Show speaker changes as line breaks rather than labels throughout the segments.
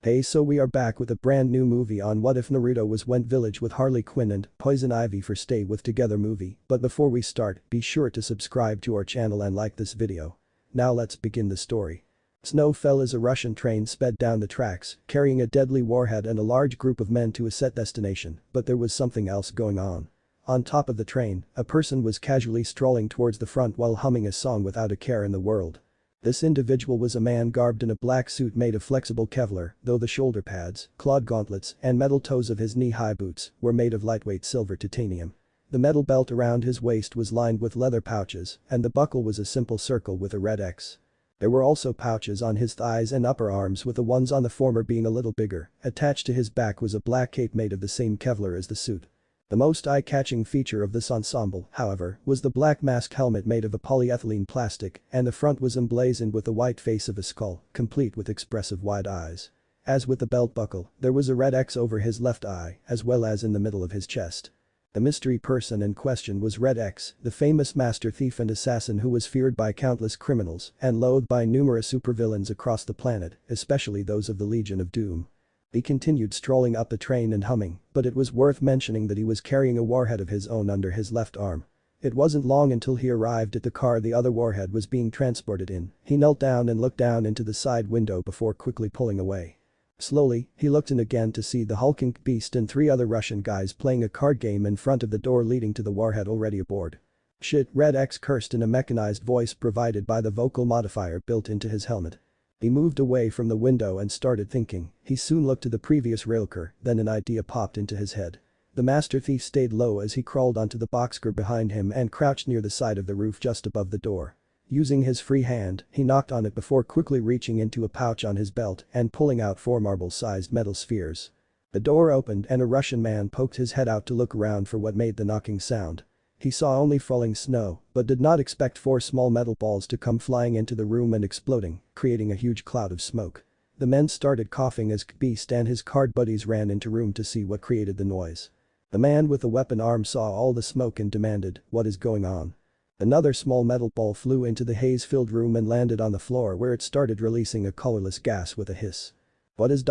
Hey, so we are back with a brand new movie on What If Naruto Went Village with Harley Quinn and Poison Ivy for Stay With Together movie, but before we start, be sure to subscribe to our channel and like this video. Now let's begin the story. Snow fell as a Russian train sped down the tracks, carrying a deadly warhead and a large group of men to a set destination, but there was something else going on. On top of the train, a person was casually strolling towards the front while humming a song without a care in the world. This individual was a man garbed in a black suit made of flexible Kevlar, though the shoulder pads, clawed gauntlets, and metal toes of his knee-high boots were made of lightweight silver titanium. The metal belt around his waist was lined with leather pouches, and the buckle was a simple circle with a red X. There were also pouches on his thighs and upper arms, with the ones on the former being a little bigger. Attached to his back was a black cape made of the same Kevlar as the suit. The most eye-catching feature of this ensemble, however, was the black mask helmet made of a polyethylene plastic, and the front was emblazoned with the white face of a skull, complete with expressive wide eyes. As with the belt buckle, there was a red X over his left eye, as well as in the middle of his chest. The mystery person in question was Red X, the famous master thief and assassin who was feared by countless criminals and loathed by numerous supervillains across the planet, especially those of the Legion of Doom. He continued strolling up the train and humming, but it was worth mentioning that he was carrying a warhead of his own under his left arm. It wasn't long until he arrived at the car the other warhead was being transported in. He knelt down and looked down into the side window before quickly pulling away. Slowly, he looked in again to see the hulking beast and three other Russian guys playing a card game in front of the door leading to the warhead already aboard. "Shit," Red X cursed in a mechanized voice provided by the vocal modifier built into his helmet. He moved away from the window and started thinking. He soon looked to the previous railcar, then an idea popped into his head. The master thief stayed low as he crawled onto the boxcar behind him and crouched near the side of the roof just above the door. Using his free hand, he knocked on it before quickly reaching into a pouch on his belt and pulling out 4 marble-sized metal spheres. The door opened and a Russian man poked his head out to look around for what made the knocking sound. He saw only falling snow, but did not expect 4 small metal balls to come flying into the room and exploding, creating a huge cloud of smoke. The men started coughing as Beast and his card buddies ran into room to see what created the noise. The man with the weapon arm saw all the smoke and demanded, "What is going on?" Another small metal ball flew into the haze-filled room and landed on the floor, where it started releasing a colorless gas with a hiss. "What is ...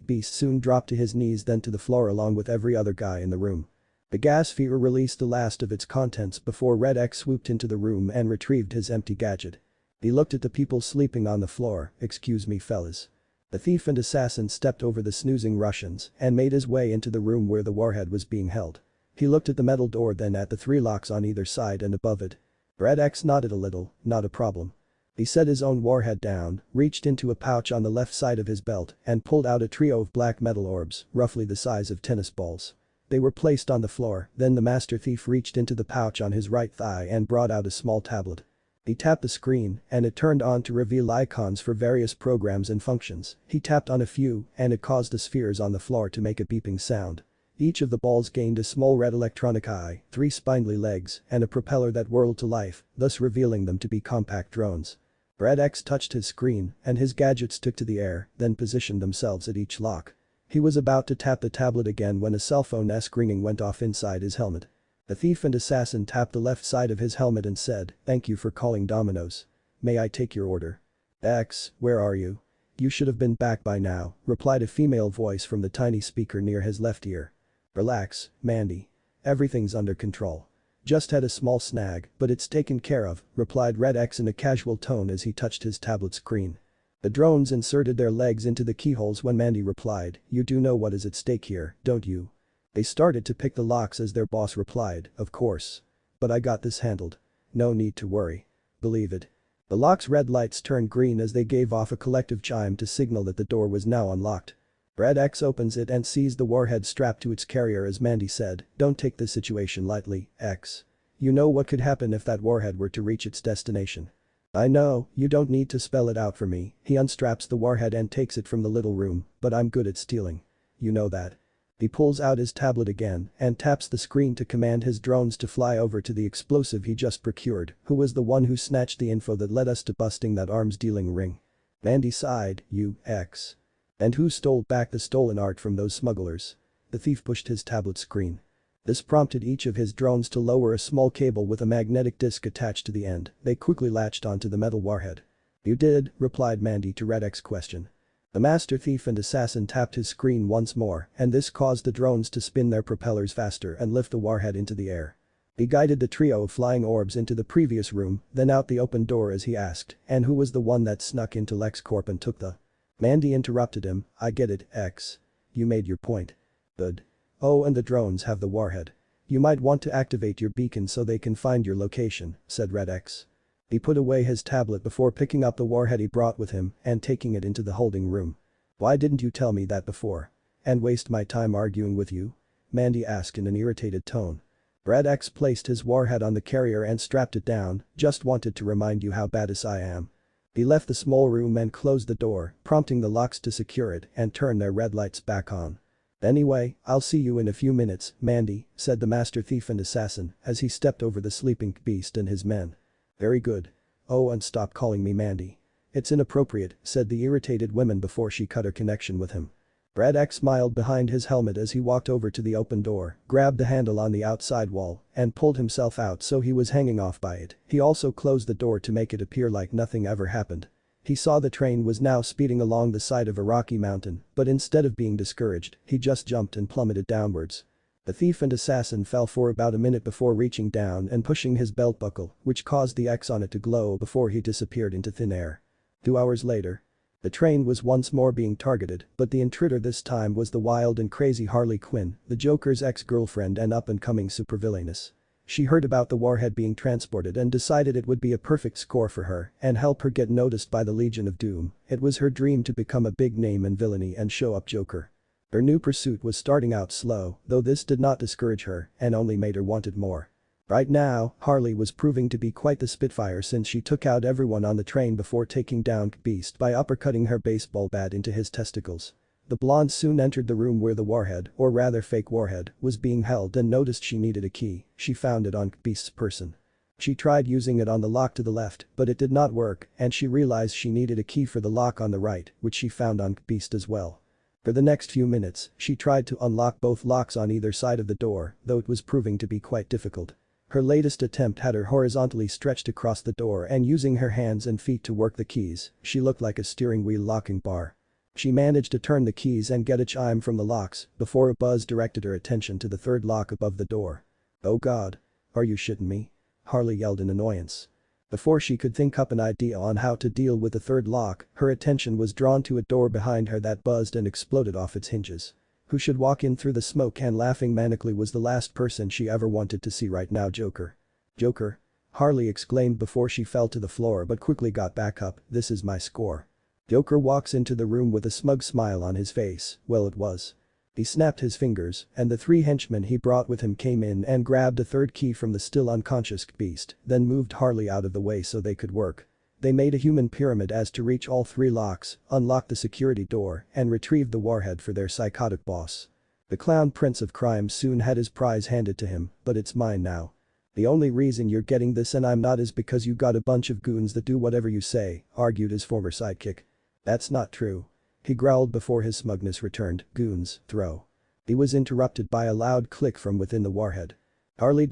Beast soon dropped to his knees, then to the floor along with every other guy in the room. The gas sphere released the last of its contents before Red X swooped into the room and retrieved his empty gadget. He looked at the people sleeping on the floor. "Excuse me, fellas." The thief and assassin stepped over the snoozing Russians and made his way into the room where the warhead was being held. He looked at the metal door, then at the 3 locks on either side and above it. Red X nodded a little. "Not a problem." He set his own warhead down, reached into a pouch on the left side of his belt and pulled out a trio of black metal orbs, roughly the size of tennis balls. They were placed on the floor, then the master thief reached into the pouch on his right thigh and brought out a small tablet. He tapped the screen and it turned on to reveal icons for various programs and functions. He tapped on a few and it caused the spheres on the floor to make a beeping sound. Each of the balls gained a small red electronic eye, 3 spindly legs, and a propeller that whirled to life, thus revealing them to be compact drones. Red X touched his screen and his gadgets took to the air, then positioned themselves at each lock. He was about to tap the tablet again when a cell phone-esque ringing went off inside his helmet. The thief and assassin tapped the left side of his helmet and said, "Thank you for calling Domino's. May I take your order?" "X, where are you?" "You should have been back by now," replied a female voice from the tiny speaker near his left ear. "Relax, Mandy. Everything's under control. Just had a small snag, but it's taken care of," replied Red X in a casual tone as he touched his tablet screen. The drones inserted their legs into the keyholes when Mandy replied, "You do know what is at stake here, don't you?" They started to pick the locks as their boss replied, "Of course. But I got this handled. No need to worry. Believe it." The lock's red lights turned green as they gave off a collective chime to signal that the door was now unlocked. Red X opens it and sees the warhead strapped to its carrier as Mandy said, "Don't take this situation lightly, X. You know what could happen if that warhead were to reach its destination." "I know, you don't need to spell it out for me." He unstraps the warhead and takes it from the little room, "But I'm good at stealing. You know that." He pulls out his tablet again and taps the screen to command his drones to fly over to the explosive he just procured, who was the one who snatched the info that led us to busting that arms dealing ring. Mandy sighed, "You, X. And who stole back the stolen art from those smugglers?" The thief pushed his tablet screen. This prompted each of his drones to lower a small cable with a magnetic disc attached to the end. They quickly latched onto the metal warhead. "You did," replied Mandy to Red X's question. The master thief and assassin tapped his screen once more, and this caused the drones to spin their propellers faster and lift the warhead into the air. He guided the trio of flying orbs into the previous room, then out the open door as he asked, "And who was the one that snuck into LexCorp and took the—" Mandy interrupted him, "I get it, X. You made your point. Good. Oh, and the drones have the warhead. You might want to activate your beacon so they can find your location," said Red X. He put away his tablet before picking up the warhead he brought with him and taking it into the holding room. "Why didn't you tell me that before? And waste my time arguing with you?" Mandy asked in an irritated tone. Red X placed his warhead on the carrier and strapped it down, "Just wanted to remind you how badass I am." He left the small room and closed the door, prompting the locks to secure it and turn their red lights back on. "Anyway, I'll see you in a few minutes, Mandy," said the master thief and assassin as he stepped over the sleeping beast and his men. "Very good. Oh, and stop calling me Mandy. It's inappropriate," said the irritated woman before she cut her connection with him. Red X smiled behind his helmet as he walked over to the open door, grabbed the handle on the outside wall, and pulled himself out so he was hanging off by it. He also closed the door to make it appear like nothing ever happened. He saw the train was now speeding along the side of a rocky mountain, but instead of being discouraged, he just jumped and plummeted downwards. The thief and assassin fell for about a minute before reaching down and pushing his belt buckle, which caused the X on it to glow before he disappeared into thin air. 2 hours later. The train was once more being targeted, but the intruder this time was the wild and crazy Harley Quinn, the Joker's ex-girlfriend and up-and-coming supervillainess. She heard about the warhead being transported and decided it would be a perfect score for her and help her get noticed by the Legion of Doom. It was her dream to become a big name in villainy and show up Joker. Her new pursuit was starting out slow, though this did not discourage her and only made her want it more. Right now, Harley was proving to be quite the spitfire since she took out everyone on the train before taking down Beast by uppercutting her baseball bat into his testicles. The blonde soon entered the room where the warhead, or rather fake warhead, was being held and noticed she needed a key. She found it on Beast's person. She tried using it on the lock to the left, but it did not work, and she realized she needed a key for the lock on the right, which she found on Beast as well. For the next few minutes, she tried to unlock both locks on either side of the door, though it was proving to be quite difficult. Her latest attempt had her horizontally stretched across the door and using her hands and feet to work the keys, she looked like a steering wheel locking bar. She managed to turn the keys and get a chime from the locks before a buzz directed her attention to the third lock above the door. "Oh god. Are you shitting me?" Harley yelled in annoyance. Before she could think up an idea on how to deal with the third lock, her attention was drawn to a door behind her that buzzed and exploded off its hinges. Who should walk in through the smoke and laughing manically was the last person she ever wanted to see right now, Joker. "Joker?" Harley exclaimed before she fell to the floor but quickly got back up, "This is my score." Joker walks into the room with a smug smile on his face, well it was. He snapped his fingers, and the 3 henchmen he brought with him came in and grabbed a third key from the still unconscious Beast, then moved Harley out of the way so they could work. They made a human pyramid as to reach all 3 locks, unlocked the security door, and retrieved the warhead for their psychotic boss. The clown prince of crime soon had his prize handed to him, but it's mine now. "The only reason you're getting this and I'm not is because you got a bunch of goons that do whatever you say," argued his former sidekick. "That's not true." He growled before his smugness returned, "Goons, throw." He was interrupted by a loud click from within the warhead. Harley ...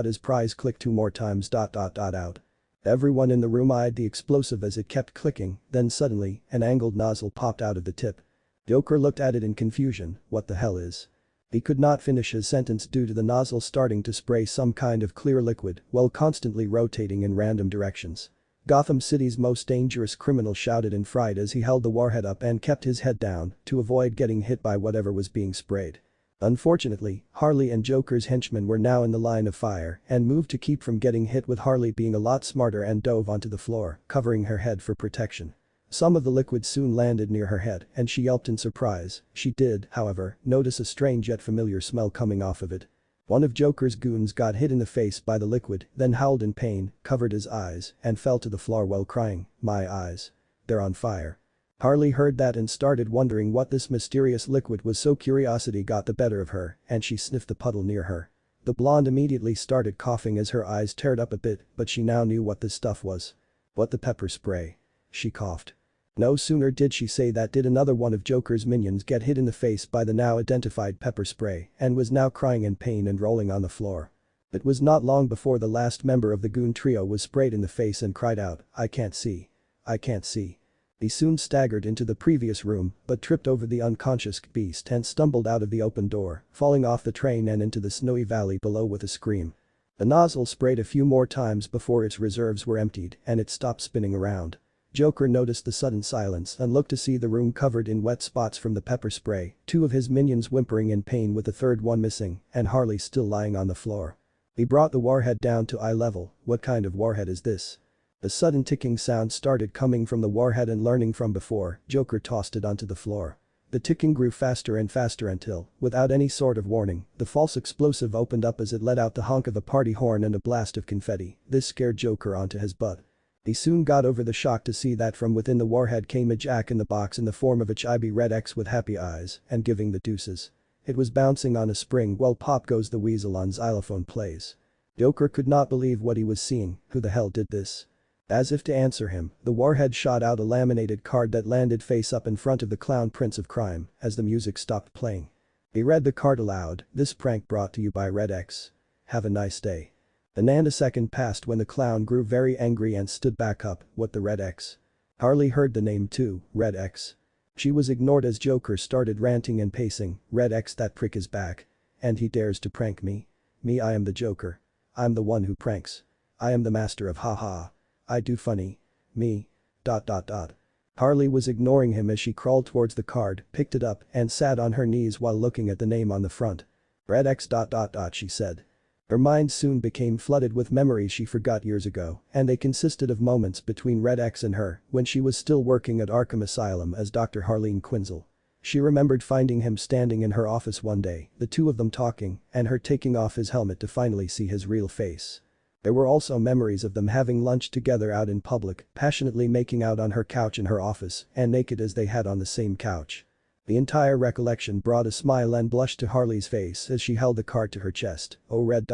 his prize clicked 2 more times ... out. Everyone in the room eyed the explosive as it kept clicking, then suddenly, an angled nozzle popped out of the tip. Joker looked at it in confusion, "What the hell is?" He could not finish his sentence due to the nozzle starting to spray some kind of clear liquid while constantly rotating in random directions. Gotham City's most dangerous criminal shouted in fright as he held the warhead up and kept his head down to avoid getting hit by whatever was being sprayed. Unfortunately, Harley and Joker's henchmen were now in the line of fire and moved to keep from getting hit, with Harley being a lot smarter and dove onto the floor, covering her head for protection. Some of the liquid soon landed near her head and she yelped in surprise. She did, however, notice a strange yet familiar smell coming off of it. One of Joker's goons got hit in the face by the liquid, then howled in pain, covered his eyes, and fell to the floor while crying, "My eyes. They're on fire." Harley heard that and started wondering what this mysterious liquid was, so curiosity got the better of her and she sniffed the puddle near her. The blonde immediately started coughing as her eyes teared up a bit, but she now knew what this stuff was. "What, the pepper spray?" she coughed. No sooner did she say that did another one of Joker's minions get hit in the face by the now identified pepper spray and was now crying in pain and rolling on the floor. It was not long before the last member of the goon trio was sprayed in the face and cried out, "I can't see. I can't see." He soon staggered into the previous room but tripped over the unconscious beast and stumbled out of the open door, falling off the train and into the snowy valley below with a scream. The nozzle sprayed a few more times before its reserves were emptied and it stopped spinning around. Joker noticed the sudden silence and looked to see the room covered in wet spots from the pepper spray, two of his minions whimpering in pain with the third one missing, and Harley still lying on the floor. He brought the warhead down to eye level. What kind of warhead is this? The sudden ticking sound started coming from the warhead and learning from before, Joker tossed it onto the floor. The ticking grew faster and faster until, without any sort of warning, the false explosive opened up as it let out the honk of a party horn and a blast of confetti. This scared Joker onto his butt. He soon got over the shock to see that from within the warhead came a jack-in-the-box in the form of a chibi red X with happy eyes and giving the deuces. It was bouncing on a spring while Pop Goes the Weasel on xylophone plays. Joker could not believe what he was seeing. Who the hell did this? As if to answer him, the warhead shot out a laminated card that landed face up in front of the clown Prince of Crime as the music stopped playing. He read the card aloud, "This prank brought to you by Red X. Have a nice day." A nanosecond passed when the clown grew very angry and stood back up. What the Red X? Harley heard the name too, Red X. She was ignored as Joker started ranting and pacing. Red X, that prick is back. And he dares to prank me. Me, I am the Joker. I'm the one who pranks. I am the master of haha. I do funny. Me. ... Harley was ignoring him as she crawled towards the card, picked it up, and sat on her knees while looking at the name on the front. Red X ... she said. Her mind soon became flooded with memories she forgot years ago, and they consisted of moments between Red X and her when she was still working at Arkham Asylum as Dr. Harleen Quinzel. She remembered finding him standing in her office one day, the two of them talking, and her taking off his helmet to finally see his real face. There were also memories of them having lunch together out in public, passionately making out on her couch in her office, and naked as they had on the same couch. The entire recollection brought a smile and blush to Harley's face as she held the card to her chest. Oh Red ...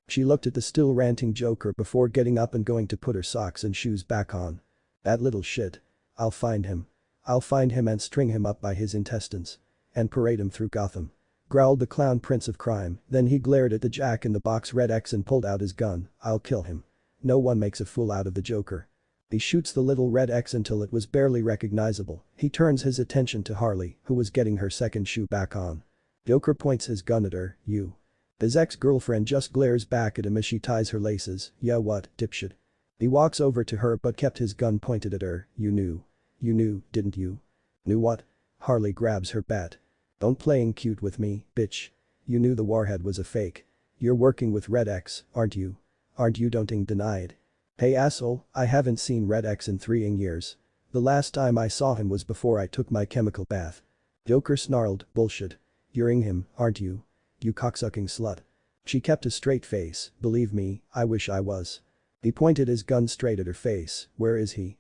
She looked at the still ranting Joker before getting up and going to put her socks and shoes back on. That little shit. I'll find him. I'll find him and string him up by his intestines. And parade him through Gotham. Growled the clown Prince of Crime, then he glared at the jack-in-the-box Red X and pulled out his gun. I'll kill him. No one makes a fool out of the Joker. He shoots the little Red X until it was barely recognizable. He turns his attention to Harley, who was getting her second shoe back on. Joker points his gun at her. You. His ex-girlfriend just glares back at him as she ties her laces. Yeah what, dipshit. He walks over to her but kept his gun pointed at her. You knew. You knew, didn't you? Knew what? Harley grabs her bat. Don't playing cute with me, bitch. You knew the warhead was a fake. You're working with Red X, aren't you? Aren't you? Don't deny it. Hey asshole, I haven't seen Red X in 3 years. The last time I saw him was before I took my chemical bath. Joker snarled, bullshit. You're him, aren't you? You cocksucking slut. She kept a straight face, believe me, I wish I was. He pointed his gun straight at her face. Where is he?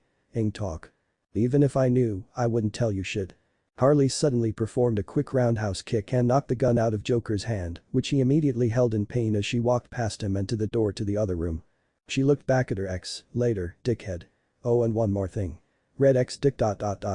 Talk. Even if I knew, I wouldn't tell you shit. Harley suddenly performed a quick roundhouse kick and knocked the gun out of Joker's hand, which he immediately held in pain as she walked past him and to the door to the other room. She looked back at her ex, later, dickhead. Oh and one more thing. Red X dick ...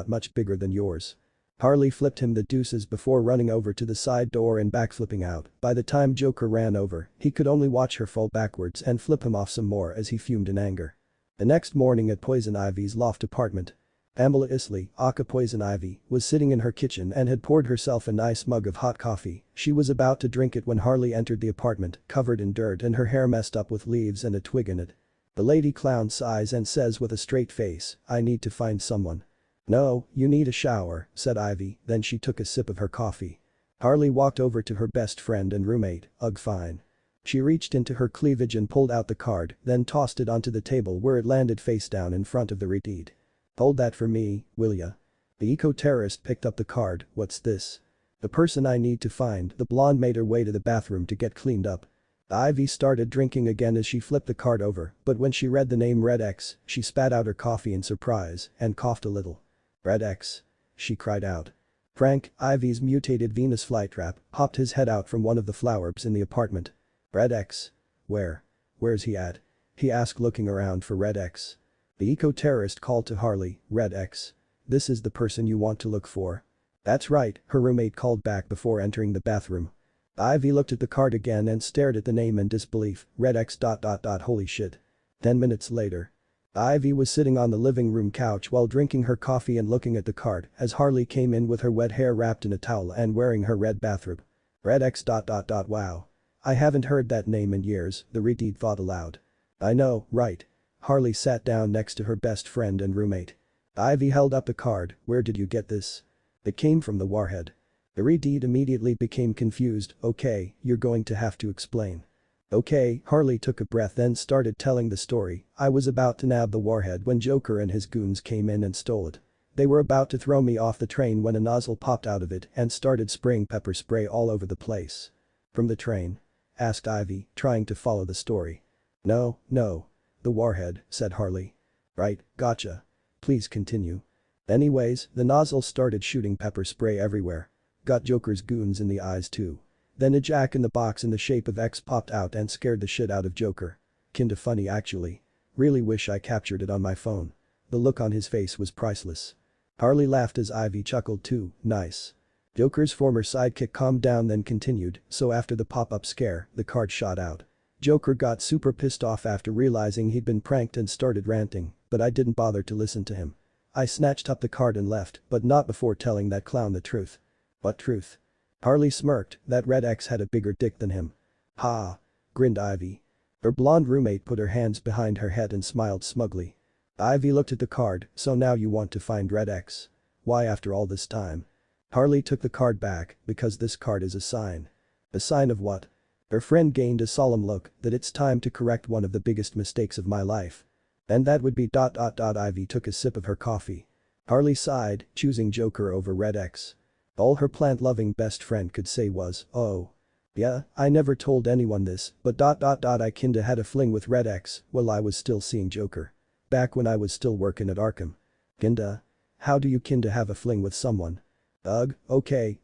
much bigger than yours. Harley flipped him the deuces before running over to the side door and backflipping out. By the time Joker ran over, he could only watch her fall backwards and flip him off some more as he fumed in anger. The next morning at Poison Ivy's loft apartment, Pamela Isley, aka Poison Ivy, was sitting in her kitchen and had poured herself a nice mug of hot coffee. She was about to drink it when Harley entered the apartment, covered in dirt and her hair messed up with leaves and a twig in it. The lady clown sighs and says with a straight face, I need to find someone. No, you need a shower, said Ivy, then she took a sip of her coffee. Harley walked over to her best friend and roommate, ugh fine. She reached into her cleavage and pulled out the card, then tossed it onto the table where it landed face down in front of the redeed. Hold that for me, will ya? The eco-terrorist picked up the card. What's this? The person I need to find. The blonde made her way to the bathroom to get cleaned up. Ivy started drinking again as she flipped the card over, but when she read the name Red X, she spat out her coffee in surprise and coughed a little. Red X. She cried out. Frank, Ivy's mutated Venus flytrap, popped his head out from one of the flowers in the apartment. Red X. Where's he at? He asked looking around for Red X. The eco-terrorist called to Harley, Red X. This is the person you want to look for. That's right, her roommate called back before entering the bathroom. Ivy looked at the card again and stared at the name in disbelief. Red X. Holy shit. 10 minutes later. Ivy was sitting on the living room couch while drinking her coffee and looking at the card as Harley came in with her wet hair wrapped in a towel and wearing her red bathrobe. Red X. Wow. I haven't heard that name in years, the retard thought aloud. I know, right? Harley sat down next to her best friend and roommate. Ivy held up a card. Where did you get this? It came from the warhead. The retard immediately became confused. Okay, you're going to have to explain. Okay, Harley took a breath then started telling the story. I was about to nab the warhead when Joker and his goons came in and stole it. They were about to throw me off the train when a nozzle popped out of it and started spraying pepper spray all over the place. From the train? Asked Ivy, trying to follow the story. No. The warhead, said Harley. Right, gotcha. Please continue. Anyways, the nozzle started shooting pepper spray everywhere. Got Joker's goons in the eyes too. Then a jack-in-the-box in the shape of X popped out and scared the shit out of Joker. Kinda funny actually. Really wish I captured it on my phone. The look on his face was priceless. Harley laughed as Ivy chuckled too. Nice. Joker's former sidekick calmed down then continued, so after the pop-up scare, the card shot out. Joker got super pissed off after realizing he'd been pranked and started ranting, but I didn't bother to listen to him. I snatched up the card and left, but not before telling that clown the truth. What truth? Harley smirked, that Red X had a bigger dick than him. Ha! Grinned Ivy. Her blonde roommate put her hands behind her head and smiled smugly. Ivy looked at the card, so now you want to find Red X. Why after all this time? Harley took the card back, because this card is a sign. A sign of what? Her friend gained a solemn look, that it's time to correct one of the biggest mistakes of my life. And that would be ... Ivy took a sip of her coffee. Harley sighed, choosing Joker over Red X. All her plant-loving best friend could say was, oh. Yeah, I never told anyone this, but ... I kinda had a fling with Red X while I was still seeing Joker. Back when I was still working at Arkham. Kinda? How do you kinda have a fling with someone? Ugh, okay.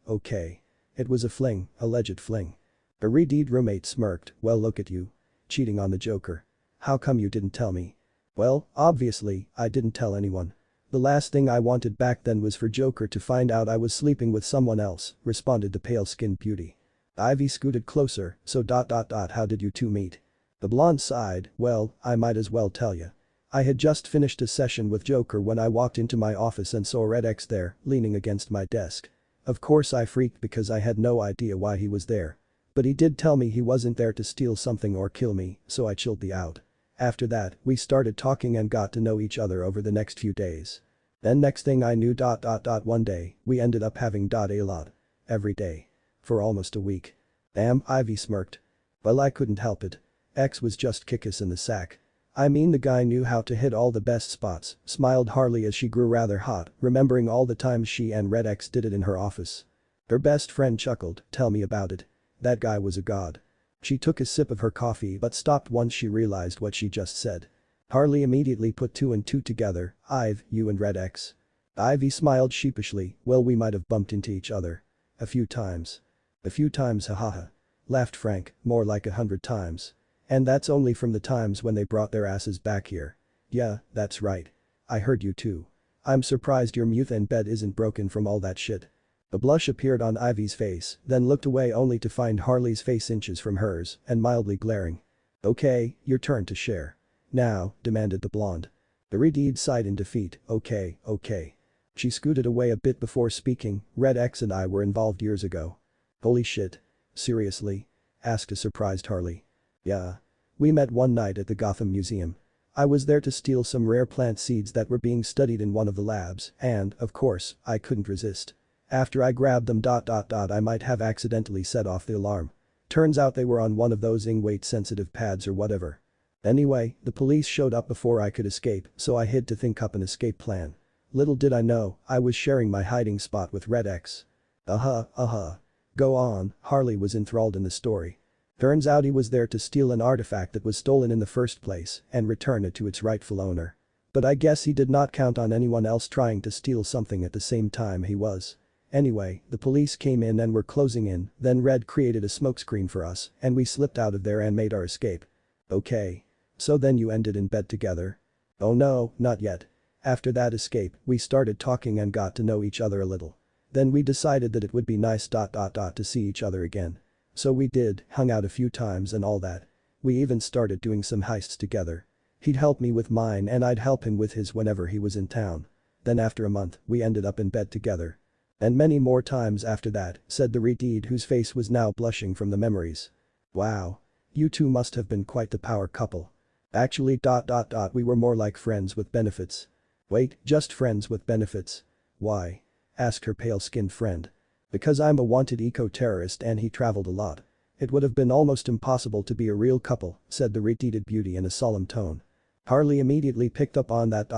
It was a fling, alleged fling. Her retard roommate smirked, well look at you. Cheating on the Joker. How come you didn't tell me? Well, obviously, I didn't tell anyone. The last thing I wanted back then was for Joker to find out I was sleeping with someone else, responded the pale-skinned beauty. Ivy scooted closer, so ... how did you two meet? The blonde sighed, well, I might as well tell you. I had just finished a session with Joker when I walked into my office and saw Red X there, leaning against my desk. Of course I freaked because I had no idea why he was there. But he did tell me he wasn't there to steal something or kill me, so I chilled the out. After that, we started talking and got to know each other over the next few days. Then next thing I knew ... one day, we ended up having a lot. Every day. For almost a week. Damn, Ivy smirked. Well, I couldn't help it. X was just kick-ass in the sack. I mean the guy knew how to hit all the best spots, smiled Harley as she grew rather hot, remembering all the times she and Red X did it in her office. Her best friend chuckled, tell me about it. That guy was a god. She took a sip of her coffee but stopped once she realized what she just said. Harley immediately put two and two together, you and Red X. Ivy smiled sheepishly, well we might have bumped into each other. A few times. A few times hahaha. Laughed Frank, more like 100 times. And that's only from the times when they brought their asses back here. Yeah, that's right. I heard you too. I'm surprised your mute and bed isn't broken from all that shit. A blush appeared on Ivy's face, then looked away only to find Harley's face inches from hers and mildly glaring. Okay, your turn to share. Now, demanded the blonde. The retard sighed in defeat, okay. She scooted away a bit before speaking, Red X and I were involved years ago. Holy shit. Seriously? Asked a surprised Harley. Yeah. We met one night at the Gotham Museum. I was there to steal some rare plant seeds that were being studied in one of the labs and, of course, I couldn't resist. After I grabbed them ... I might have accidentally set off the alarm. Turns out they were on one of those weight sensitive pads or whatever. Anyway, the police showed up before I could escape, so I hid to think up an escape plan. Little did I know, I was sharing my hiding spot with Red X. Go on, Harley was enthralled in the story. Turns out he was there to steal an artifact that was stolen in the first place and return it to its rightful owner. But I guess he did not count on anyone else trying to steal something at the same time he was. Anyway, the police came in and were closing in, then Red created a smokescreen for us and we slipped out of there and made our escape. Okay. So then you ended in bed together? Oh no, not yet. After that escape, we started talking and got to know each other a little. Then we decided that it would be nice ... to see each other again. So we did, hung out a few times and all that. We even started doing some heists together. He'd help me with mine and I'd help him with his whenever he was in town. Then after a month, we ended up in bed together. And many more times after that, said the redeed whose face was now blushing from the memories. Wow. You two must have been quite the power couple. Actually, we were more like friends with benefits. Wait, just friends with benefits? Why? Asked her pale-skinned friend. Because I'm a wanted eco-terrorist and he traveled a lot. It would have been almost impossible to be a real couple, said the redeeded beauty in a solemn tone. Harley immediately picked up on that.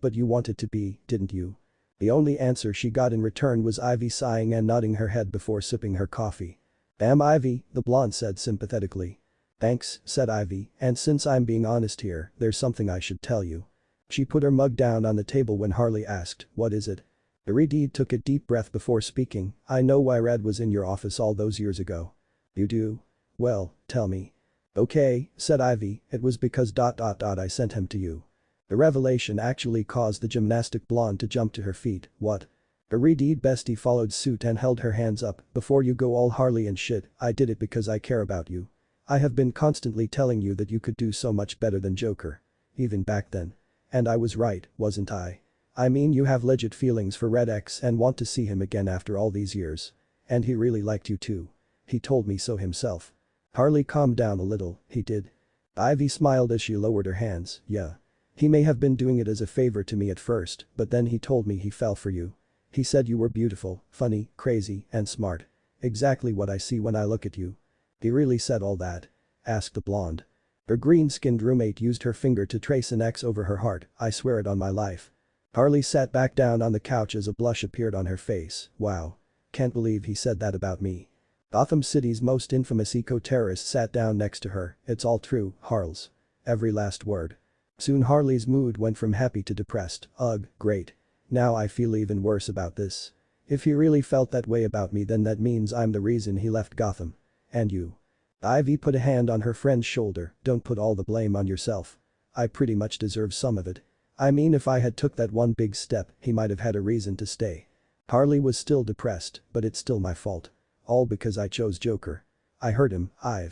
But you wanted to be, didn't you? The only answer she got in return was Ivy sighing and nodding her head before sipping her coffee. Damn Ivy, the blonde said sympathetically. Thanks, said Ivy, and since I'm being honest here, there's something I should tell you. She put her mug down on the table when Harley asked, what is it? The redeed took a deep breath before speaking, I know why Red was in your office all those years ago. You do? Well, tell me. Okay, said Ivy, it was because I sent him to you. The revelation actually caused the gymnastic blonde to jump to her feet, what? The redeed bestie followed suit and held her hands up, before you go all Harley and shit, I did it because I care about you. I have been constantly telling you that you could do so much better than Joker. Even back then. And I was right, wasn't I? I mean you have legit feelings for Red X and want to see him again after all these years. And he really liked you too. He told me so himself. Harley calmed down a little, he did. Ivy smiled as she lowered her hands, yeah. He may have been doing it as a favor to me at first, but then he told me he fell for you. He said you were beautiful, funny, crazy, and smart. Exactly what I see when I look at you. He really said all that? Asked the blonde. Her green-skinned roommate used her finger to trace an X over her heart, I swear it on my life. Harley sat back down on the couch as a blush appeared on her face, wow. Can't believe he said that about me. Gotham City's most infamous eco-terrorist sat down next to her, it's all true, Harles. Every last word. Soon Harley's mood went from happy to depressed, ugh, great. Now I feel even worse about this. If he really felt that way about me then that means I'm the reason he left Gotham. And you. Ivy put a hand on her friend's shoulder, don't put all the blame on yourself. I pretty much deserve some of it. I mean if I had took that one big step, he might have had a reason to stay. Harley was still depressed, but it's still my fault. All because I chose Joker. I hurt him, I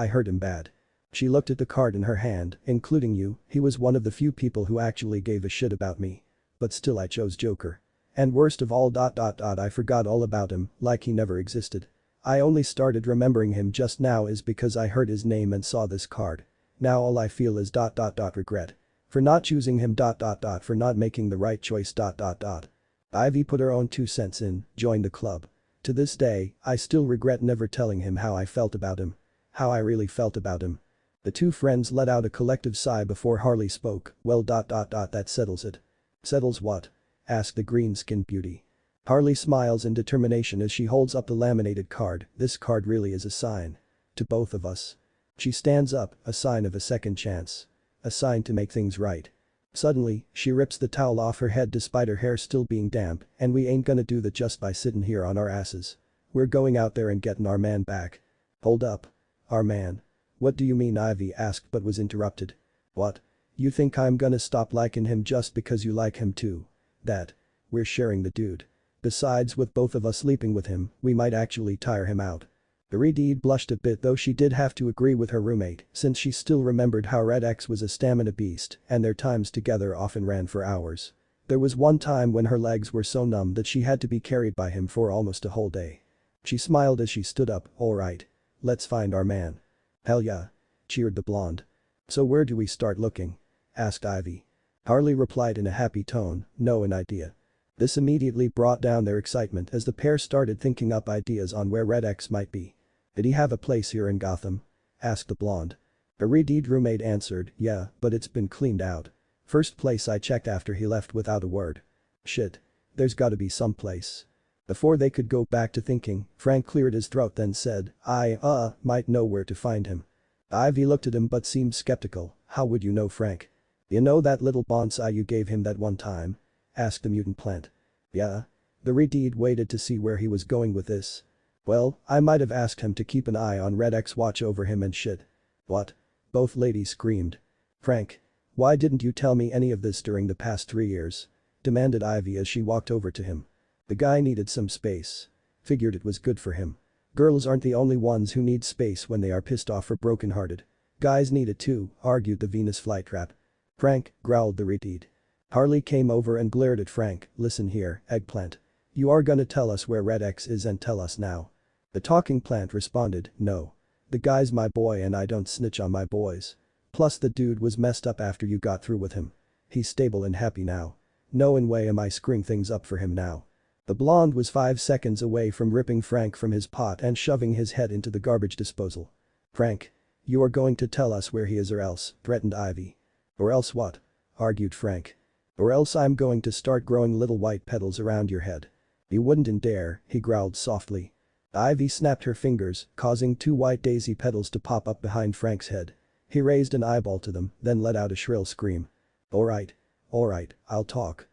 hurt him bad. She looked at the card in her hand, including you, he was one of the few people who actually gave a shit about me. But still I chose Joker. And worst of all I forgot all about him, like he never existed. I only started remembering him just now is because I heard his name and saw this card. Now all I feel is regret. For not choosing him for not making the right choice Ivy put her own 2 cents in, joined the club. To this day, I still regret never telling him how I felt about him. How I really felt about him. The two friends let out a collective sigh before Harley spoke, well that settles it. Settles what? Asked the green-skinned beauty. Harley smiles in determination as she holds up the laminated card, this card really is a sign. To both of us. She stands up, a sign of a second chance. A sign to make things right. Suddenly, she rips the towel off her head despite her hair still being damp, and we ain't gonna do that just by sitting here on our asses. We're going out there and getting our man back. Hold up. Our man. What do you mean? Ivy asked but was interrupted. What? You think I'm gonna stop liking him just because you like him too? That. We're sharing the dude. Besides with both of us sleeping with him, we might actually tire him out. The redeed blushed a bit though she did have to agree with her roommate since she still remembered how Red X was a stamina beast and their times together often ran for hours. There was one time when her legs were so numb that she had to be carried by him for almost a whole day. She smiled as she stood up, alright. Let's find our man. Hell yeah. Cheered the blonde. So where do we start looking? Asked Ivy. Harley replied in a happy tone, no an idea. This immediately brought down their excitement as the pair started thinking up ideas on where Red X might be. Did he have a place here in Gotham? Asked the blonde. A redeed roommate answered, yeah, but it's been cleaned out. First place I checked after he left without a word. Shit. There's gotta be some place. Before they could go back to thinking, Frank cleared his throat then said, I might know where to find him. Ivy looked at him but seemed skeptical, how would you know Frank? You know that little bonsai you gave him that one time? Asked the mutant plant. Yeah. The redeed waited to see where he was going with this. Well, I might have asked him to keep an eye on Red X, watch over him and shit. What? Both ladies screamed. Frank. Why didn't you tell me any of this during the past 3 years? Demanded Ivy as she walked over to him. The guy needed some space. Figured it was good for him. Girls aren't the only ones who need space when they are pissed off or brokenhearted. Guys need it too, argued the Venus flytrap. Frank, growled the retard. Harley came over and glared at Frank. Listen here, eggplant. You are gonna tell us where Red X is and tell us now. The talking plant responded, no. The guy's my boy and I don't snitch on my boys. Plus the dude was messed up after you got through with him. He's stable and happy now. No way am I screwing things up for him now. The blonde was 5 seconds away from ripping Frank from his pot and shoving his head into the garbage disposal. Frank. You are going to tell us where he is or else, threatened Ivy. Or else what? Argued Frank. Or else I'm going to start growing little white petals around your head. You wouldn't dare, he growled softly. Ivy snapped her fingers, causing 2 white daisy petals to pop up behind Frank's head. He raised an eyeball to them, then let out a shrill scream. Alright, I'll talk.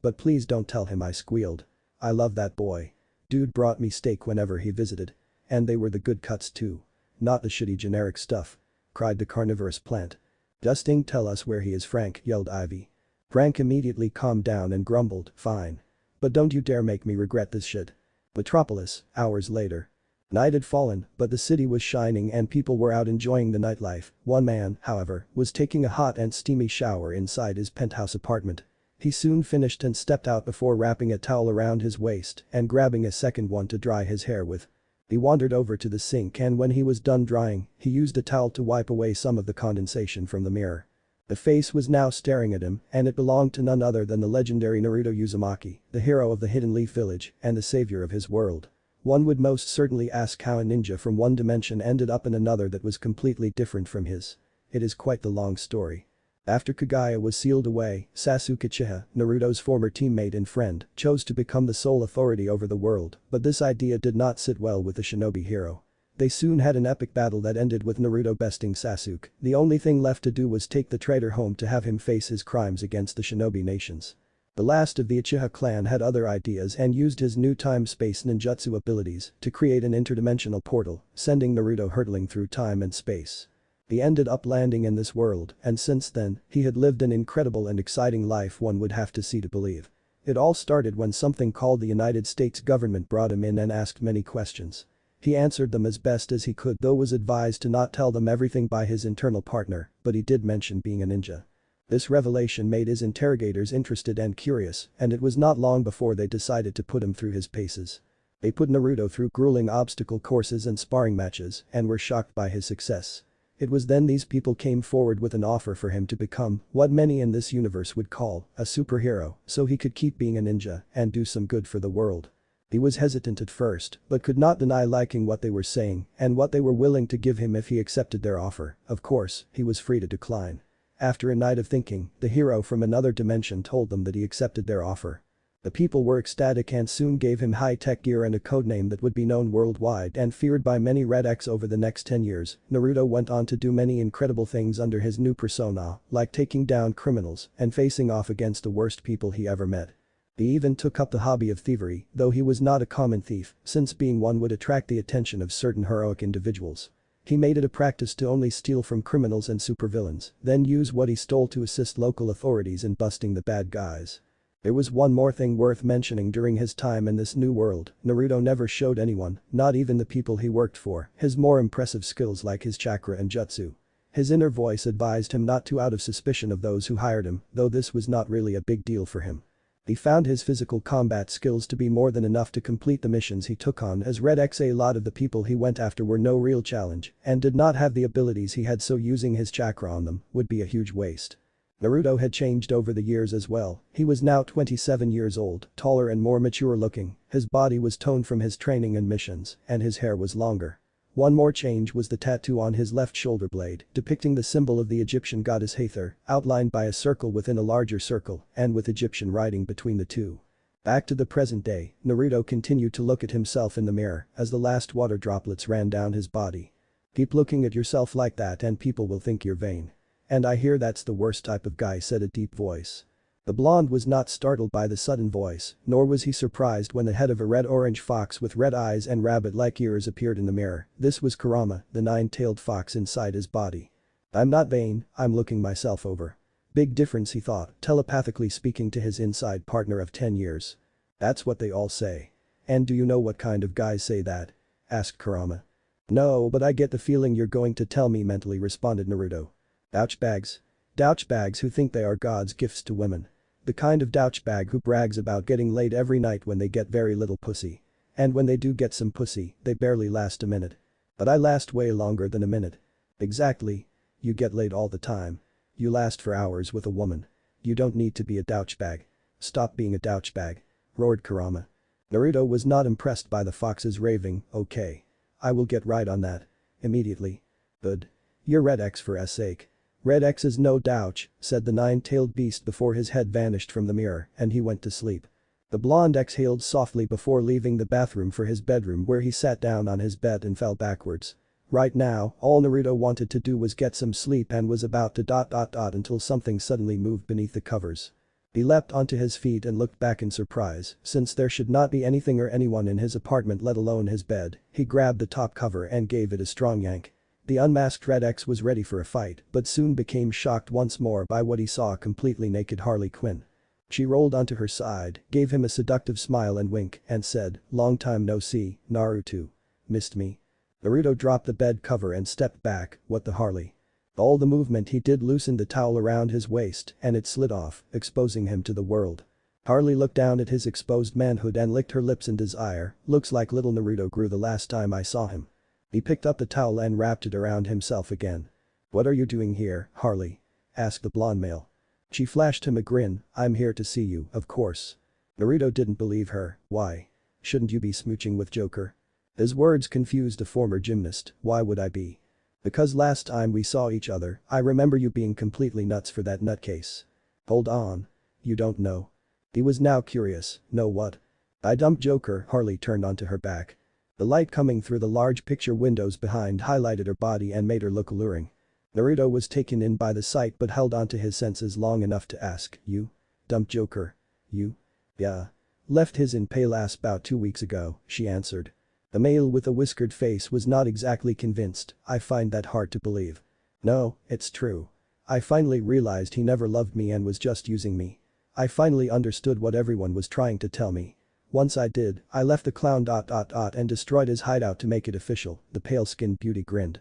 But please don't tell him I squealed. I love that boy. Dude brought me steak whenever he visited. And they were the good cuts too. Not the shitty generic stuff. Cried the carnivorous plant. Just tell us where he is, Frank, yelled Ivy. Frank immediately calmed down and grumbled, fine. But don't you dare make me regret this shit. Metropolis, hours later. Night had fallen, but the city was shining and people were out enjoying the nightlife. One man, however, was taking a hot and steamy shower inside his penthouse apartment. He soon finished and stepped out before wrapping a towel around his waist and grabbing a second one to dry his hair with. He wandered over to the sink and when he was done drying, he used a towel to wipe away some of the condensation from the mirror. The face was now staring at him and it belonged to none other than the legendary Naruto Uzumaki, the hero of the Hidden Leaf Village and the savior of his world. One would most certainly ask how a ninja from one dimension ended up in another that was completely different from his. It is quite the long story. After Kagaya was sealed away, Sasuke Uchiha, Naruto's former teammate and friend, chose to become the sole authority over the world, but this idea did not sit well with the shinobi hero. They soon had an epic battle that ended with Naruto besting Sasuke. The only thing left to do was take the traitor home to have him face his crimes against the shinobi nations. The last of the Uchiha clan had other ideas and used his new time-space ninjutsu abilities to create an interdimensional portal, sending Naruto hurtling through time and space. He ended up landing in this world and since then, he had lived an incredible and exciting life one would have to see to believe. It all started when something called the United States government brought him in and asked many questions. He answered them as best as he could though was advised to not tell them everything by his internal partner, but he did mention being a ninja. This revelation made his interrogators interested and curious, and it was not long before they decided to put him through his paces. They put Naruto through grueling obstacle courses and sparring matches and were shocked by his success. It was then these people came forward with an offer for him to become what many in this universe would call a superhero so he could keep being a ninja and do some good for the world. He was hesitant at first, but could not deny liking what they were saying and what they were willing to give him if he accepted their offer. Of course, he was free to decline. After a night of thinking, the hero from another dimension told them that he accepted their offer. The people were ecstatic and soon gave him high-tech gear and a codename that would be known worldwide and feared by many Red X over the next 10 years. Naruto went on to do many incredible things under his new persona, like taking down criminals and facing off against the worst people he ever met. He even took up the hobby of thievery, though he was not a common thief, since being one would attract the attention of certain heroic individuals. He made it a practice to only steal from criminals and supervillains, then use what he stole to assist local authorities in busting the bad guys. There was one more thing worth mentioning during his time in this new world. Naruto never showed anyone, not even the people he worked for, his more impressive skills like his chakra and jutsu. His inner voice advised him not to out of suspicion of those who hired him, though this was not really a big deal for him. He found his physical combat skills to be more than enough to complete the missions he took on as Red X. A lot of the people he went after were no real challenge and did not have the abilities he had, so using his chakra on them would be a huge waste. Naruto had changed over the years as well. He was now 27 years old, taller and more mature looking, his body was toned from his training and missions, and his hair was longer. One more change was the tattoo on his left shoulder blade, depicting the symbol of the Egyptian goddess Hathor, outlined by a circle within a larger circle and with Egyptian writing between the two. Back to the present day, Naruto continued to look at himself in the mirror as the last water droplets ran down his body. Keep looking at yourself like that and people will think you're vain. And I hear that's the worst type of guy, said a deep voice. The blonde was not startled by the sudden voice, nor was he surprised when the head of a red-orange fox with red eyes and rabbit-like ears appeared in the mirror. This was Kurama, the nine-tailed fox inside his body. I'm not vain, I'm looking myself over. Big difference, he thought, telepathically speaking to his inside partner of 10 years. That's what they all say. And do you know what kind of guys say that? Asked Kurama. No, but I get the feeling you're going to tell me, mentally responded Naruto. Douchebags. Douchebags who think they are God's gifts to women. The kind of douchebag who brags about getting laid every night when they get very little pussy. And when they do get some pussy, they barely last a minute. But I last way longer than a minute. Exactly. You get laid all the time. You last for hours with a woman. You don't need to be a douchebag. Stop being a douchebag. Roared Kurama. Naruto was not impressed by the fox's raving. Okay. I will get right on that. Immediately. Good. You're Red X for S sake. Red X is no douche, said the nine-tailed beast before his head vanished from the mirror and he went to sleep. The blonde exhaled softly before leaving the bathroom for his bedroom where he sat down on his bed and fell backwards. Right now, all Naruto wanted to do was get some sleep and was about to ... until something suddenly moved beneath the covers. He leapt onto his feet and looked back in surprise, since there should not be anything or anyone in his apartment let alone his bed. He grabbed the top cover and gave it a strong yank. The unmasked Red X was ready for a fight but soon became shocked once more by what he saw: a completely naked Harley Quinn. She rolled onto her side, gave him a seductive smile and wink, and said, "Long time no see, Naruto. Missed me?" Naruto dropped the bed cover and stepped back. What the Harley? All the movement he did loosened the towel around his waist and it slid off, exposing him to the world. Harley looked down at his exposed manhood and licked her lips in desire. Looks like little Naruto grew the last time I saw him. He picked up the towel and wrapped it around himself again. "What are you doing here, Harley?" asked the blonde male. She flashed him a grin. "I'm here to see you, of course." Naruto didn't believe her. "Why? Shouldn't you be smooching with Joker?" His words confused a former gymnast. "Why would I be?" "Because last time we saw each other, I remember you being completely nuts for that nutcase." "Hold on. You don't know." He was now curious. "Know what?" "I dumped Joker." Harley turned onto her back. The light coming through the large picture windows behind highlighted her body and made her look alluring. Naruto was taken in by the sight but held onto his senses long enough to ask, "You? Dumped Joker? You?" "Yeah. Left his in pale ass about 2 weeks ago," she answered. The male with a whiskered face was not exactly convinced. "I find that hard to believe." "No, it's true. I finally realized he never loved me and was just using me. I finally understood what everyone was trying to tell me. Once I did, I left the clown ... and destroyed his hideout to make it official." The pale-skinned beauty grinned.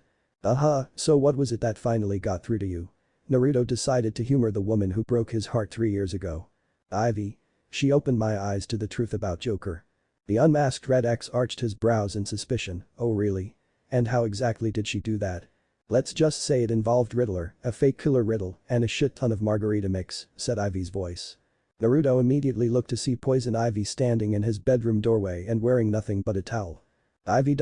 So what was it that finally got through to you?" Naruto decided to humor the woman who broke his heart 3 years ago. "Ivy. She opened my eyes to the truth about Joker." The unmasked Red X arched his brows in suspicion. "Oh really? And how exactly did she do that?" "Let's just say it involved Riddler, a fake killer Riddle, and a shit ton of margarita mix," said Ivy's voice. Naruto immediately looked to see Poison Ivy standing in his bedroom doorway and wearing nothing but a towel. "Ivy ...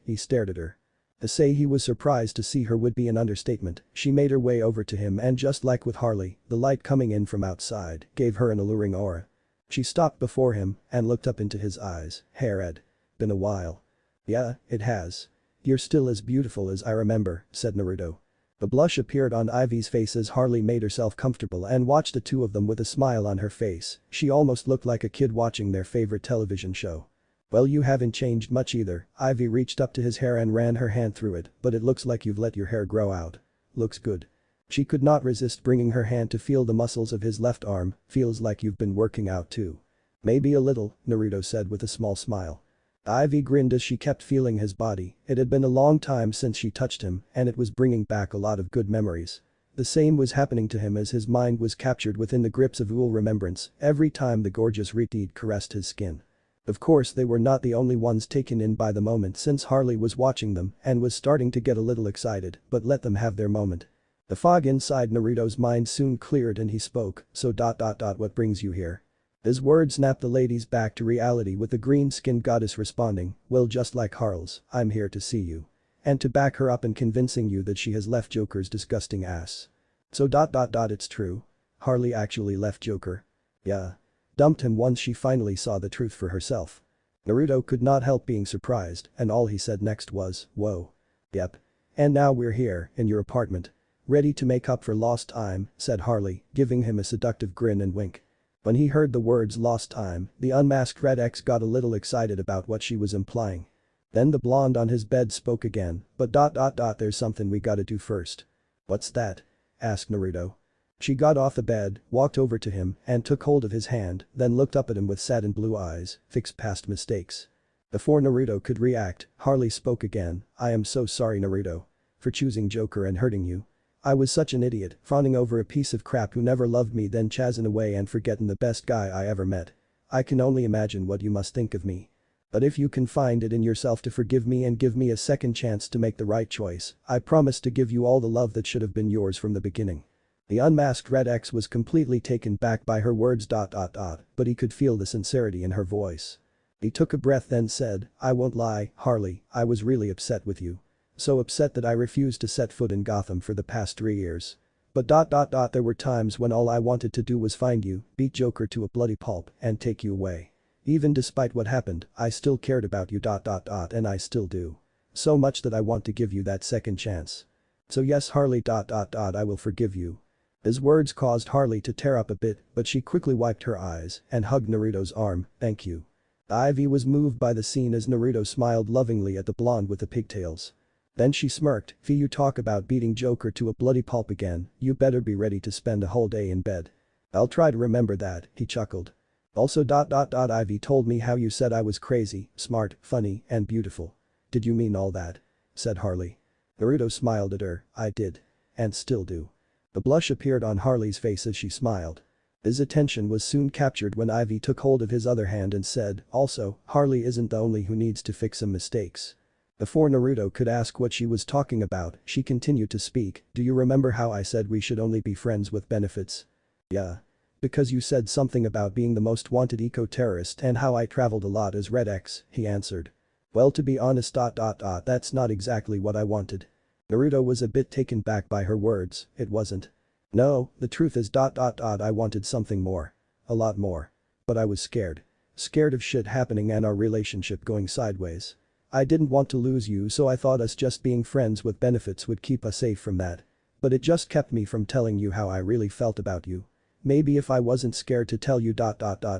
he stared at her. To say he was surprised to see her would be an understatement. She made her way over to him and just like with Harley, the light coming in from outside gave her an alluring aura. She stopped before him and looked up into his eyes. "Hey Red. Been a while." "Yeah, it has. You're still as beautiful as I remember," said Naruto. The blush appeared on Ivy's face as Harley made herself comfortable and watched the two of them with a smile on her face. She almost looked like a kid watching their favorite television show. "Well, you haven't changed much either." Ivy reached up to his hair and ran her hand through it, "but it looks like you've let your hair grow out. Looks good." She could not resist bringing her hand to feel the muscles of his left arm. "Feels like you've been working out too." "Maybe a little," Naruto said with a small smile. Ivy grinned as she kept feeling his body. It had been a long time since she touched him and it was bringing back a lot of good memories. The same was happening to him as his mind was captured within the grips of Uul remembrance every time the gorgeous Reteed caressed his skin. Of course they were not the only ones taken in by the moment since Harley was watching them and was starting to get a little excited, but let them have their moment. The fog inside Naruto's mind soon cleared and he spoke, "So ... what brings you here?" His words snapped the ladies back to reality with the green-skinned goddess responding, "Well, just like Harl's, I'm here to see you. And to back her up in convincing you that she has left Joker's disgusting ass." "So ... it's true? Harley actually left Joker?" "Yeah. Dumped him once she finally saw the truth for herself." Naruto could not help being surprised and all he said next was, "Whoa. Yep. And now we're here, in your apartment. Ready to make up for lost time," said Harley, giving him a seductive grin and wink. When he heard the words lost time, the unmasked Red X got a little excited about what she was implying. Then the blonde on his bed spoke again, "But ... there's something we gotta do first." "What's that?" asked Naruto. She got off the bed, walked over to him and took hold of his hand, then looked up at him with saddened blue eyes, "Fix past mistakes." Before Naruto could react, Harley spoke again. I am so sorry Naruto. For choosing Joker and hurting you. I was such an idiot, fawning over a piece of crap who never loved me then chasin' away and forgetting the best guy I ever met. I can only imagine what you must think of me. But if you can find it in yourself to forgive me and give me a second chance to make the right choice, I promise to give you all the love that should have been yours from the beginning. The unmasked Red X was completely taken back by her words. But he could feel the sincerity in her voice. He took a breath then said, I won't lie, Harley, I was really upset with you. So upset that I refused to set foot in Gotham for the past 3 years. But there were times when all I wanted to do was find you, beat Joker to a bloody pulp, and take you away. Even despite what happened, I still cared about you. And I still do. So much that I want to give you that second chance. So yes Harley. I will forgive you. His words caused Harley to tear up a bit, but she quickly wiped her eyes and hugged Naruto's arm, thank you. Ivy was moved by the scene as Naruto smiled lovingly at the blonde with the pigtails. Then she smirked, "Fee, you talk about beating Joker to a bloody pulp again, you better be ready to spend a whole day in bed." "I'll try to remember that," he chuckled. "Also Ivy told me how you said I was crazy, smart, funny, and beautiful. Did you mean all that?" said Harley. Naruto smiled at her, "I did. And still do." The blush appeared on Harley's face as she smiled. His attention was soon captured when Ivy took hold of his other hand and said, "Also, Harley isn't the only who needs to fix some mistakes." Before Naruto could ask what she was talking about, she continued to speak, "Do you remember how I said we should only be friends with benefits?" "Yeah. Because you said something about being the most wanted eco-terrorist and how I traveled a lot as Red X," he answered. "Well, to be honest, that's not exactly what I wanted." Naruto was a bit taken back by her words, "It wasn't." "No, the truth is I wanted something more. A lot more. But I was scared. Scared of shit happening and our relationship going sideways. I didn't want to lose you so I thought us just being friends with benefits would keep us safe from that. But it just kept me from telling you how I really felt about you. Maybe if I wasn't scared to tell you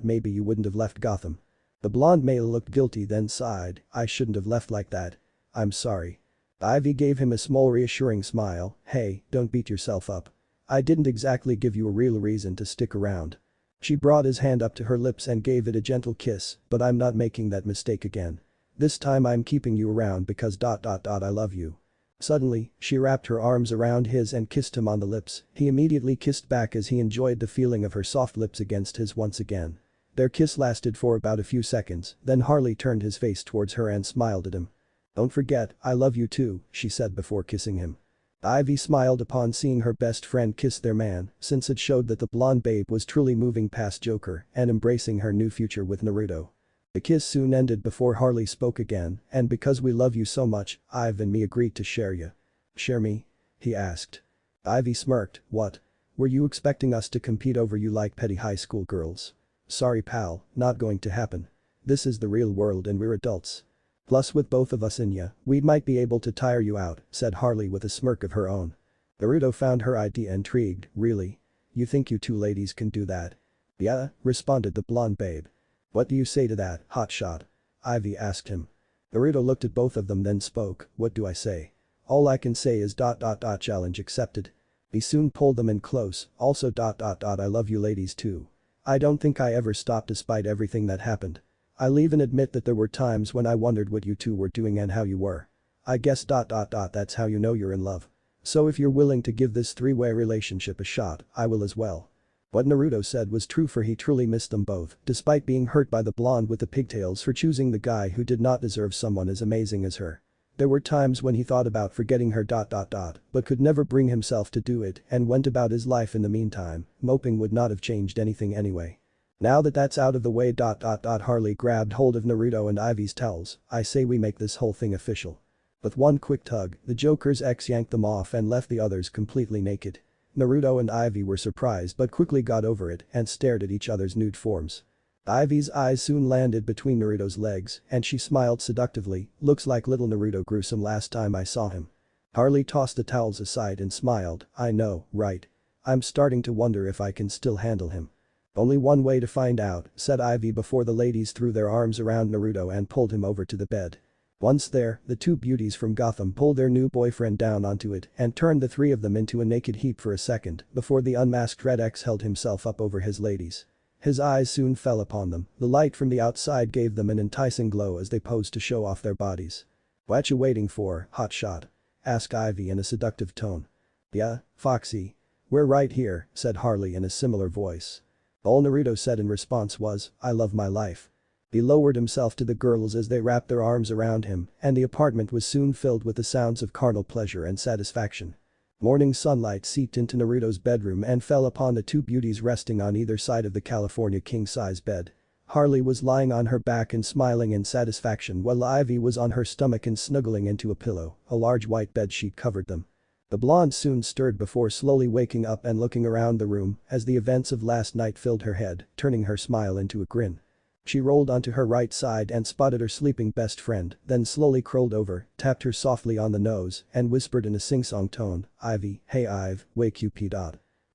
maybe you wouldn't have left Gotham." The blonde male looked guilty then sighed, "I shouldn't have left like that. I'm sorry." Ivy gave him a small reassuring smile, "Hey, don't beat yourself up. I didn't exactly give you a real reason to stick around." She brought his hand up to her lips and gave it a gentle kiss, "But I'm not making that mistake again. This time I'm keeping you around because I love you." Suddenly, she wrapped her arms around his and kissed him on the lips. He immediately kissed back as he enjoyed the feeling of her soft lips against his once again. Their kiss lasted for about a few seconds, then Harley turned his face towards her and smiled at him. "Don't forget, I love you too," she said before kissing him. Ivy smiled upon seeing her best friend kiss their man, since it showed that the blonde babe was truly moving past Joker and embracing her new future with Naruto. The kiss soon ended before Harley spoke again, "And because we love you so much, Ive and me agreed to share you." "Share me?" he asked. Ivy smirked, "What? Were you expecting us to compete over you like petty high school girls? Sorry pal, not going to happen. This is the real world and we're adults. Plus with both of us in ya, we might be able to tire you out," said Harley with a smirk of her own. Naruto found her idea intrigued, "Really? You think you two ladies can do that?" "Yeah," responded the blonde babe. "What do you say to that, hotshot?" Ivy asked him. Naruto looked at both of them then spoke, "What do I say? All I can say is challenge accepted." He soon pulled them in close, "Also I love you ladies too. I don't think I ever stopped despite everything that happened. I'll even admit that there were times when I wondered what you two were doing and how you were. I guess that's how you know you're in love. So if you're willing to give this three-way relationship a shot, I will as well." What Naruto said was true for he truly missed them both, despite being hurt by the blonde with the pigtails for choosing the guy who did not deserve someone as amazing as her. There were times when he thought about forgetting her but could never bring himself to do it and went about his life in the meantime, moping would not have changed anything anyway. Now that that's out of the way Harley grabbed hold of Naruto and Ivy's towels, "I say we make this whole thing official." With one quick tug, the Joker's ex yanked them off and left the others completely naked. Naruto and Ivy were surprised but quickly got over it and stared at each other's nude forms. Ivy's eyes soon landed between Naruto's legs and she smiled seductively, "Looks like little Naruto grew some last time I saw him." Harley tossed the towels aside and smiled, "I know, right? I'm starting to wonder if I can still handle him." "Only one way to find out," said Ivy before the ladies threw their arms around Naruto and pulled him over to the bed. Once there, the two beauties from Gotham pulled their new boyfriend down onto it and turned the three of them into a naked heap for a second before the unmasked Red X held himself up over his ladies. His eyes soon fell upon them, the light from the outside gave them an enticing glow as they posed to show off their bodies. "What you waiting for, hotshot?" asked Ivy in a seductive tone. "Yeah, Foxy. We're right here," said Harley in a similar voice. All Naruto said in response was, "I love my life." He lowered himself to the girls as they wrapped their arms around him, and the apartment was soon filled with the sounds of carnal pleasure and satisfaction. Morning sunlight seeped into Naruto's bedroom and fell upon the two beauties resting on either side of the California king-size bed. Harley was lying on her back and smiling in satisfaction while Ivy was on her stomach and snuggling into a pillow, a large white bedsheet covered them. The blonde soon stirred before slowly waking up and looking around the room as the events of last night filled her head, turning her smile into a grin. She rolled onto her right side and spotted her sleeping best friend, then slowly curled over, tapped her softly on the nose, and whispered in a sing-song tone, "Ivy, hey Ive, wake you P.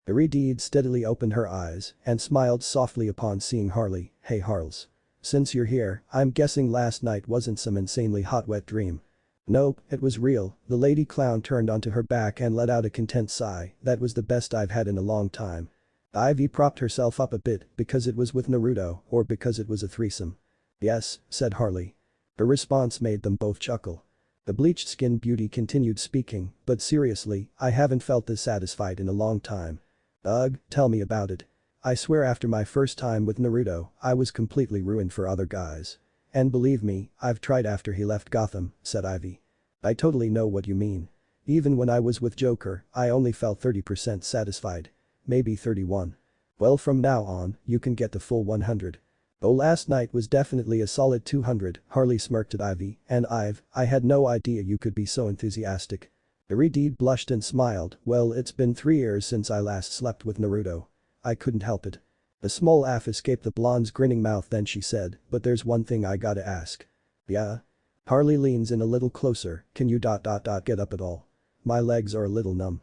Reunite steadily opened her eyes and smiled softly upon seeing Harley. "Hey Harls. Since you're here, I'm guessing last night wasn't some insanely hot wet dream." "Nope, it was real." The lady clown turned onto her back and let out a content sigh, "That was the best I've had in a long time." Ivy propped herself up a bit because it was with Naruto or because it was a threesome. "Yes," said Harley. Her response made them both chuckle. The bleached-skinned beauty continued speaking, "But seriously, I haven't felt this satisfied in a long time." "Ugh, tell me about it. I swear after my first time with Naruto, I was completely ruined for other guys. And believe me, I've tried after he left Gotham," said Ivy. "I totally know what you mean. Even when I was with Joker, I only felt 30% satisfied. Maybe 31. Well, from now on, you can get the full 100. Oh, last night was definitely a solid 200, Harley smirked at Ivy, "and I had no idea you could be so enthusiastic." Reunite blushed and smiled, "Well, it's been 3 years since I last slept with Naruto. I couldn't help it." A small laugh escaped the blonde's grinning mouth, then she said, "But there's one thing I gotta ask." "Yeah?" Harley leans in a little closer, "Can you get up at all? My legs are a little numb."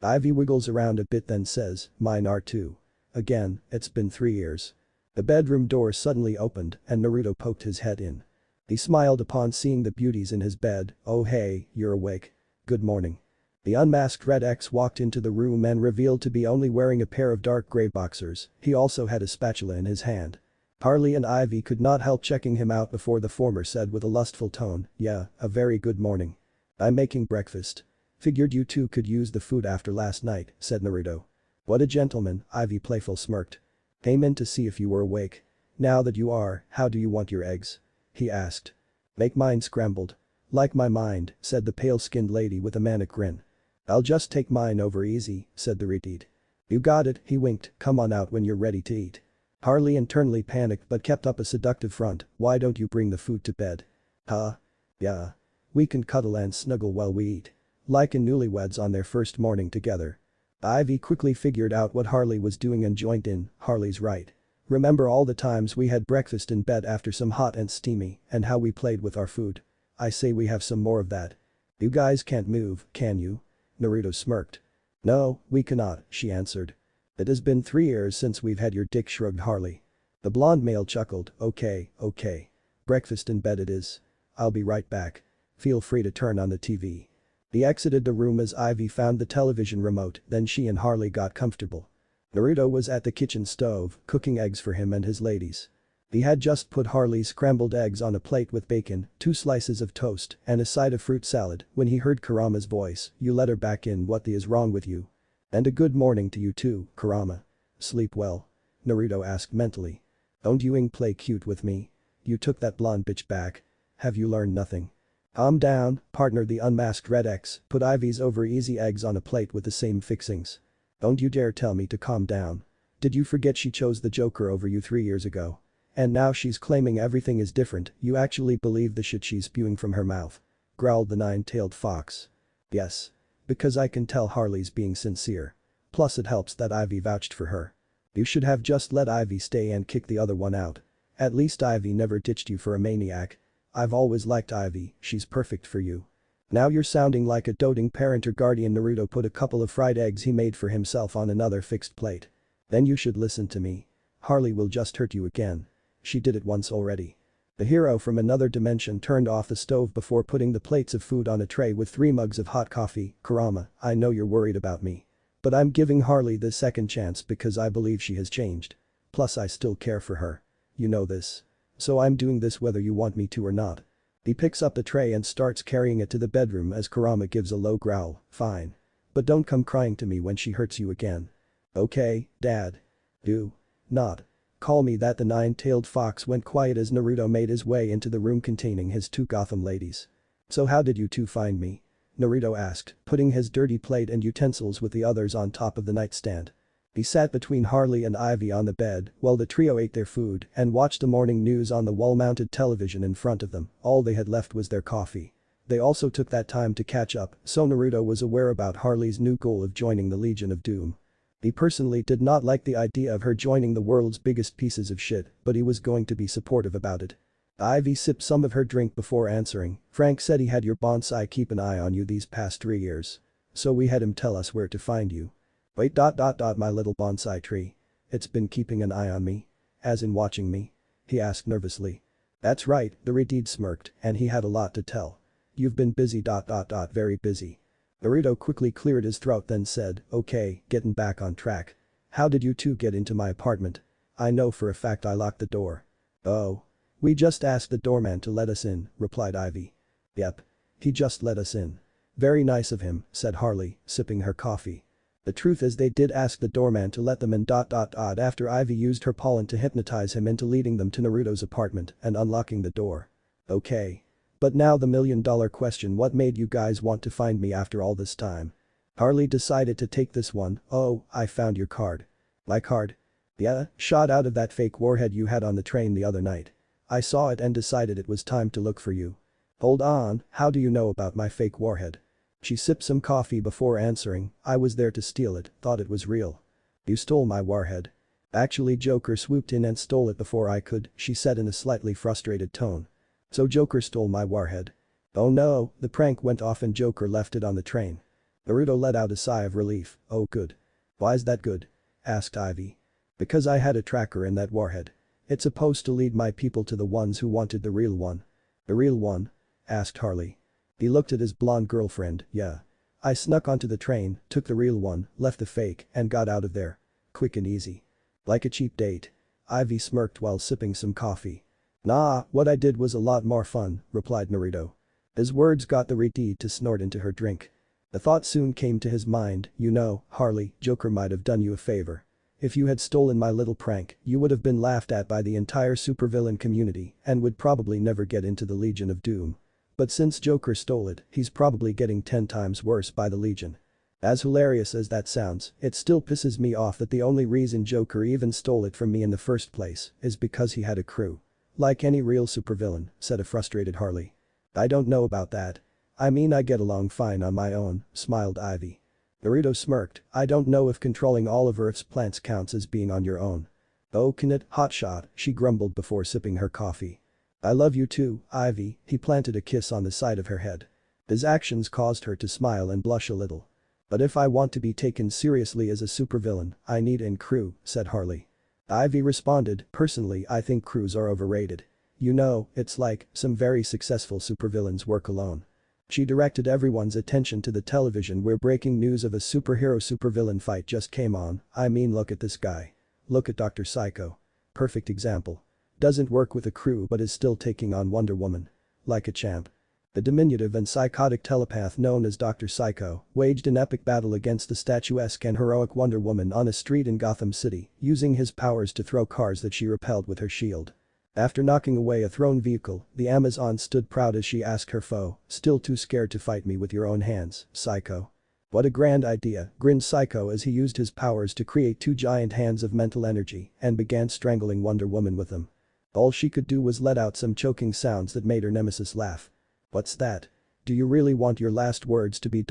Ivy wiggles around a bit then says, "Mine are too. Again, it's been 3 years." The bedroom door suddenly opened and Naruto poked his head in. He smiled upon seeing the beauties in his bed. "Oh hey, you're awake. Good morning." The unmasked Red X walked into the room and revealed to be only wearing a pair of dark gray boxers. He also had a spatula in his hand. Harley and Ivy could not help checking him out before the former said with a lustful tone, "Yeah, a very good morning. I'm making breakfast. Figured you two could use the food after last night," said Naruto. "What a gentleman," Ivy playful smirked. "Came in to see if you were awake. Now that you are, how do you want your eggs?" he asked. "Make mine scrambled. Like my mind," said the pale-skinned lady with a manic grin. "I'll just take mine over easy," said the Reunite. "You got it," he winked, "come on out when you're ready to eat." Harley internally panicked but kept up a seductive front, "Why don't you bring the food to bed?" "Huh? Yeah. We can cuddle and snuggle while we eat. Like in newlyweds on their first morning together." Ivy quickly figured out what Harley was doing and joined in, "Harley's right. Remember all the times we had breakfast in bed after some hot and steamy and how we played with our food? I say we have some more of that." "You guys can't move, can you?" Naruto smirked. "No, we cannot," she answered. "It has been 3 years since we've had your dick," shrugged Harley. The blonde male chuckled, Okay. Breakfast in bed it is. I'll be right back. Feel free to turn on the TV." He exited the room as Ivy found the television remote, then she and Harley got comfortable. Naruto was at the kitchen stove, cooking eggs for him and his ladies. He had just put Harley's scrambled eggs on a plate with bacon, 2 slices of toast, and a side of fruit salad when he heard Kurama's voice, "You let her back in, what the is wrong with you?" "And a good morning to you too, Kurama. Sleep well?" Naruto asked mentally. "Don't you play cute with me? You took that blonde bitch back. Have you learned nothing?" "Calm down, partner," the unmasked Red X put Ivy's over easy eggs on a plate with the same fixings. "Don't you dare tell me to calm down. Did you forget she chose the Joker over you 3 years ago? And now she's claiming everything is different, you actually believe the shit she's spewing from her mouth?" growled the nine-tailed fox. "Yes. Because I can tell Harley's being sincere. Plus it helps that Ivy vouched for her. You should have just let Ivy stay and kick the other one out. At least Ivy never ditched you for a maniac. I've always liked Ivy, she's perfect for you." "Now you're sounding like a doting parent or guardian." Naruto put a couple of fried eggs he made for himself on another fixed plate. "Then you should listen to me. Harley will just hurt you again. She did it once already." The hero from another dimension turned off the stove before putting the plates of food on a tray with 3 mugs of hot coffee. "Kurama, I know you're worried about me. But I'm giving Harley the second chance because I believe she has changed. plus I still care for her. You know this. So I'm doing this whether you want me to or not. He picks up the tray and starts carrying it to the bedroom as Kurama gives a low growl, fine. But don't come crying to me when she hurts you again. Okay, Dad. Do not call me that. The nine-tailed fox went quiet as Naruto made his way into the room containing his two Gotham ladies. So how did you two find me? Naruto asked, putting his dirty plate and utensils with the others on top of the nightstand. He sat between Harley and Ivy on the bed while the trio ate their food and watched the morning news on the wall-mounted television in front of them. All they had left was their coffee. They also took that time to catch up, so Naruto was aware about Harley's new goal of joining the Legion of Doom. He personally did not like the idea of her joining the world's biggest pieces of shit, but he was going to be supportive about it. Ivy sipped some of her drink before answering. Frank said he had your bonsai keep an eye on you these past 3 years. So we had him tell us where to find you. Wait. My little bonsai tree. It's been keeping an eye on me? As in watching me? He asked nervously. That's right, the Redeed smirked, and he had a lot to tell. You've been busy. Very busy. Naruto quickly cleared his throat then said, okay, getting back on track. How did you two get into my apartment? I know for a fact I locked the door. Oh. We just asked the doorman to let us in, replied Ivy. Yep. He just let us in. Very nice of him, said Harley, sipping her coffee. The truth is they did ask the doorman to let them in. After Ivy used her pollen to hypnotize him into leading them to Naruto's apartment and unlocking the door. Okay. But now the million-dollar question, what made you guys want to find me after all this time? Harley decided to take this one. Oh, I found your card. My card? Yeah, shot out of that fake warhead you had on the train the other night. I saw it and decided it was time to look for you. Hold on, how do you know about my fake warhead? She sipped some coffee before answering, I was there to steal it, thought it was real. You stole my warhead. Actually Joker swooped in and stole it before I could, she said in a slightly frustrated tone. So Joker stole my warhead. Oh no, the prank went off and Joker left it on the train. Naruto let out a sigh of relief, oh good. Why's that good? Asked Ivy. Because I had a tracker in that warhead. It's supposed to lead my people to the ones who wanted the real one. The real one? Asked Harley. He looked at his blonde girlfriend, yeah. I snuck onto the train, took the real one, left the fake, and got out of there. Quick and easy. Like a cheap date. Ivy smirked while sipping some coffee. Nah, what I did was a lot more fun, replied Naruto. His words got the Redeed to snort into her drink. The thought soon came to his mind, you know, Harley, Joker might have done you a favor. If you had stolen my little prank, you would have been laughed at by the entire supervillain community and would probably never get into the Legion of Doom. But since Joker stole it, he's probably getting 10 times worse by the Legion. As hilarious as that sounds, it still pisses me off that the only reason Joker even stole it from me in the first place is because he had a crew. Like any real supervillain, said a frustrated Harley. I don't know about that. I mean I get along fine on my own, smiled Ivy. Naruto smirked, I don't know if controlling all of Earth's plants counts as being on your own. Oh can it, hotshot, she grumbled before sipping her coffee. I love you too, Ivy, he planted a kiss on the side of her head. His actions caused her to smile and blush a little. But if I want to be taken seriously as a supervillain, I need a crew, said Harley. Ivy responded, personally I think crews are overrated. You know, it's like, some very successful supervillains work alone. She directed everyone's attention to the television where breaking news of a superhero-supervillain fight just came on. I mean look at this guy. Look at Dr. Psycho. Perfect example. Doesn't work with a crew but is still taking on Wonder Woman. Like a champ. The diminutive and psychotic telepath known as Dr. Psycho waged an epic battle against the statuesque and heroic Wonder Woman on a street in Gotham City, using his powers to throw cars that she repelled with her shield. After knocking away a thrown vehicle, the Amazon stood proud as she asked her foe, still too scared to fight me with your own hands, Psycho. What a grand idea, grinned Psycho as he used his powers to create 2 giant hands of mental energy and began strangling Wonder Woman with them. All she could do was let out some choking sounds that made her nemesis laugh. What's that? Do you really want your last words to be ...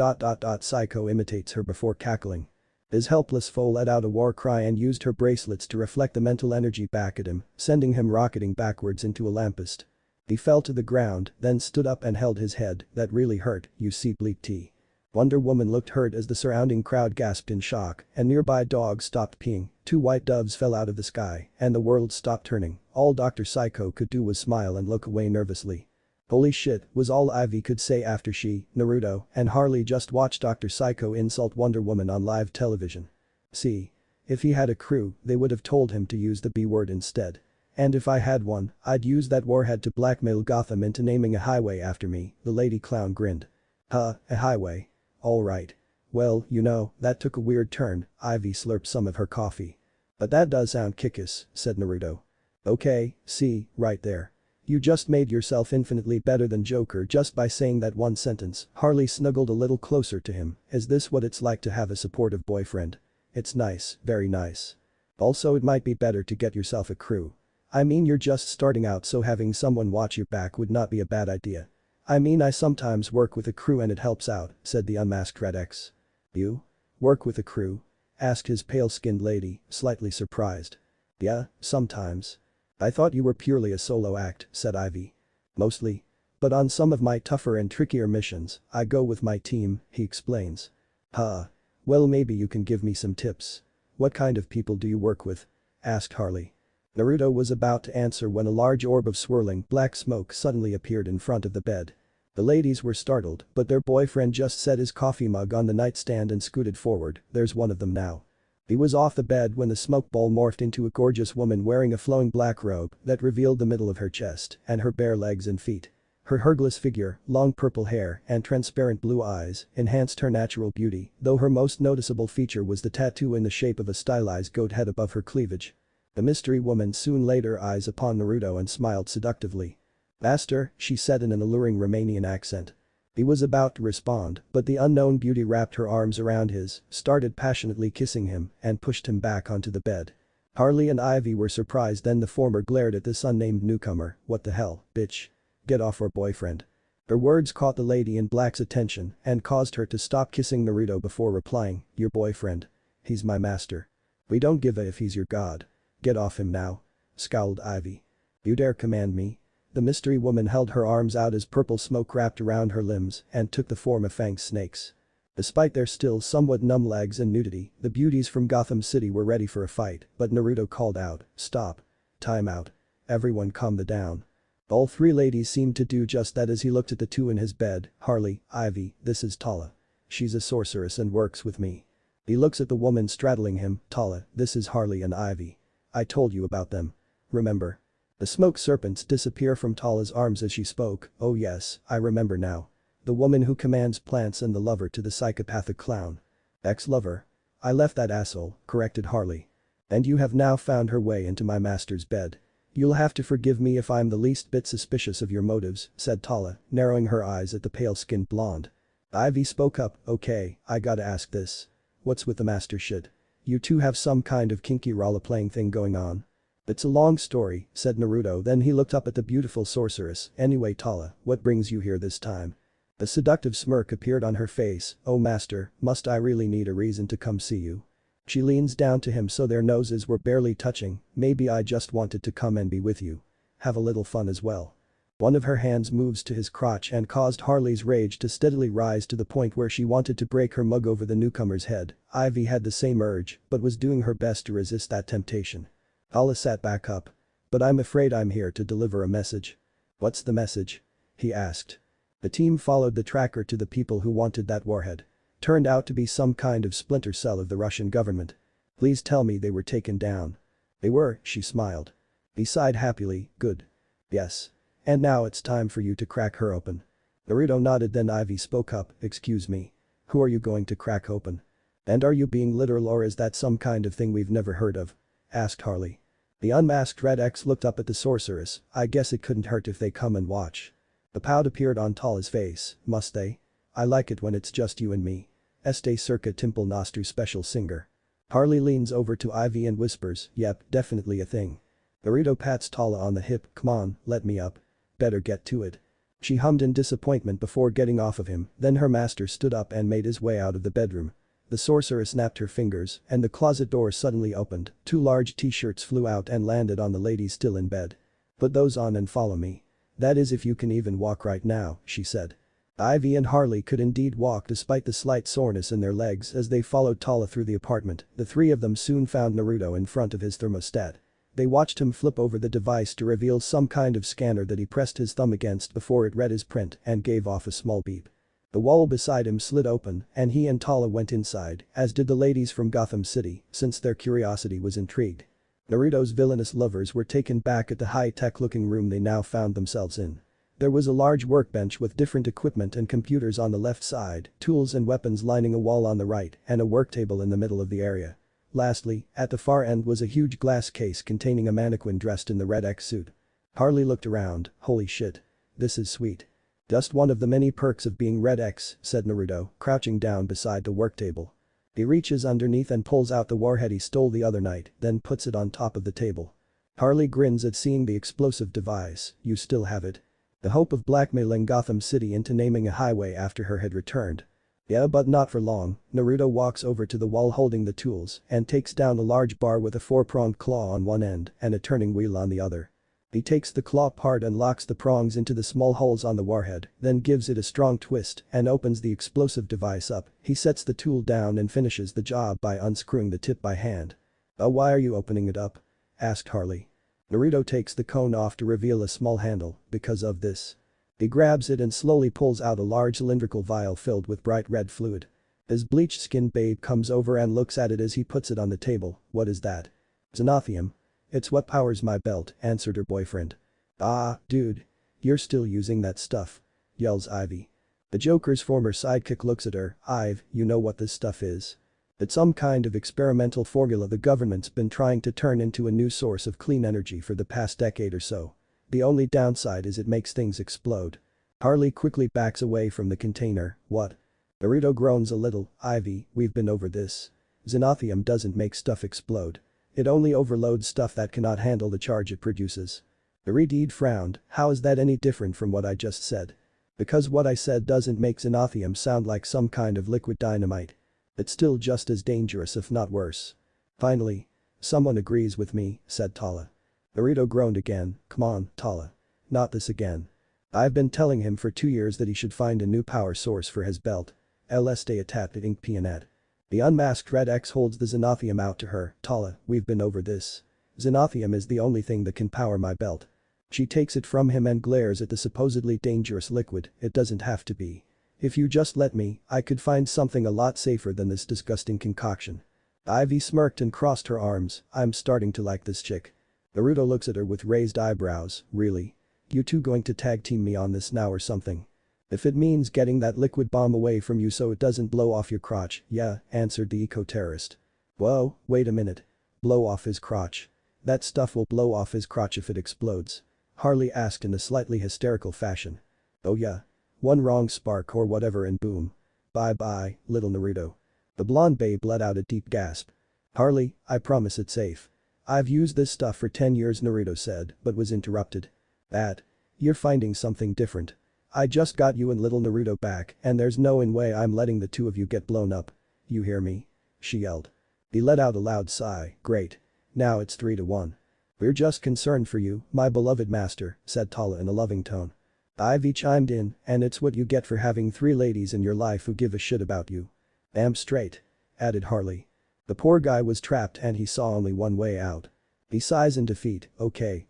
Psycho imitates her before cackling. His helpless foe let out a war cry and used her bracelets to reflect the mental energy back at him, sending him rocketing backwards into a lamppost. He fell to the ground, then stood up and held his head, that really hurt, you see bleep T. Wonder Woman looked hurt as the surrounding crowd gasped in shock, and nearby dogs stopped peeing, 2 white doves fell out of the sky, and the world stopped turning. All Dr. Psycho could do was smile and look away nervously. Holy shit, was all Ivy could say after she, Naruto, and Harley just watched Dr. Psycho insult Wonder Woman on live television. See. If he had a crew, they would have told him to use the B word instead. And if I had one, I'd use that warhead to blackmail Gotham into naming a highway after me, the lady clown grinned. Huh, a highway. Alright. Well, you know, that took a weird turn, Ivy slurped some of her coffee. But that does sound kick-ass, said Naruto. Okay, see, right there. You just made yourself infinitely better than Joker just by saying that one sentence. Harley snuggled a little closer to him. Is this what it's like to have a supportive boyfriend? It's nice, very nice. Also, it might be better to get yourself a crew. I mean, you're just starting out, so having someone watch your back would not be a bad idea. I mean, I sometimes work with a crew and it helps out, said the unmasked Red X. You? Work with a crew? Asked his pale-skinned lady, slightly surprised. Yeah, sometimes. I thought you were purely a solo act, said Ivy. Mostly. But on some of my tougher and trickier missions, I go with my team, he explains. Huh. Well, maybe you can give me some tips. What kind of people do you work with? Asked Harley. Naruto was about to answer when a large orb of swirling black smoke suddenly appeared in front of the bed. The ladies were startled, but their boyfriend just set his coffee mug on the nightstand and scooted forward. There's one of them now. He was off the bed when the smoke ball morphed into a gorgeous woman wearing a flowing black robe that revealed the middle of her chest and her bare legs and feet. Her hergless figure, long purple hair, and transparent blue eyes enhanced her natural beauty, though her most noticeable feature was the tattoo in the shape of a stylized goat head above her cleavage. The mystery woman soon laid her eyes upon Naruto and smiled seductively. Master, she said in an alluring Romanian accent. He was about to respond, but the unknown beauty wrapped her arms around his, started passionately kissing him, and pushed him back onto the bed. Harley and Ivy were surprised, then the former glared at this unnamed newcomer. What the hell, bitch? Get off our boyfriend. Her words caught the lady in black's attention and caused her to stop kissing Naruto before replying, your boyfriend. He's my master. We don't give a if he's your god. Get off him now. Scowled Ivy. You dare command me? The mystery woman held her arms out as purple smoke wrapped around her limbs and took the form of fanged snakes. Despite their still somewhat numb legs and nudity, the beauties from Gotham City were ready for a fight, but Naruto called out, stop. Time out. Everyone calm down. All three ladies seemed to do just that as he looked at the two in his bed. Harley, Ivy, this is Tala. She's a sorceress and works with me. He looks at the woman straddling him. Tala, this is Harley and Ivy. I told you about them. Remember? The smoke serpents disappear from Tala's arms as she spoke. Oh yes, I remember now. The woman who commands plants and the lover to the psychopathic clown. Ex-lover. I left that asshole, corrected Harley. And you have now found her way into my master's bed. You'll have to forgive me if I'm the least bit suspicious of your motives, said Tala, narrowing her eyes at the pale-skinned blonde. Ivy spoke up, okay, I gotta ask this. What's with the master shit? You two have some kind of kinky role-playing thing going on? It's a long story, said Naruto, then he looked up at the beautiful sorceress. Anyway, Tala, what brings you here this time? A seductive smirk appeared on her face. Oh master, must I really need a reason to come see you? She leans down to him so their noses were barely touching. Maybe I just wanted to come and be with you. Have a little fun as well. One of her hands moves to his crotch and caused Harley's rage to steadily rise to the point where she wanted to break her mug over the newcomer's head. Ivy had the same urge, but was doing her best to resist that temptation. Tala sat back up. But I'm afraid I'm here to deliver a message. What's the message? He asked. The team followed the tracker to the people who wanted that warhead. Turned out to be some kind of splinter cell of the Russian government. Please tell me they were taken down. They were, she smiled. He sighed happily, good. Yes. And now it's time for you to crack her open. Naruto nodded, then Ivy spoke up, excuse me. Who are you going to crack open? And are you being literal or is that some kind of thing we've never heard of? Asked Harley. The unmasked Red X looked up at the sorceress. I guess it couldn't hurt if they come and watch. The pout appeared on Tala's face. Must they? I like it when it's just you and me. Este circa Temple Nostru special singer. Harley leans over to Ivy and whispers, yep, definitely a thing. Naruto pats Tala on the hip, come on, let me up. Better get to it. She hummed in disappointment before getting off of him, then her master stood up and made his way out of the bedroom. The sorceress snapped her fingers and the closet door suddenly opened. Two large t-shirts flew out and landed on the lady still in bed. Put those on and follow me. That is if you can even walk right now, she said. Ivy and Harley could indeed walk despite the slight soreness in their legs as they followed Tala through the apartment. The three of them soon found Naruto in front of his thermostat. They watched him flip over the device to reveal some kind of scanner that he pressed his thumb against before it read his print and gave off a small beep. The wall beside him slid open and he and Tala went inside, as did the ladies from Gotham City, since their curiosity was intrigued. Naruto's villainous lovers were taken back at the high-tech looking room they now found themselves in. There was a large workbench with different equipment and computers on the left side, tools and weapons lining a wall on the right, and a work table in the middle of the area. Lastly, at the far end was a huge glass case containing a mannequin dressed in the red X suit. Harley looked around, holy shit. This is sweet. Just one of the many perks of being Red X, said Naruto, crouching down beside the work table. He reaches underneath and pulls out the warhead he stole the other night, then puts it on top of the table. Harley grins at seeing the explosive device. You still have it? The hope of blackmailing Gotham City into naming a highway after her had returned. Yeah, but not for long. Naruto walks over to the wall holding the tools and takes down a large bar with a four-pronged claw on one end and a turning wheel on the other. He takes the claw part and locks the prongs into the small holes on the warhead, then gives it a strong twist and opens the explosive device up. He sets the tool down and finishes the job by unscrewing the tip by hand. Why are you opening it up?" asked Harley. Naruto takes the cone off to reveal a small handle, because of this. He grabs it and slowly pulls out a large cylindrical vial filled with bright red fluid. His bleached-skinned babe comes over and looks at it as he puts it on the table. What is that? Xenothium. It's what powers my belt, answered her boyfriend. Ah, dude. You're still using that stuff. Yells Ivy. The Joker's former sidekick looks at her. Ive, you know what this stuff is? It's some kind of experimental formula the government's been trying to turn into a new source of clean energy for the past decade or so. The only downside is it makes things explode. Harley quickly backs away from the container. What? Naruto groans a little. Ivy, we've been over this. Xenothium doesn't make stuff explode. It only overloads stuff that cannot handle the charge it produces. Iridid frowned. How is that any different from what I just said? Because what I said doesn't make xenothium sound like some kind of liquid dynamite. It's still just as dangerous if not worse. Finally. Someone agrees with me, said Tala. Naruto groaned again. Come on, Tala. Not this again. I've been telling him for 2 years that he should find a new power source for his belt. Leste atat ink pianet. The unmasked Red X holds the xenothium out to her. Tala, we've been over this. Xenothium is the only thing that can power my belt. She takes it from him and glares at the supposedly dangerous liquid. It doesn't have to be. If you just let me, I could find something a lot safer than this disgusting concoction. Ivy smirked and crossed her arms. I'm starting to like this chick. Naruto looks at her with raised eyebrows. Really? You two going to tag team me on this now or something? If it means getting that liquid bomb away from you so it doesn't blow off your crotch, yeah, answered the eco-terrorist. Whoa, wait a minute. Blow off his crotch. That stuff will blow off his crotch if it explodes. Harley asked in a slightly hysterical fashion. Oh yeah. One wrong spark or whatever and boom. Bye-bye, little Naruto. The blonde babe let out a deep gasp. Harley, I promise it's safe. I've used this stuff for 10 years, Naruto said, but was interrupted. That. You're finding something different. I just got you and little Naruto back and there's no way I'm letting the two of you get blown up. You hear me? She yelled. He let out a loud sigh. Great. Now it's 3-1. We're just concerned for you, my beloved master, said Tala in a loving tone. Ivy chimed in, and it's what you get for having 3 ladies in your life who give a shit about you. Damn straight. Added Harley. The poor guy was trapped and he saw only one way out. He sighs in defeat. Okay.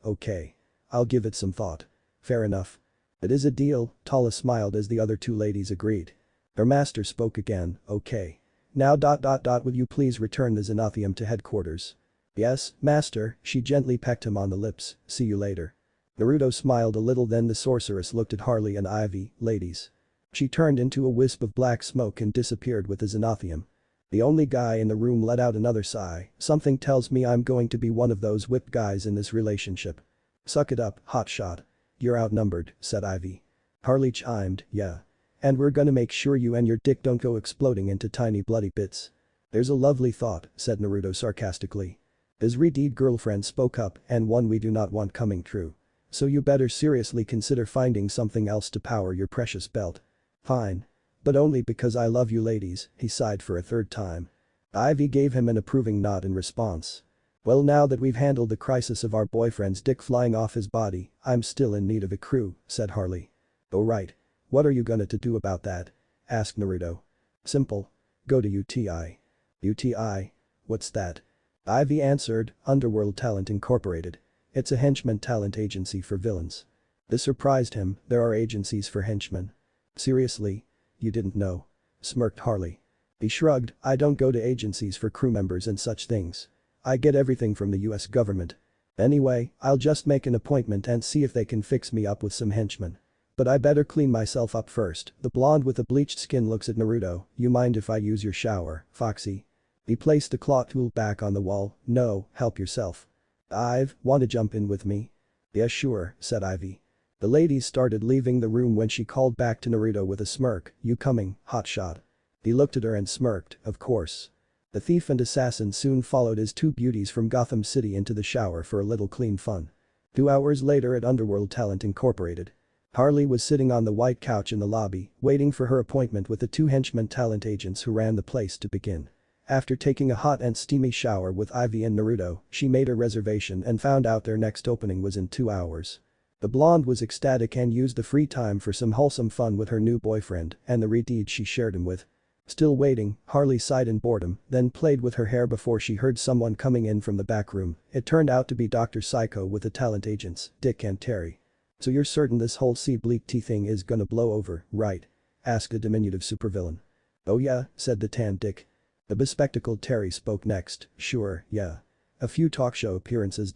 I'll give it some thought. Fair enough. It is a deal, Tala smiled as the other 2 ladies agreed. Her master spoke again. Okay. Now ... would you please return the xenothium to headquarters? Yes, master, she gently pecked him on the lips. See you later. Naruto smiled a little, then the sorceress looked at Harley and Ivy. Ladies. She turned into a wisp of black smoke and disappeared with the xenothium. The only guy in the room let out another sigh. Something tells me I'm going to be one of those whipped guys in this relationship. Suck it up, hotshot. You're outnumbered, said Ivy. Harley chimed, yeah. And we're gonna make sure you and your dick don't go exploding into tiny bloody bits. There's a lovely thought, said Naruto sarcastically. His redeemed girlfriend spoke up, and one we do not want coming true. So you better seriously consider finding something else to power your precious belt. Fine. But only because I love you ladies, he sighed for a 3rd time. Ivy gave him an approving nod in response. Well, now that we've handled the crisis of our boyfriend's dick flying off his body, I'm still in need of a crew, said Harley. Oh right. What are you gonna do about that? Asked Naruto. Simple. Go to UTI. UTI? What's that? Ivy answered, Underworld Talent Incorporated. It's a henchman talent agency for villains. This surprised him. There are agencies for henchmen. Seriously? You didn't know? Smirked Harley. He shrugged, I don't go to agencies for crew members and such things. I get everything from the US government. Anyway, I'll just make an appointment and see if they can fix me up with some henchmen. But I better clean myself up first. The blonde with the bleached skin looks at Naruto, you mind if I use your shower, Foxy? He placed the claw tool back on the wall, no, help yourself. Want to jump in with me? Yeah sure, said Ivy. The ladies started leaving the room when she called back to Naruto with a smirk, you coming, hotshot? He looked at her and smirked, of course. The thief and assassin soon followed his two beauties from Gotham City into the shower for a little clean fun. 2 hours later at Underworld Talent Incorporated. Harley was sitting on the white couch in the lobby, waiting for her appointment with the 2 henchmen talent agents who ran the place to begin. After taking a hot and steamy shower with Ivy and Naruto, she made a reservation and found out their next opening was in 2 hours. The blonde was ecstatic and used the free time for some wholesome fun with her new boyfriend and the redeed she shared him with. Still waiting, Harley sighed in boredom, then played with her hair before she heard someone coming in from the back room. It turned out to be Dr. Psycho with the talent agents, Dick and Terry. So you're certain this whole bleak tea thing is gonna blow over, right? Asked a diminutive supervillain. Oh yeah, said the tanned Dick. The bespectacled Terry spoke next, sure, yeah. A few talk show appearances.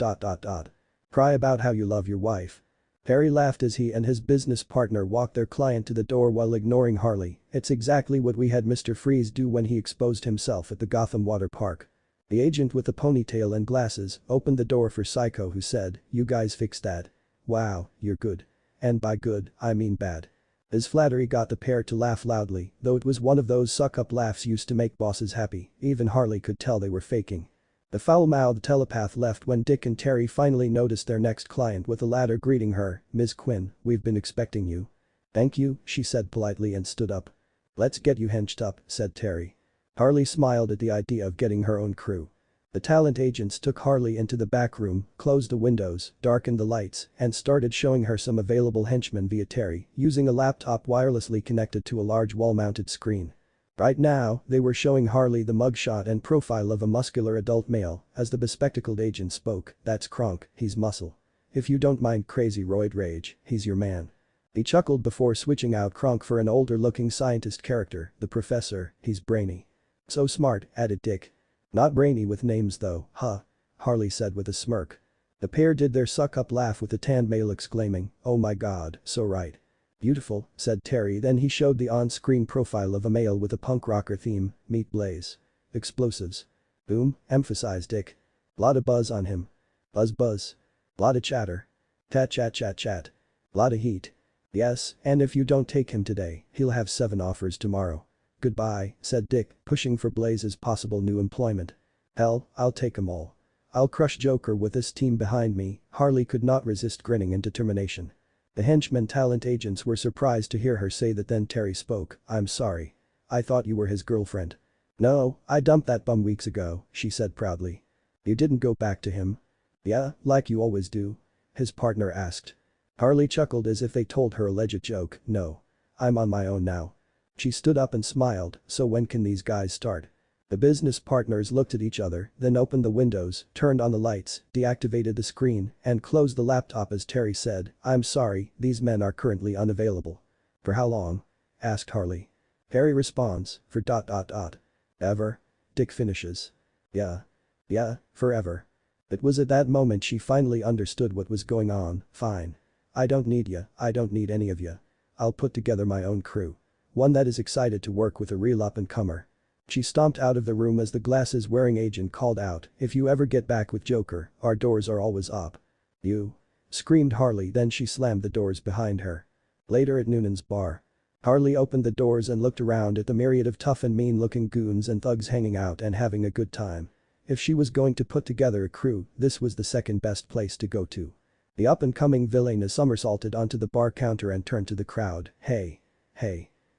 Cry about how you love your wife. Terry laughed as he and his business partner walked their client to the door while ignoring Harley. It's exactly what we had Mr. Freeze do when he exposed himself at the Gotham Water Park. The agent with the ponytail and glasses opened the door for Psycho who said, you guys fixed that. Wow, you're good. And by good, I mean bad. His flattery got the pair to laugh loudly, though it was one of those suck-up laughs used to make bosses happy, even Harley could tell they were faking. The foul-mouthed telepath left when Dick and Terry finally noticed their next client with a ladder greeting her, Ms. Quinn, we've been expecting you. Thank you, she said politely and stood up. Let's get you henched up, said Terry. Harley smiled at the idea of getting her own crew. The talent agents took Harley into the back room, closed the windows, darkened the lights, and started showing her some available henchmen via Terry, using a laptop wirelessly connected to a large wall-mounted screen. Right now, they were showing Harley the mugshot and profile of a muscular adult male, as the bespectacled agent spoke, that's Kronk, he's muscle. If you don't mind crazy roid rage, he's your man. He chuckled before switching out Kronk for an older-looking scientist character, the professor, he's brainy. So smart, added Dick. Not brainy with names though, huh? Harley said with a smirk. The pair did their suck-up laugh with the tanned male exclaiming, oh my god, so right. Beautiful, said Terry, then he showed the on-screen profile of a male with a punk rocker theme, meet Blaze. Explosives. Boom, emphasized Dick. Lot of buzz on him. Buzz. Lot of chatter. Chat. Lot of heat. Yes, and if you don't take him today, he'll have 7 offers tomorrow. Goodbye, said Dick, pushing for Blaze's possible new employment. Hell, I'll take 'em all. I'll crush Joker with this team behind me. Harley could not resist grinning in determination. The henchmen talent agents were surprised to hear her say that, then Terry spoke, I'm sorry. I thought you were his girlfriend. No, I dumped that bum weeks ago, she said proudly. You didn't go back to him? Yeah, like you always do? His partner asked. Harley chuckled as if they told her a legit joke, no. I'm on my own now. She stood up and smiled, so when can these guys start? The business partners looked at each other, then opened the windows, turned on the lights, deactivated the screen, and closed the laptop as Terry said, I'm sorry, these men are currently unavailable. For how long? Asked Harley. Terry responds, for ... Ever? Dick finishes. Yeah, forever. It was at that moment she finally understood what was going on, fine. I don't need ya, I don't need any of ya. I'll put together my own crew. One that is excited to work with a real up-and-comer. She stomped out of the room as the glasses-wearing agent called out, if you ever get back with Joker, our doors are always up. You? Screamed Harley, then she slammed the doors behind her. Later at Noonan's bar. Harley opened the doors and looked around at the myriad of tough and mean-looking goons and thugs hanging out and having a good time. If she was going to put together a crew, this was the second best place to go to. The up-and-coming villain somersaulted onto the bar counter and turned to the crowd, hey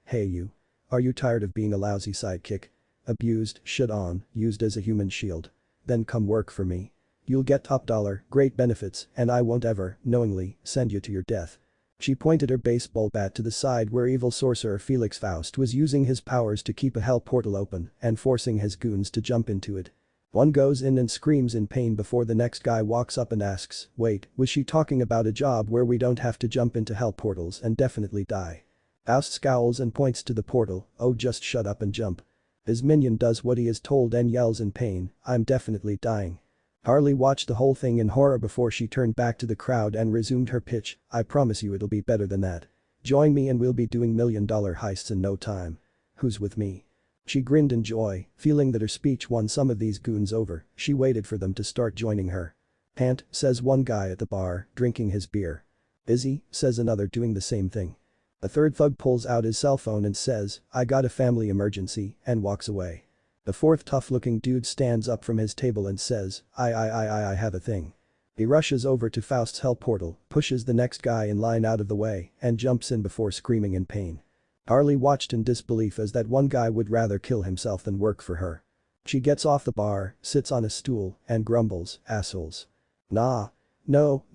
you. Are you tired of being a lousy sidekick? Abused, shit on, used as a human shield. Then come work for me. You'll get top dollar, great benefits, and I won't ever, knowingly, send you to your death. She pointed her baseball bat to the side where evil sorcerer Felix Faust was using his powers to keep a hell portal open and forcing his goons to jump into it. One goes in and screams in pain before the next guy walks up and asks, wait, was she talking about a job where we don't have to jump into hell portals and definitely die? Faust scowls and points to the portal, oh just shut up and jump. His minion does what he is told and yells in pain, I'm definitely dying. Harley watched the whole thing in horror before she turned back to the crowd and resumed her pitch, I promise you it'll be better than that. Join me and we'll be doing million-dollar heists in no time. Who's with me? She grinned in joy, feeling that her speech won some of these goons over, she waited for them to start joining her. Pant, says one guy at the bar, drinking his beer. Busy, says another doing the same thing. A third thug pulls out his cell phone and says, I got a family emergency, and walks away. The fourth tough-looking dude stands up from his table and says, I have a thing. He rushes over to Faust's hell portal, pushes the next guy in line out of the way, and jumps in before screaming in pain. Harley watched in disbelief as that one guy would rather kill himself than work for her. She gets off the bar, sits on a stool, and grumbles, assholes. Nah. No,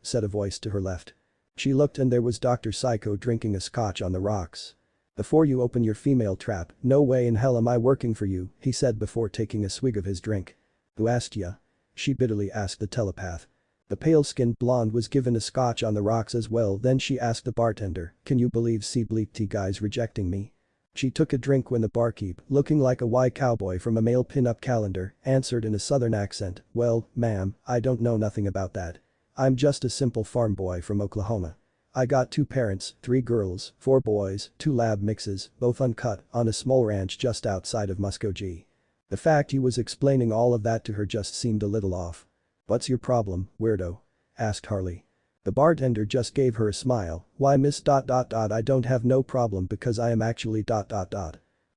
said a voice to her left. She looked and there was Dr. Psycho drinking a scotch on the rocks. Before you open your female trap, no way in hell am I working for you, he said before taking a swig of his drink. Who asked ya? She bitterly asked the telepath. The pale-skinned blonde was given a scotch on the rocks as well, then she asked the bartender, can you believe bleak tea guys rejecting me? She took a drink when the barkeep, looking like a white cowboy from a male pin-up calendar, answered in a southern accent, well, ma'am, I don't know nothing about that. I'm just a simple farm boy from Oklahoma. I got 2 parents, 3 girls, 4 boys, 2 lab mixes, both uncut, on a small ranch just outside of Muskogee. The fact he was explaining all of that to her just seemed a little off. What's your problem, weirdo? Asked Harley. The bartender just gave her a smile, why miss ... I don't have no problem because I am actually ...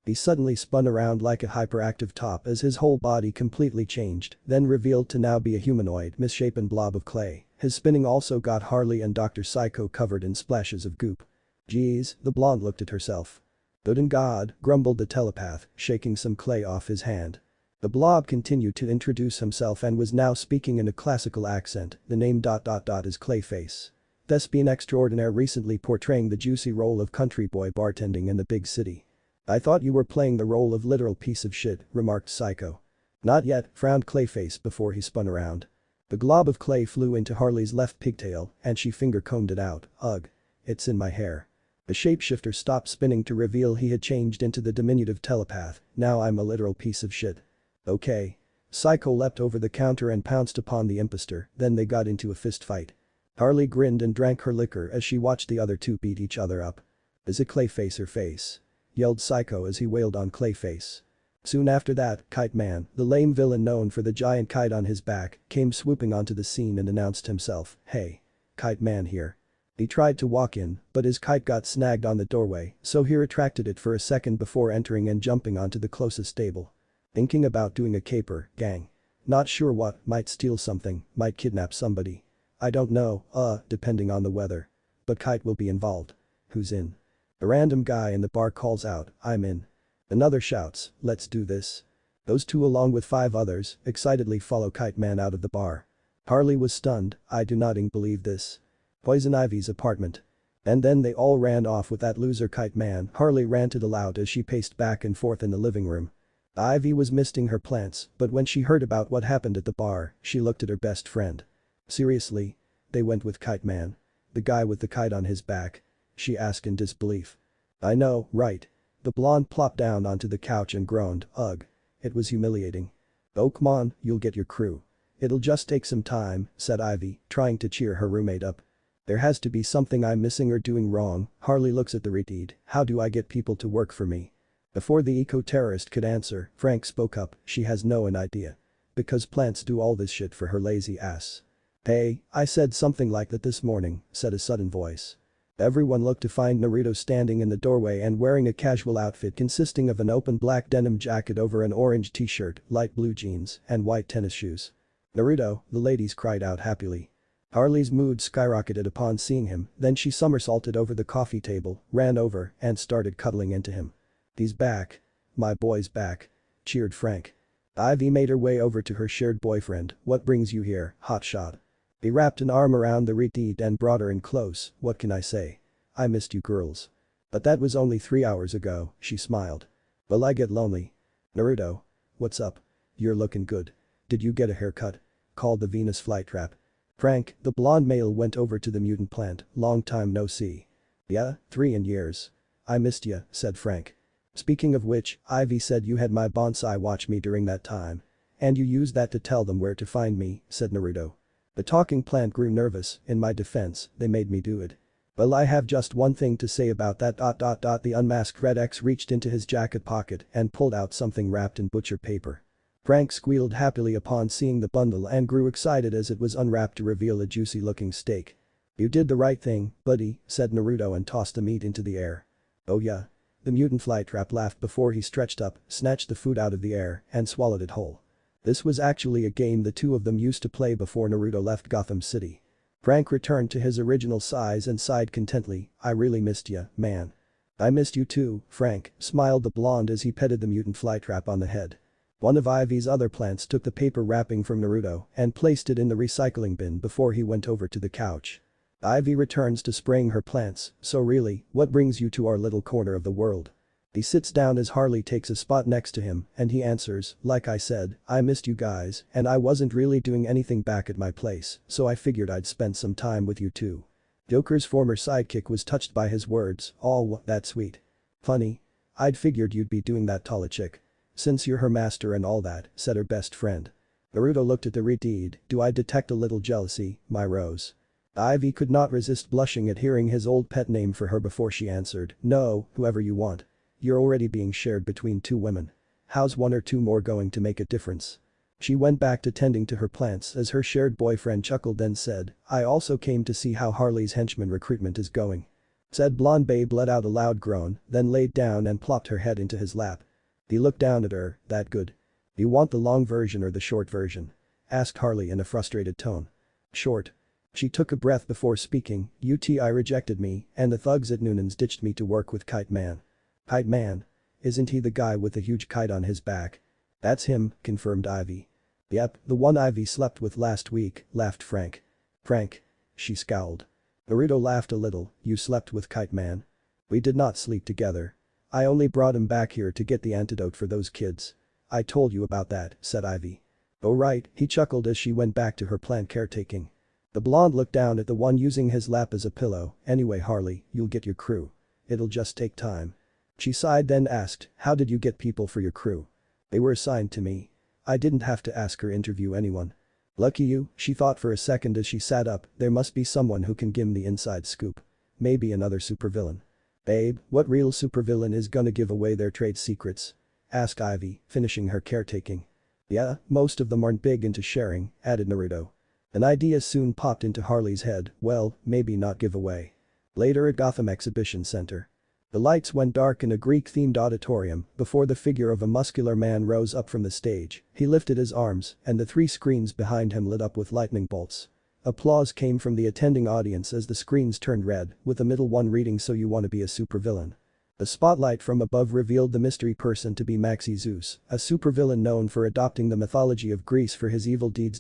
He suddenly spun around like a hyperactive top as his whole body completely changed, then revealed to now be a humanoid misshapen blob of clay. His spinning also got Harley and Dr. Psycho covered in splashes of goop. Geez, the blonde looked at herself. Good and God, grumbled the telepath, shaking some clay off his hand. The blob continued to introduce himself and was now speaking in a classical accent, the name ... is Clayface. Thespian extraordinaire recently portraying the juicy role of country boy bartending in the big city. I thought you were playing the role of literal piece of shit, remarked Psycho. Not yet, frowned Clayface before he spun around. The glob of clay flew into Harley's left pigtail and she finger-combed it out, ugh. It's in my hair. The shapeshifter stopped spinning to reveal he had changed into the diminutive telepath, now I'm a literal piece of shit. Okay. Psycho leapt over the counter and pounced upon the impostor, then they got into a fist fight. Harley grinned and drank her liquor as she watched the other two beat each other up. Is it Clayface or face? Yelled Psycho as he wailed on Clayface. Soon after that, Kite Man, the lame villain known for the giant kite on his back, came swooping onto the scene and announced himself, hey. Kite Man here. He tried to walk in, but his kite got snagged on the doorway, so he retracted it for a second before entering and jumping onto the closest stable. Thinking about doing a caper, gang. Not sure what, might steal something, might kidnap somebody. I don't know, depending on the weather. But Kite will be involved. Who's in? A random guy in the bar calls out, I'm in. Another shouts, let's do this. Those two along with 5 others, excitedly follow Kite Man out of the bar. Harley was stunned, I do not believe this. Poison Ivy's apartment. And then they all ran off with that loser Kite Man, Harley ranted aloud as she paced back and forth in the living room. Ivy was misting her plants, but when she heard about what happened at the bar, she looked at her best friend. Seriously? They went with Kite Man? The guy with the kite on his back? She asked in disbelief. I know, right? The blonde plopped down onto the couch and groaned, ugh. It was humiliating. Oh come on, you'll get your crew. It'll just take some time, said Ivy, trying to cheer her roommate up. There has to be something I'm missing or doing wrong, Harley looks at the redeed, how do I get people to work for me? Before the eco-terrorist could answer, Frank spoke up, she has no idea. Because plants do all this shit for her lazy ass. Hey, I said something like that this morning, said a sudden voice. Everyone looked to find Naruto standing in the doorway and wearing a casual outfit consisting of an open black denim jacket over an orange t-shirt, light blue jeans, and white tennis shoes. Naruto, the ladies cried out happily. Harley's mood skyrocketed upon seeing him, then she somersaulted over the coffee table, ran over, and started cuddling into him. He's back. My boy's back. Cheered Frank. Ivy made her way over to her shared boyfriend, what brings you here, hotshot? He wrapped an arm around the redeed and brought her in close, what can I say? I missed you girls. But that was only 3 hours ago, she smiled. Will I get lonely? Naruto. What's up? You're looking good. Did you get a haircut? Called the Venus flytrap. Frank, the blonde male went over to the mutant plant, long time no see. Yeah, 3 in years. I missed ya, said Frank. Speaking of which, Ivy said you had my bonsai watch me during that time. And you used that to tell them where to find me, said Naruto. The talking plant grew nervous. In my defense, they made me do it. Well, I have just one thing to say about that. The unmasked Red X reached into his jacket pocket and pulled out something wrapped in butcher paper. Frank squealed happily upon seeing the bundle and grew excited as it was unwrapped to reveal a juicy-looking steak. You did the right thing, buddy, said Naruto and tossed the meat into the air. Oh yeah. The mutant flytrap laughed before he stretched up, snatched the food out of the air, and swallowed it whole. This was actually a game the two of them used to play before Naruto left Gotham City. Frank returned to his original size and sighed contentedly, I really missed ya, man. I missed you too, Frank, smiled the blonde as he petted the mutant flytrap on the head. One of Ivy's other plants took the paper wrapping from Naruto and placed it in the recycling bin before he went over to the couch. Ivy returns to spraying her plants, so really, what brings you to our little corner of the world? He sits down as Harley takes a spot next to him and he answers, like I said, I missed you guys and I wasn't really doing anything back at my place, so I figured I'd spend some time with you too. Joker's former sidekick was touched by his words, oh, that's sweet. Funny. I'd figured you'd be doing that Tala chick. Since you're her master and all that, said her best friend. Naruto looked at the redeed, do I detect a little jealousy, my rose? Ivy could not resist blushing at hearing his old pet name for her before she answered, no, whoever you want. You're already being shared between 2 women. How's 1 or 2 more going to make a difference? She went back to tending to her plants as her shared boyfriend chuckled then said, I also came to see how Harley's henchman recruitment is going. Said blonde babe let out a loud groan, then laid down and plopped her head into his lap. He looked down at her, that good? Do you want the long version or the short version? Asked Harley in a frustrated tone. Short. She took a breath before speaking, UTI rejected me and the thugs at Noonan's ditched me to work with Kite Man. Kite Man? Isn't he the guy with the huge kite on his back? That's him, confirmed Ivy. Yep, the one Ivy slept with last week, laughed Frank. Frank. She scowled. Naruto laughed a little, you slept with Kite Man? We did not sleep together. I only brought him back here to get the antidote for those kids. I told you about that, said Ivy. Oh right, he chuckled as she went back to her plant caretaking. The blonde looked down at the one using his lap as a pillow, anyway Harley, you'll get your crew. It'll just take time. She sighed then asked, how did you get people for your crew? They were assigned to me. I didn't have to ask or interview anyone. Lucky you, she thought for a second as she sat up, there must be someone who can give me the inside scoop. Maybe another supervillain. Babe, what real supervillain is gonna give away their trade secrets? Asked Ivy, finishing her caretaking. Yeah, most of them aren't big into sharing, added Naruto. An idea soon popped into Harley's head, well, maybe not give away. Later at Gotham Exhibition Center. The lights went dark in a Greek-themed auditorium before the figure of a muscular man rose up from the stage, he lifted his arms and the 3 screens behind him lit up with lightning bolts. Applause came from the attending audience as the screens turned red, with the middle one reading So You Wanna Be a Supervillain. The spotlight from above revealed the mystery person to be Maxi Zeus, a supervillain known for adopting the mythology of Greece for his evil deeds.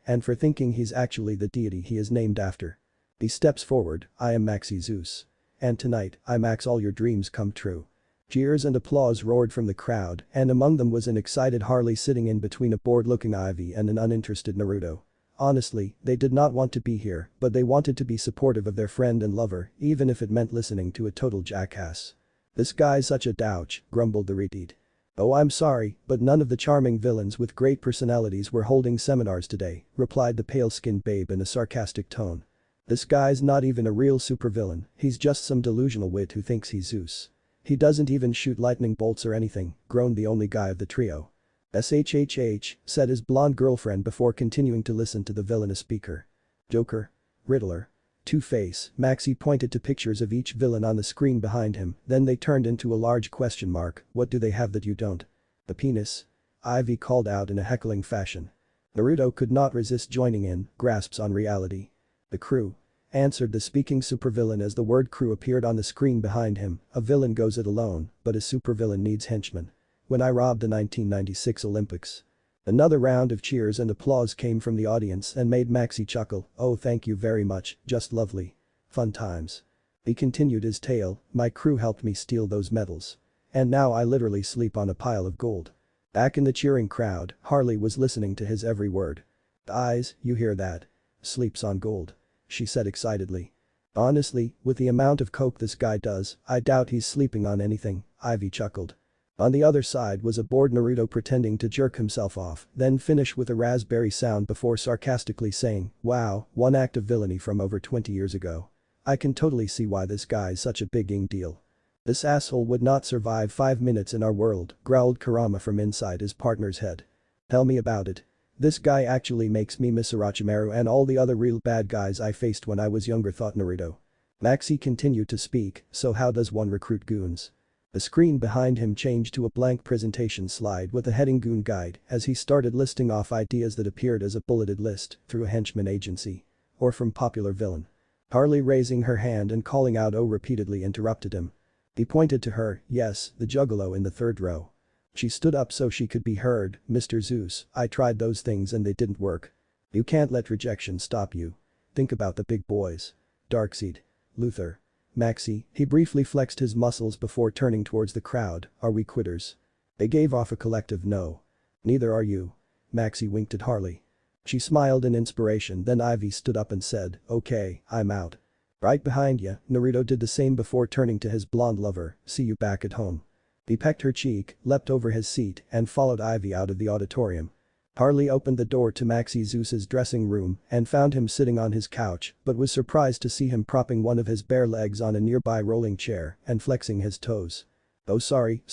And for thinking he's actually the deity he is named after. He steps forward, I am Maxi Zeus. And tonight, I max all your dreams come true. Cheers and applause roared from the crowd, and among them was an excited Harley sitting in between a bored-looking Ivy and an uninterested Naruto. Honestly, they did not want to be here, but they wanted to be supportive of their friend and lover, even if it meant listening to a total jackass. This guy's such a douche, grumbled the redeed. Oh I'm sorry, but none of the charming villains with great personalities were holding seminars today, replied the pale-skinned babe in a sarcastic tone. This guy's not even a real supervillain, he's just some delusional wit who thinks he's Zeus. He doesn't even shoot lightning bolts or anything, groaned the only guy of the trio. SHHH, said his blonde girlfriend before continuing to listen to the villainous speaker. Joker. Riddler. Two-Face, Maxi pointed to pictures of each villain on the screen behind him, then they turned into a large question mark, what do they have that you don't? The penis? Ivy called out in a heckling fashion. Naruto could not resist joining in, grasps on reality. The crew. Answered the speaking supervillain as the word crew appeared on the screen behind him, a villain goes it alone, but a supervillain needs henchmen. When I robbed the 1996 Olympics. Another round of cheers and applause came from the audience and made Maxi chuckle, oh thank you very much, just lovely. Fun times. He continued his tale, my crew helped me steal those medals. And now I literally sleep on a pile of gold. Back in the cheering crowd, Harley was listening to his every word. Eyes, you hear that? Sleeps on gold. She said excitedly. Honestly, with the amount of coke this guy does, I doubt he's sleeping on anything, Ivy chuckled. On the other side was a bored Naruto pretending to jerk himself off, then finish with a raspberry sound before sarcastically saying, wow, one act of villainy from over 20 years ago. I can totally see why this guy's such a big deal. This asshole would not survive 5 minutes in our world, growled Kurama from inside his partner's head. Tell me about it. This guy actually makes me miss Orochimaru and all the other real bad guys I faced when I was younger, thought Naruto. Maxi continued to speak, so how does one recruit goons? The screen behind him changed to a blank presentation slide with a heading Goon Guide as he started listing off ideas that appeared as a bulleted list through a henchman agency. Or from popular villain. Harley raising her hand and calling out "oh" repeatedly interrupted him. He pointed to her, yes, the juggalo in the third row. She stood up so she could be heard, Mr. Zeus, I tried those things and they didn't work. You can't let rejection stop you. Think about the big boys. Darkseid. Luther. Maxi, he briefly flexed his muscles before turning towards the crowd, are we quitters? They gave off a collective no. Neither are you. Maxi winked at Harley. She smiled in inspiration, then Ivy stood up and said, okay, I'm out. Right behind ya, Naruto did the same before turning to his blonde lover, see you back at home. He pecked her cheek, leapt over his seat and followed Ivy out of the auditorium. Harley opened the door to Maxi Zeus's dressing room and found him sitting on his couch but was surprised to see him propping one of his bare legs on a nearby rolling chair and flexing his toes. Oh sorry.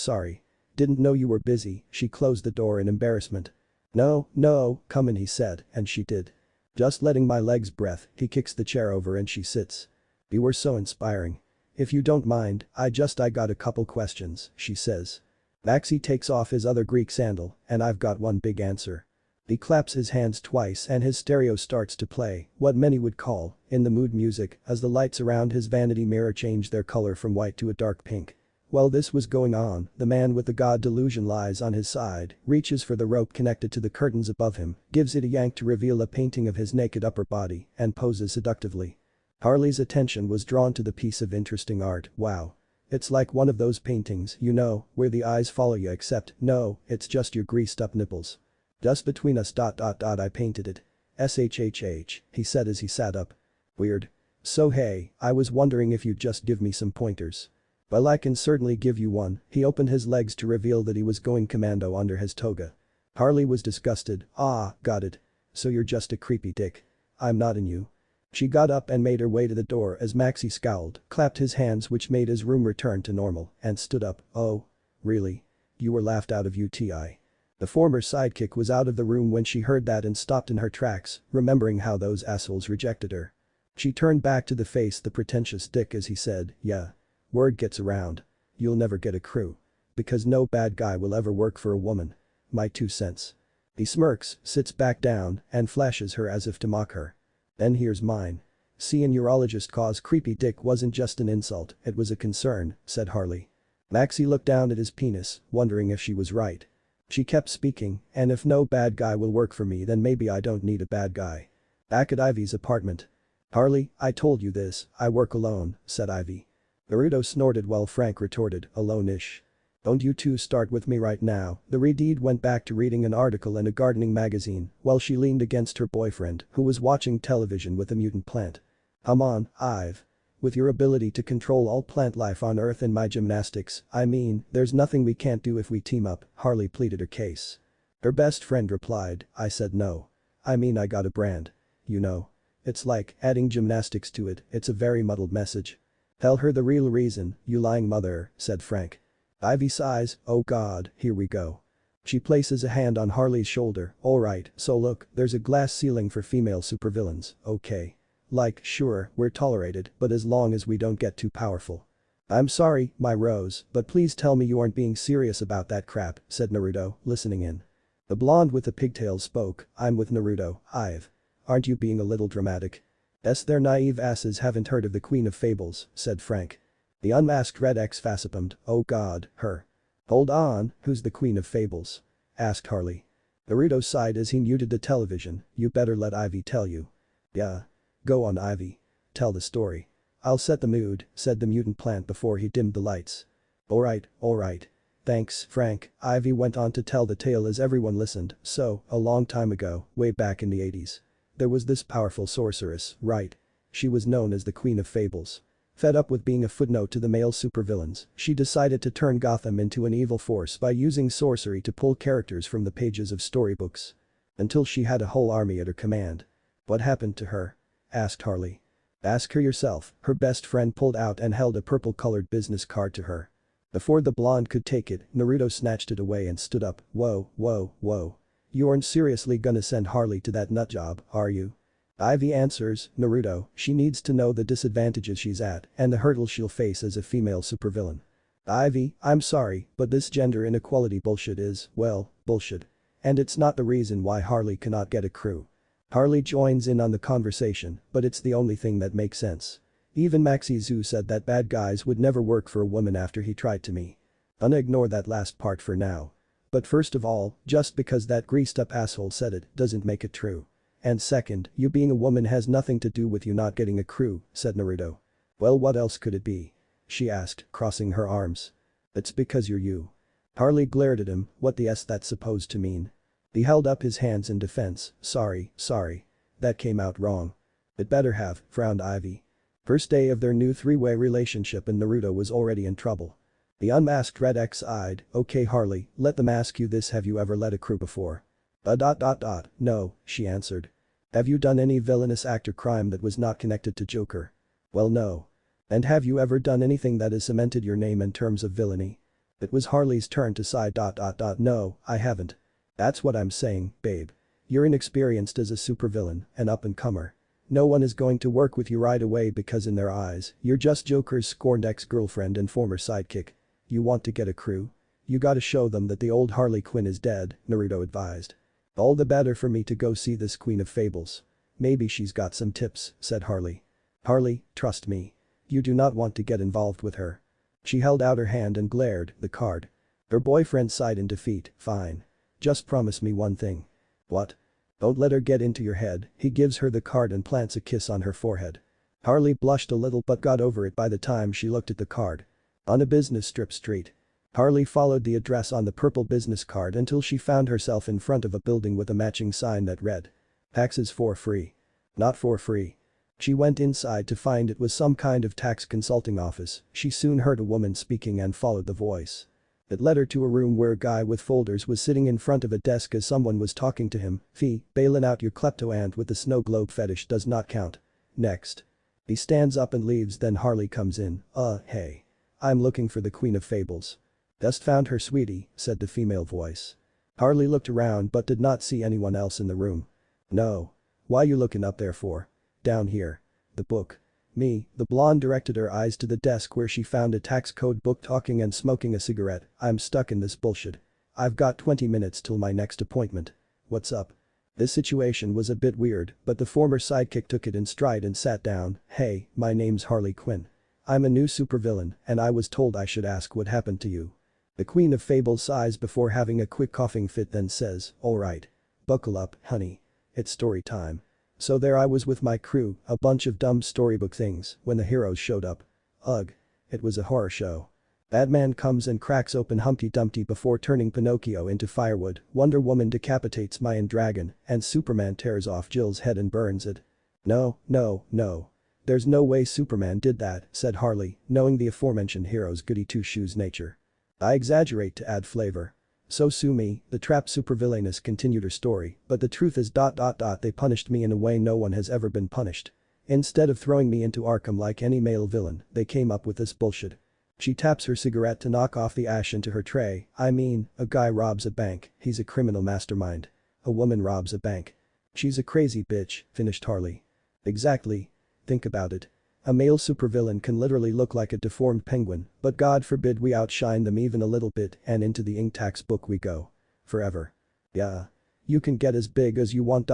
Didn't know you were busy, she closed the door in embarrassment. No, come in, he said, and she did. Just letting my legs breath, he kicks the chair over and she sits. You were so inspiring. If you don't mind, I got a couple questions, she says. Maxi takes off his other Greek sandal, and I've got one big answer. He claps his hands twice and his stereo starts to play what many would call in the mood music as the lights around his vanity mirror change their color from white to a dark pink. While this was going on, the man with the god delusion lies on his side, reaches for the rope connected to the curtains above him, gives it a yank to reveal a painting of his naked upper body, and poses seductively. Harley's attention was drawn to the piece of interesting art, wow. It's like one of those paintings, you know, where the eyes follow you except, no, it's just your greased up nipples. Just between us ... I painted it. SHHH, he said as he sat up. Weird. So hey, I was wondering if you'd just give me some pointers. Well, I can certainly give you one. He opened his legs to reveal that he was going commando under his toga. Harley was disgusted. Ah, got it. So you're just a creepy dick. I'm not in you. She got up and made her way to the door as Maxi scowled, clapped his hands which made his room return to normal, and stood up. Oh. Really? You were laughed out of UTI. The former sidekick was out of the room when she heard that and stopped in her tracks, remembering how those assholes rejected her. She turned back to the face the pretentious dick as he said, yeah. Word gets around. You'll never get a crew. Because no bad guy will ever work for a woman. My 2 cents. He smirks, sits back down, and flashes her as if to mock her. Then here's mine. Seeing urologist cause creepy dick wasn't just an insult, it was a concern, said Harley. Maxi looked down at his penis, wondering if she was right. She kept speaking, and if no bad guy will work for me then maybe I don't need a bad guy. Back at Ivy's apartment. Harley, I told you this, I work alone, said Ivy. Naruto snorted while Frank retorted, alone-ish. Don't you two start with me right now. The Redeed went back to reading an article in a gardening magazine while she leaned against her boyfriend who was watching television with a mutant plant. Come on, Ive. With your ability to control all plant life on Earth and my gymnastics, I mean, there's nothing we can't do if we team up, Harley pleaded her case. Her best friend replied, I said no. I mean I got a brand. You know. It's like adding gymnastics to it, it's a very muddled message. Tell her the real reason, you lying mother, said Frank. Ivy sighs, oh god, here we go. She places a hand on Harley's shoulder, alright, so look, there's a glass ceiling for female supervillains, okay. Like, sure, we're tolerated, but as long as we don't get too powerful. I'm sorry, my rose, but please tell me you aren't being serious about that crap, said Naruto, listening in. The blonde with the pigtails spoke, I'm with Naruto, Ive. Aren't you being a little dramatic? Their naive asses haven't heard of the Queen of Fables, said Frank. The unmasked Red X facepalmed, oh god, her. Hold on, who's the Queen of Fables? Asked Harley. Naruto sighed as he muted the television, you better let Ivy tell you. Yeah. Go on Ivy. Tell the story. I'll set the mood, said the mutant plant before he dimmed the lights. Alright. Thanks, Frank. Ivy went on to tell the tale as everyone listened, so, a long time ago, way back in the 80s. There was this powerful sorceress, right? she was known as the Queen of Fables. Fed up with being a footnote to the male supervillains, she decided to turn Gotham into an evil force by using sorcery to pull characters from the pages of storybooks. Until she had a whole army at her command. What happened to her? Asked Harley. Ask her yourself, her best friend pulled out and held a purple-colored business card to her. Before the blonde could take it, Naruto snatched it away and stood up. Whoa, whoa, whoa. You aren't seriously gonna send Harley to that nutjob, are you? Ivy answers, Naruto, she needs to know the disadvantages she's at and the hurdles she'll face as a female supervillain. Ivy, I'm sorry, but this gender inequality bullshit is, well, bullshit. And it's not the reason why Harley cannot get a crew. Harley joins in on the conversation, but it's the only thing that makes sense. Even Maxi Zeus said that bad guys would never work for a woman after he tried to me. Ignore that last part for now. But first of all, just because that greased up asshole said it doesn't make it true. And second, you being a woman has nothing to do with you not getting a crew, said Naruto. Well, what else could it be? She asked, crossing her arms. It's because you're you. Harley glared at him, what the s that's supposed to mean? He held up his hands in defense, sorry. That came out wrong. It better have, frowned Ivy. First day of their new three-way relationship and Naruto was already in trouble. The unmasked Red X-eyed, okay Harley, let them ask you this, have you ever led a crew before? No, she answered. Have you done any villainous act or crime that was not connected to Joker? Well no. And have you ever done anything that has cemented your name in terms of villainy? It was Harley's turn to sigh. No, I haven't. That's what I'm saying, babe. You're inexperienced as a supervillain, an up-and-comer. No one is going to work with you right away because in their eyes, you're just Joker's scorned ex-girlfriend and former sidekick. You want to get a crew? You gotta show them that the old Harley Quinn is dead, Naruto advised. All the better for me to go see this Queen of Fables. Maybe she's got some tips, said Harley. Harley, trust me. You do not want to get involved with her. She held out her hand and glared, the card. Her boyfriend sighed in defeat, fine. Just promise me one thing. What? Don't let her get into your head, he gives her the card and plants a kiss on her forehead. Harley blushed a little but got over it by the time she looked at the card. On a business strip street. Harley followed the address on the purple business card until she found herself in front of a building with a matching sign that read. Taxes for free. Not for free. She went inside to find it was some kind of tax consulting office, she soon heard a woman speaking and followed the voice. It led her to a room where a guy with folders was sitting in front of a desk as someone was talking to him, Fee, bailing out your klepto aunt with the snow globe fetish does not count. Next. He stands up and leaves, then Harley comes in, hey. I'm looking for the Queen of Fables. Just found her, sweetie, said the female voice. Harley looked around but did not see anyone else in the room. No. Why you looking up there for? Down here. The book. Me, the blonde directed her eyes to the desk where she found a tax code book, talking and smoking a cigarette. I'm stuck in this bullshit. I've got 20 minutes till my next appointment. What's up? This situation was a bit weird, but the former sidekick took it in stride and sat down. Hey, my name's Harley Quinn. I'm a new supervillain and I was told I should ask what happened to you. The Queen of Fables sighs before having a quick coughing fit, then says, alright. Buckle up, honey. It's story time. So there I was with my crew, a bunch of dumb storybook things, when the heroes showed up. Ugh. It was a horror show. Batman comes and cracks open Humpty Dumpty before turning Pinocchio into firewood, Wonder Woman decapitates Mayan Dragon, and Superman tears off Jill's head and burns it. No. There's no way Superman did that, said Harley, knowing the aforementioned hero's goody two-shoes nature. I exaggerate to add flavor. So sue me, the trapped supervillainess continued her story, but the truth is they punished me in a way no one has ever been punished. Instead of throwing me into Arkham like any male villain, they came up with this bullshit. She taps her cigarette to knock off the ash into her tray. I mean, a guy robs a bank, he's a criminal mastermind. A woman robs a bank. She's a crazy bitch, finished Harley. Exactly. Think about it. A male supervillain can literally look like a deformed penguin, but God forbid we outshine them even a little bit and into the ink tax book we go. Forever. Yeah. You can get as big as you want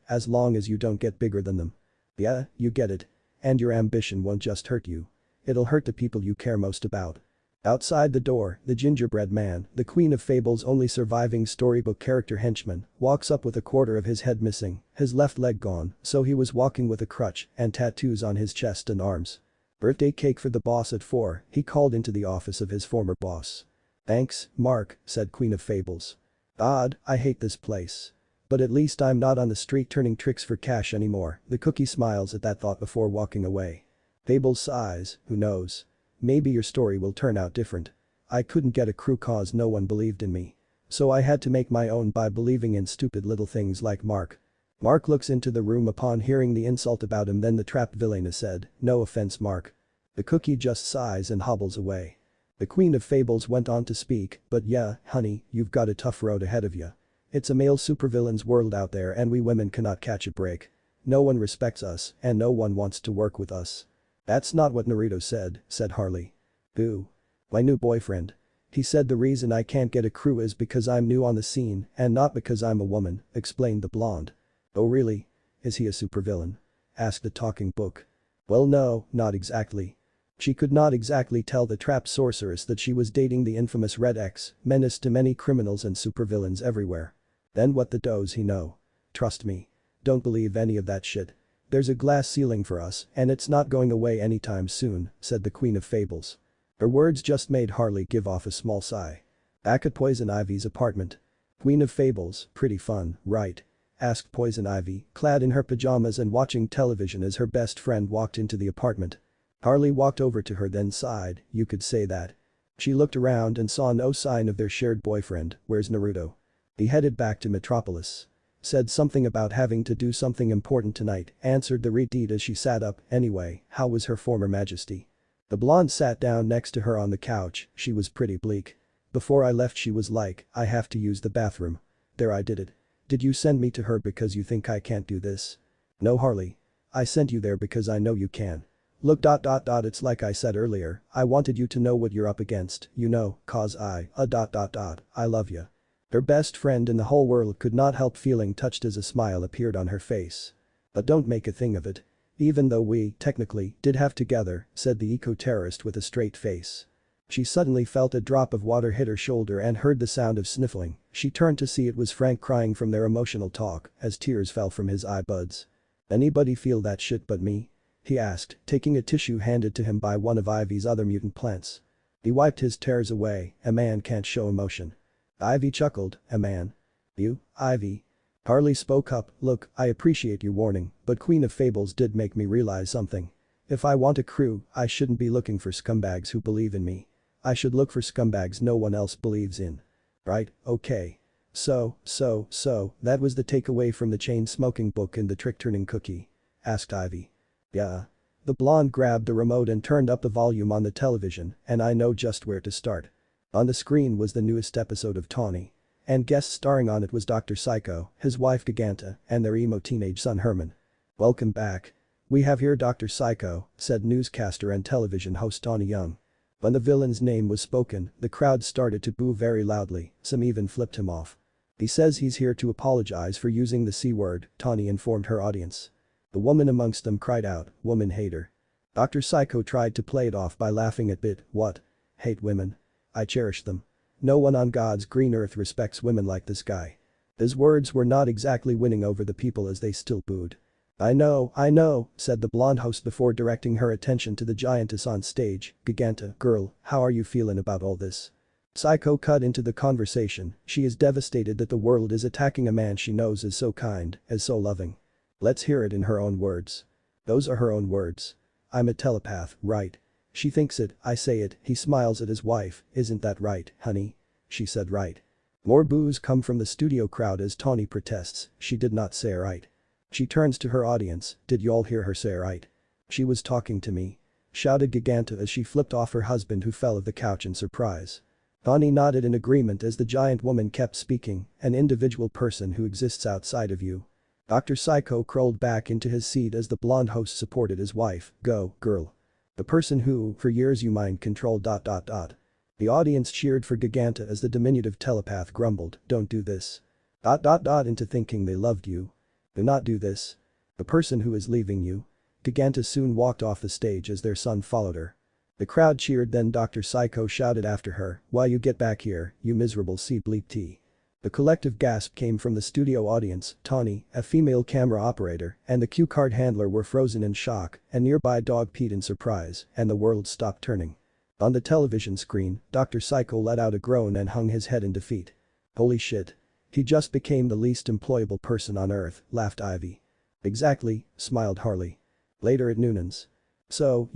as long as you don't get bigger than them. Yeah, you get it. And your ambition won't just hurt you. It'll hurt the people you care most about. Outside the door, the gingerbread man, the Queen of Fables' only surviving storybook character henchman, walks up with a quarter of his head missing, his left leg gone, so he was walking with a crutch, and tattoos on his chest and arms. Birthday cake for the boss at 4, he called into the office of his former boss. Thanks, Mark, said Queen of Fables. God, I hate this place. But at least I'm not on the street turning tricks for cash anymore. The cookie smiles at that thought before walking away. Fables sighs, who knows? Maybe your story will turn out different. I couldn't get a crew cause no one believed in me. So I had to make my own by believing in stupid little things like Mark. Mark looks into the room upon hearing the insult about him, then the trapped villain is said, "No offense, Mark." The cookie just sighs and hobbles away. The Queen of Fables went on to speak, "But yeah, honey, you've got a tough road ahead of you. It's a male supervillain's world out there and we women cannot catch a break. No one respects us and no one wants to work with us." "That's not what Naruto said Harley. "Who?" "My new boyfriend. He said the reason I can't get a crew is because I'm new on the scene and not because I'm a woman," explained the blonde. "Oh really? Is he a supervillain?" asked the talking book. "Well no, not exactly." She could not exactly tell the trapped sorceress that she was dating the infamous Red X, menace to many criminals and supervillains everywhere. Then what the does he know? "Trust me. Don't believe any of that shit. There's a glass ceiling for us and it's not going away anytime soon," said the Queen of Fables. Her words just made Harley give off a small sigh. Back at Poison Ivy's apartment. "Queen of Fables, pretty fun, right?" asked Poison Ivy, clad in her pajamas and watching television as her best friend walked into the apartment. Harley walked over to her then sighed, "You could say that." She looked around and saw no sign of their shared boyfriend. "Where's Naruto?" "He headed back to Metropolis. Said something about having to do something important tonight," answered the redeed as she sat up. "Anyway, how was her former majesty?" The blonde sat down next to her on the couch. She was pretty bleak. "Before I left she was like, I have to use the bathroom. There I did it. Did you send me to her because you think I can't do this?" "No Harley. I sent you there because I know you can. Look. It's like I said earlier, I wanted you to know what you're up against, you know, cause I love you." Her best friend in the whole world could not help feeling touched as a smile appeared on her face. "But don't make a thing of it. Even though we, technically, did have together," said the eco-terrorist with a straight face. She suddenly felt a drop of water hit her shoulder and heard the sound of sniffling. She turned to see it was Frank crying from their emotional talk as tears fell from his eye buds. "Anybody feel that shit but me?" he asked, taking a tissue handed to him by one of Ivy's other mutant plants. He wiped his tears away. "A man can't show emotion." Ivy chuckled, "A man? You, Ivy?" Harley spoke up, "Look, I appreciate your warning, but Queen of Fables did make me realize something. If I want a crew, I shouldn't be looking for scumbags who believe in me. I should look for scumbags no one else believes in." "Right, okay. So, that was the takeaway from the chain-smoking book and the trick-turning cookie?" asked Ivy. "Yeah." The blonde grabbed the remote and turned up the volume on the television, "And I know just where to start." On the screen was the newest episode of Tawny. And guest starring on it was Dr. Psycho, his wife Giganta, and their emo teenage son Herman. "Welcome back. We have here Dr. Psycho," said newscaster and television host Tawny Young. When the villain's name was spoken, the crowd started to boo very loudly, some even flipped him off. "He says he's here to apologize for using the C-word," Tawny informed her audience. The woman amongst them cried out, "Woman hater." Dr. Psycho tried to play it off by laughing at Bit, "What? Hate women? I cherish them. No one on God's green earth respects women like this guy." His words were not exactly winning over the people as they still booed. I know," said the blonde host before directing her attention to the giantess on stage. "Giganta, girl, how are you feeling about all this?" Psycho cut into the conversation. "She is devastated that the world is attacking a man she knows is so kind, is so loving." Let's hear it in her own words. Those are her own words. "I'm a telepath, right? She thinks it, I say it." He smiles at his wife. "Isn't that right, honey?" She said right. More boos come from the studio crowd as Tawny protests, "She did not say right." She turns to her audience, "Did y'all hear her say right? She was talking to me," shouted Giganta as she flipped off her husband who fell off the couch in surprise. Tawny nodded in agreement as the giant woman kept speaking, "An individual person who exists outside of you." Dr. Psycho crawled back into his seat as the blonde host supported his wife. "Go, girl. The person who, for years you mind controlled. The audience cheered for Giganta as the diminutive telepath grumbled, "Don't do this. Into thinking they loved you. Do not do this. The person who is leaving you." Giganta soon walked off the stage as their son followed her. The crowd cheered, then Dr. Psycho shouted after her, "Why you get back here, you miserable bleep tea." The collective gasp came from the studio audience. Tawny, a female camera operator, and the cue card handler were frozen in shock, a nearby dog peed in surprise, and the world stopped turning. On the television screen, Dr. Psycho let out a groan and hung his head in defeat. "Holy shit. He just became the least employable person on Earth, laughed Ivy. Exactly, smiled Harley. Later at Noonan's. So,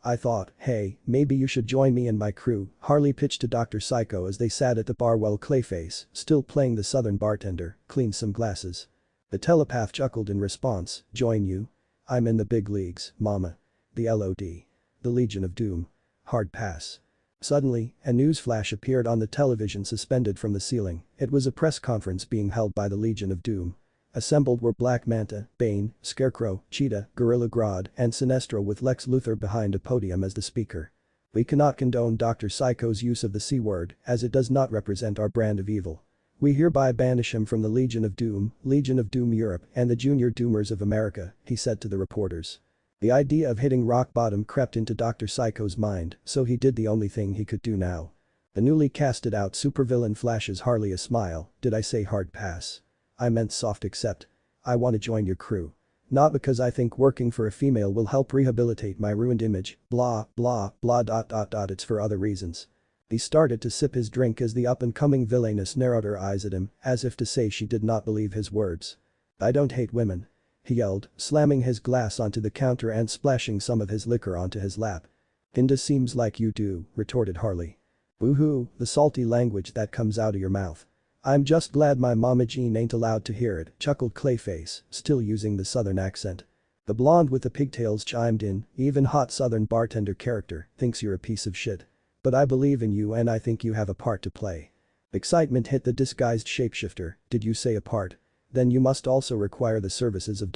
I thought, hey, maybe you should join me and my crew, Harley pitched to Dr. Psycho as they sat at the bar while Clayface, still playing the southern bartender, cleaned some glasses. The telepath chuckled in response, join you? I'm in the big leagues, mama. The LOD. The Legion of Doom. Hard pass. Suddenly, a news flash appeared on the television suspended from the ceiling. It was a press conference being held by the Legion of Doom. Assembled were Black Manta, Bane, Scarecrow, Cheetah, Gorilla Grodd, and Sinestro with Lex Luthor behind a podium as the speaker. We cannot condone Dr. Psycho's use of the C-word, as it does not represent our brand of evil. We hereby banish him from the Legion of Doom Europe, and the Junior Doomers of America, he said to the reporters. The idea of hitting rock bottom crept into Dr. Psycho's mind, so he did the only thing he could do now. The newly casted out supervillain flashes Harley a smile, did I say hard pass? I meant soft accept. I want to join your crew. Not because I think working for a female will help rehabilitate my ruined image, blah blah blah ... It's for other reasons. He started to sip his drink as the up-and-coming villainess narrowed her eyes at him, as if to say she did not believe his words. I don't hate women. He yelled, slamming his glass onto the counter and splashing some of his liquor onto his lap. Kinda seems like you do, retorted Harley. Woohoo, the salty language that comes out of your mouth. I'm just glad my mama Jean ain't allowed to hear it, chuckled Clayface, still using the southern accent. The blonde with the pigtails chimed in, even hot southern bartender character thinks you're a piece of shit. But I believe in you and I think you have a part to play. Excitement hit the disguised shapeshifter, did you say a part? Then you must also require the services of ...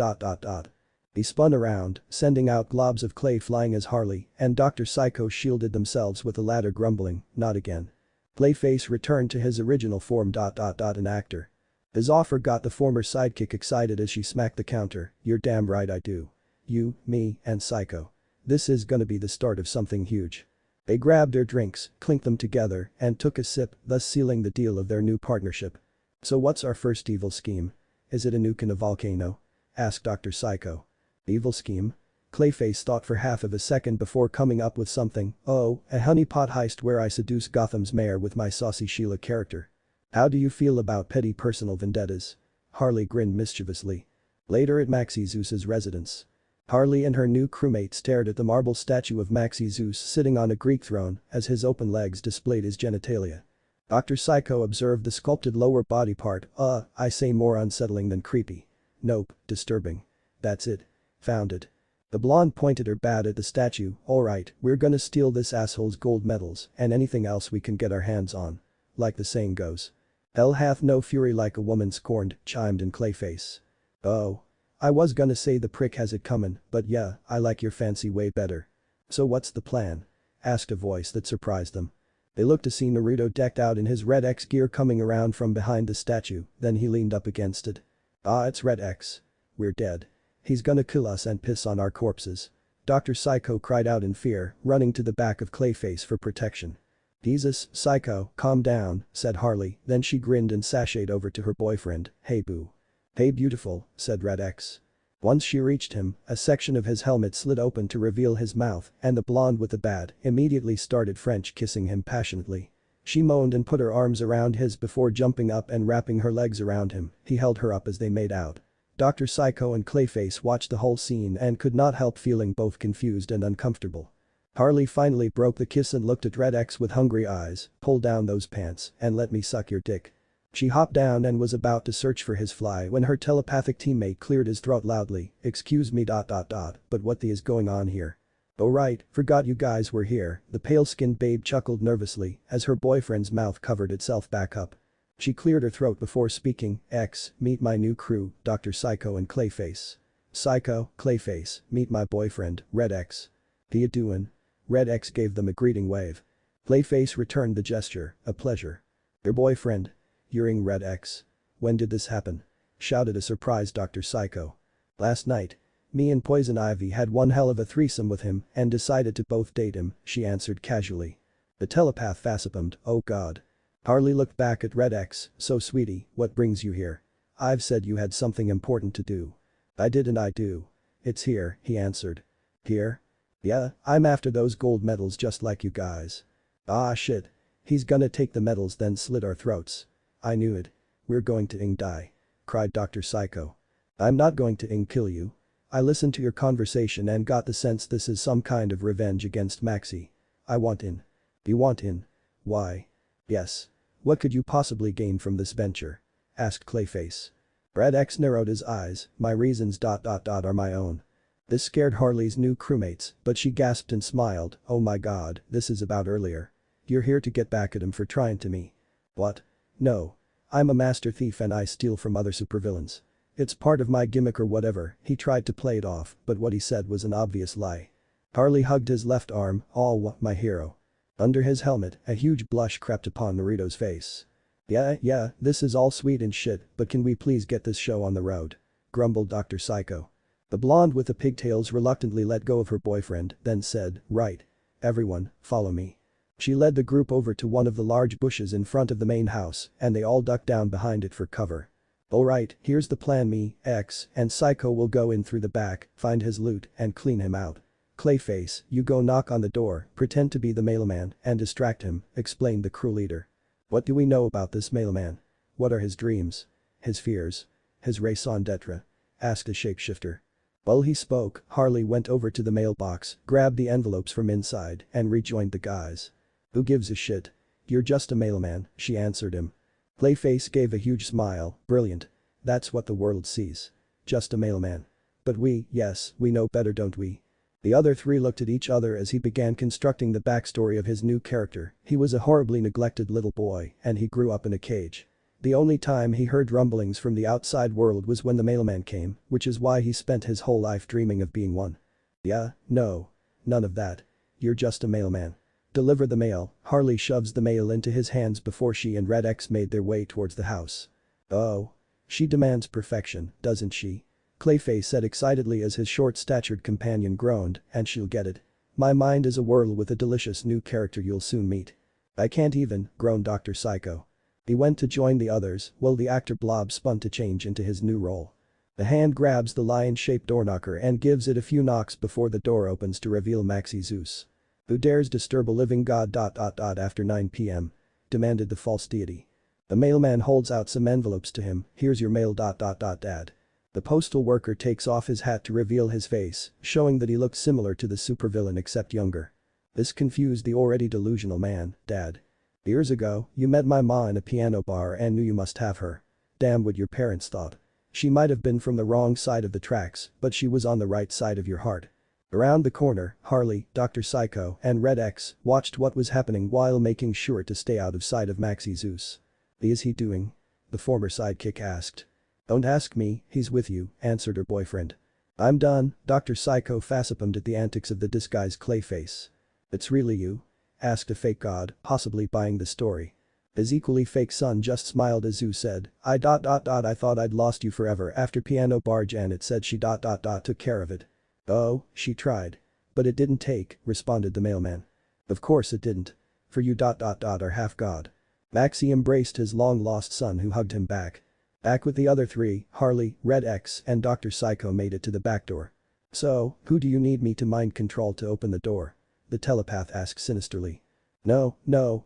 He spun around, sending out globs of clay flying as Harley and Dr. Psycho shielded themselves with the latter grumbling, not again. Clayface returned to his original form ... an actor. His offer got the former sidekick excited as she smacked the counter, you're damn right I do. You, me, and Psycho. This is gonna be the start of something huge. They grabbed their drinks, clinked them together, and took a sip, thus sealing the deal of their new partnership. So what's our first evil scheme? Is it a nuke in a volcano? Asked Dr. Psycho. Evil scheme? Clayface thought for half of a second before coming up with something, oh, a honeypot heist where I seduce Gotham's mayor with my saucy Sheila character. How do you feel about petty personal vendettas? Harley grinned mischievously. Later at Maxi Zeus's residence. Harley and her new crewmate stared at the marble statue of Maxi Zeus sitting on a Greek throne as his open legs displayed his genitalia. Dr. Psycho observed the sculpted lower body part, I say more unsettling than creepy. Nope, disturbing. That's it. Found it. The blonde pointed her bat at the statue, alright, we're gonna steal this asshole's gold medals and anything else we can get our hands on. Like the saying goes. Hell hath no fury like a woman scorned, chimed in Clayface. Oh. I was gonna say the prick has it comin', but yeah, I like your fancy way better. So what's the plan? Asked a voice that surprised them. They looked to see Naruto decked out in his Red X gear coming around from behind the statue, then he leaned up against it. Ah, it's Red X. We're dead. He's gonna kill us and piss on our corpses. Dr. Psycho cried out in fear, running to the back of Clayface for protection. Jesus, Psycho, calm down, said Harley, then she grinned and sashayed over to her boyfriend, hey boo. Hey beautiful, said Red X. Once she reached him, a section of his helmet slid open to reveal his mouth and the blonde with the bat immediately started French kissing him passionately. She moaned and put her arms around his before jumping up and wrapping her legs around him, he held her up as they made out. Dr. Psycho and Clayface watched the whole scene and could not help feeling both confused and uncomfortable. Harley finally broke the kiss and looked at Red X with hungry eyes, pull down those pants and let me suck your dick. She hopped down and was about to search for his fly when her telepathic teammate cleared his throat loudly, excuse me ... but what the is going on here? Oh right, forgot you guys were here, the pale-skinned babe chuckled nervously as her boyfriend's mouth covered itself back up. She cleared her throat before speaking, X, meet my new crew, Dr. Psycho and Clayface. Psycho, Clayface, meet my boyfriend, Red X. How you doin'? Red X gave them a greeting wave. Clayface returned the gesture, a pleasure. Your boyfriend? You're Red X. When did this happen? Shouted a surprised Dr. Psycho. Last night. Me and Poison Ivy had one hell of a threesome with him and decided to both date him, she answered casually. The telepath facepalmed, oh god. Harley looked back at Red X, so sweetie, what brings you here? I've said you had something important to do. I did and I do. It's here, he answered. Here? Yeah, I'm after those gold medals just like you guys. Ah shit. He's gonna take the medals then slit our throats. I knew it. we're going to die," cried Dr. Psycho. "I'm not going to kill you. I listened to your conversation and got the sense this is some kind of revenge against Maxi. I want in." "You want in? Why?" "Yes. What could you possibly gain from this venture?" asked Clayface. Red X narrowed his eyes. "My reasons are my own." This scared Harley's new crewmates, but she gasped and smiled. "Oh my god, this is about earlier. You're here to get back at him for trying to me." "What? No. I'm a master thief and I steal from other supervillains. It's part of my gimmick or whatever." He tried to play it off, but what he said was an obvious lie. Harley hugged his left arm. "Oh, my hero." Under his helmet, a huge blush crept upon Naruto's face. Yeah, this is all sweet and shit, but can we please get this show on the road?" grumbled Dr. Psycho. The blonde with the pigtails reluctantly let go of her boyfriend, then said, "Right. Everyone, follow me." She led the group over to one of the large bushes in front of the main house, and they all ducked down behind it for cover. "Alright, here's the plan. Me, X, and Psycho will go in through the back, find his loot, and clean him out. Clayface, you go knock on the door, pretend to be the mailman, and distract him," explained the crew leader. "What do we know about this mailman? What are his dreams? His fears? His raison d'etre?" asked the shapeshifter. While he spoke, Harley went over to the mailbox, grabbed the envelopes from inside, and rejoined the guys. "Who gives a shit? You're just a mailman," she answered him. Clayface gave a huge smile. "Brilliant. That's what the world sees. Just a mailman. But yes, we know better, don't we?" The other three looked at each other as he began constructing the backstory of his new character. He was a horribly neglected little boy, and he grew up in a cage. The only time he heard rumblings from the outside world was when the mailman came, which is why he spent his whole life dreaming of being one. "Yeah, no. None of that. You're just a mailman. Deliver the mail." Harley shoves the mail into his hands before she and Red X made their way towards the house. "Oh. She demands perfection, doesn't she?" Clayface said excitedly as his short-statured companion groaned, "And she'll get it. My mind is a whirl with a delicious new character you'll soon meet." "I can't even," groaned Dr. Psycho. He went to join the others while the actor Blob spun to change into his new role. The hand grabs the lion-shaped door knocker and gives it a few knocks before the door opens to reveal Maxi Zeus. "Who dares disturb a living god after 9 p.m?" demanded the false deity. The mailman holds out some envelopes to him. "Here's your mail Dad." The postal worker takes off his hat to reveal his face, showing that he looked similar to the supervillain except younger. This confused the already delusional man. "Dad. Years ago, you met my ma in a piano bar and knew you must have her. Damn what your parents thought. She might have been from the wrong side of the tracks, but she was on the right side of your heart." Around the corner, Harley, Dr. Psycho, and Red X watched what was happening while making sure to stay out of sight of Maxi Zeus. "What is he doing?" the former sidekick asked. "Don't ask me, he's with you," answered her boyfriend. "I'm done." Dr. Psycho facepalmed at the antics of the disguised Clayface. "It's really you?" asked a fake god, possibly buying the story. His equally fake son just smiled as Zeus said, I thought I'd lost you forever after piano bar Janet said she took care of it." "Oh, she tried. But it didn't take," responded the mailman. "Of course it didn't. For you are half god." Maxi embraced his long-lost son who hugged him back. Back with the other three, Harley, Red X, and Dr. Psycho made it to the back door. "So, who do you need me to mind control to open the door?" the telepath asked sinisterly. No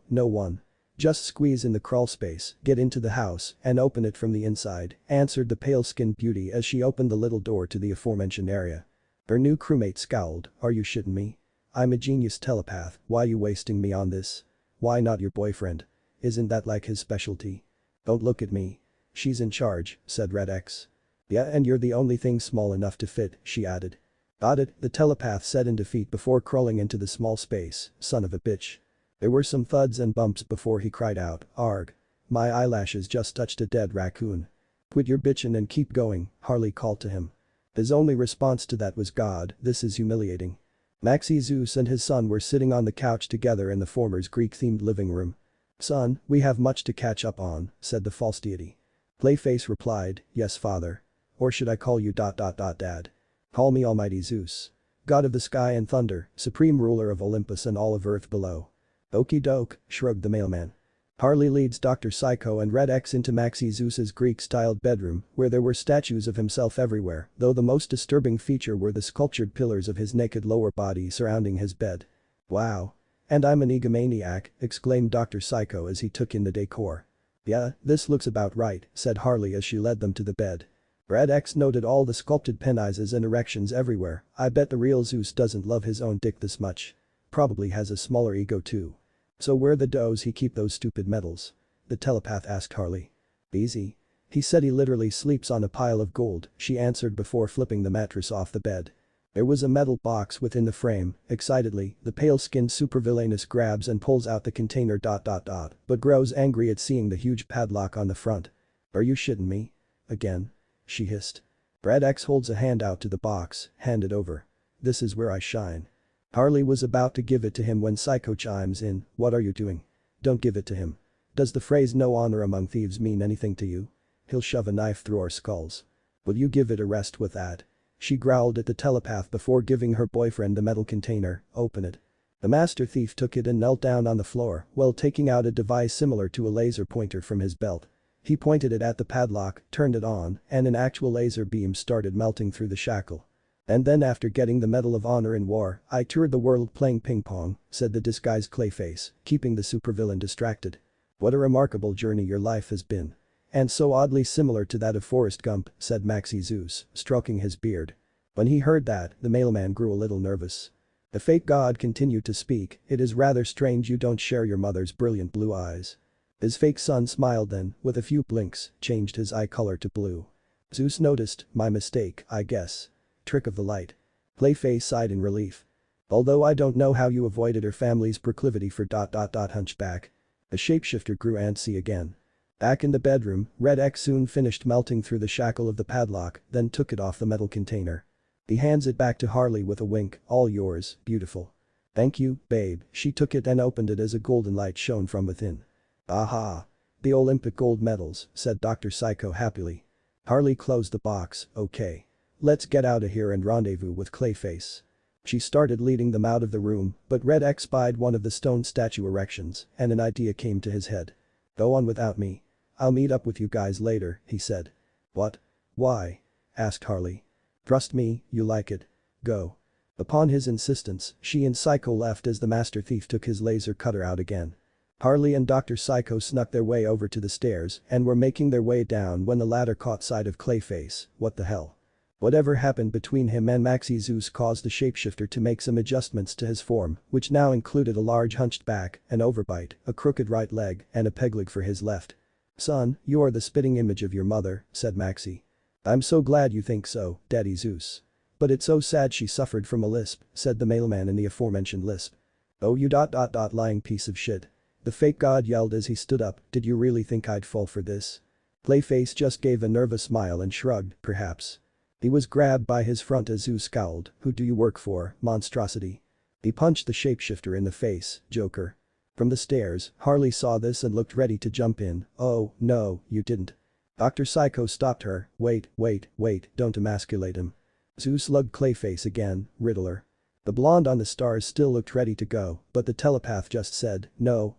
one. Just squeeze in the crawl space, get into the house, and open it from the inside," answered the pale-skinned beauty as she opened the little door to the aforementioned area. Her new crewmate scowled. "Are you shitting me? I'm a genius telepath, why you wasting me on this? Why not your boyfriend? Isn't that like his specialty?" "Don't look at me. She's in charge," said Red X. "Yeah, and you're the only thing small enough to fit," she added. "Got it," the telepath said in defeat before crawling into the small space. "Son of a bitch." There were some thuds and bumps before he cried out, "Arg. My eyelashes just touched a dead raccoon." "Quit your bitchin' and keep going," Harley called to him. His only response to that was, "God, this is humiliating." Maxi Zeus and his son were sitting on the couch together in the former's Greek-themed living room. "Son, we have much to catch up on," said the false deity. Clayface replied, "Yes, father. Or should I call you Dad? Call me Almighty Zeus. God of the sky and thunder, supreme ruler of Olympus and all of earth below." "Okie doke," shrugged the mailman. Harley leads Dr. Psycho and Red X into Maxi Zeus's Greek-styled bedroom, where there were statues of himself everywhere, though the most disturbing feature were the sculptured pillars of his naked lower body surrounding his bed. "Wow. And I'm an egomaniac," exclaimed Dr. Psycho as he took in the decor. "Yeah, this looks about right," said Harley as she led them to the bed. Red X noted all the sculpted penises and erections everywhere. "I bet the real Zeus doesn't love his own dick this much. Probably has a smaller ego too. So where the does he keep those stupid medals?" the telepath asked Harley. "Easy. He said he literally sleeps on a pile of gold," she answered before flipping the mattress off the bed. There was a metal box within the frame. Excitedly, the pale-skinned supervillainess grabs and pulls out the container. But grows angry at seeing the huge padlock on the front. "Are you shitting me? Again?" she hissed. Brad X holds a hand out to the box. "Hand it over. This is where I shine." Harley was about to give it to him when Psycho chimes in. "What are you doing? Don't give it to him. Does the phrase 'no honor among thieves' mean anything to you? He'll shove a knife through our skulls. Will you give it a rest with that?" She growled at the telepath before giving her boyfriend the metal container. "Open it." The master thief took it and knelt down on the floor while taking out a device similar to a laser pointer from his belt. He pointed it at the padlock, turned it on, and an actual laser beam started melting through the shackle. "And then after getting the Medal of Honor in war, I toured the world playing ping pong," said the disguised Clayface, keeping the supervillain distracted. "What a remarkable journey your life has been. And so oddly similar to that of Forrest Gump," said Maxi Zeus, stroking his beard. When he heard that, the mailman grew a little nervous. The fake god continued to speak. "It is rather strange you don't share your mother's brilliant blue eyes." His fake son smiled then, with a few blinks, changed his eye color to blue. Zeus noticed. "My mistake, I guess. Trick of the light." Clayface sighed in relief. "Although I don't know how you avoided her family's proclivity for hunchback." The shapeshifter grew antsy again. Back in the bedroom, Red X soon finished melting through the shackle of the padlock, then took it off the metal container. He hands it back to Harley with a wink. "All yours, beautiful." "Thank you, babe." She took it and opened it as a golden light shone from within. "Aha. The Olympic gold medals," said Dr. Psycho happily. Harley closed the box. "Okay. Let's get out of here and rendezvous with Clayface." She started leading them out of the room, but Red X spied one of the stone statue erections, and an idea came to his head. "Go on without me. I'll meet up with you guys later," he said. "What? Why?" asked Harley. "Trust me, you like it. Go." Upon his insistence, she and Psycho left as the master thief took his laser cutter out again. Harley and Dr. Psycho snuck their way over to the stairs and were making their way down when the latter caught sight of Clayface. What the hell? Whatever happened between him and Maxi Zeus caused the shapeshifter to make some adjustments to his form, which now included a large hunched back, an overbite, a crooked right leg, and a peg leg for his left. "Son, you are the spitting image of your mother," said Maxi. "I'm so glad you think so, Daddy Zeus. But it's so sad she suffered from a lisp," said the mailman in the aforementioned lisp. "Oh you lying piece of shit." The fake god yelled as he stood up. "Did you really think I'd fall for this?" Clayface just gave a nervous smile and shrugged. "Perhaps." He was grabbed by his front as Zeus scowled. "Who do you work for, monstrosity?" He punched the shapeshifter in the face. "Joker." From the stairs, Harley saw this and looked ready to jump in. "Oh, no, you didn't." Dr. Psycho stopped her. Wait, don't emasculate him." Zeus lugged Clayface again. "Riddler." The blonde on the stars still looked ready to go, but the telepath just said, "No,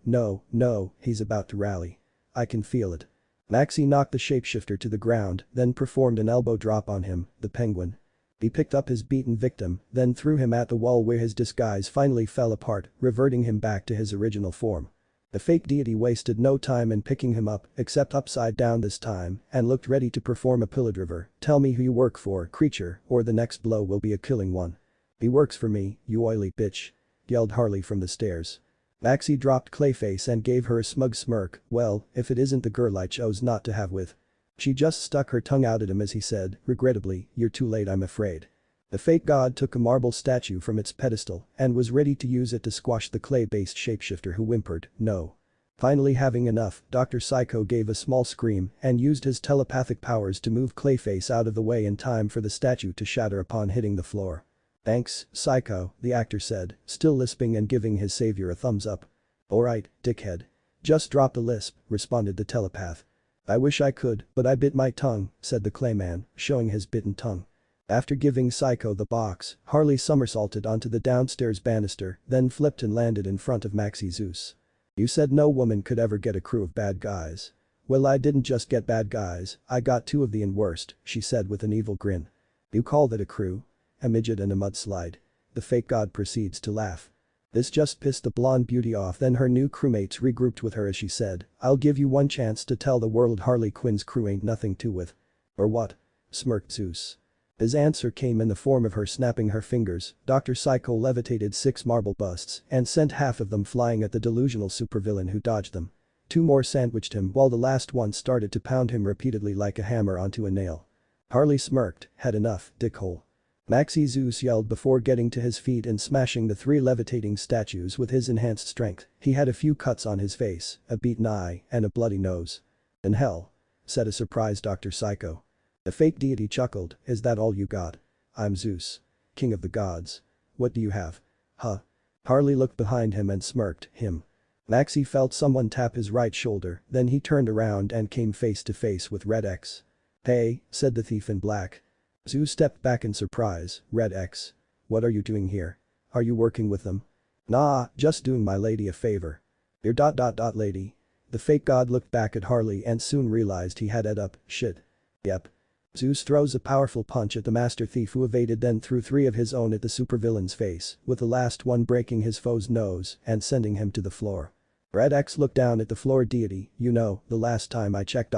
he's about to rally. I can feel it." Maxi knocked the shapeshifter to the ground, then performed an elbow drop on him, the penguin. He picked up his beaten victim, then threw him at the wall where his disguise finally fell apart, reverting him back to his original form. The fake deity wasted no time in picking him up, except upside down this time, and looked ready to perform a pillage river. "Tell me who you work for, creature, or the next blow will be a killing one." "He works for me, you oily bitch," yelled Harley from the stairs. Maxi dropped Clayface and gave her a smug smirk. "Well, if it isn't the girl I chose not to have with." She just stuck her tongue out at him as he said, regrettably, "You're too late I'm afraid." The fake god took a marble statue from its pedestal and was ready to use it to squash the clay-based shapeshifter who whimpered, "No." Finally having enough, Dr. Psycho gave a small scream and used his telepathic powers to move Clayface out of the way in time for the statue to shatter upon hitting the floor. "Thanks, Psycho," the actor said, still lisping and giving his savior a thumbs up. "Alright, dickhead. Just drop the lisp," responded the telepath. "I wish I could, but I bit my tongue," said the clayman, showing his bitten tongue. After giving Psycho the box, Harley somersaulted onto the downstairs banister, then flipped and landed in front of Maxi Zeus. "You said no woman could ever get a crew of bad guys. Well I didn't just get bad guys, I got two of the worst," she said with an evil grin. "You call that a crew? A midget and a mudslide." The fake god proceeds to laugh. This just pissed the blonde beauty off. Then her new crewmates regrouped with her as she said, "I'll give you one chance to tell the world Harley Quinn's crew ain't nothing to with." "Or what?" smirked Zeus. His answer came in the form of her snapping her fingers. Dr. Psycho levitated 6 marble busts and sent half of them flying at the delusional supervillain who dodged them. 2 more sandwiched him while the last one started to pound him repeatedly like a hammer onto a nail. Harley smirked, "Had enough, dickhole." Maxi Zeus yelled before getting to his feet and smashing the 3 levitating statues with his enhanced strength. He had a few cuts on his face, a beaten eye, and a bloody nose. "In hell," said a surprised Dr. Psycho. The fake deity chuckled, "Is that all you got? I'm Zeus. King of the gods. What do you have? Huh?" Harley looked behind him and smirked, "Him." Maxi felt someone tap his right shoulder, then he turned around and came face to face with Red X. "Hey," said the thief in black. Zeus stepped back in surprise. "Red X. What are you doing here? Are you working with them?" "Nah, just doing my lady a favor." "Your lady." The fake god looked back at Harley and soon realized he had ed up, shit. "Yep." Zeus throws a powerful punch at the master thief who evaded, then threw 3 of his own at the supervillain's face, with the last one breaking his foe's nose and sending him to the floor. Red X looked down at the floor deity, "You know, the last time I checked.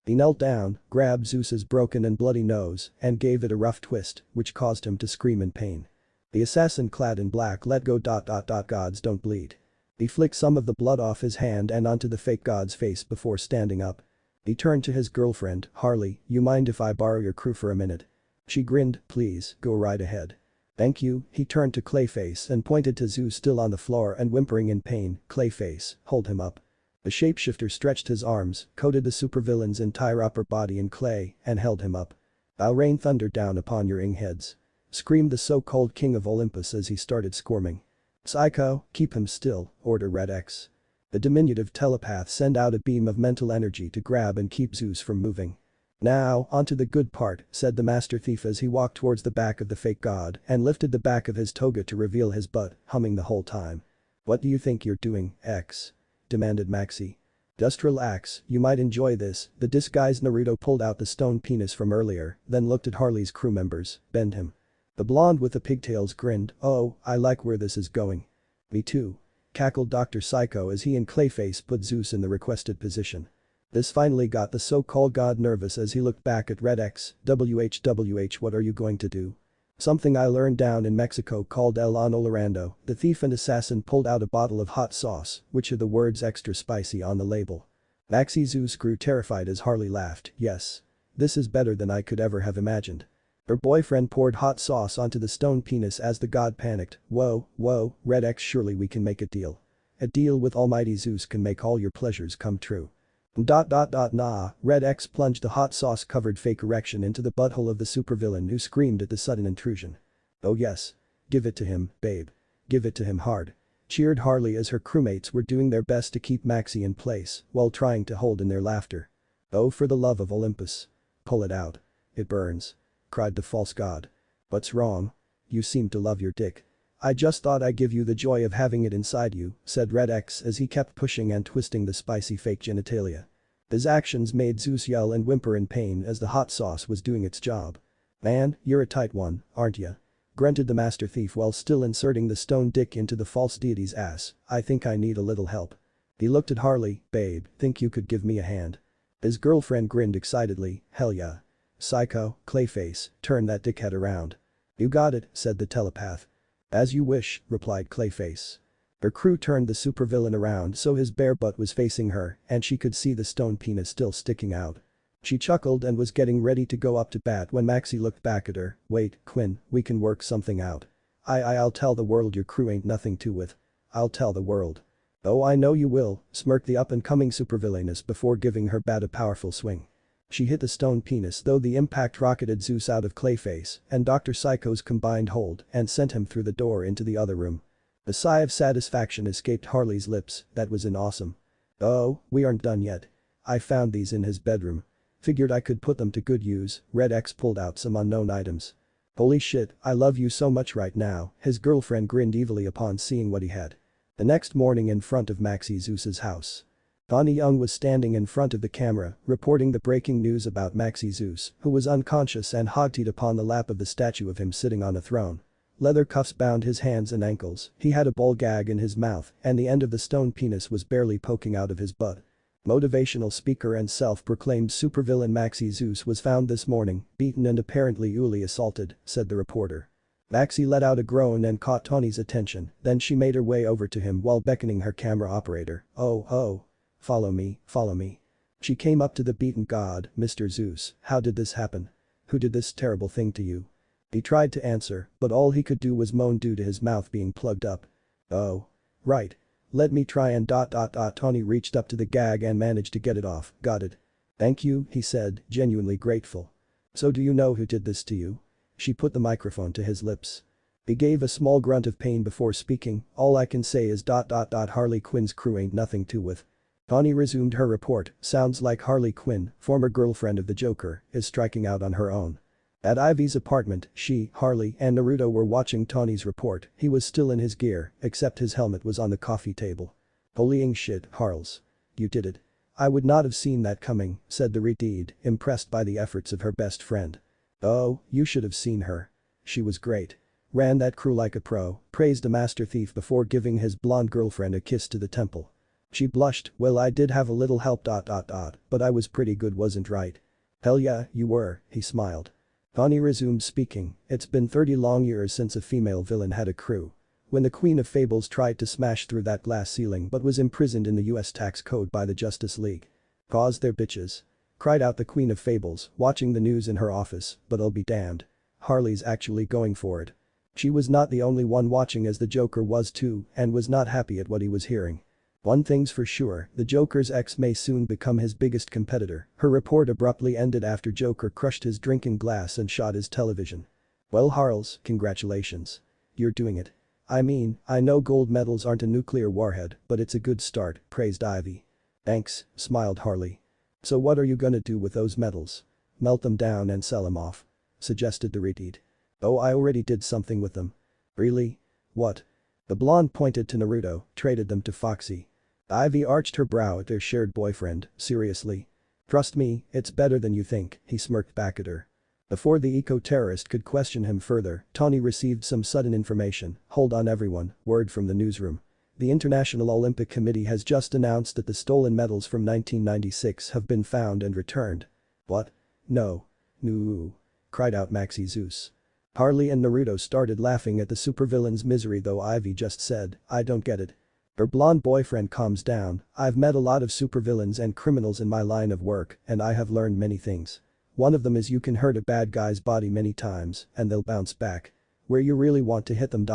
He knelt down, grabbed Zeus's broken and bloody nose, and gave it a rough twist, which caused him to scream in pain. The assassin clad in black let go. "Gods don't bleed." He flicked some of the blood off his hand and onto the fake god's face before standing up. He turned to his girlfriend, "Harley, you mind if I borrow your crew for a minute?" She grinned, "Please, go right ahead." "Thank you." He turned to Clayface and pointed to Zeus still on the floor and whimpering in pain, "Clayface, hold him up." The shapeshifter stretched his arms, coated the supervillain's entire upper body in clay, and held him up. "I'll rain thunder down upon your ingheads," screamed the so-called king of Olympus as he started squirming. "Psycho, keep him still," ordered Red X. The diminutive telepath sent out a beam of mental energy to grab and keep Zeus from moving. "Now, onto the good part," said the master thief as he walked towards the back of the fake god and lifted the back of his toga to reveal his butt, humming the whole time. "What do you think you're doing, X?" demanded Maxi. "Just relax, you might enjoy this." The disguised Naruto pulled out the stone penis from earlier, then looked at Harley's crew members, "Bend him." The blonde with the pigtails grinned, "Oh, I like where this is going." "Me too," cackled Dr. Psycho as he and Clayface put Zeus in the requested position. This finally got the so-called god nervous as he looked back at Red X. "WHWH, what are you going to do?" "Something I learned down in Mexico called El Anolorando." The thief and assassin pulled out a bottle of hot sauce, which had the words "extra spicy" on the label. Maxi Zeus grew terrified as Harley laughed, "Yes. This is better than I could ever have imagined." Her boyfriend poured hot sauce onto the stone penis as the god panicked, "Whoa, Red X, surely we can make a deal. A deal with almighty Zeus can make all your pleasures come true." Nah, Red X plunged the hot sauce covered fake erection into the butthole of the supervillain who screamed at the sudden intrusion. "Oh yes. Give it to him, babe. Give it to him hard," cheered Harley as her crewmates were doing their best to keep Maxi in place while trying to hold in their laughter. "Oh, for the love of Olympus. Pull it out. It burns," cried the false god. "What's wrong? You seem to love your dick." "I just thought I'd give you the joy of having it inside you," said Red X as he kept pushing and twisting the spicy fake genitalia. His actions made Zeus yell and whimper in pain as the hot sauce was doing its job. "Man, you're a tight one, aren't ya?" grunted the master thief while still inserting the stone dick into the false deity's ass. "I think I need a little help." He looked at Harley, "Babe, think you could give me a hand?" His girlfriend grinned excitedly, "Hell yeah. Psycho, Clayface, turn that dickhead around." "You got it," said the telepath. "As you wish," replied Clayface. Her crew turned the supervillain around so his bare butt was facing her and she could see the stone penis still sticking out. She chuckled and was getting ready to go up to bat when Maxi looked back at her. "Wait, Quinn, we can work something out. I'll tell the world your crew ain't nothing to with. I'll tell the world." "Oh, I know you will," smirked the up-and-coming supervillainess before giving her bat a powerful swing. She hit the stone penis though the impact rocketed Zeus out of Clayface and Dr. Psycho's combined hold and sent him through the door into the other room. A sigh of satisfaction escaped Harley's lips. "That was awesome." "Oh, we aren't done yet. I found these in his bedroom. Figured I could put them to good use." Red X pulled out some unknown items. "Holy shit, I love you so much right now." His girlfriend grinned evilly upon seeing what he had. The next morning in front of Maxi Zeus's house. Connie Young was standing in front of the camera, reporting the breaking news about Maxi Zeus, who was unconscious and hogtied upon the lap of the statue of him sitting on a throne. Leather cuffs bound his hands and ankles, he had a ball gag in his mouth and the end of the stone penis was barely poking out of his butt. Motivational speaker and self-proclaimed supervillain Maxi Zeus was found this morning, beaten and apparently ewely assaulted, said the reporter. Maxi let out a groan and caught Tawny's attention, then she made her way over to him while beckoning her camera operator. Oh. Follow me, follow me. She came up to the beaten god, Mr. Zeus, how did this happen? Who did this terrible thing to you? He tried to answer, but all he could do was moan due to his mouth being plugged up. Oh. Right. Let me try and ... Tawny reached up to the gag and managed to get it off, got it. Thank you, he said, genuinely grateful. So do you know who did this to you? She put the microphone to his lips. He gave a small grunt of pain before speaking, all I can say is ... Harley Quinn's crew ain't nothing to with. Tawny resumed her report, sounds like Harley Quinn, former girlfriend of the Joker, is striking out on her own. At Ivy's apartment, she, Harley, and Naruto were watching Tawny's report, he was still in his gear, except his helmet was on the coffee table. Holying shit, Harls. You did it. I would not have seen that coming, said the redeed, impressed by the efforts of her best friend. Oh, you should have seen her. She was great. Ran that crew like a pro, praised a master thief before giving his blonde girlfriend a kiss to the temple. She blushed, well I did have a little help ... but I was pretty good wasn't right. Hell yeah, you were, he smiled. Tawny resumed speaking, it's been 30 long years since a female villain had a crew. When the Queen of Fables tried to smash through that glass ceiling but was imprisoned in the US tax code by the Justice League. Cause their bitches. Cried out the Queen of Fables, watching the news in her office, but I'll be damned. Harley's actually going for it. She was not the only one watching as the Joker was too and was not happy at what he was hearing. One thing's for sure, the Joker's ex may soon become his biggest competitor. Her report abruptly ended after Joker crushed his drinking glass and shot his television. Well Harls, congratulations. You're doing it. I mean, I know gold medals aren't a nuclear warhead, but it's a good start, praised Ivy. Thanks, smiled Harley. So what are you gonna do with those medals? Melt them down and sell them off. Suggested the redeed. Oh I already did something with them. Really? What? The blonde pointed to Naruto, traded them to Foxy. Ivy arched her brow at their shared boyfriend, seriously. Trust me, it's better than you think, he smirked back at her. Before the eco-terrorist could question him further, Tawny received some sudden information, hold on everyone, word from the newsroom. The International Olympic Committee has just announced that the stolen medals from 1996 have been found and returned. What? No. No. Cried out Maxi Zeus. Harley and Naruto started laughing at the supervillain's misery though Ivy just said, I don't get it. Her blonde boyfriend calms down, I've met a lot of supervillains and criminals in my line of work and I have learned many things. One of them is you can hurt a bad guy's body many times and they'll bounce back. Where you really want to hit them ...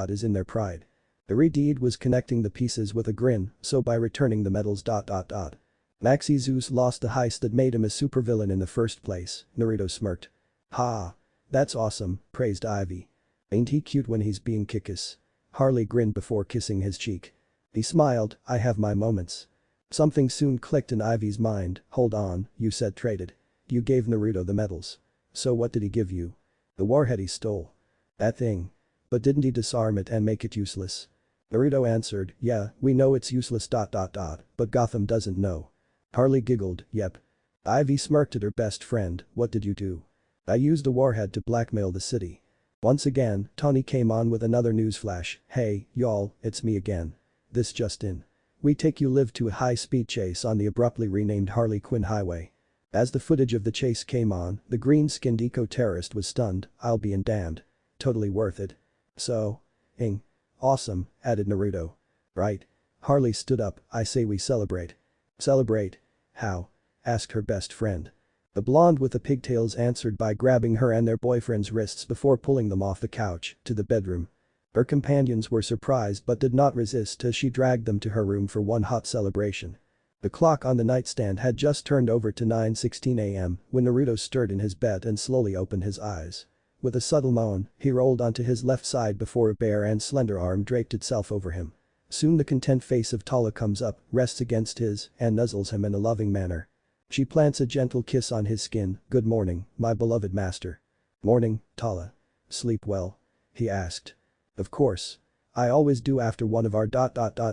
is in their pride. The redeed was connecting the pieces with a grin, so by returning the medals ... Maxi Zeus lost the heist that made him a supervillain in the first place, Naruto smirked. Ha. That's awesome, praised Ivy. Ain't he cute when he's being kickish? Harley grinned before kissing his cheek. He smiled, I have my moments. Something soon clicked in Ivy's mind, hold on, you said traded. You gave Naruto the medals. So what did he give you? The warhead he stole. That thing. But didn't he disarm it and make it useless? Naruto answered, yeah, we know it's useless ... but Gotham doesn't know. Harley giggled, yep. Ivy smirked at her best friend, what did you do? I used a warhead to blackmail the city. Once again, Tawny came on with another newsflash, hey, y'all, it's me again. This just in. We take you live to a high-speed chase on the abruptly renamed Harley Quinn Highway. As the footage of the chase came on, the green-skinned eco-terrorist was stunned, I'll be damned. Totally worth it. So. Awesome, added Naruto. Right. Harley stood up, I say we celebrate. Celebrate? How? Asked her best friend. The blonde with the pigtails answered by grabbing her and their boyfriend's wrists before pulling them off the couch to the bedroom. Her companions were surprised but did not resist as she dragged them to her room for one hot celebration. The clock on the nightstand had just turned over to 9:16 a.m. when Naruto stirred in his bed and slowly opened his eyes. With a subtle moan, he rolled onto his left side before a bare and slender arm draped itself over him. Soon the content face of Tala comes up, rests against his, and nuzzles him in a loving manner. She plants a gentle kiss on his skin, good morning, my beloved master. Morning, Tala. Sleep well? He asked. Of course. I always do after one of our ...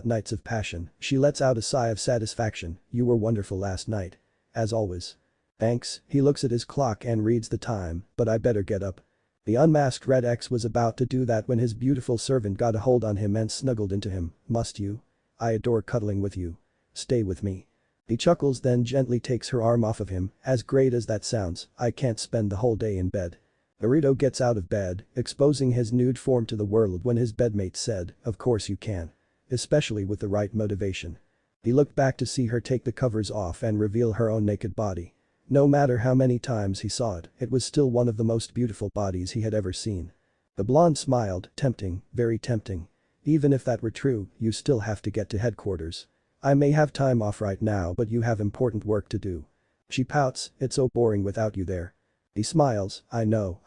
nights of passion, she lets out a sigh of satisfaction, you were wonderful last night. As always. Thanks, he looks at his clock and reads the time, but I better get up. The unmasked Red X was about to do that when his beautiful servant got a hold on him and snuggled into him. "Must you? I adore cuddling with you. Stay with me." He chuckles, then gently takes her arm off of him. "As great as that sounds, I can't spend the whole day in bed." Naruto gets out of bed, exposing his nude form to the world when his bedmate said, "Of course you can. Especially with the right motivation." He looked back to see her take the covers off and reveal her own naked body. No matter how many times he saw it, it was still one of the most beautiful bodies he had ever seen. The blonde smiled, "Tempting, very tempting. Even if that were true, you still have to get to headquarters. I may have time off right now, but you have important work to do." She pouts, "It's so boring without you there." He smiles, I know.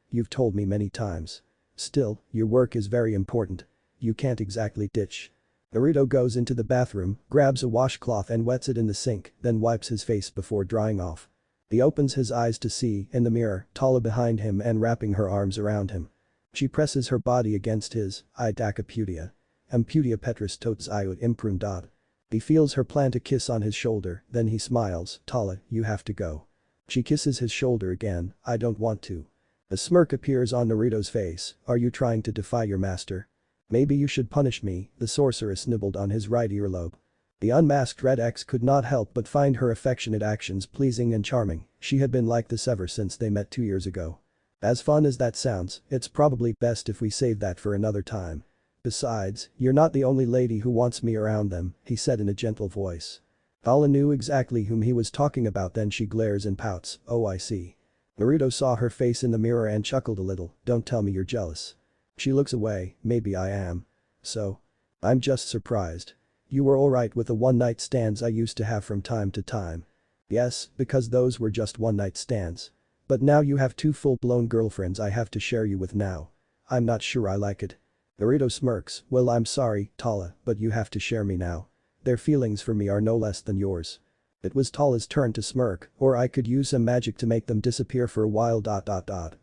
You've told me many times. Still, your work is very important. You can't exactly ditch." Naruto goes into the bathroom, grabs a washcloth and wets it in the sink, then wipes his face before drying off. He opens his eyes to see, in the mirror, Tala behind him and wrapping her arms around him. She presses her body against his, "I Dacaputia. Amputia Petrus tots iot imprundat." He feels her plant a kiss on his shoulder, then he smiles, "Tala, you have to go." She kisses his shoulder again, "I don't want to." A smirk appears on Naruto's face, "Are you trying to defy your master? Maybe you should punish me," the sorceress nibbled on his right earlobe. The unmasked Red X could not help but find her affectionate actions pleasing and charming. She had been like this ever since they met 2 years ago. As fun as that sounds, it's probably best if we save that for another time. "Besides, you're not the only lady who wants me around them," he said in a gentle voice. Tala knew exactly whom he was talking about, then she glares and pouts, "Oh, I see." Naruto saw her face in the mirror and chuckled a little, "Don't tell me you're jealous." She looks away, "Maybe I am. So? I'm just surprised. You were alright with the one-night stands I used to have from time to time." "Yes, because those were just one-night stands. But now you have 2 full-blown girlfriends I have to share you with now. I'm not sure I like it." Naruto smirks, "Well, I'm sorry, Tala, but you have to share me now. Their feelings for me are no less than yours." It was Tala's turn to smirk, "Or I could use some magic to make them disappear for a while.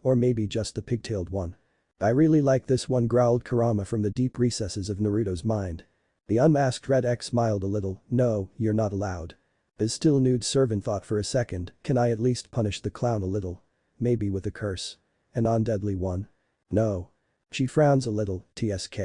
Or maybe just the pigtailed one." "I really like this one," growled Kurama from the deep recesses of Naruto's mind. The unmasked Red X smiled a little, "No, you're not allowed." His still nude servant thought for a second, "Can I at least punish the clown a little? Maybe with a curse? An undeadly one? No." She frowns a little, "Tsk.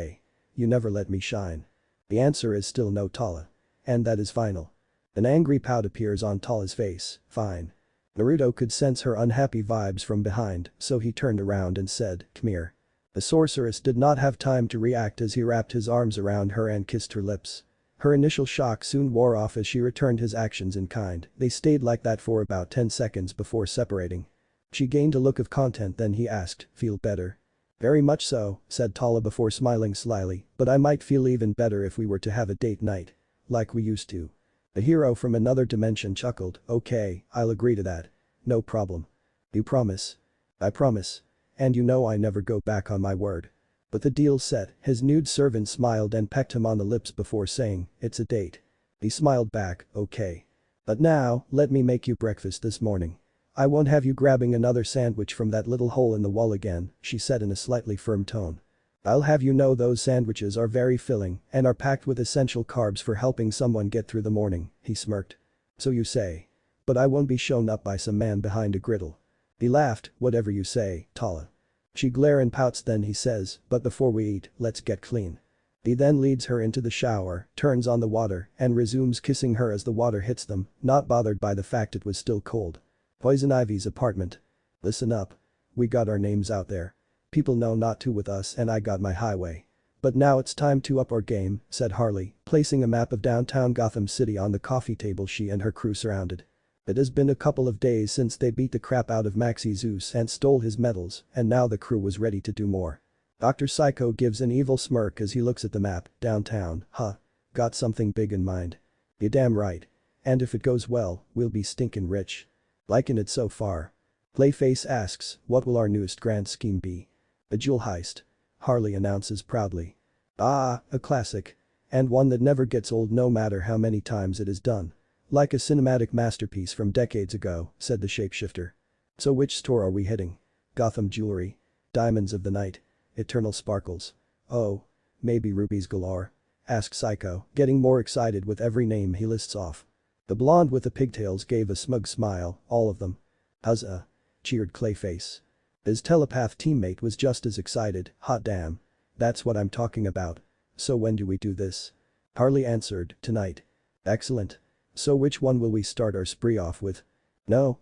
You never let me shine." The answer is still no, Tala. And that is final. An angry pout appears on Tala's face, "Fine." Naruto could sense her unhappy vibes from behind, so he turned around and said, "Come here." The sorceress did not have time to react as he wrapped his arms around her and kissed her lips. Her initial shock soon wore off as she returned his actions in kind. They stayed like that for about 10 seconds before separating. She gained a look of content, then he asked, "Feel better?" "Very much so," said Tala before smiling slyly, "but I might feel even better if we were to have a date night. Like we used to." The hero from another dimension chuckled, "Okay, I'll agree to that. No problem. You promise?" "I promise. And you know I never go back on my word." But the deal's set, his nude servant smiled and pecked him on the lips before saying, "It's a date." He smiled back, "Okay. But now, let me make you breakfast this morning. I won't have you grabbing another sandwich from that little hole in the wall again," she said in a slightly firm tone. "I'll have you know those sandwiches are very filling and are packed with essential carbs for helping someone get through the morning," he smirked. "So you say. But I won't be shown up by some man behind a griddle." He laughed, "Whatever you say, Tala." She glares and pouts, then he says, "But before we eat, let's get clean." He then leads her into the shower, turns on the water, and resumes kissing her as the water hits them, not bothered by the fact it was still cold. Poison Ivy's apartment. "Listen up. We got our names out there. People know not to with us and I got my highway. But now it's time to up our game," said Harley, placing a map of downtown Gotham City on the coffee table she and her crew surrounded. It has been a couple of days since they beat the crap out of Maxi Zeus and stole his medals, and now the crew was ready to do more. Dr. Psycho gives an evil smirk as he looks at the map. "Downtown, huh? Got something big in mind?" "You damn right. And if it goes well, we'll be stinkin' rich." "Liking it so far." Clayface asks, "What will our newest grand scheme be?" "A jewel heist," Harley announces proudly. "Ah, a classic. And one that never gets old no matter how many times it is done. Like a cinematic masterpiece from decades ago," said the shapeshifter. "So which store are we hitting? Gotham Jewelry? Diamonds of the Night? Eternal Sparkles? Oh. Maybe Rubies Galore?" asked Psycho, getting more excited with every name he lists off. The blonde with the pigtails gave a smug smile, "All of them." "Huzzah," cheered Clayface. His telepath teammate was just as excited. Hot damn. That's what I'm talking about. So when do we do this? Harley answered, tonight. Excellent. So which one will we start our spree off with? No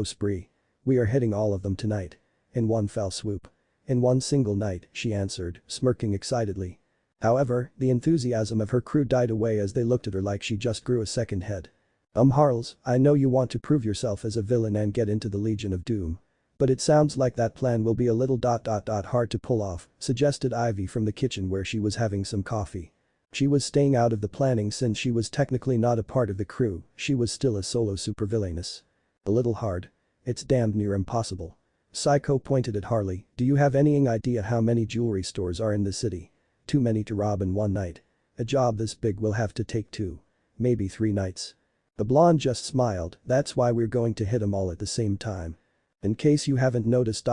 spree. We are hitting all of them tonight. In one fell swoop. In one single night, she answered, smirking excitedly. However, the enthusiasm of her crew died away as they looked at her like she just grew a second head. Harles, I know you want to prove yourself as a villain and get into the Legion of Doom. But it sounds like that plan will be a little hard to pull off, suggested Ivy from the kitchen where she was having some coffee. She was staying out of the planning since she was technically not a part of the crew, she was still a solo supervillainess. A little hard. It's damned near impossible. Psycho pointed at Harley, do you have any idea how many jewelry stores are in the city? Too many to rob in one night. A job this big will have to take 2. Maybe 3 nights. The blonde just smiled, that's why we're going to hit them all at the same time. In case you haven't noticed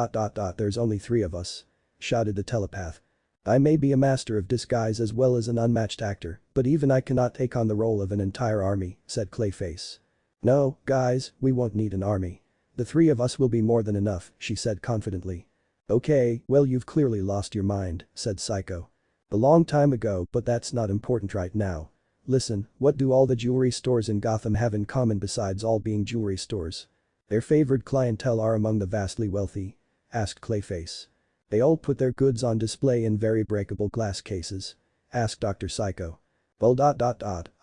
there's only 3 of us. Shouted the telepath. I may be a master of disguise as well as an unmatched actor, but even I cannot take on the role of an entire army, said Clayface. No, guys, we won't need an army. The 3 of us will be more than enough, she said confidently. Okay, well you've clearly lost your mind, said Psycho. A long time ago, but that's not important right now. Listen, what do all the jewelry stores in Gotham have in common besides all being jewelry stores? Their favored clientele are among the vastly wealthy? Asked Clayface. They all put their goods on display in very breakable glass cases? Asked Dr. Psycho. Well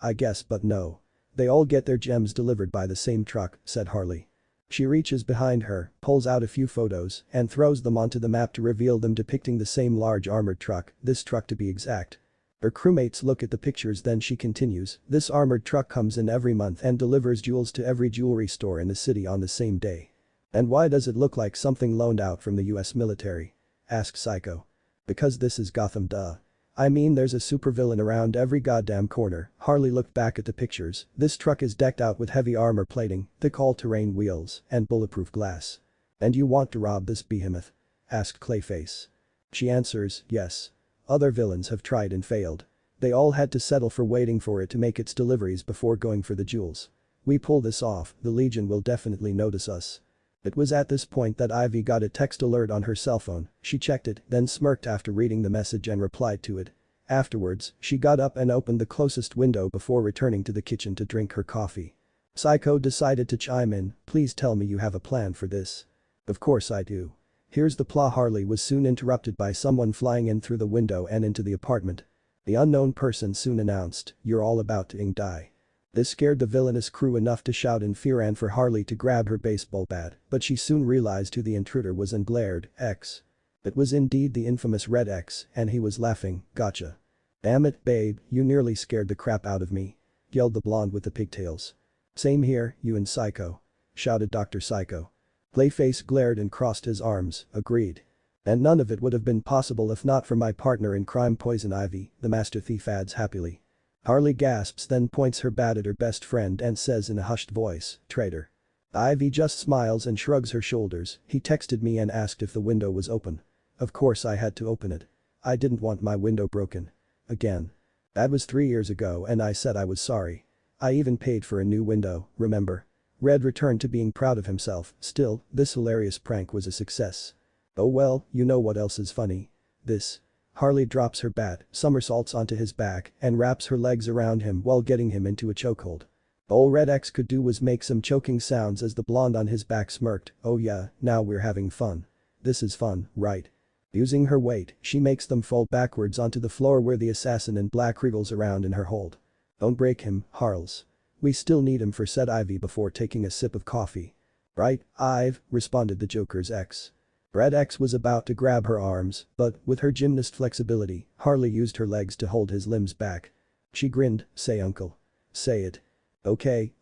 I guess but no. They all get their gems delivered by the same truck, said Harley. She reaches behind her, pulls out a few photos, and throws them onto the map to reveal them depicting the same large armored truck, this truck to be exact. Her crewmates look at the pictures then she continues, this armored truck comes in every month and delivers jewels to every jewelry store in the city on the same day. And why does it look like something loaned out from the US military? Asked Psycho. Because this is Gotham duh. I mean there's a supervillain around every goddamn corner. Harley looked back at the pictures, this truck is decked out with heavy armor plating, thick all-terrain wheels, and bulletproof glass. And you want to rob this behemoth? Asked Clayface. She answers, yes. Other villains have tried and failed. They all had to settle for waiting for it to make its deliveries before going for the jewels. We pull this off, the Legion will definitely notice us. It was at this point that Ivy got a text alert on her cell phone, she checked it, then smirked after reading the message and replied to it. Afterwards, she got up and opened the closest window before returning to the kitchen to drink her coffee. Psycho decided to chime in, please tell me you have a plan for this. Of course I do. Here's the plot. Harley was soon interrupted by someone flying in through the window and into the apartment. The unknown person soon announced, you're all about to die. This scared the villainous crew enough to shout in fear and for Harley to grab her baseball bat, but she soon realized who the intruder was and glared, X. It was indeed the infamous Red X, and he was laughing, gotcha. Damn it, babe, you nearly scared the crap out of me. Yelled the blonde with the pigtails. Same here, you and Psycho. Shouted Dr. Psycho. Clayface glared and crossed his arms, agreed. And none of it would have been possible if not for my partner in crime Poison Ivy, the master thief adds happily. Harley gasps then points her bat at her best friend and says in a hushed voice, traitor. Ivy just smiles and shrugs her shoulders, he texted me and asked if the window was open. Of course I had to open it. I didn't want my window broken. Again. That was 3 years ago and I said I was sorry. I even paid for a new window, remember? Red returned to being proud of himself, still, this hilarious prank was a success. Oh well, you know what else is funny? This. Harley drops her bat, somersaults onto his back, and wraps her legs around him while getting him into a chokehold. All Red X could do was make some choking sounds as the blonde on his back smirked, oh yeah, now we're having fun. This is fun, right? Using her weight, she makes them fall backwards onto the floor where the assassin in black wriggles around in her hold. Don't break him, Harles. We still need him for said Ivy before taking a sip of coffee. Right, Ive, responded the Joker's ex. Red X was about to grab her arms, but, with her gymnast flexibility, Harley used her legs to hold his limbs back. She grinned, say uncle. Say it. Okay.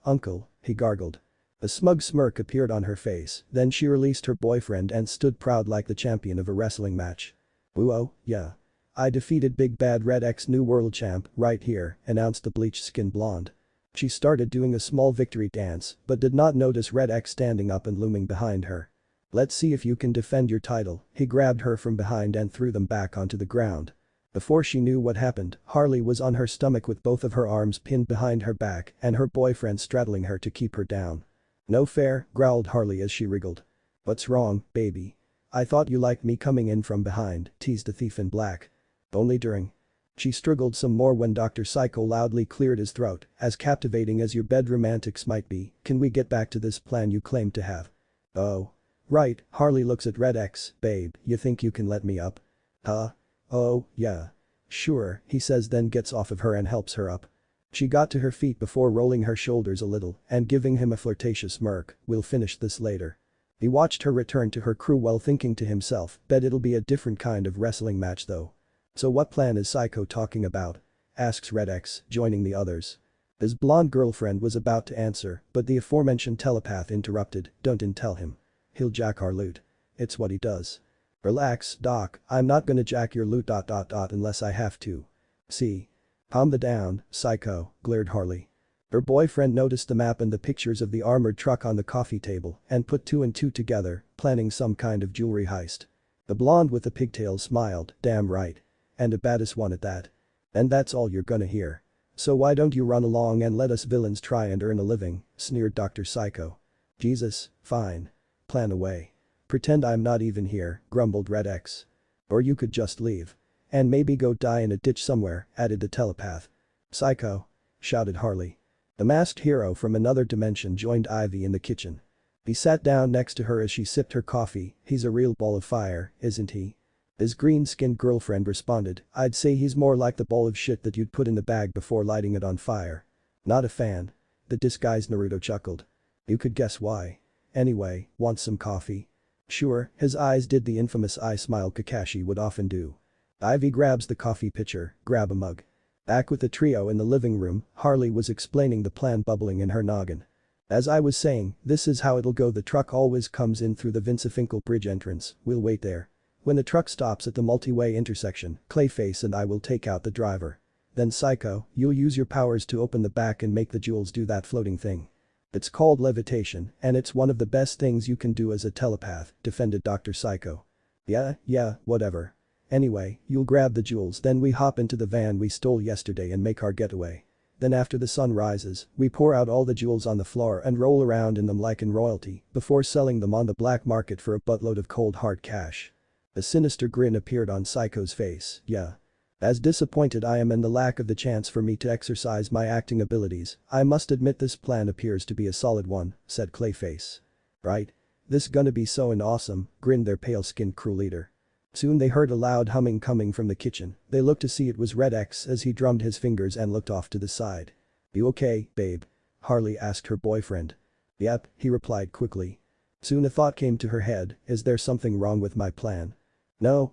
Uncle, he gargled. A smug smirk appeared on her face, then she released her boyfriend and stood proud like the champion of a wrestling match. Whoa, yeah. I defeated Big Bad Red X new world champ, right here, announced the bleached-skinned blonde. She started doing a small victory dance, but did not notice Red X standing up and looming behind her. Let's see if you can defend your title, he grabbed her from behind and threw them back onto the ground. Before she knew what happened, Harley was on her stomach with both of her arms pinned behind her back and her boyfriend straddling her to keep her down. No fair, growled Harley as she wriggled. "What's wrong, baby? I thought you liked me coming in from behind," teased the thief in black. "Only during." She struggled some more when Dr. Psycho loudly cleared his throat. "As captivating as your bedroom antics might be, can we get back to this plan you claim to have?" "Oh. Right." Harley looks at Red X. "Babe, you think you can let me up?" "Huh? Oh, yeah. Sure," he says, then gets off of her and helps her up. She got to her feet before rolling her shoulders a little and giving him a flirtatious smirk. "We'll finish this later." He watched her return to her crew while thinking to himself, bet it'll be a different kind of wrestling match though. "So what plan is Psycho talking about?" asks Red X, joining the others. His blonde girlfriend was about to answer, but the aforementioned telepath interrupted. "Don't tell him. He'll jack our loot. It's what he does." "Relax, Doc, I'm not gonna jack your loot unless I have to." "See? Calm down, Psycho," glared Harley. Her boyfriend noticed the map and the pictures of the armored truck on the coffee table and put two and two together, planning some kind of jewelry heist. The blonde with the pigtails smiled. "Damn right. And a badass one at that. And that's all you're gonna hear. So why don't you run along and let us villains try and earn a living," sneered Dr. Psycho. "Jesus, fine. Plan away. Pretend I'm not even here," grumbled Red X. "Or you could just leave. And maybe go die in a ditch somewhere," added the telepath. "Psycho!" shouted Harley. The masked hero from another dimension joined Ivy in the kitchen. He sat down next to her as she sipped her coffee. "He's a real ball of fire, isn't he?" His green-skinned girlfriend responded. "I'd say he's more like the ball of shit that you'd put in the bag before lighting it on fire." "Not a fan." The disguised Naruto chuckled. "You could guess why. Anyway, want some coffee?" "Sure." His eyes did the infamous eye smile Kakashi would often do. Ivy grabs the coffee pitcher. "Grab a mug." Back with the trio in the living room, Harley was explaining the plan bubbling in her noggin. "As I was saying, this is how it'll go. The truck always comes in through the Vincefinkel Bridge entrance. We'll wait there. When the truck stops at the multi-way intersection, Clayface and I will take out the driver. Then Psycho, you'll use your powers to open the back and make the jewels do that floating thing. It's called levitation, and it's one of the best things you can do as a telepath," defended Dr. Psycho. Yeah, whatever. Anyway, you'll grab the jewels, then we hop into the van we stole yesterday and make our getaway. Then after the sun rises, we pour out all the jewels on the floor and roll around in them like in royalty before selling them on the black market for a buttload of cold hard cash." A sinister grin appeared on Psycho's face. "Yeah. As disappointed I am in the lack of the chance for me to exercise my acting abilities, I must admit this plan appears to be a solid one," said Clayface. "Right? This gonna be so awesome," grinned their pale-skinned crew leader. Soon they heard a loud humming coming from the kitchen. They looked to see it was Red X as he drummed his fingers and looked off to the side. "You okay, babe?" Harley asked her boyfriend. "Yep," he replied quickly. Soon a thought came to her head. "Is there something wrong with my plan?" No,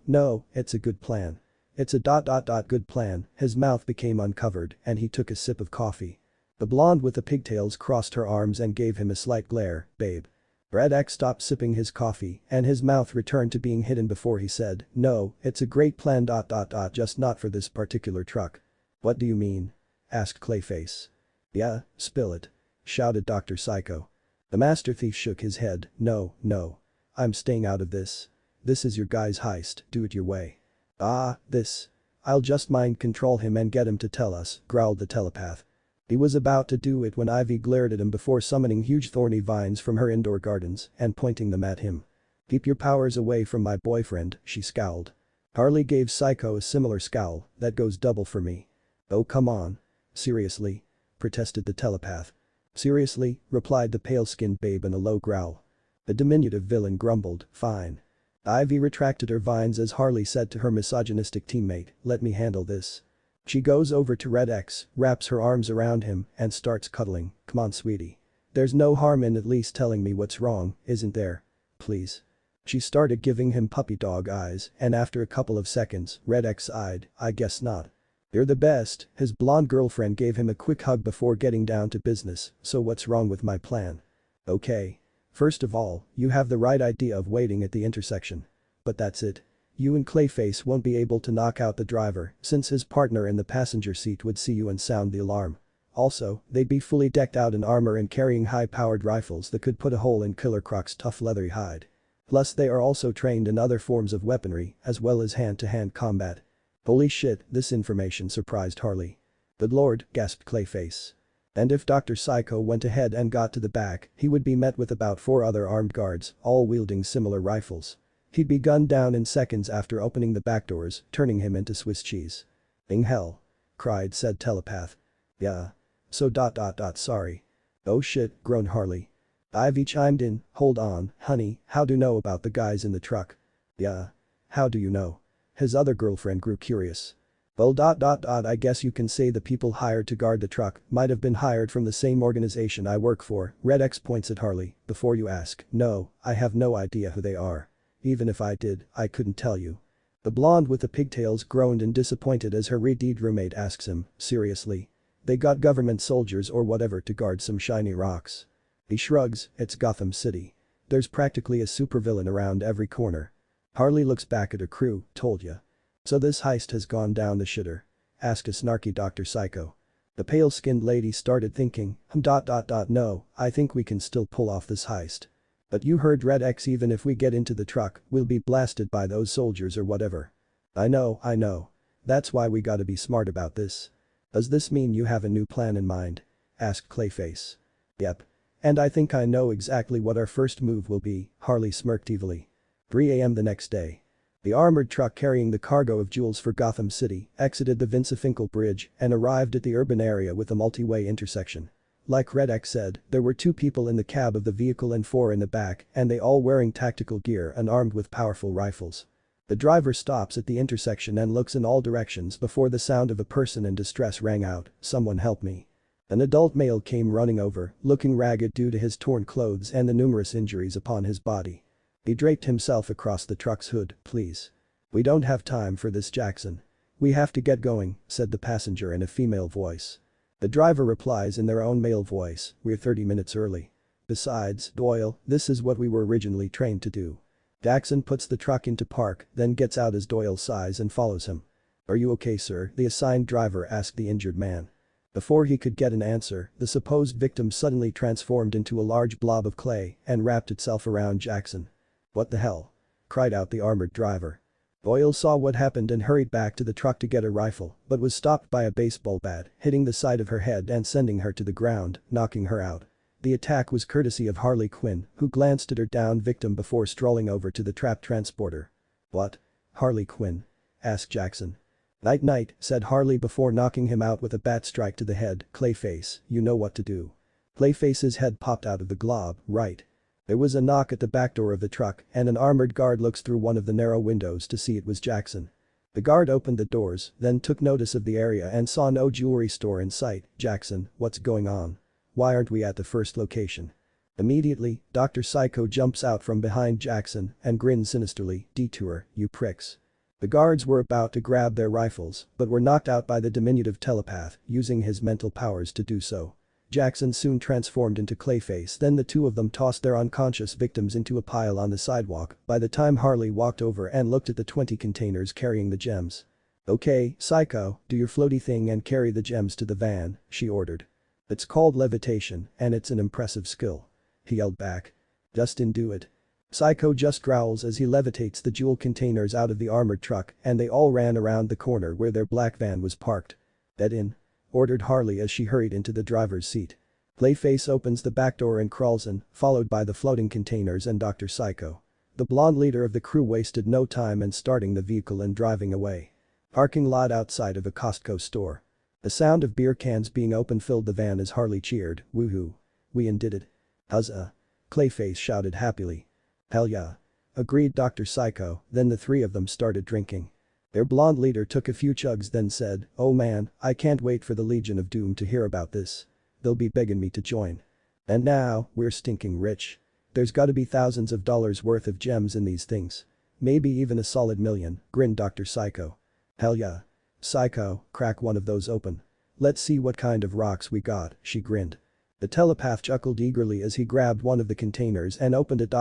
it's a good plan. It's a good plan." His mouth became uncovered and he took a sip of coffee. The blonde with the pigtails crossed her arms and gave him a slight glare. "Babe." Red X stopped sipping his coffee and his mouth returned to being hidden before he said, "No, it's a great plan. Just not for this particular truck." "What do you mean?" asked Clayface. "Yeah, spill it," shouted Dr. Psycho. The master thief shook his head. No. I'm staying out of this. This is your guy's heist, do it your way." This. I'll just mind control him and get him to tell us," growled the telepath. He was about to do it when Ivy glared at him before summoning huge thorny vines from her indoor gardens and pointing them at him. "Keep your powers away from my boyfriend," she scowled. Harley gave Psycho a similar scowl. "That goes double for me." "Oh come on. Seriously?" protested the telepath. "Seriously," replied the pale-skinned babe in a low growl. The diminutive villain grumbled. "Fine." Ivy retracted her vines as Harley said to her misogynistic teammate, "Let me handle this." She goes over to Red X, wraps her arms around him and starts cuddling. "Come on sweetie. There's no harm in at least telling me what's wrong, isn't there? Please." She started giving him puppy dog eyes and after a couple of seconds, Red X sighed, "I guess not." "You're the best." His blonde girlfriend gave him a quick hug before getting down to business. "So what's wrong with my plan?" "Okay. First of all, you have the right idea of waiting at the intersection. But that's it. You and Clayface won't be able to knock out the driver since his partner in the passenger seat would see you and sound the alarm. Also, they'd be fully decked out in armor and carrying high-powered rifles that could put a hole in Killer Croc's tough leathery hide. Plus they are also trained in other forms of weaponry as well as hand-to-hand combat." "Holy shit," this information surprised Harley. "Good lord," gasped Clayface. And if Dr. Psycho went ahead and got to the back, he would be met with about 4 other armed guards, all wielding similar rifles. He'd be gunned down in seconds after opening the back doors, turning him into Swiss cheese. "In hell," cried said telepath. "Yeah. So sorry." "Oh shit," groaned Harley. Ivy chimed in, "Hold on, honey, how do you know about the guys in the truck?" "Yeah. How do you know?" His other girlfriend grew curious. "Well I guess you can say the people hired to guard the truck might have been hired from the same organization I work for." Red X points at Harley, "Before you ask, no, I have no idea who they are. Even if I did, I couldn't tell you." The blonde with the pigtails groaned and disappointed as her redhead roommate asks him, "Seriously? They got government soldiers or whatever to guard some shiny rocks?" He shrugs, "It's Gotham City. There's practically a supervillain around every corner." Harley looks back at her crew, "Told ya. So this heist has gone down the shitter?" asked a snarky Dr. Psycho. The pale-skinned lady started thinking, No, I think we can still pull off this heist. But you heard Red X, even if we get into the truck, we'll be blasted by those soldiers or whatever." I know. That's why we gotta be smart about this." "Does this mean you have a new plan in mind?" asked Clayface. "Yep. And I think I know exactly what our first move will be," Harley smirked evilly. 3 a.m. the next day. The armored truck carrying the cargo of jewels for Gotham City exited the Vincefinkel Bridge and arrived at the urban area with a multi-way intersection. Like Red X said, there were 2 people in the cab of the vehicle and 4 in the back, and they all wearing tactical gear and armed with powerful rifles. The driver stops at the intersection and looks in all directions before the sound of a person in distress rang out, "Someone help me." An adult male came running over, looking ragged due to his torn clothes and the numerous injuries upon his body. He draped himself across the truck's hood, "Please. We don't have time for this, Jackson. We have to get going," said the passenger in a female voice. The driver replies in their own male voice, "We're 30 minutes early. Besides, Doyle, this is what we were originally trained to do." Jackson puts the truck into park, then gets out his Doyle size and follows him. "Are you okay, sir?" the assigned driver asked the injured man. Before he could get an answer, the supposed victim suddenly transformed into a large blob of clay and wrapped itself around Jackson. "What the hell?" cried out the armored driver. Doyle saw what happened and hurried back to the truck to get a rifle, but was stopped by a baseball bat, hitting the side of her head and sending her to the ground, knocking her out. The attack was courtesy of Harley Quinn, who glanced at her downed victim before strolling over to the trapped transporter. "What? Harley Quinn?" asked Jackson. Night, said Harley before knocking him out with a bat strike to the head. "Clayface, you know what to do." Clayface's head popped out of the glob, "Right." There was a knock at the back door of the truck and an armored guard looks through one of the narrow windows to see it was Jackson. The guard opened the doors, then took notice of the area and saw no jewelry store in sight. "Jackson, what's going on? Why aren't we at the first location?" Immediately, Dr. Psycho jumps out from behind Jackson and grins sinisterly, "Detour, you pricks." The guards were about to grab their rifles, but were knocked out by the diminutive telepath, using his mental powers to do so. Jackson soon transformed into Clayface, then the 2 of them tossed their unconscious victims into a pile on the sidewalk by the time Harley walked over and looked at the 20 containers carrying the gems. "Okay, Psycho, do your floaty thing and carry the gems to the van," she ordered. "It's called levitation, and it's an impressive skill," he yelled back. "Justin, do it." Psycho just growls as he levitates the jewel containers out of the armored truck and they all ran around the corner where their black van was parked. "Get in," ordered Harley as she hurried into the driver's seat. Clayface opens the back door and crawls in, followed by the floating containers and Dr. Psycho. The blonde leader of the crew wasted no time in starting the vehicle and driving away. Parking lot outside of a Costco store. The sound of beer cans being opened filled the van as Harley cheered, "Woohoo. We undid it." "Huzzah!" Clayface shouted happily. "Hell yeah," agreed Dr. Psycho, then the 3 of them started drinking. Their blonde leader took a few chugs then said, "Oh man, I can't wait for the Legion of Doom to hear about this. They'll be begging me to join. And now, we're stinking rich. There's gotta be thousands of dollars worth of gems in these things. Maybe even a solid million," grinned Dr. Psycho. "Hell yeah. Psycho, crack one of those open. Let's see what kind of rocks we got," she grinned. The telepath chuckled eagerly as he grabbed one of the containers and opened it.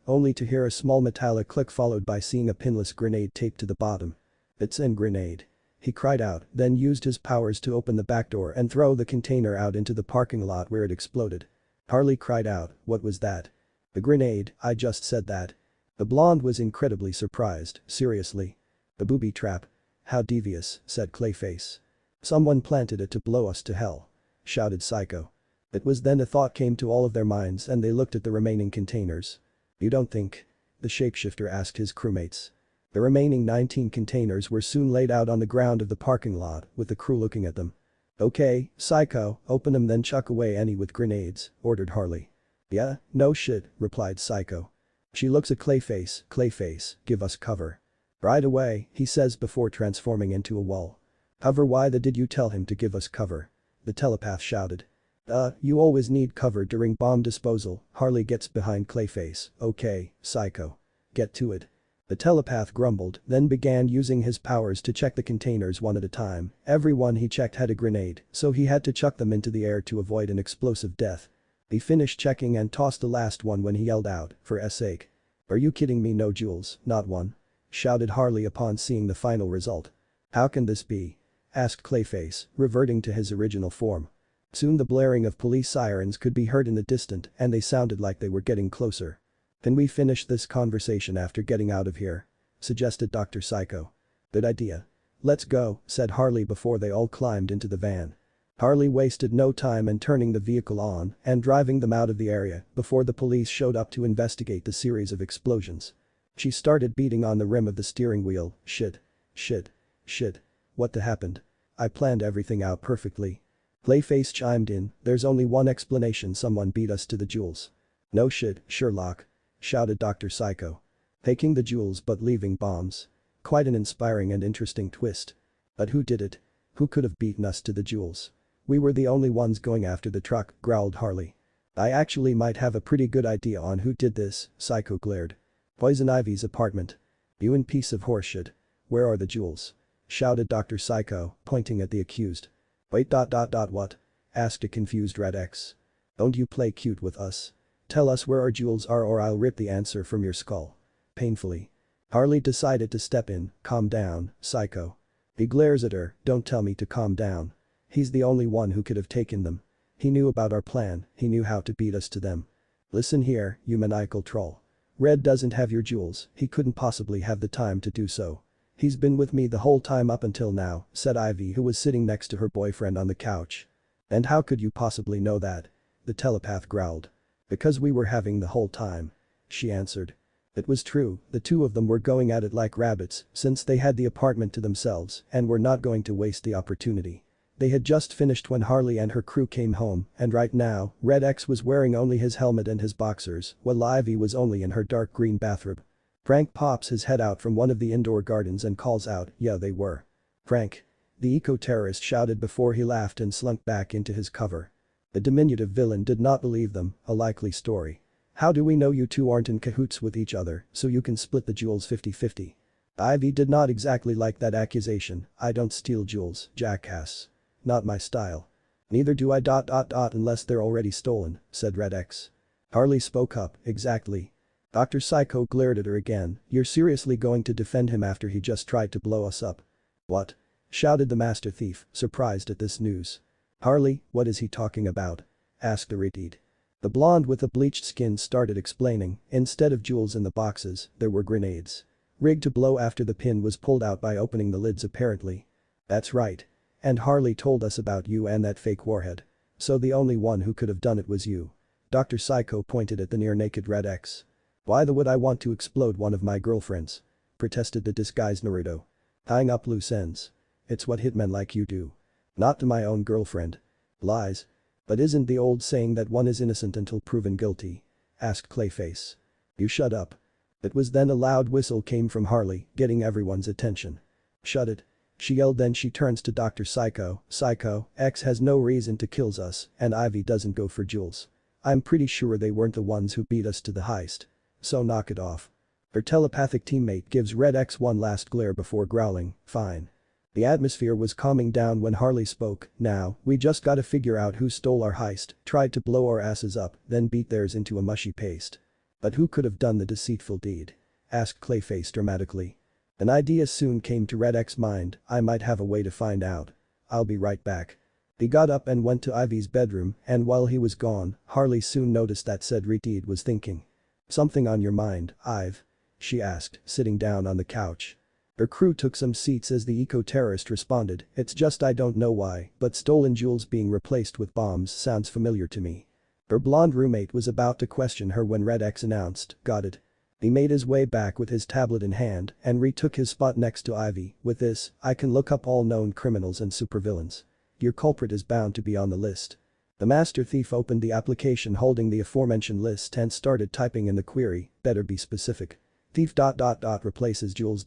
Only to hear a small metallic click followed by seeing a pinless grenade taped to the bottom. "It's in grenade," he cried out, then used his powers to open the back door and throw the container out into the parking lot where it exploded. Harley cried out, "What was that?" "The grenade, I just said that." The blonde was incredibly surprised, "Seriously? The booby trap? How devious," said Clayface. "Someone planted it to blow us to hell." shouted Psycho. It was then a thought came to all of their minds and they looked at the remaining containers. "You don't think?" the shapeshifter asked his crewmates. The remaining 19 containers were soon laid out on the ground of the parking lot with the crew looking at them. "Okay, Psycho, open them then chuck away any with grenades," ordered Harley. "Yeah, no shit," replied Psycho. She looks at Clayface. "Clayface, give us cover." "Right away," he says before transforming into a wall. "Cover? Why the did you tell him to give us cover?" the telepath shouted. You always need cover during bomb disposal." Harley gets behind Clayface. "Okay, Psycho. Get to it." The telepath grumbled, then began using his powers to check the containers one at a time. Every one he checked had a grenade, so he had to chuck them into the air to avoid an explosive death. He finished checking and tossed the last one when he yelled out, "For S sake. Are you kidding me? No jewels, not one," shouted Harley upon seeing the final result. "How can this be?" asked Clayface, reverting to his original form. Soon the blaring of police sirens could be heard in the distance and they sounded like they were getting closer. "Can we finish this conversation after getting out of here?" suggested Dr. Psycho. "Good idea. Let's go," said Harley before they all climbed into the van. Harley wasted no time in turning the vehicle on and driving them out of the area before the police showed up to investigate the series of explosions. She started beating on the rim of the steering wheel. Shit. Shit. Shit. What the happened? I planned everything out perfectly." Clayface chimed in, "There's only one explanation: someone beat us to the jewels." "No shit, Sherlock," shouted Dr. Psycho. "Taking the jewels but leaving bombs. Quite an inspiring and interesting twist. But who did it? Who could have beaten us to the jewels?" "We were the only ones going after the truck," growled Harley. "I actually might have a pretty good idea on who did this," Psycho glared. "Poison Ivy's apartment." "You in piece of horseshit. Where are the jewels?" shouted Dr. Psycho, pointing at the accused. "Wait. What?" asked a confused Red X. "Don't you play cute with us. Tell us where our jewels are or I'll rip the answer from your skull." Painfully. Harley decided to step in. "Calm down, Psycho." He glares at her. "Don't tell me to calm down. He's the only one who could have taken them. He knew about our plan, he knew how to beat us to them. Listen here, you maniacal troll. Red doesn't have your jewels, he couldn't possibly have the time to do so. He's been with me the whole time up until now," said Ivy, who was sitting next to her boyfriend on the couch. "And how could you possibly know that?" the telepath growled. "Because we were having the whole time," she answered. It was true, the two of them were going at it like rabbits since they had the apartment to themselves and were not going to waste the opportunity. They had just finished when Harley and her crew came home and right now, Red X was wearing only his helmet and his boxers while Ivy was only in her dark green bathrobe. Frank pops his head out from one of the indoor gardens and calls out, "Yeah, they were." "Frank." the eco-terrorist shouted before he laughed and slunk back into his cover. The diminutive villain did not believe them, a likely story. "How do we know you two aren't in cahoots with each other so you can split the jewels 50-50? Ivy did not exactly like that accusation. "I don't steal jewels, jackass. Not my style." "Neither do I. Unless they're already stolen," said Red X. Harley spoke up, "Exactly." Dr. Psycho glared at her again. "You're seriously going to defend him after he just tried to blow us up?" "What?" shouted the master thief, surprised at this news. "Harley, what is he talking about?" asked the retard. The blonde with the bleached skin started explaining, instead of jewels in the boxes, there were grenades. Rigged to blow after the pin was pulled out by opening the lids apparently. "That's right. And Harley told us about you and that fake warhead. So the only one who could have done it was you." Dr. Psycho pointed at the near-naked Red X. "Why would I want to explode one of my girlfriends?" protested the disguised Naruto. "Tying up loose ends. It's what hitmen like you do." "Not to my own girlfriend." "Lies. But isn't the old saying that one is innocent until proven guilty?" asked Clayface. "You shut up." It was then a loud whistle came from Harley, getting everyone's attention. "Shut it," she yelled. Then she turns to Dr. Psycho. "Psycho, X has no reason to kill us and Ivy doesn't go for jewels. I'm pretty sure they weren't the ones who beat us to the heist. So knock it off." Her telepathic teammate gives Red X one last glare before growling, "Fine." The atmosphere was calming down when Harley spoke. "Now, we just gotta figure out who stole our heist, tried to blow our asses up, then beat theirs into a mushy paste." "But who could have done the deceitful deed?" asked Clayface dramatically. An idea soon came to Red X's mind. "I might have a way to find out. I'll be right back." He got up and went to Ivy's bedroom and while he was gone, Harley soon noticed that said retard was thinking. "Something on your mind, Ive?" she asked, sitting down on the couch. Her crew took some seats as the eco-terrorist responded, "It's just I don't know why, but stolen jewels being replaced with bombs sounds familiar to me." Her blonde roommate was about to question her when Red X announced, "Got it." He made his way back with his tablet in hand and retook his spot next to Ivy. "With this, I can look up all known criminals and supervillains. Your culprit is bound to be on the list." The master thief opened the application holding the aforementioned list and started typing in the query, "Better be specific. Thief ... replaces jewels ...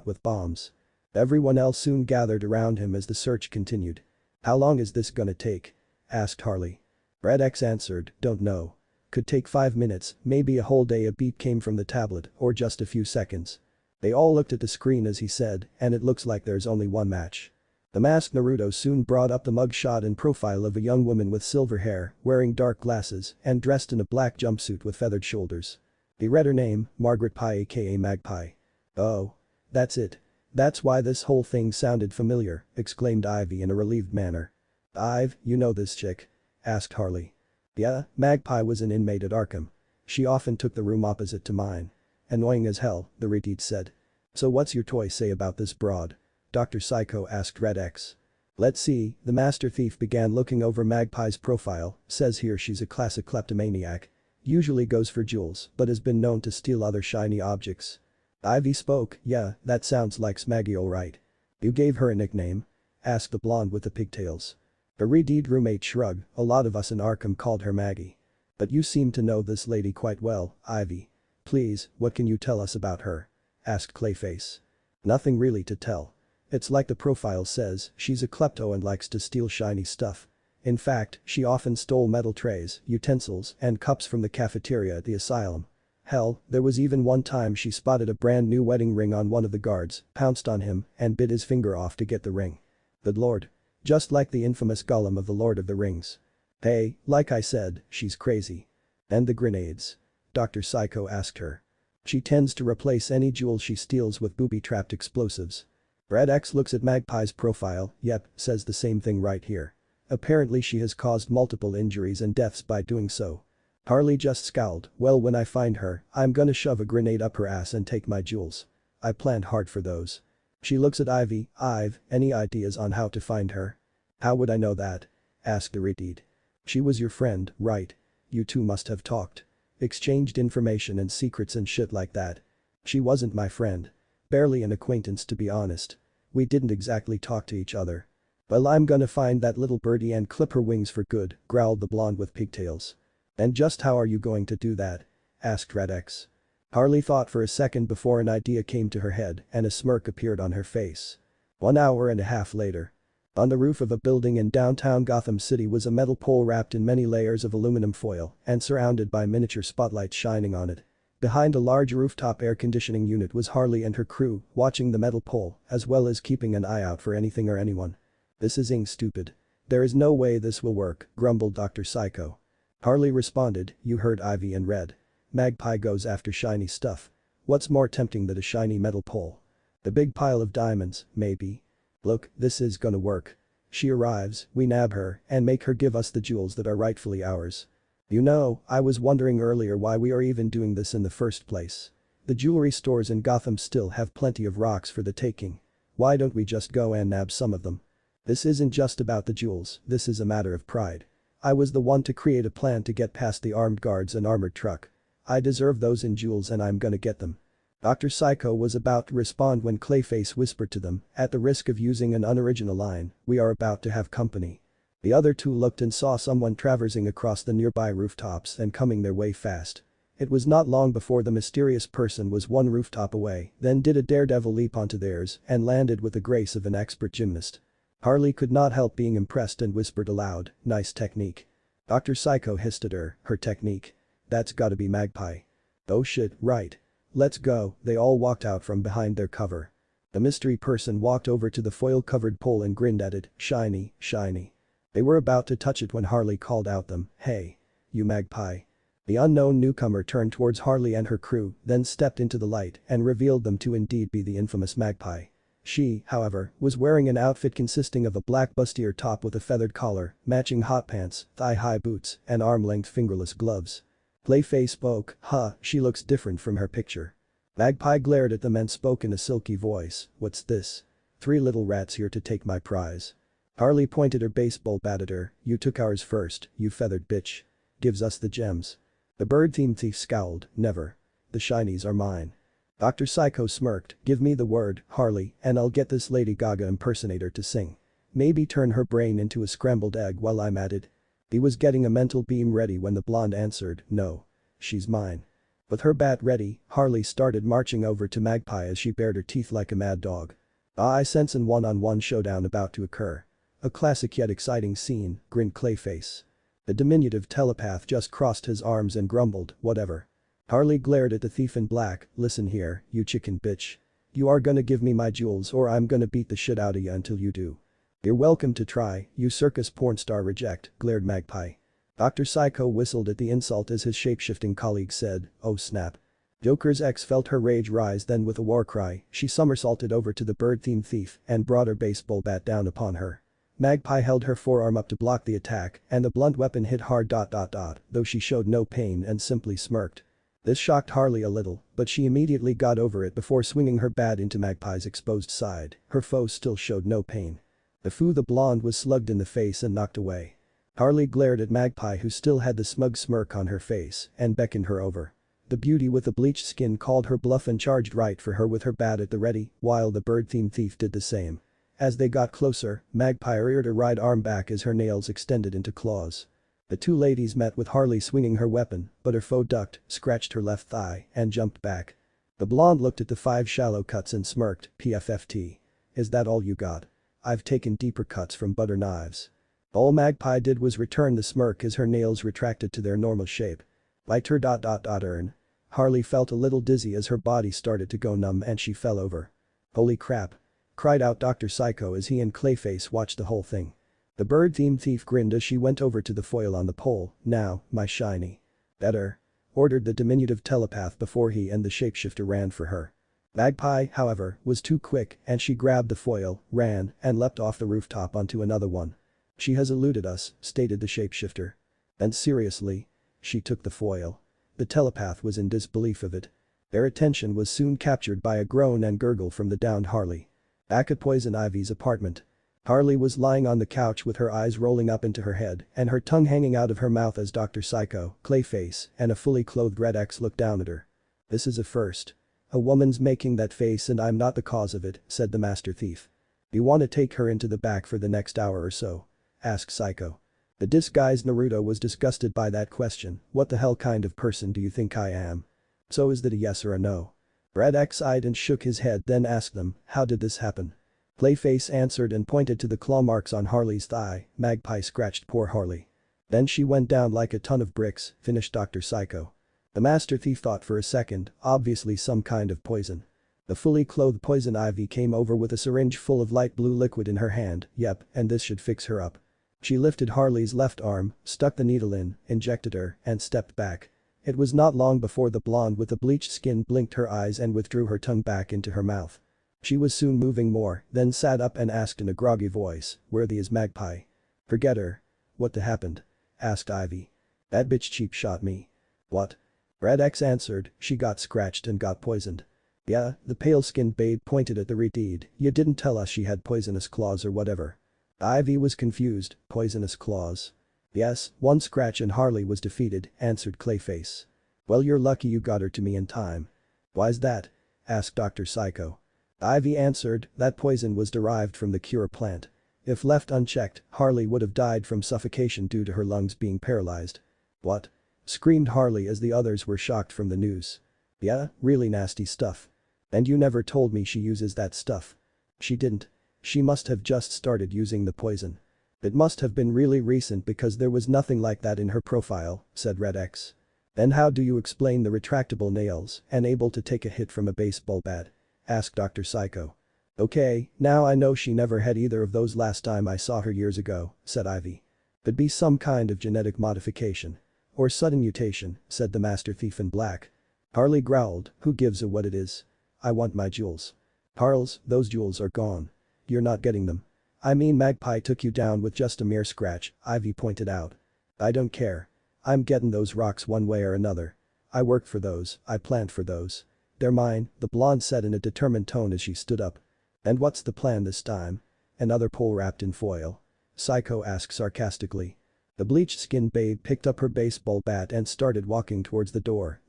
with bombs." Everyone else soon gathered around him as the search continued. "How long is this gonna take?" asked Harley. Red X answered, "Don't know. Could take 5 minutes, maybe a whole day." A beep came from the tablet, "Or just a few seconds." They all looked at the screen as he said, "And it looks like there's only one match." The masked Naruto soon brought up the mugshot and profile of a young woman with silver hair, wearing dark glasses, and dressed in a black jumpsuit with feathered shoulders. He read her name, Margaret Pye aka Magpie. "Oh. That's it. That's why this whole thing sounded familiar," exclaimed Ivy in a relieved manner. "Ive, you know this chick?" asked Harley. "Yeah, Magpie was an inmate at Arkham. She often took the room opposite to mine." "Annoying as hell," the redeed said. "So what's your toy say about this broad?" Dr. Psycho asked Red X. "Let's see," the master thief began looking over Magpie's profile, "says here she's a classic kleptomaniac. Usually goes for jewels, but has been known to steal other shiny objects." Ivy spoke, "Yeah, that sounds like Smaggy alright. You gave her a nickname?" asked the blonde with the pigtails. Her redeed roommate shrugged, "A lot of us in Arkham called her Maggie. But you seem to know this lady quite well, Ivy. Please, what can you tell us about her?" asked Clayface. "Nothing really to tell. It's like the profile says, she's a klepto and likes to steal shiny stuff. In fact, she often stole metal trays, utensils, and cups from the cafeteria at the asylum. Hell, there was even one time she spotted a brand new wedding ring on one of the guards, pounced on him, and bit his finger off to get the ring. Good lord. Just like the infamous Gollum of the Lord of the Rings. Hey, like I said, she's crazy." "And the grenades?" Dr. Psycho asked her. "She tends to replace any jewels she steals with booby-trapped explosives." Red X looks at Magpie's profile, "Yep, says the same thing right here. Apparently she has caused multiple injuries and deaths by doing so." Harley just scowled, "Well, when I find her, I'm gonna shove a grenade up her ass and take my jewels. I planned hard for those." She looks at Ivy, "Ive, any ideas on how to find her?" "How would I know that?" asked the redeed. "She was your friend, right? You two must have talked. Exchanged information and secrets and shit like that." "She wasn't my friend. Barely an acquaintance to be honest. We didn't exactly talk to each other." "Well, I'm gonna find that little birdie and clip her wings for good," growled the blonde with pigtails. "And just how are you going to do that?" asked Red X. Harley thought for a second before an idea came to her head and a smirk appeared on her face. 1 hour and a half later. On the roof of a building in downtown Gotham City was a metal pole wrapped in many layers of aluminum foil and surrounded by miniature spotlights shining on it. Behind a large rooftop air conditioning unit was Harley and her crew, watching the metal pole, as well as keeping an eye out for anything or anyone. "This is stupid. There is no way this will work," grumbled Dr. Psycho. Harley responded, "You heard Ivy and Red. Magpie goes after shiny stuff. What's more tempting than a shiny metal pole? The big pile of diamonds, maybe. Look, this is gonna work. She arrives, we nab her, and make her give us the jewels that are rightfully ours. You know, I was wondering earlier why we are even doing this in the first place. The jewelry stores in Gotham still have plenty of rocks for the taking. Why don't we just go and nab some of them? This isn't just about the jewels, this is a matter of pride. I was the one to create a plan to get past the armed guards and armored truck. I deserve those in jewels and I'm gonna get them." Dr. Psycho was about to respond when Clayface whispered to them, at the risk of using an unoriginal line, "We are about to have company." The other two looked and saw someone traversing across the nearby rooftops and coming their way fast. It was not long before the mysterious person was one rooftop away, then did a daredevil leap onto theirs and landed with the grace of an expert gymnast. Harley could not help being impressed and whispered aloud, "Nice technique." Dr. Psycho hissed at her, "Her technique? That's gotta be Magpie." "Oh shit, right. Let's go." They all walked out from behind their cover. The mystery person walked over to the foil-covered pole and grinned at it, "Shiny, shiny." They were about to touch it when Harley called out them, "Hey. You Magpie." The unknown newcomer turned towards Harley and her crew, then stepped into the light and revealed them to indeed be the infamous Magpie. She, however, was wearing an outfit consisting of a black bustier top with a feathered collar, matching hot pants, thigh-high boots, and arm-length fingerless gloves. Clayface spoke, "Huh, she looks different from her picture." Magpie glared at them and spoke in a silky voice, "What's this? 3 little rats here to take my prize." Harley pointed her baseball bat at her, "You took ours first, you feathered bitch. Gives us the gems." The bird-themed thief scowled, "Never. The shinies are mine." Dr. Psycho smirked, "Give me the word, Harley, and I'll get this Lady Gaga impersonator to sing. Maybe turn her brain into a scrambled egg while I'm at it." He was getting a mental beam ready when the blonde answered, "No. She's mine." With her bat ready, Harley started marching over to Magpie as she bared her teeth like a mad dog. "I sense an one-on-one showdown about to occur. A classic yet exciting scene," grinned Clayface. The diminutive telepath just crossed his arms and grumbled, "Whatever." Harley glared at the thief in black, "Listen here, you chicken bitch. You are gonna give me my jewels or I'm gonna beat the shit out of you until you do." "You're welcome to try, you circus porn star reject," glared Magpie. Dr. Psycho whistled at the insult as his shape-shifting colleague said, "Oh snap." Joker's ex felt her rage rise, then with a war cry, she somersaulted over to the bird-themed thief and brought her baseball bat down upon her. Magpie held her forearm up to block the attack and the blunt weapon hit hard. Though she showed no pain and simply smirked. This shocked Harley a little, but she immediately got over it before swinging her bat into Magpie's exposed side. Her foe still showed no pain. The blonde was slugged in the face and knocked away. Harley glared at Magpie, who still had the smug smirk on her face, and beckoned her over. The beauty with the bleached skin called her bluff and charged right for her with her bat at the ready, while the bird-themed thief did the same. As they got closer, Magpie reared her right arm back as her nails extended into claws. The two ladies met with Harley swinging her weapon, but her foe ducked, scratched her left thigh, and jumped back. The blonde looked at the 5 shallow cuts and smirked, "PFFT. Is that all you got? I've taken deeper cuts from butter knives." All Magpie did was return the smirk as her nails retracted to their normal shape. "Bite her. Earn." Harley felt a little dizzy as her body started to go numb and she fell over. "Holy crap." Cried out Dr. Psycho as he and Clayface watched the whole thing. The bird-themed thief grinned as she went over to the foil on the pole, "Now, my shiny." "Better," ordered the diminutive telepath before he and the shapeshifter ran for her. Magpie, however, was too quick and she grabbed the foil, ran, and leapt off the rooftop onto another one. "She has eluded us," stated the shapeshifter. "And seriously?" She took the foil. The telepath was in disbelief of it. Their attention was soon captured by a groan and gurgle from the downed Harley. Back at Poison Ivy's apartment. Harley was lying on the couch with her eyes rolling up into her head and her tongue hanging out of her mouth as Dr. Psycho, Clayface, and a fully clothed Red X looked down at her. "This is a first. A woman's making that face and I'm not the cause of it," said the master thief. "You want to take her into the back for the next hour or so?" asked Psycho. The disguised Naruto was disgusted by that question. "What the hell kind of person do you think I am? So is that a yes or a no?" Red X eyed and shook his head, then asked them, "How did this happen?" Clayface answered and pointed to the claw marks on Harley's thigh. Magpie scratched poor Harley. "Then she went down like a ton of bricks," finished Dr. Psycho. The master thief thought for a second, obviously some kind of poison. The fully clothed Poison Ivy came over with a syringe full of light blue liquid in her hand. "Yep, and this should fix her up." She lifted Harley's left arm, stuck the needle in, injected her, and stepped back. It was not long before the blonde with the bleached skin blinked her eyes and withdrew her tongue back into her mouth. She was soon moving more, then sat up and asked in a groggy voice, "Worthy as Magpie?" "Forget her." "What happened?" asked Ivy. "That bitch cheap shot me." "What?" Red X answered, "She got scratched and got poisoned." "Yeah," the pale-skinned babe pointed at the redeed, "You didn't tell us she had poisonous claws or whatever." Ivy was confused, "Poisonous claws?" "Yes, one scratch and Harley was defeated," answered Clayface. "Well, you're lucky you got her to me in time." "Why's that?" asked Dr. Psycho. Ivy answered, "That poison was derived from the cure plant. If left unchecked, Harley would have died from suffocation due to her lungs being paralyzed." "What?" screamed Harley as the others were shocked from the news. "Yeah, really nasty stuff. And you never told me she uses that stuff." "She didn't. She must have just started using the poison. It must have been really recent because there was nothing like that in her profile," said Red X. "Then how do you explain the retractable nails and able to take a hit from a baseball bat?" asked Dr. Psycho. "Okay, now I know she never had either of those last time I saw her years ago," said Ivy. "Could be some kind of genetic modification. Or sudden mutation," said the master thief in black. Harley growled, "Who gives a what it is? I want my jewels." "Harles, those jewels are gone. You're not getting them." "I mean Magpie took you down with just a mere scratch," Ivy pointed out. "I don't care. I'm getting those rocks one way or another. I worked for those, I planned for those. "They're mine," the blonde said in a determined tone as she stood up. "And what's the plan this time? Another pole wrapped in foil?" Psycho asked sarcastically. The bleached-skinned babe picked up her baseball bat and started walking towards the door.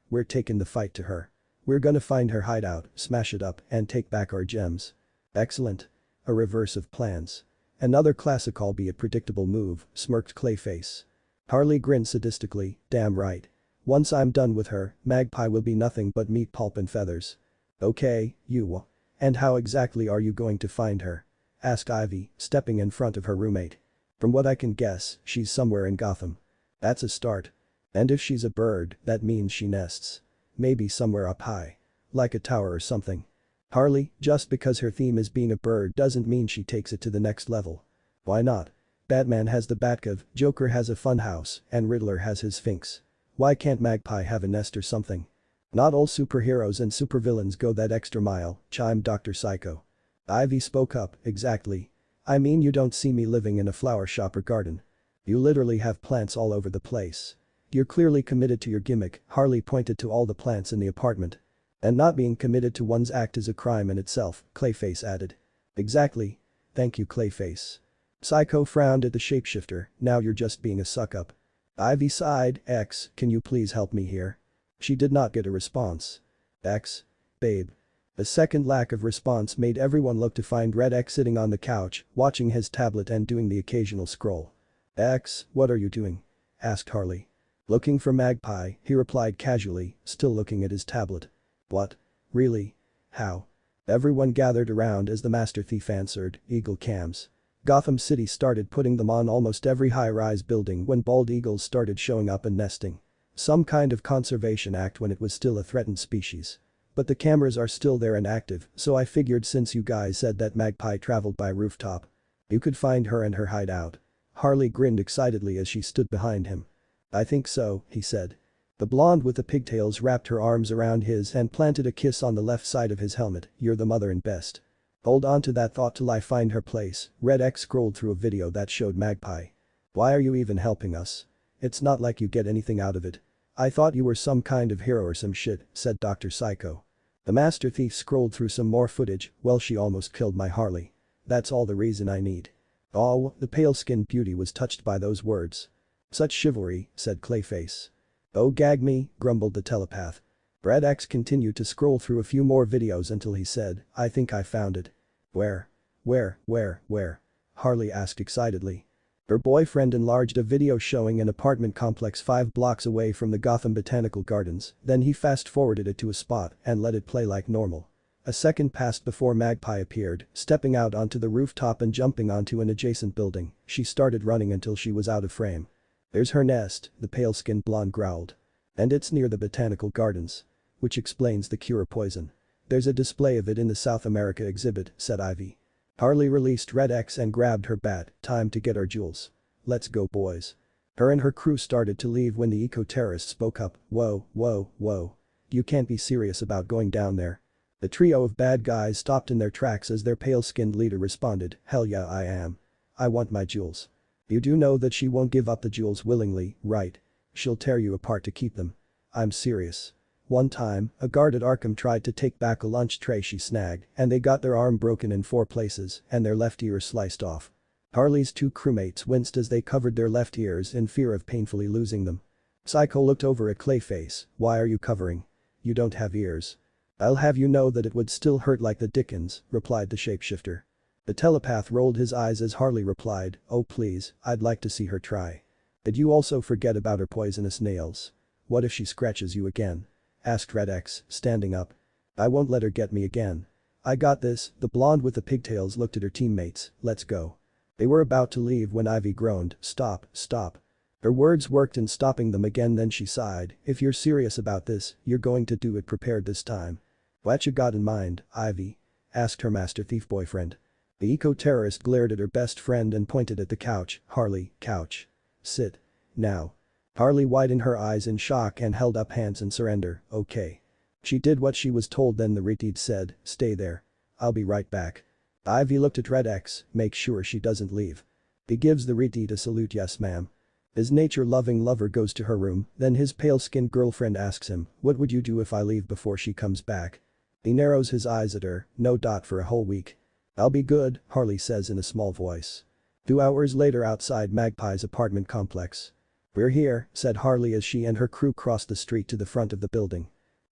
"We're taking the fight to her. We're gonna find her hideout, smash it up, and take back our gems." "Excellent. A reverse of plans. Another classic albeit predictable move," smirked Clayface. Harley grinned sadistically. "Damn right. Once I'm done with her, Magpie will be nothing but meat pulp and feathers." "Okay, you. And how exactly are you going to find her?" asked Ivy, stepping in front of her roommate. "From what I can guess, she's somewhere in Gotham." "That's a start. And if she's a bird, that means she nests. Maybe somewhere up high. Like a tower or something." "Harley, just because her theme is being a bird doesn't mean she takes it to the next level." "Why not? Batman has the Batcave, Joker has a funhouse, and Riddler has his Sphinx. Why can't Magpie have a nest or something?" "Not all superheroes and supervillains go that extra mile," chimed Dr. Psycho. Ivy spoke up. "Exactly. I mean, you don't see me living in a flower shop or garden. You literally have plants all over the place. You're clearly committed to your gimmick." Harley pointed to all the plants in the apartment. "And not being committed to one's act is a crime in itself," Clayface added. "Exactly. Thank you, Clayface." Psycho frowned at the shapeshifter. "Now you're just being a suck-up." Ivy sighed. "X, can you please help me here?" She did not get a response. "X? Babe." A second lack of response made everyone look to find Red X sitting on the couch, watching his tablet and doing the occasional scroll. "X, what are you doing?" asked Harley. "Looking for Magpie," he replied casually, still looking at his tablet. "What? Really? How?" Everyone gathered around as the master thief answered. "Eagle cams. Gotham City started putting them on almost every high-rise building when bald eagles started showing up and nesting. Some kind of conservation act when it was still a threatened species. But the cameras are still there and active, so I figured since you guys said that Magpie traveled by rooftop, you could find her and her hideout." Harley grinned excitedly as she stood behind him. "I think so," he said. The blonde with the pigtails wrapped her arms around his and planted a kiss on the left side of his helmet. "You're the mother and best. Hold on to that thought till I find her place." Red X scrolled through a video that showed Magpie. "Why are you even helping us? It's not like you get anything out of it." "I thought you were some kind of hero or some shit," said Dr. Psycho. The master thief scrolled through some more footage. "Well, she almost killed my Harley. That's all the reason I need." "Oh," the pale-skinned beauty was touched by those words. "Such chivalry," said Clayface. "Oh, gag me," grumbled the telepath. Red X continued to scroll through a few more videos until he said, "I think I found it." Where? Where?" Harley asked excitedly. Her boyfriend enlarged a video showing an apartment complex 5 blocks away from the Gotham Botanical Gardens, then he fast-forwarded it to a spot and let it play like normal. A second passed before Magpie appeared, stepping out onto the rooftop and jumping onto an adjacent building. She started running until she was out of frame. "There's her nest," the pale-skinned blonde growled. "And it's near the Botanical Gardens. Which explains the cure poison. There's a display of it in the South America exhibit," said Ivy. Harley released Red X and grabbed her bat. "Time to get our jewels. Let's go, boys." Her and her crew started to leave when the eco-terrorist spoke up. Whoa. You can't be serious about going down there." The trio of bad guys stopped in their tracks as their pale-skinned leader responded. "Hell yeah, I am. I want my jewels." "You do know that she won't give up the jewels willingly, right? She'll tear you apart to keep them." "I'm serious. One time, a guard at Arkham tried to take back a lunch tray she snagged, and they got their arm broken in 4 places and their left ear sliced off." Harley's 2 crewmates winced as they covered their left ears in fear of painfully losing them. Psycho looked over at Clayface. "Why are you covering? You don't have ears." "I'll have you know that it would still hurt like the dickens," replied the shapeshifter. The telepath rolled his eyes as Harley replied, "Oh please, I'd like to see her try." "Did you also forget about her poisonous nails? What if she scratches you again?" asked Red X, standing up. "I won't let her get me again. I got this." The blonde with the pigtails looked at her teammates. "Let's go." They were about to leave when Ivy groaned. Stop. Her words worked in stopping them again, then she sighed. "If you're serious about this, you're going to do it prepared this time." "What you got in mind, Ivy?" asked her master thief boyfriend. The eco-terrorist glared at her best friend and pointed at the couch. "Harley, couch. Sit. Now." Harley widened her eyes in shock and held up hands in surrender. "Okay." She did what she was told, then the reteed said, "Stay there. I'll be right back." Ivy looked at Red X. "Make sure she doesn't leave." He gives the reteed a salute. "Yes ma'am." His nature-loving lover goes to her room, then his pale-skinned girlfriend asks him, "What would you do if I leave before she comes back?" He narrows his eyes at her, "No. For a whole week." "I'll be good," Harley says in a small voice. 2 hours later outside Magpie's apartment complex. "We're here," said Harley as she and her crew crossed the street to the front of the building.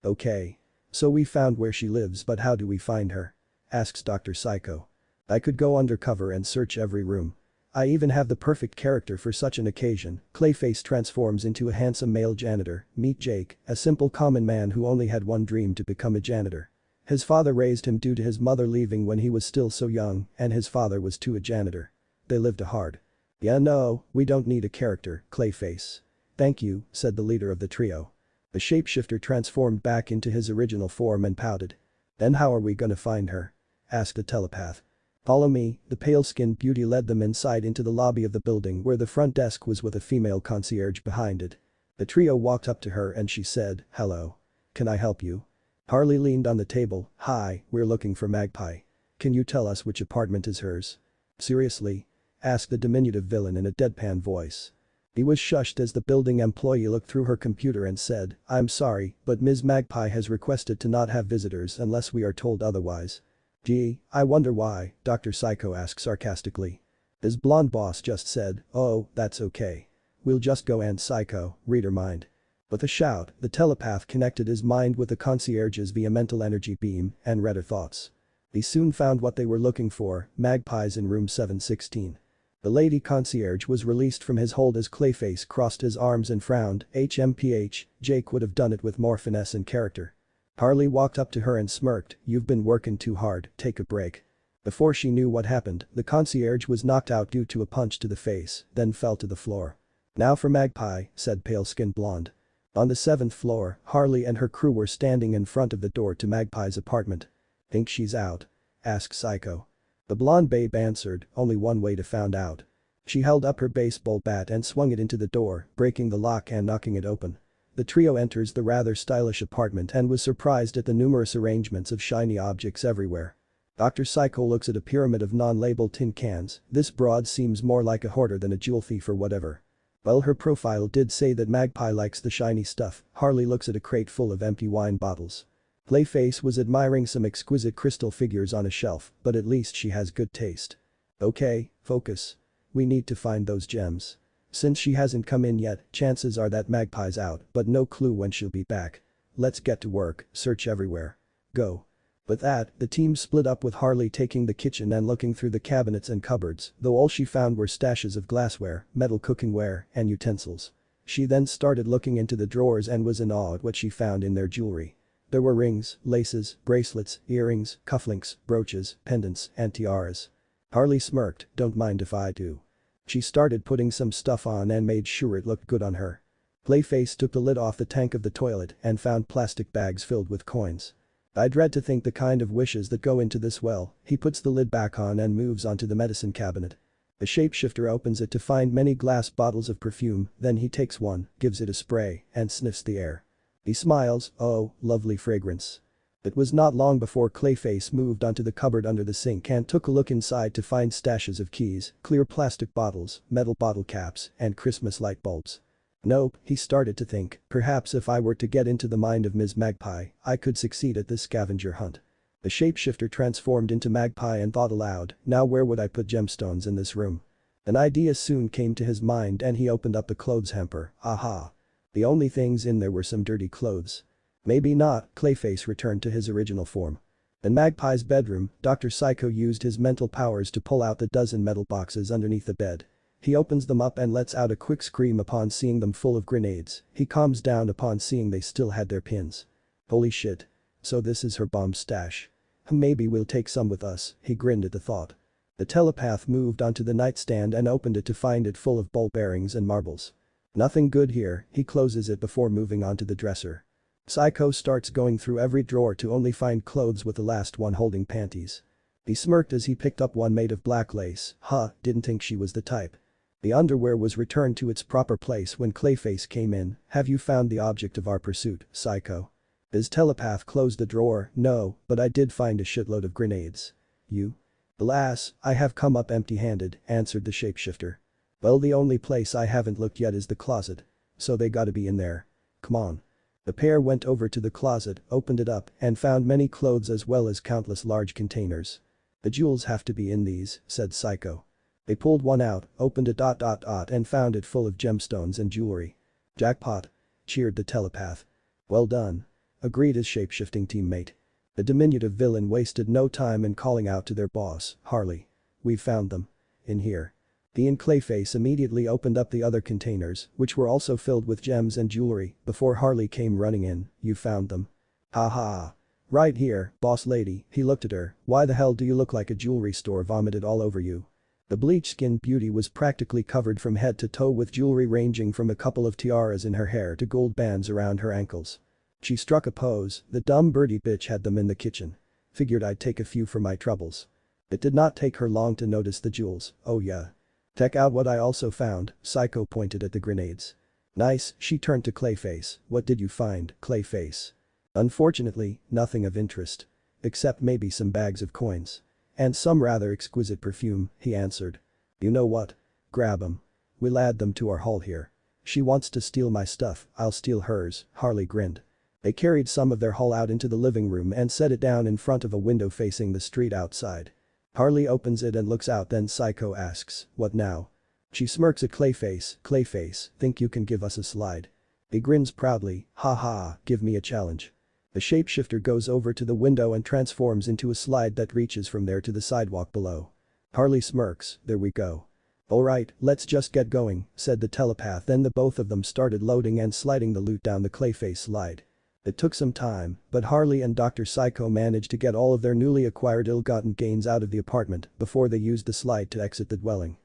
"Okay. So we found where she lives, but how do we find her?" asks Dr. Psycho. "I could go undercover and search every room. I even have the perfect character for such an occasion." Clayface transforms into a handsome male janitor. Meet Jake, a simple common man who only had one dream: to become a janitor. His father raised him due to his mother leaving when he was still so young, and his father was too a janitor. They lived a hard. "Yeah, no, we don't need a character, Clayface." "Thank you," said the leader of the trio. The shapeshifter transformed back into his original form and pouted. "Then how are we gonna find her?" asked the telepath. "Follow me." The pale-skinned beauty led them inside into the lobby of the building where the front desk was with a female concierge behind it. The trio walked up to her and she said, "Hello. Can I help you?" Harley leaned on the table. "Hi, we're looking for Magpie. Can you tell us which apartment is hers?" "Seriously?" asked the diminutive villain in a deadpan voice. He was shushed as the building employee looked through her computer and said, "I'm sorry, but Ms. Magpie has requested to not have visitors unless we are told otherwise." "Gee, I wonder why," Dr. Psycho asked sarcastically. His blonde boss just said, "Oh, that's okay. We'll just go and Psycho, read her mind." With a shout, the telepath connected his mind with the concierge's via mental energy beam and read her thoughts. He soon found what they were looking for: Magpies in room 716. The lady concierge was released from his hold as Clayface crossed his arms and frowned. HMPH, Jake would have done it with more finesse and character. Harley walked up to her and smirked, "You've been working too hard, take a break." Before she knew what happened, the concierge was knocked out due to a punch to the face, then fell to the floor. "Now for Magpie," said pale-skinned blonde. On the 7th floor, Harley and her crew were standing in front of the door to Magpie's apartment. "Think she's out?" asked Psycho. The blonde babe answered, "Only one way to find out." She held up her baseball bat and swung it into the door, breaking the lock and knocking it open. The trio enters the rather stylish apartment and was surprised at the numerous arrangements of shiny objects everywhere. Dr. Psycho looks at a pyramid of non-labeled tin cans. This broad seems more like a hoarder than a jewel thief or whatever. Well, her profile did say that Magpie likes the shiny stuff. Harley looks at a crate full of empty wine bottles. Clayface was admiring some exquisite crystal figures on a shelf, but at least she has good taste. "Okay, focus. We need to find those gems. Since she hasn't come in yet, chances are that Magpie's out, but no clue when she'll be back. Let's get to work, search everywhere. Go." With that, the team split up with Harley taking the kitchen and looking through the cabinets and cupboards, though all she found were stashes of glassware, metal cookingware, and utensils. She then started looking into the drawers and was in awe at what she found in their jewelry. There were rings, laces, bracelets, earrings, cufflinks, brooches, pendants, and tiaras. Harley smirked, "Don't mind if I do." She started putting some stuff on and made sure it looked good on her. Clayface took the lid off the tank of the toilet and found plastic bags filled with coins. "I dread to think the kind of wishes that go into this well." He puts the lid back on and moves onto the medicine cabinet. The shapeshifter opens it to find many glass bottles of perfume, then he takes one, gives it a spray, and sniffs the air. He smiles, "Oh, lovely fragrance." It was not long before Clayface moved onto the cupboard under the sink and took a look inside to find stashes of keys, clear plastic bottles, metal bottle caps, and Christmas light bulbs. Nope, he started to think, perhaps if I were to get into the mind of Ms. Magpie, I could succeed at this scavenger hunt. The shapeshifter transformed into Magpie and thought aloud, "Now where would I put gemstones in this room?" An idea soon came to his mind and he opened up the clothes hamper. Aha. The only things in there were some dirty clothes. Maybe not, Clayface returned to his original form. In Magpie's bedroom, Dr. Psycho used his mental powers to pull out the dozen metal boxes underneath the bed. He opens them up and lets out a quick scream upon seeing them full of grenades. He calms down upon seeing they still had their pins. Holy shit. So this is her bomb stash. Maybe we'll take some with us, he grinned at the thought. The telepath moved onto the nightstand and opened it to find it full of ball bearings and marbles. Nothing good here, he closes it before moving onto the dresser. Psycho starts going through every drawer to only find clothes with the last one holding panties. He smirked as he picked up one made of black lace. Didn't think she was the type. The underwear was returned to its proper place when Clayface came in. "Have you found the object of our pursuit, Psycho?" His telepath closed the drawer. "No, but I did find a shitload of grenades." "You?" "Alas, I have come up empty-handed," answered the shapeshifter. Well, the only place I haven't looked yet is the closet. So they gotta be in there. Come on. The pair went over to the closet, opened it up, and found many clothes as well as countless large containers. The jewels have to be in these, said Psycho. They pulled one out, opened it and found it full of gemstones and jewelry. Jackpot. Cheered the telepath. Well done. Agreed his shape-shifting teammate. The diminutive villain wasted no time in calling out to their boss, Harley. We've found them. In here. The Clayface immediately opened up the other containers, which were also filled with gems and jewelry, before Harley came running in. You found them. Ha ha. Right here, boss lady, he looked at her. Why the hell do you look like a jewelry store vomited all over you? The bleached-skinned beauty was practically covered from head to toe with jewelry ranging from a couple of tiaras in her hair to gold bands around her ankles. She struck a pose. The dumb birdie bitch had them in the kitchen. Figured I'd take a few for my troubles. It did not take her long to notice the jewels. Oh yeah. Check out what I also found, Psycho pointed at the grenades. Nice, she turned to Clayface. What did you find, Clayface? Unfortunately, nothing of interest. Except maybe some bags of coins. And some rather exquisite perfume, he answered. You know what? Grab 'em. We'll add them to our haul here. She wants to steal my stuff, I'll steal hers, Harley grinned. They carried some of their haul out into the living room and set it down in front of a window facing the street outside. Harley opens it and looks out, then Psycho asks, what now? She smirks at Clayface. Clayface, think you can give us a slide? He grins proudly, ha ha, give me a challenge. The shapeshifter goes over to the window and transforms into a slide that reaches from there to the sidewalk below. Harley smirks, there we go. Alright, let's just get going, said the telepath, then the both of them started loading and sliding the loot down the Clayface slide. It took some time, but Harley and Dr. Psycho managed to get all of their newly acquired ill-gotten gains out of the apartment before they used the slide to exit the dwelling.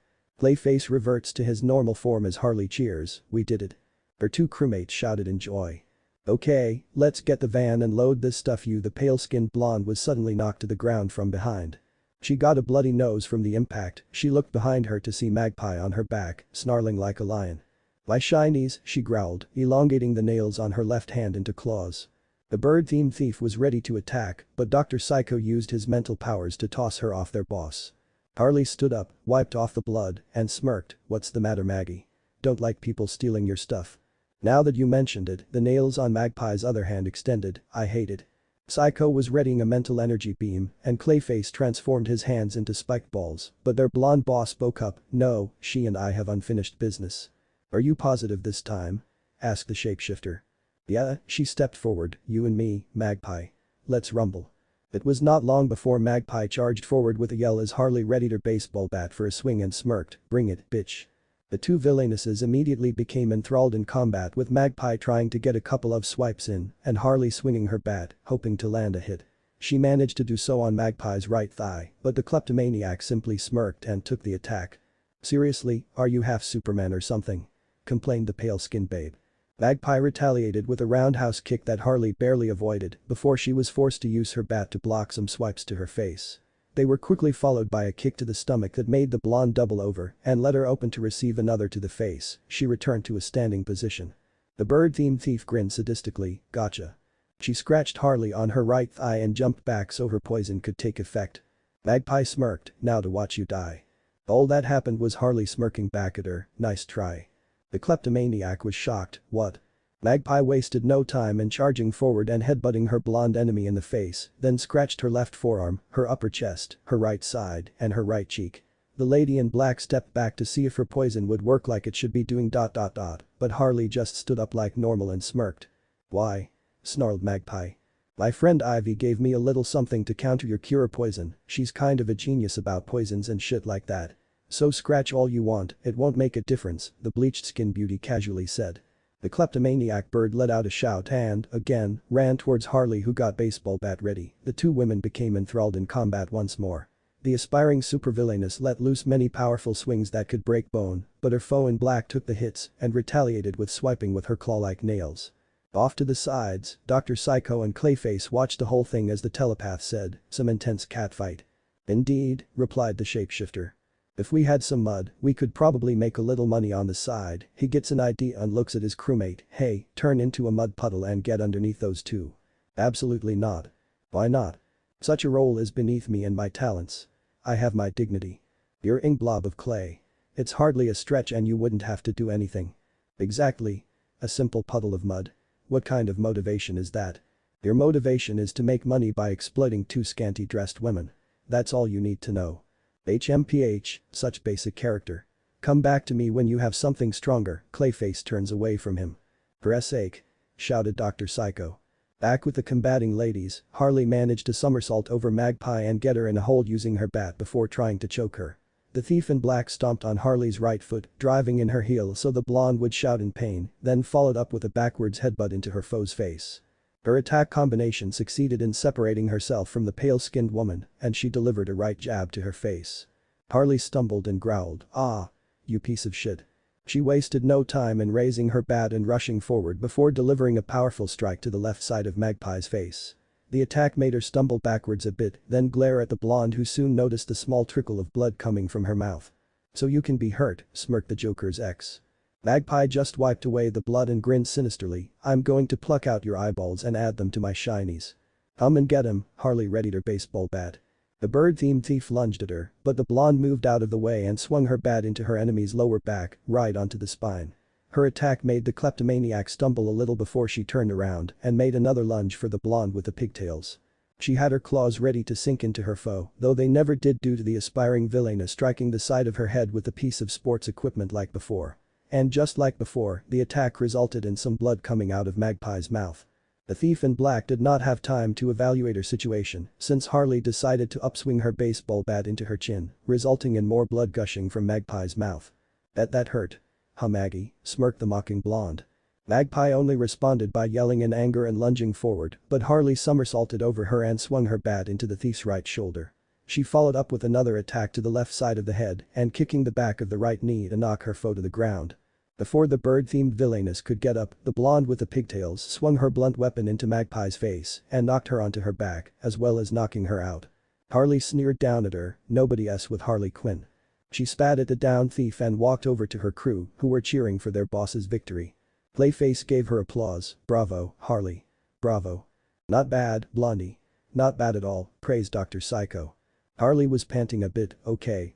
Clayface reverts to his normal form as Harley cheers, we did it. Her two crewmates shouted in joy. Okay, let's get the van and load this stuff. The pale-skinned blonde was suddenly knocked to the ground from behind. She got a bloody nose from the impact. She looked behind her to see Magpie on her back, snarling like a lion. My shinies, she growled, elongating the nails on her left hand into claws. The bird-themed thief was ready to attack, but Dr. Psycho used his mental powers to toss her off their boss. Harley stood up, wiped off the blood, and smirked, what's the matter, Maggie? Don't like people stealing your stuff. Now that you mentioned it, the nails on Magpie's other hand extended, I hate it. Psycho was readying a mental energy beam, and Clayface transformed his hands into spiked balls, but their blonde boss spoke up, no, she and I have unfinished business. Are you positive this time? Asked the shapeshifter. Yeah, she stepped forward, you and me, Magpie. Let's rumble. It was not long before Magpie charged forward with a yell as Harley readied her baseball bat for a swing and smirked, bring it, bitch. The two villainesses immediately became enthralled in combat, with Magpie trying to get a couple of swipes in and Harley swinging her bat, hoping to land a hit. She managed to do so on Magpie's right thigh, but the kleptomaniac simply smirked and took the attack. Seriously, are you half Superman or something? Complained the pale-skinned babe. Magpie retaliated with a roundhouse kick that Harley barely avoided before she was forced to use her bat to block some swipes to her face. They were quickly followed by a kick to the stomach that made the blonde double over and let her open to receive another to the face. She returned to a standing position. The bird-themed thief grinned sadistically, gotcha. She scratched Harley on her right thigh and jumped back so her poison could take effect. Magpie smirked, now to watch you die. All that happened was Harley smirking back at her, nice try. The kleptomaniac was shocked, what? Magpie wasted no time in charging forward and headbutting her blonde enemy in the face, then scratched her left forearm, her upper chest, her right side, and her right cheek. The lady in black stepped back to see if her poison would work like it should be doing, but Harley just stood up like normal and smirked. Why? Snarled Magpie. My friend Ivy gave me a little something to counter your cure poison, she's kind of a genius about poisons and shit like that. So scratch all you want, it won't make a difference, the bleached skin beauty casually said. The kleptomaniac bird let out a shout and, again, ran towards Harley, who got baseball bat ready. The two women became enthralled in combat once more. The aspiring supervillainess let loose many powerful swings that could break bone, but her foe in black took the hits and retaliated with swiping with her claw-like nails. Off to the sides, Dr. Psycho and Clayface watched the whole thing as the telepath said, some intense catfight. Indeed, replied the shapeshifter. If we had some mud, we could probably make a little money on the side. He gets an idea and looks at his crewmate, hey, turn into a mud puddle and get underneath those two. Absolutely not. Why not? Such a role is beneath me and my talents. I have my dignity. You're a blob of clay. It's hardly a stretch and you wouldn't have to do anything. Exactly. A simple puddle of mud. What kind of motivation is that? Your motivation is to make money by exploiting two scanty dressed women. That's all you need to know. HMPH, such basic character. Come back to me when you have something stronger. Clayface turns away from him. For s sake. Shouted Dr. Psycho. Back with the combating ladies, Harley managed to somersault over Magpie and get her in a hold using her bat before trying to choke her. The thief in black stomped on Harley's right foot, driving in her heel so the blonde would shout in pain, then followed up with a backwards headbutt into her foe's face. Her attack combination succeeded in separating herself from the pale-skinned woman, and she delivered a right jab to her face. Harley stumbled and growled, "Ah! You piece of shit." She wasted no time in raising her bat and rushing forward before delivering a powerful strike to the left side of Magpie's face. The attack made her stumble backwards a bit, then glare at the blonde who soon noticed a small trickle of blood coming from her mouth. "So you can be hurt," smirked the Joker's ex. Magpie just wiped away the blood and grinned sinisterly, "I'm going to pluck out your eyeballs and add them to my shinies." "Come and get him," Harley readied her baseball bat. The bird-themed thief lunged at her, but the blonde moved out of the way and swung her bat into her enemy's lower back, right onto the spine. Her attack made the kleptomaniac stumble a little before she turned around and made another lunge for the blonde with the pigtails. She had her claws ready to sink into her foe, though they never did due to the aspiring villain striking the side of her head with a piece of sports equipment like before. And just like before, the attack resulted in some blood coming out of Magpie's mouth. The thief in black did not have time to evaluate her situation since Harley decided to upswing her baseball bat into her chin, resulting in more blood gushing from Magpie's mouth. "Bet that hurt. Huh, Maggie," smirked the mocking blonde. Magpie only responded by yelling in anger and lunging forward, but Harley somersaulted over her and swung her bat into the thief's right shoulder. She followed up with another attack to the left side of the head and kicking the back of the right knee to knock her foe to the ground. Before the bird-themed villainess could get up, the blonde with the pigtails swung her blunt weapon into Magpie's face and knocked her onto her back, as well as knocking her out. Harley sneered down at her, "Nobody s with Harley Quinn." She spat at the downed thief and walked over to her crew, who were cheering for their boss's victory. Clayface gave her applause, "Bravo, Harley. Bravo. Not bad, Blondie. Not bad at all," praised Dr. Psycho. Harley was panting a bit, okay.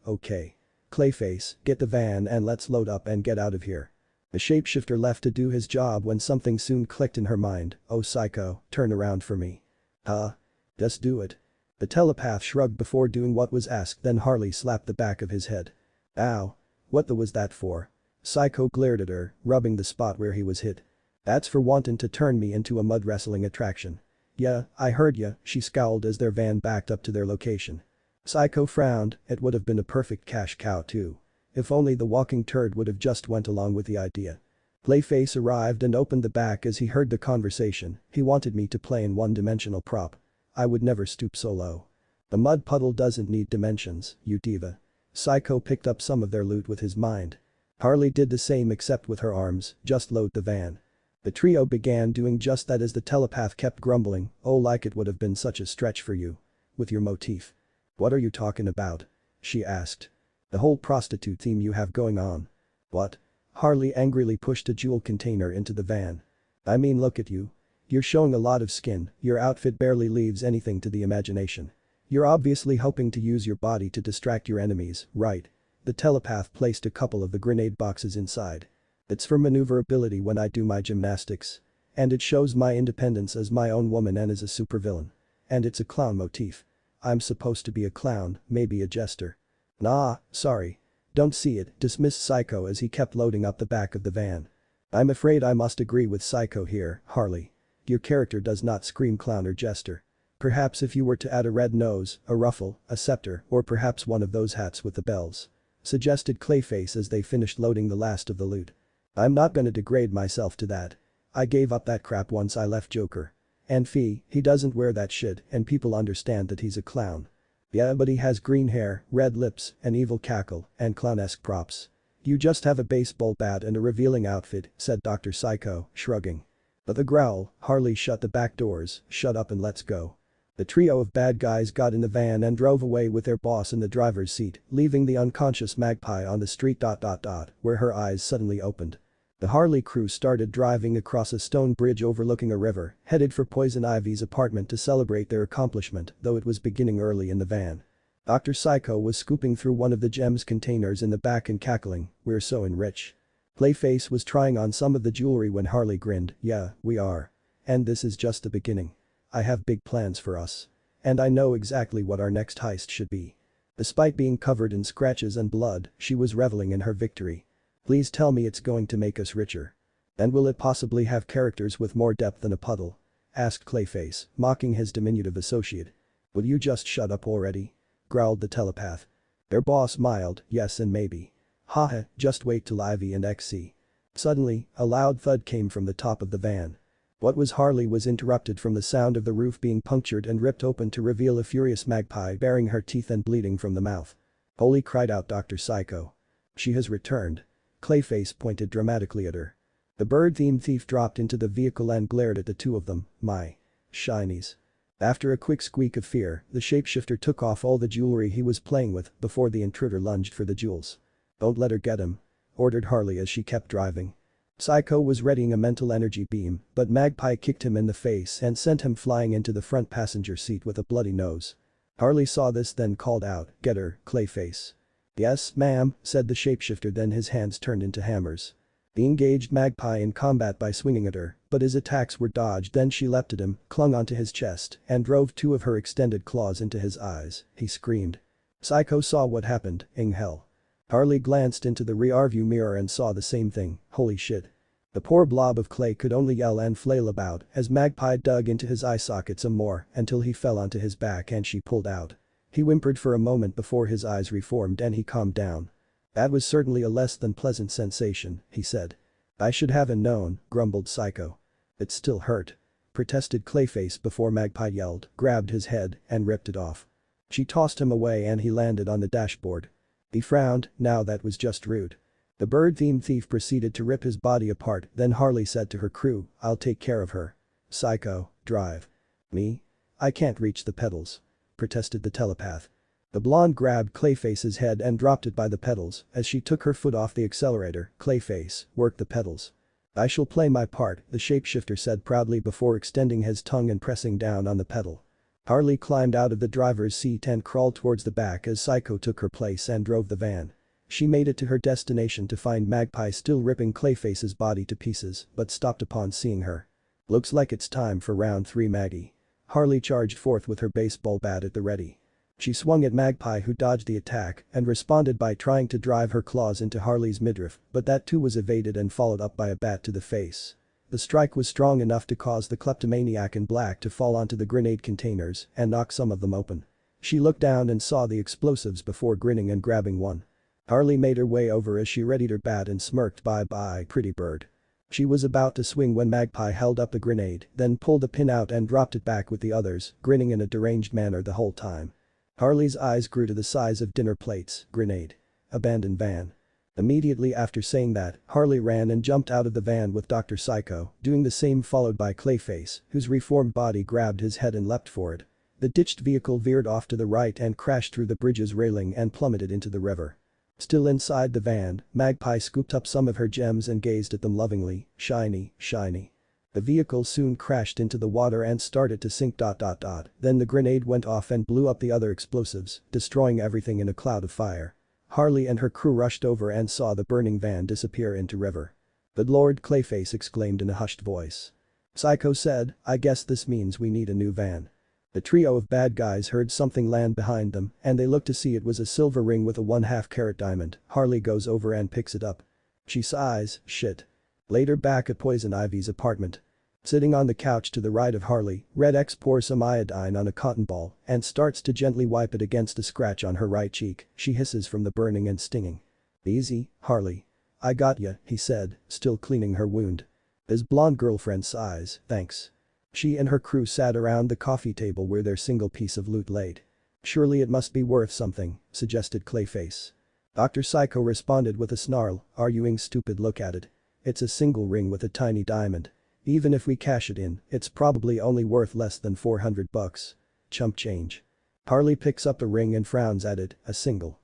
Clayface, get the van and let's load up and get out of here." The shapeshifter left to do his job when something soon clicked in her mind, "Oh Psycho, turn around for me." "Huh? Just do it." The telepath shrugged before doing what was asked, then Harley slapped the back of his head. "Ow. What the was that for?" Psycho glared at her, rubbing the spot where he was hit. "That's for wantin' to turn me into a mud wrestling attraction." "Yeah, I heard ya," she scowled as their van backed up to their location. Psycho frowned, it would have been a perfect cash cow too. If only the walking turd would have just went along with the idea. Clayface arrived and opened the back as he heard the conversation, "He wanted me to play in one-dimensional prop. I would never stoop so low." "The mud puddle doesn't need dimensions, you diva." Psycho picked up some of their loot with his mind. Harley did the same except with her arms, "Just load the van." The trio began doing just that as the telepath kept grumbling, "Oh, like it would have been such a stretch for you. With your motif." "What are you talking about?" she asked. "The whole prostitute theme you have going on." "What?" Harley angrily pushed a jewel container into the van. "I mean, look at you. You're showing a lot of skin, your outfit barely leaves anything to the imagination. You're obviously hoping to use your body to distract your enemies, right?" The telepath placed a couple of the grenade boxes inside. "It's for maneuverability when I do my gymnastics. And it shows my independence as my own woman and as a supervillain. And it's a clown motif. I'm supposed to be a clown, maybe a jester." "Nah, sorry. Don't see it," dismissed Psycho as he kept loading up the back of the van. "I'm afraid I must agree with Psycho here, Harley. Your character does not scream clown or jester. Perhaps if you were to add a red nose, a ruffle, a scepter, or perhaps one of those hats with the bells," suggested Clayface as they finished loading the last of the loot. "I'm not gonna degrade myself to that. I gave up that crap once I left Joker. And he doesn't wear that shit and people understand that he's a clown. Yeah, but he has green hair, red lips, an evil cackle, and clownesque props. You just have a baseball bat and a revealing outfit," said Dr. Psycho, shrugging. But the growl, "Harley, shut the back doors, shut up and let's go." The trio of bad guys got in the van and drove away with their boss in the driver's seat, leaving the unconscious Magpie on the street. Where her eyes suddenly opened. The Harley crew started driving across a stone bridge overlooking a river, headed for Poison Ivy's apartment to celebrate their accomplishment, though it was beginning early in the van. Dr. Psycho was scooping through one of the gems containers in the back and cackling, "We're so enriched." Clayface was trying on some of the jewelry when Harley grinned, "Yeah, we are. And this is just the beginning. I have big plans for us. And I know exactly what our next heist should be." Despite being covered in scratches and blood, she was reveling in her victory. "Please tell me it's going to make us richer. And will it possibly have characters with more depth than a puddle?" asked Clayface, mocking his diminutive associate. "Will you just shut up already?" growled the telepath. Their boss smiled, "Yes and maybe. Haha, just wait till Ivy and X see." Suddenly, a loud thud came from the top of the van. What was Harley was interrupted from the sound of the roof being punctured and ripped open to reveal a furious Magpie baring her teeth and bleeding from the mouth. "Holy," cried out Dr. Psycho. "She has returned." Clayface pointed dramatically at her. The bird-themed thief dropped into the vehicle and glared at the two of them, "My shinies." After a quick squeak of fear, the shapeshifter took off all the jewelry he was playing with before the intruder lunged for the jewels. "Don't let her get him," ordered Harley as she kept driving. Psycho was readying a mental energy beam, but Magpie kicked him in the face and sent him flying into the front passenger seat with a bloody nose. Harley saw this then called out, "Get her, Clayface." "Yes, ma'am," said the shapeshifter, then his hands turned into hammers. He engaged Magpie in combat by swinging at her, but his attacks were dodged. Then she leapt at him, clung onto his chest, and drove two of her extended claws into his eyes. He screamed. Psycho saw what happened, in hell. Harley glanced into the rearview mirror and saw the same thing, holy shit. The poor blob of clay could only yell and flail about as Magpie dug into his eye socket some more until he fell onto his back and she pulled out. He whimpered for a moment before his eyes reformed and he calmed down. "That was certainly a less than pleasant sensation," he said. "I should have'n known," grumbled Psycho. "It still hurt," protested Clayface before Magpie yelled, grabbed his head, and ripped it off. She tossed him away and he landed on the dashboard. He frowned, "Now that was just rude." The bird-themed thief proceeded to rip his body apart, then Harley said to her crew, "I'll take care of her. Psycho, drive." "Me? I can't reach the pedals," protested the telepath. The blonde grabbed Clayface's head and dropped it by the pedals as she took her foot off the accelerator. "Clayface, work the pedals." "I shall play my part," the shapeshifter said proudly before extending his tongue and pressing down on the pedal. Harley climbed out of the driver's seat and crawled towards the back as Psycho took her place and drove the van. She made it to her destination to find Magpie still ripping Clayface's body to pieces, but stopped upon seeing her. "Looks like it's time for round 3, Maggie." Harley charged forth with her baseball bat at the ready. She swung at Magpie, who dodged the attack and responded by trying to drive her claws into Harley's midriff, but that too was evaded and followed up by a bat to the face. The strike was strong enough to cause the kleptomaniac in black to fall onto the grenade containers and knock some of them open. She looked down and saw the explosives before grinning and grabbing one. Harley made her way over as she readied her bat and smirked, "Bye-bye, pretty bird." She was about to swing when Magpie held up the grenade, then pulled the pin out and dropped it back with the others, grinning in a deranged manner the whole time. Harley's eyes grew to the size of dinner plates. "Grenade. Abandoned van." Immediately after saying that, Harley ran and jumped out of the van with Dr. Psycho, doing the same, followed by Clayface, whose reformed body grabbed his head and leapt for it. The ditched vehicle veered off to the right and crashed through the bridge's railing and plummeted into the river. Still inside the van, Magpie scooped up some of her gems and gazed at them lovingly, "Shiny, shiny." The vehicle soon crashed into the water and started to sink. Then the grenade went off and blew up the other explosives, destroying everything in a cloud of fire. Harley and her crew rushed over and saw the burning van disappear into river. "Good Lord," Clayface exclaimed in a hushed voice. Psycho said, "I guess this means we need a new van." The trio of bad guys heard something land behind them and they looked to see it was a silver ring with a 1/2 carat diamond. Harley goes over and picks it up. She sighs, "Shit." Later, back at Poison Ivy's apartment. Sitting on the couch to the right of Harley, Red X pours some iodine on a cotton ball and starts to gently wipe it against a scratch on her right cheek. She hisses from the burning and stinging. "Easy, Harley. I got ya," he said, still cleaning her wound. His blonde girlfriend sighs, "Thanks." She and her crew sat around the coffee table where their single piece of loot laid. "Surely it must be worth something," suggested Clayface. Dr. Psycho responded with a snarl, "Arguing stupid, look at it. It's a single ring with a tiny diamond. Even if we cash it in, it's probably only worth less than $400. Chump change." Harley picks up the ring and frowns at it, "A single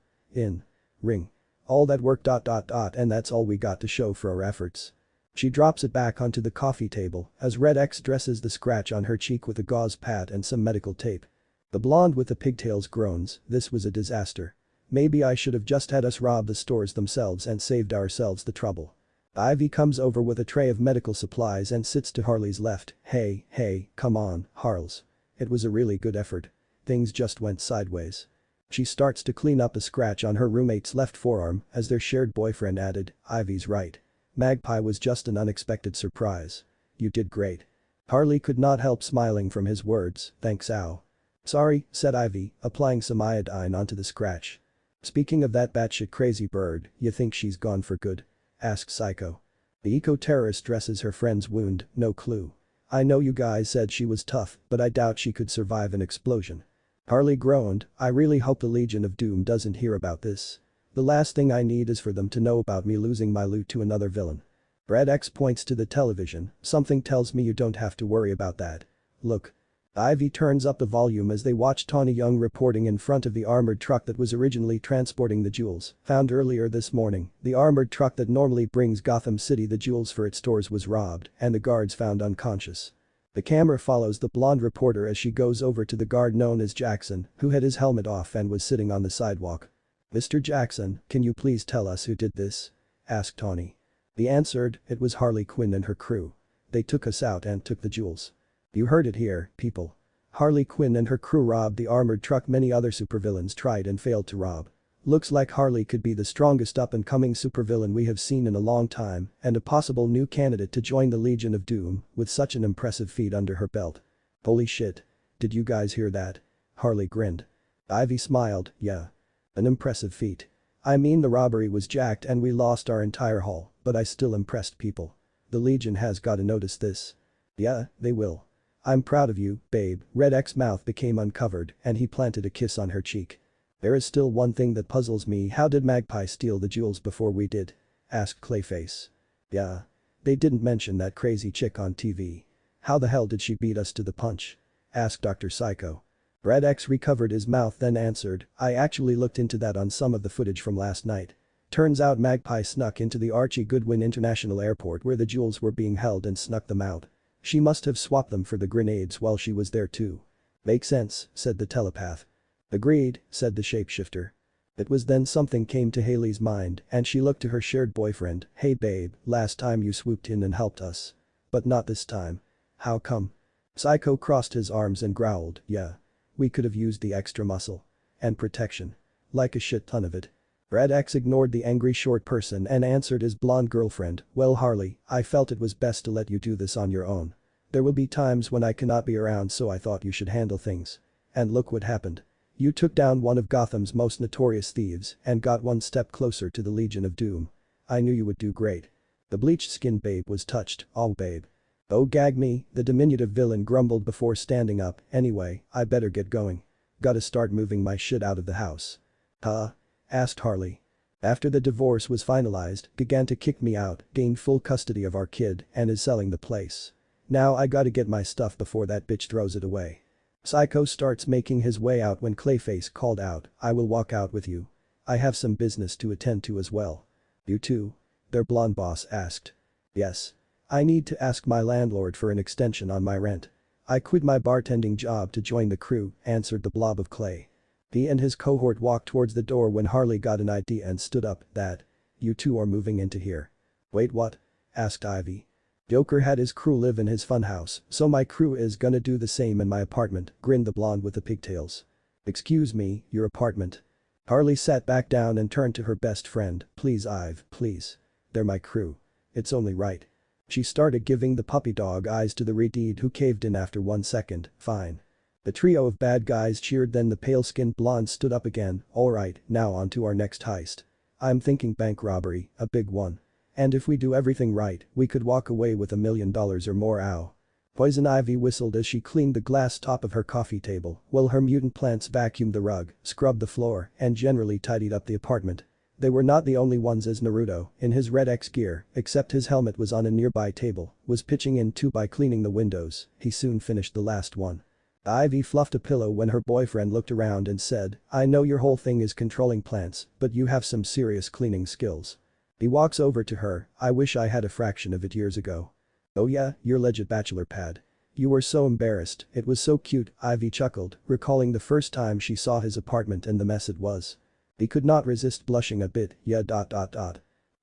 ring. All that work. And that's all we got to show for our efforts." She drops it back onto the coffee table as Red X dresses the scratch on her cheek with a gauze pad and some medical tape. The blonde with the pigtails groans, this was a disaster. Maybe I should have just had us rob the stores themselves and saved ourselves the trouble. Ivy comes over with a tray of medical supplies and sits to Harley's left. Hey, come on, Harls. It was a really good effort. Things just went sideways. She starts to clean up a scratch on her roommate's left forearm as their shared boyfriend added, Ivy's right. Magpie was just an unexpected surprise. You did great. Harley could not help smiling from his words, thanks Ow. Sorry, said Ivy, applying some iodine onto the scratch. Speaking of that batshit crazy bird, you think she's gone for good? Asked Psycho. The eco-terrorist dresses her friend's wound, no clue. I know you guys said she was tough, but I doubt she could survive an explosion. Harley groaned, I really hope the Legion of Doom doesn't hear about this. The last thing I need is for them to know about me losing my loot to another villain. Brad X points to the television, something tells me you don't have to worry about that. Look. Ivy turns up the volume as they watch Tawny Young reporting in front of the armored truck that was originally transporting the jewels. Found earlier this morning, the armored truck that normally brings Gotham City the jewels for its stores was robbed and the guards found unconscious. The camera follows the blonde reporter as she goes over to the guard known as Jackson, who had his helmet off and was sitting on the sidewalk. Mr. Jackson, can you please tell us who did this? Asked Tawny. He answered, it was Harley Quinn and her crew. They took us out and took the jewels. You heard it here, people. Harley Quinn and her crew robbed the armored truck many other supervillains tried and failed to rob. Looks like Harley could be the strongest up-and-coming supervillain we have seen in a long time and a possible new candidate to join the Legion of Doom with such an impressive feat under her belt. Holy shit. Did you guys hear that? Harley grinned. Ivy smiled, yeah. An impressive feat. I mean the robbery was jacked and we lost our entire haul, but I still impressed people. The Legion has gotta notice this. Yeah, they will. I'm proud of you, babe. Red X's mouth became uncovered and he planted a kiss on her cheek. There is still one thing that puzzles me, how did Magpie steal the jewels before we did? Asked Clayface. Yeah. They didn't mention that crazy chick on TV. How the hell did she beat us to the punch? Asked Dr. Psycho. Red X recovered his mouth then answered, I actually looked into that on some of the footage from last night. Turns out Magpie snuck into the Archie Goodwin International Airport where the jewels were being held and snuck them out. She must have swapped them for the grenades while she was there too. Makes sense, said the telepath. Agreed, said the shapeshifter. It was then something came to Haley's mind and she looked to her shared boyfriend, hey babe, last time you swooped in and helped us. But not this time. How come? Psycho crossed his arms and growled, yeah. We could have used the extra muscle. And protection. Like a shit ton of it. Red X ignored the angry short person and answered his blonde girlfriend, well Harley, I felt it was best to let you do this on your own. There will be times when I cannot be around so I thought you should handle things. And look what happened. You took down one of Gotham's most notorious thieves and got one step closer to the Legion of Doom. I knew you would do great. The bleached-skinned babe was touched, oh babe. Oh gag me, the diminutive villain grumbled before standing up, anyway, I better get going. Gotta start moving my shit out of the house. Huh? Asked Harley. After the divorce was finalized, began to kick me out, gained full custody of our kid and is selling the place. Now I gotta get my stuff before that bitch throws it away. Psycho starts making his way out when Clayface called out, I will walk out with you. I have some business to attend to as well. You too? Their blonde boss asked. Yes. I need to ask my landlord for an extension on my rent. I quit my bartending job to join the crew, answered the blob of clay. He and his cohort walked towards the door when Harley got an idea and stood up, that. You two are moving into here. Wait what? Asked Ivy. Joker had his crew live in his funhouse, so my crew is gonna do the same in my apartment, grinned the blonde with the pigtails. Excuse me, your apartment? Harley sat back down and turned to her best friend, please Ive, please. They're my crew. It's only right. She started giving the puppy dog eyes to the redhead who caved in after 1 second, fine. The trio of bad guys cheered then the pale-skinned blonde stood up again, alright, now on to our next heist. I'm thinking bank robbery, a big one. And if we do everything right, we could walk away with $1 million or more ow. Poison Ivy whistled as she cleaned the glass top of her coffee table while her mutant plants vacuumed the rug, scrubbed the floor, and generally tidied up the apartment. They were not the only ones as Naruto, in his red X gear, except his helmet was on a nearby table, was pitching in too by cleaning the windows, he soon finished the last one. Ivy fluffed a pillow when her boyfriend looked around and said, I know your whole thing is controlling plants, but you have some serious cleaning skills. He walks over to her, I wish I had a fraction of it years ago. Oh yeah, your legit bachelor pad. You were so embarrassed, it was so cute, Ivy chuckled, recalling the first time she saw his apartment and the mess it was. He could not resist blushing a bit, yeah.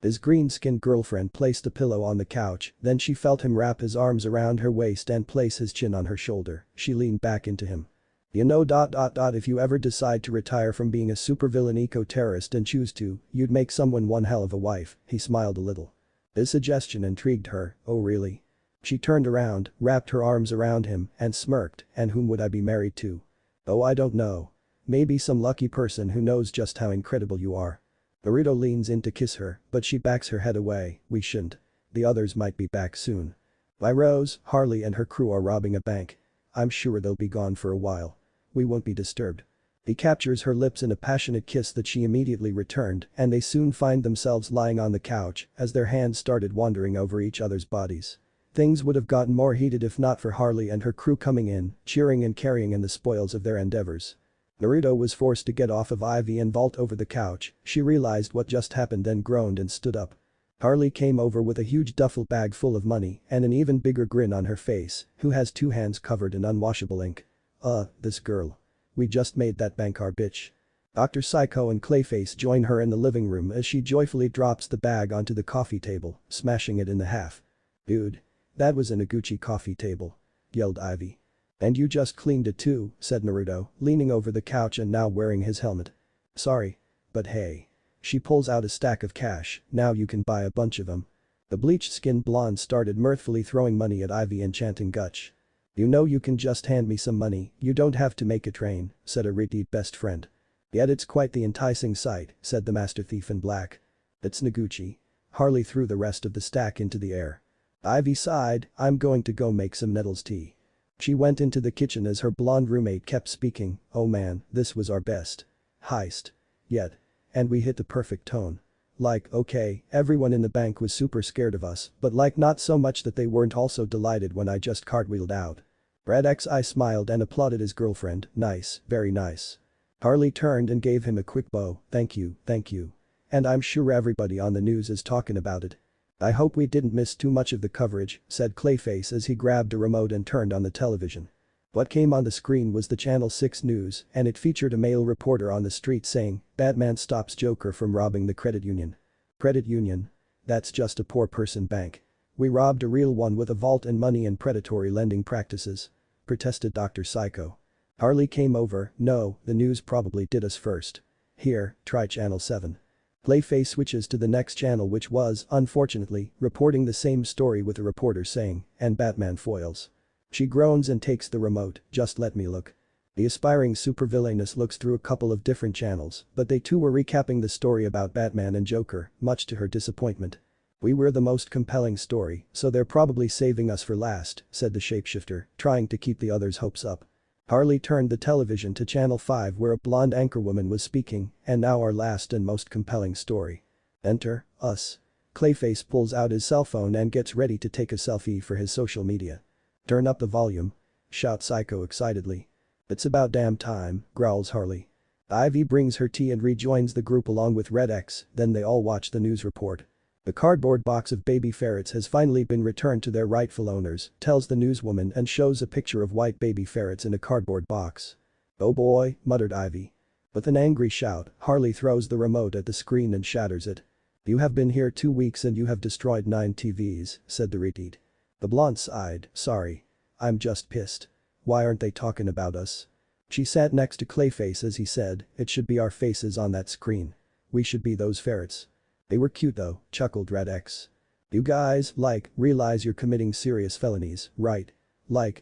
His green-skinned girlfriend placed a pillow on the couch, then she felt him wrap his arms around her waist and place his chin on her shoulder. She leaned back into him. You know. If you ever decide to retire from being a supervillain eco-terrorist and choose to, you'd make someone one hell of a wife, he smiled a little. His suggestion intrigued her. Oh really? She turned around, wrapped her arms around him, and smirked, and whom would I be married to? Oh I don't know. Maybe some lucky person who knows just how incredible you are. Naruto leans in to kiss her, but she backs her head away. We shouldn't. The others might be back soon. By Rose, Harley and her crew are robbing a bank. I'm sure they'll be gone for a while. We won't be disturbed. He captures her lips in a passionate kiss that she immediately returned, and they soon find themselves lying on the couch as their hands started wandering over each other's bodies. Things would have gotten more heated if not for Harley and her crew coming in, cheering and carrying in the spoils of their endeavors. Naruto was forced to get off of Ivy and vault over the couch. She realized what just happened, then groaned and stood up. Harley came over with a huge duffel bag full of money and an even bigger grin on her face, who has two hands covered in unwashable ink. This girl. We just made that bank our bitch. Dr. Psycho and Clayface join her in the living room as she joyfully drops the bag onto the coffee table, smashing it in half. Dude. That was in a Gucci coffee table. Yelled Ivy. And you just cleaned it too, said Naruto, leaning over the couch and now wearing his helmet. Sorry. But hey. She pulls out a stack of cash, now you can buy a bunch of them. The bleached-skinned blonde started mirthfully throwing money at Ivy and chanting Gutch. You know you can just hand me some money, you don't have to make it rain, said her repeat best friend. Yet it's quite the enticing sight, said the master thief in black. It's Noguchi. Harley threw the rest of the stack into the air. Ivy sighed, I'm going to go make some nettles tea. She went into the kitchen as her blonde roommate kept speaking, oh man, this was our best heist yet. And we hit the perfect tone. Like, okay, everyone in the bank was super scared of us, but like not so much that they weren't also delighted when I just cartwheeled out. Brad Xi smiled and applauded his girlfriend, nice, very nice. Harley turned and gave him a quick bow, thank you. And I'm sure everybody on the news is talking about it. I hope we didn't miss too much of the coverage, said Clayface as he grabbed a remote and turned on the television. What came on the screen was the Channel 6 news, and it featured a male reporter on the street saying, Batman stops Joker from robbing the credit union. Credit union? That's just a poor person bank. We robbed a real one with a vault and money and predatory lending practices. Protested Dr. Psycho. Harley came over, no, the news probably did us first. Here, try Channel 7. Clayface switches to the next channel which was, unfortunately, reporting the same story with a reporter saying, and Batman foils. She groans and takes the remote, just let me look. The aspiring supervillainess looks through a couple of different channels, but they too were recapping the story about Batman and Joker, much to her disappointment. We were the most compelling story, so they're probably saving us for last, said the shapeshifter, trying to keep the others' hopes up. Harley turned the television to Channel 5 where a blonde anchorwoman was speaking, and now our last and most compelling story. Enter, us. Clayface pulls out his cell phone and gets ready to take a selfie for his social media. Turn up the volume. Shouts Psycho excitedly. It's about damn time, growls Harley. Ivy brings her tea and rejoins the group along with Red X, then they all watch the news report. The cardboard box of baby ferrets has finally been returned to their rightful owners, tells the newswoman and shows a picture of white baby ferrets in a cardboard box. Oh boy, muttered Ivy. With an angry shout, Harley throws the remote at the screen and shatters it. You have been here 2 weeks and you have destroyed 9 TVs, said the repeat. The blonde sighed, sorry. I'm just pissed. Why aren't they talking about us? She sat next to Clayface as he said, it should be our faces on that screen. We should be those ferrets. They were cute though, chuckled Red X. You guys, realize you're committing serious felonies, right?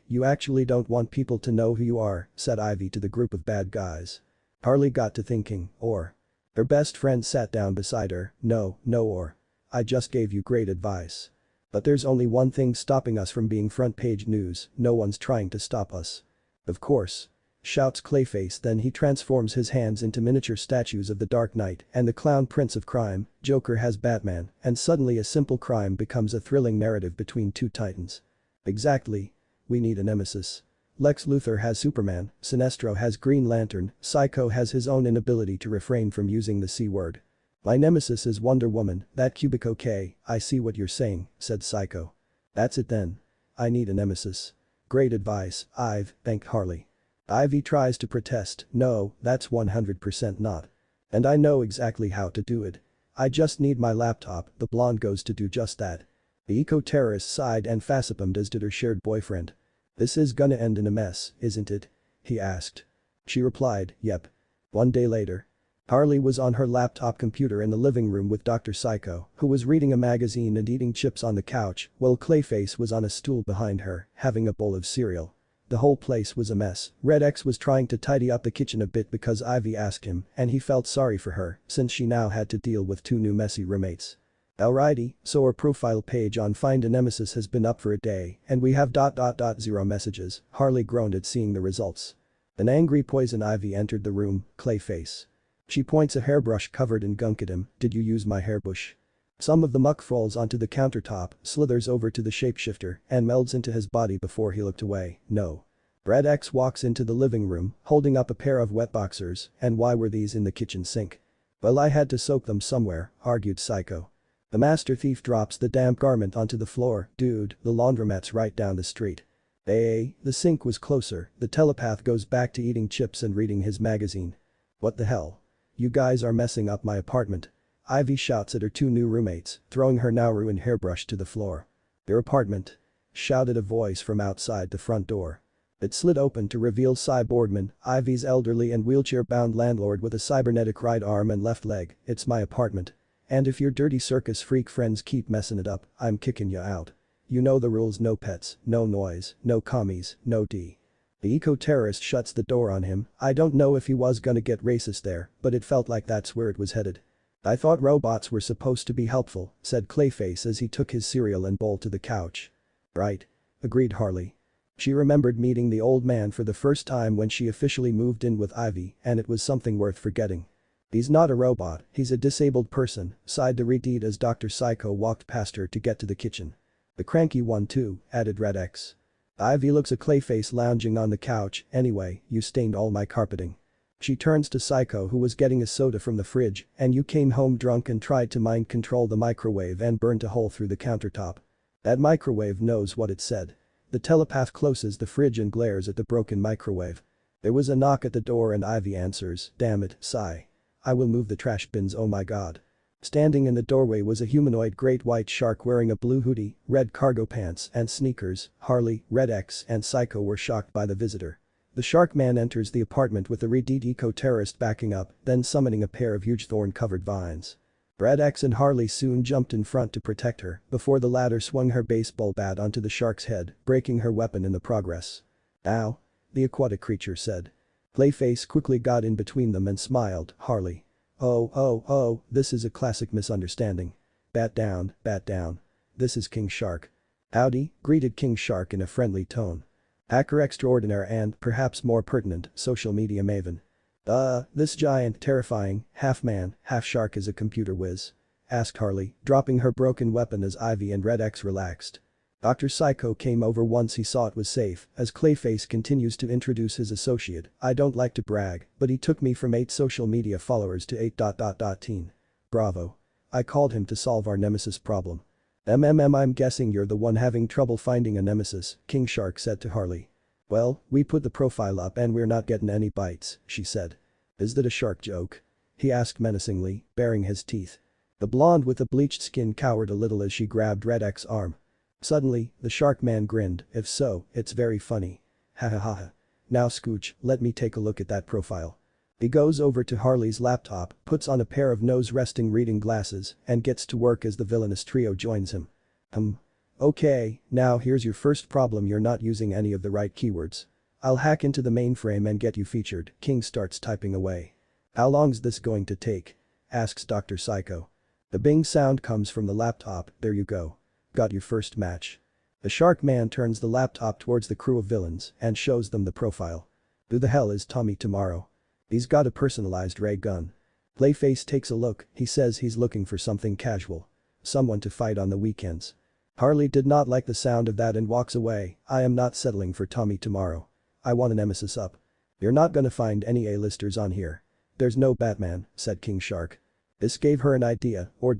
You actually don't want people to know who you are, said Ivy to the group of bad guys. Harley got to thinking, or. Her best friend sat down beside her, no, or. I just gave you great advice. But there's only one thing stopping us from being front page news, no one's trying to stop us. Of course. Shouts Clayface, then he transforms his hands into miniature statues of the Dark Knight and the clown prince of crime, Joker has Batman, and suddenly a simple crime becomes a thrilling narrative between two titans. Exactly. We need a nemesis. Lex Luthor has Superman, Sinestro has Green Lantern, Psycho has his own inability to refrain from using the C-word. My nemesis is Wonder Woman, that cubic okay, I see what you're saying, said Psycho. That's it then. I need a nemesis. great advice, Ive, thanked Harley. Ivy tries to protest, no, that's 100% not. And I know exactly how to do it. I just need my laptop, the blonde goes to do just that. The eco-terrorist sighed and facepalmed as did her shared boyfriend. This is gonna end in a mess, isn't it? He asked. She replied, yep. One day later. Harley was on her laptop computer in the living room with Dr. Psycho, who was reading a magazine and eating chips on the couch, while Clayface was on a stool behind her, having a bowl of cereal. The whole place was a mess. Red X was trying to tidy up the kitchen a bit because Ivy asked him, and he felt sorry for her, since she now had to deal with two new messy roommates. Alrighty, so our profile page on Find a Nemesis has been up for a day, and we have ... 0 messages, Harley groaned at seeing the results. An angry Poison Ivy entered the room, Clayface. She points a hairbrush covered in gunk at him, did you use my hairbush? Some of the muck falls onto the countertop, slithers over to the shapeshifter, and melds into his body before he looked away, no. Red X walks into the living room, holding up a pair of wet boxers, and why were these in the kitchen sink? Well, I had to soak them somewhere, argued Psycho. The master thief drops the damp garment onto the floor, dude, the laundromat's right down the street. Hey, the sink was closer, the telepath goes back to eating chips and reading his magazine. What the hell? You guys are messing up my apartment. Ivy shouts at her two new roommates, throwing her now ruined hairbrush to the floor. Your apartment? Shouted a voice from outside the front door. It slid open to reveal Cy Boardman, Ivy's elderly and wheelchair-bound landlord with a cybernetic right arm and left leg. It's my apartment. And if your dirty circus freak friends keep messing it up, I'm kicking you out. You know the rules, no pets, no noise, no commies, no D. The eco-terrorist shuts the door on him. I don't know if he was gonna get racist there, but it felt like that's where it was headed. I thought robots were supposed to be helpful, said Clayface as he took his cereal and bowl to the couch. Right. Agreed Harley. She remembered meeting the old man for the first time when she officially moved in with Ivy, and it was something worth forgetting. He's not a robot, he's a disabled person, sighed the redhead as Dr. Psycho walked past her to get to the kitchen. The cranky one too, added Red X. Ivy looks at Clayface lounging on the couch, anyway, you stained all my carpeting. She turns to Psycho who was getting a soda from the fridge, and you came home drunk and tried to mind control the microwave and burnt a hole through the countertop. That microwave knows what it said. The telepath closes the fridge and glares at the broken microwave. There was a knock at the door and Ivy answers, damn it, Psy. I will move the trash bins, oh my god. Standing in the doorway was a humanoid great white shark wearing a blue hoodie, red cargo pants and sneakers. Harley, Red X and Psycho were shocked by the visitor. The shark man enters the apartment with the redhead eco-terrorist backing up, then summoning a pair of huge thorn-covered vines. Red X and Harley soon jumped in front to protect her, before the latter swung her baseball bat onto the shark's head, breaking her weapon in the progress. Ow. The aquatic creature said. Clayface quickly got in between them and smiled, Harley. Oh, this is a classic misunderstanding. Bat down, this is King Shark. Howdy, greeted King Shark in a friendly tone. Hacker extraordinaire and, perhaps more pertinent, social media maven. This giant, terrifying, half-man, half-shark is a computer whiz? Asked Harley, dropping her broken weapon as Ivy and Red X relaxed. Dr. Psycho came over once he saw it was safe, as Clayface continues to introduce his associate. I don't like to brag, but he took me from 8 social media followers to 8 ... teen. Bravo. I called him to solve our nemesis problem. I'm guessing you're the one having trouble finding a nemesis, King Shark said to Harley. Well, we put the profile up and we're not getting any bites, she said. Is that a shark joke? He asked menacingly, baring his teeth. The blonde with the bleached skin cowered a little as she grabbed Red X's arm. Suddenly, the shark man grinned, if so, it's very funny. Ha ha ha ha. Now Scooch, let me take a look at that profile. He goes over to Harley's laptop, puts on a pair of nose-resting reading glasses, and gets to work as the villainous trio joins him. Okay, now here's your first problem, you're not using any of the right keywords. I'll hack into the mainframe and get you featured, King starts typing away. How long's this going to take? Asks Dr. Psycho. The bing sound comes from the laptop, there you go. Got your first match. The shark man turns the laptop towards the crew of villains and shows them the profile. Who the hell is Tommy Tomorrow? He's got a personalized ray gun. Clayface takes a look, he says he's looking for something casual. Someone to fight on the weekends. Harley did not like the sound of that and walks away. I am not settling for Tommy Tomorrow. I want a nemesis up. You're not gonna find any A-listers on here. There's no Batman, said King Shark. This gave her an idea, or ...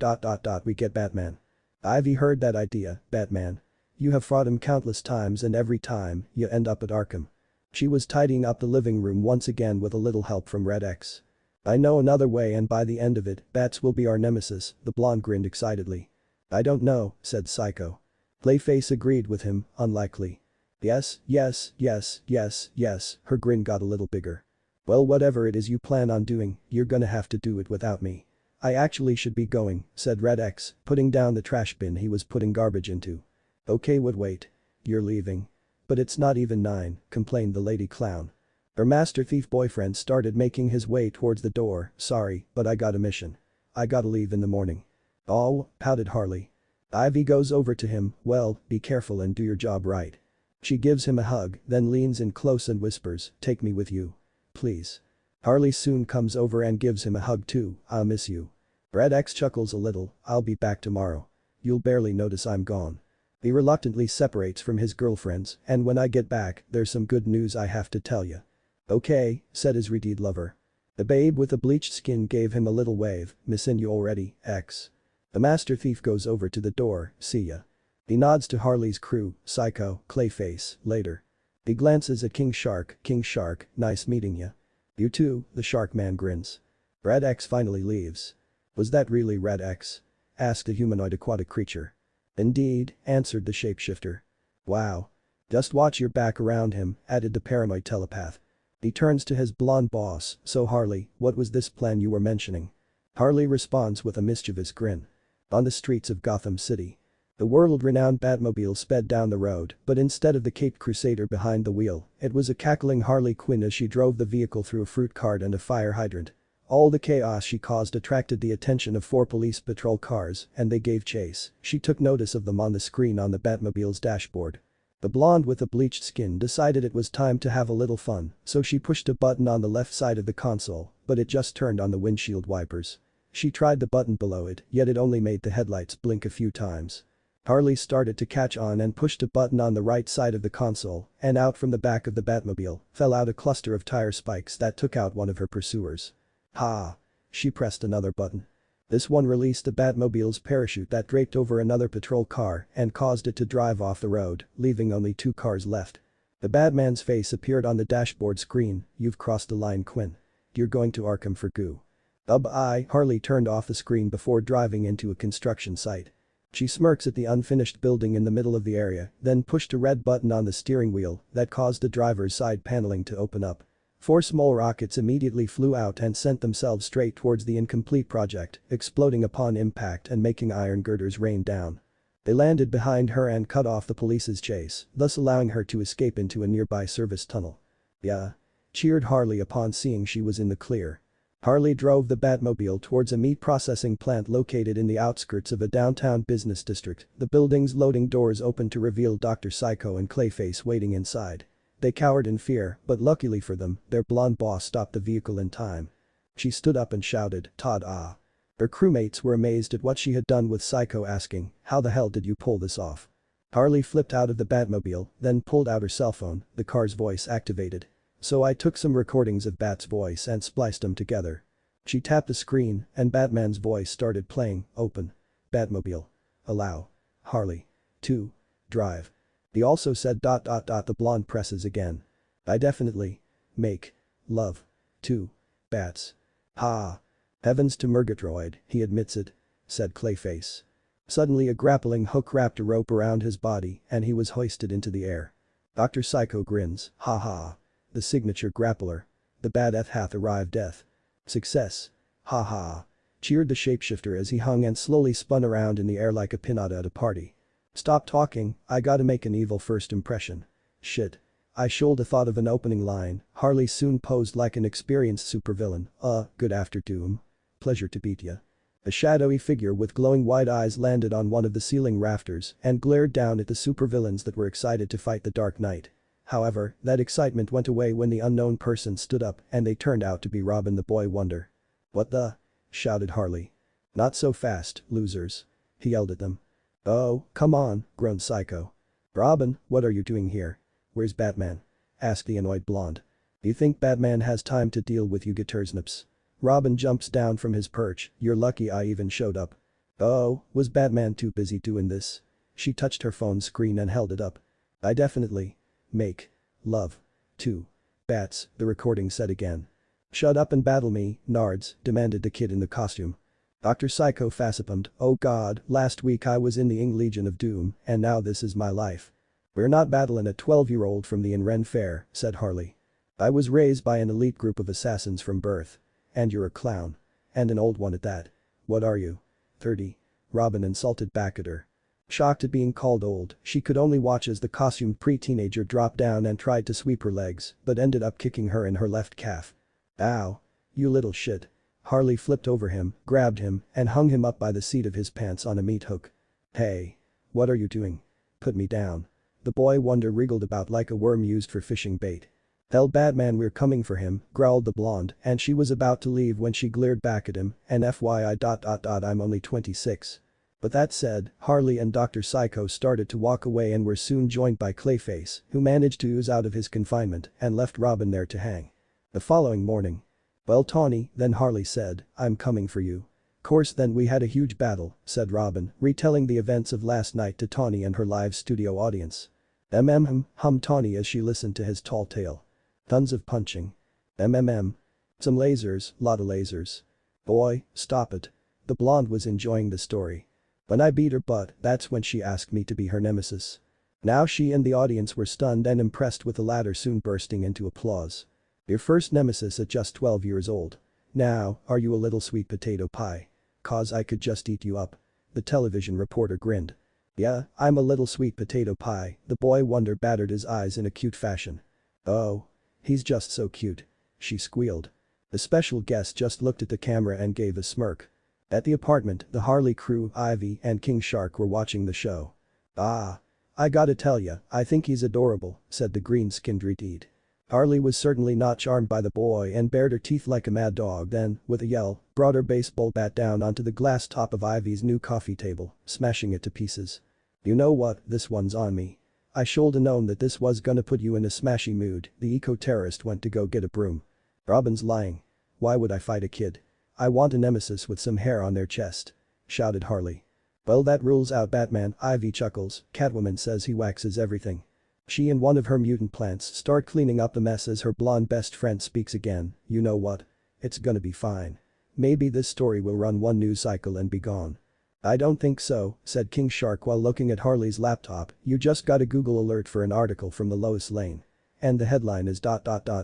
we get Batman. Ivy heard that idea, Batman. You have fought him countless times and every time, you end up at Arkham. She was tidying up the living room once again with a little help from Red X. I know another way and by the end of it, Bats will be our nemesis, the blonde grinned excitedly. I don't know, said Psycho. Clayface agreed with him, unlikely. Yes, yes, yes, yes, yes, her grin got a little bigger. Well, whatever it is you plan on doing, you're gonna have to do it without me. I actually should be going, said Red X, putting down the trash bin he was putting garbage into. Okay, would wait. You're leaving. But it's not even 9, complained the lady clown. Her master thief boyfriend started making his way towards the door. Sorry, but I got a mission. I gotta leave in the morning. Oh, pouted Harley. Ivy goes over to him, well, be careful and do your job right. She gives him a hug, then leans in close and whispers, take me with you. Please. Harley soon comes over and gives him a hug too, I'll miss you. Red X chuckles a little, I'll be back tomorrow. You'll barely notice I'm gone. He reluctantly separates from his girlfriends, and when I get back, there's some good news I have to tell you. Okay, said his redeemed lover. The babe with the bleached skin gave him a little wave, missin' you already, X. The master thief goes over to the door, see ya. He nods to Harley's crew, Psycho, Clayface, later. He glances at King Shark, nice meeting ya. You too, the shark man grins. Red X finally leaves. Was that really Red X? Asked a humanoid aquatic creature. Indeed, answered the shapeshifter. Wow. Just watch your back around him, added the paranoid telepath. He turns to his blonde boss, so Harley, what was this plan you were mentioning? Harley responds with a mischievous grin. On the streets of Gotham City. The world-renowned Batmobile sped down the road, but instead of the Caped Crusader behind the wheel, it was a cackling Harley Quinn as she drove the vehicle through a fruit cart and a fire hydrant. All the chaos she caused attracted the attention of 4 police patrol cars, and they gave chase. She took notice of them on the screen on the Batmobile's dashboard. The blonde with the bleached skin decided it was time to have a little fun, so she pushed a button on the left side of the console, but it just turned on the windshield wipers. She tried the button below it, yet it only made the headlights blink a few times. Harley started to catch on and pushed a button on the right side of the console, and out from the back of the Batmobile fell out a cluster of tire spikes that took out one of her pursuers. Ha! She pressed another button. This one released the Batmobile's parachute that draped over another patrol car and caused it to drive off the road, leaving only 2 cars left. The Batman's face appeared on the dashboard screen, you've crossed the line, Quinn. You're going to Arkham for goo. Harley turned off the screen before driving into a construction site. She smirks at the unfinished building in the middle of the area, then pushed a red button on the steering wheel that caused the driver's side paneling to open up. 4 small rockets immediately flew out and sent themselves straight towards the incomplete project, exploding upon impact and making iron girders rain down. They landed behind her and cut off the police's chase, thus allowing her to escape into a nearby service tunnel. Yeah. Cheered Harley upon seeing she was in the clear. Harley drove the Batmobile towards a meat processing plant located in the outskirts of a downtown business district. The building's loading doors opened to reveal Dr. Psycho and Clayface waiting inside. They cowered in fear, but luckily for them, their blonde boss stopped the vehicle in time. She stood up and shouted, Todd ah. Her crewmates were amazed at what she had done with Psycho asking, how the hell did you pull this off? Harley flipped out of the Batmobile, then pulled out her cell phone, the car's voice activated. So I took some recordings of Bat's voice and spliced them together. She tapped the screen and Batman's voice started playing, open. Batmobile. Allow. Harley. 2. Drive. He also said ... The blonde presses again. I definitely. Make. Love. 2. Bats. Ha. Heavens to Murgatroyd, he admits it. Said Clayface. Suddenly a grappling hook wrapped a rope around his body and he was hoisted into the air. Dr. Psycho grins, ha ha. The signature grappler. The Bat hath arrived death. Success. Ha ha. Cheered the shapeshifter as he hung and slowly spun around in the air like a pinata at a party. Stop talking, I gotta make an evil first impression. Shit. I shoulda thought of an opening line. Harley soon posed like an experienced supervillain. Good after Doom. Pleasure to beat ya. A shadowy figure with glowing white eyes landed on one of the ceiling rafters and glared down at the supervillains that were excited to fight the Dark Knight. However, that excitement went away when the unknown person stood up and they turned out to be Robin the Boy Wonder. What the? Shouted Harley. Not so fast, losers. He yelled at them. Oh, come on, groaned Psycho. Robin, what are you doing here? Where's Batman? Asked the annoyed blonde. You think Batman has time to deal with you gittersnips? Robin jumps down from his perch, you're lucky I even showed up. Oh, was Batman too busy doing this? She touched her phone screen and held it up. I definitely make love to bats, the recording said again. Shut up and battle me, Nards, demanded the kid in the costume. Dr. Psycho facepalmed, oh god, last week I was in the Ing Legion of Doom, and now this is my life. We're not battling a 12-year-old from the Inren Fair, said Harley. I was raised by an elite group of assassins from birth. And you're a clown. And an old one at that. What are you? 30. Robin insulted back at her. Shocked at being called old, she could only watch as the costumed pre-teenager dropped down and tried to sweep her legs, but ended up kicking her in her left calf. Ow. You little shit. Harley flipped over him, grabbed him, and hung him up by the seat of his pants on a meat hook. Hey. What are you doing? Put me down. The boy wonder wriggled about like a worm used for fishing bait. Tell Batman we're coming for him, growled the blonde, and she was about to leave when she glared back at him, and FYI. I'm only 26. But that said, Harley and Dr. Psycho started to walk away and were soon joined by Clayface, who managed to ooze out of his confinement and left Robin there to hang. The following morning. Well Tawny, then Harley said, I'm coming for you. Course then we had a huge battle, said Robin, retelling the events of last night to Tawny and her live studio audience. Hummed Tawny as she listened to his tall tale. Tons of punching. Some lasers, lot of lasers. Boy, stop it. The blonde was enjoying the story. When I beat her butt, that's when she asked me to be her nemesis. Now she and the audience were stunned and impressed with the latter soon bursting into applause. Your first nemesis at just 12 years old. Now, are you a little sweet potato pie? 'Cause I could just eat you up. The television reporter grinned. Yeah, I'm a little sweet potato pie, the boy wonder battered his eyes in a cute fashion. Oh. He's just so cute. She squealed. The special guest just looked at the camera and gave a smirk. At the apartment, the Harley crew, Ivy and King Shark were watching the show. Ah. I gotta tell ya, I think he's adorable, said the green-skinned retard. Harley was certainly not charmed by the boy and bared her teeth like a mad dog then, with a yell, brought her baseball bat down onto the glass top of Ivy's new coffee table, smashing it to pieces. You know what, this one's on me. I shoulda known that this was gonna put you in a smashy mood, the eco-terrorist went to go get a broom. Robin's lying. Why would I fight a kid? I want a nemesis with some hair on their chest. Shouted Harley. Well that rules out Batman, Ivy chuckles, Catwoman says he waxes everything. She and one of her mutant plants start cleaning up the mess as her blonde best friend speaks again, you know what? It's gonna be fine. Maybe this story will run one news cycle and be gone. I don't think so, said King Shark while looking at Harley's laptop, you just got a Google alert for an article from the Lois Lane. And the headline is ...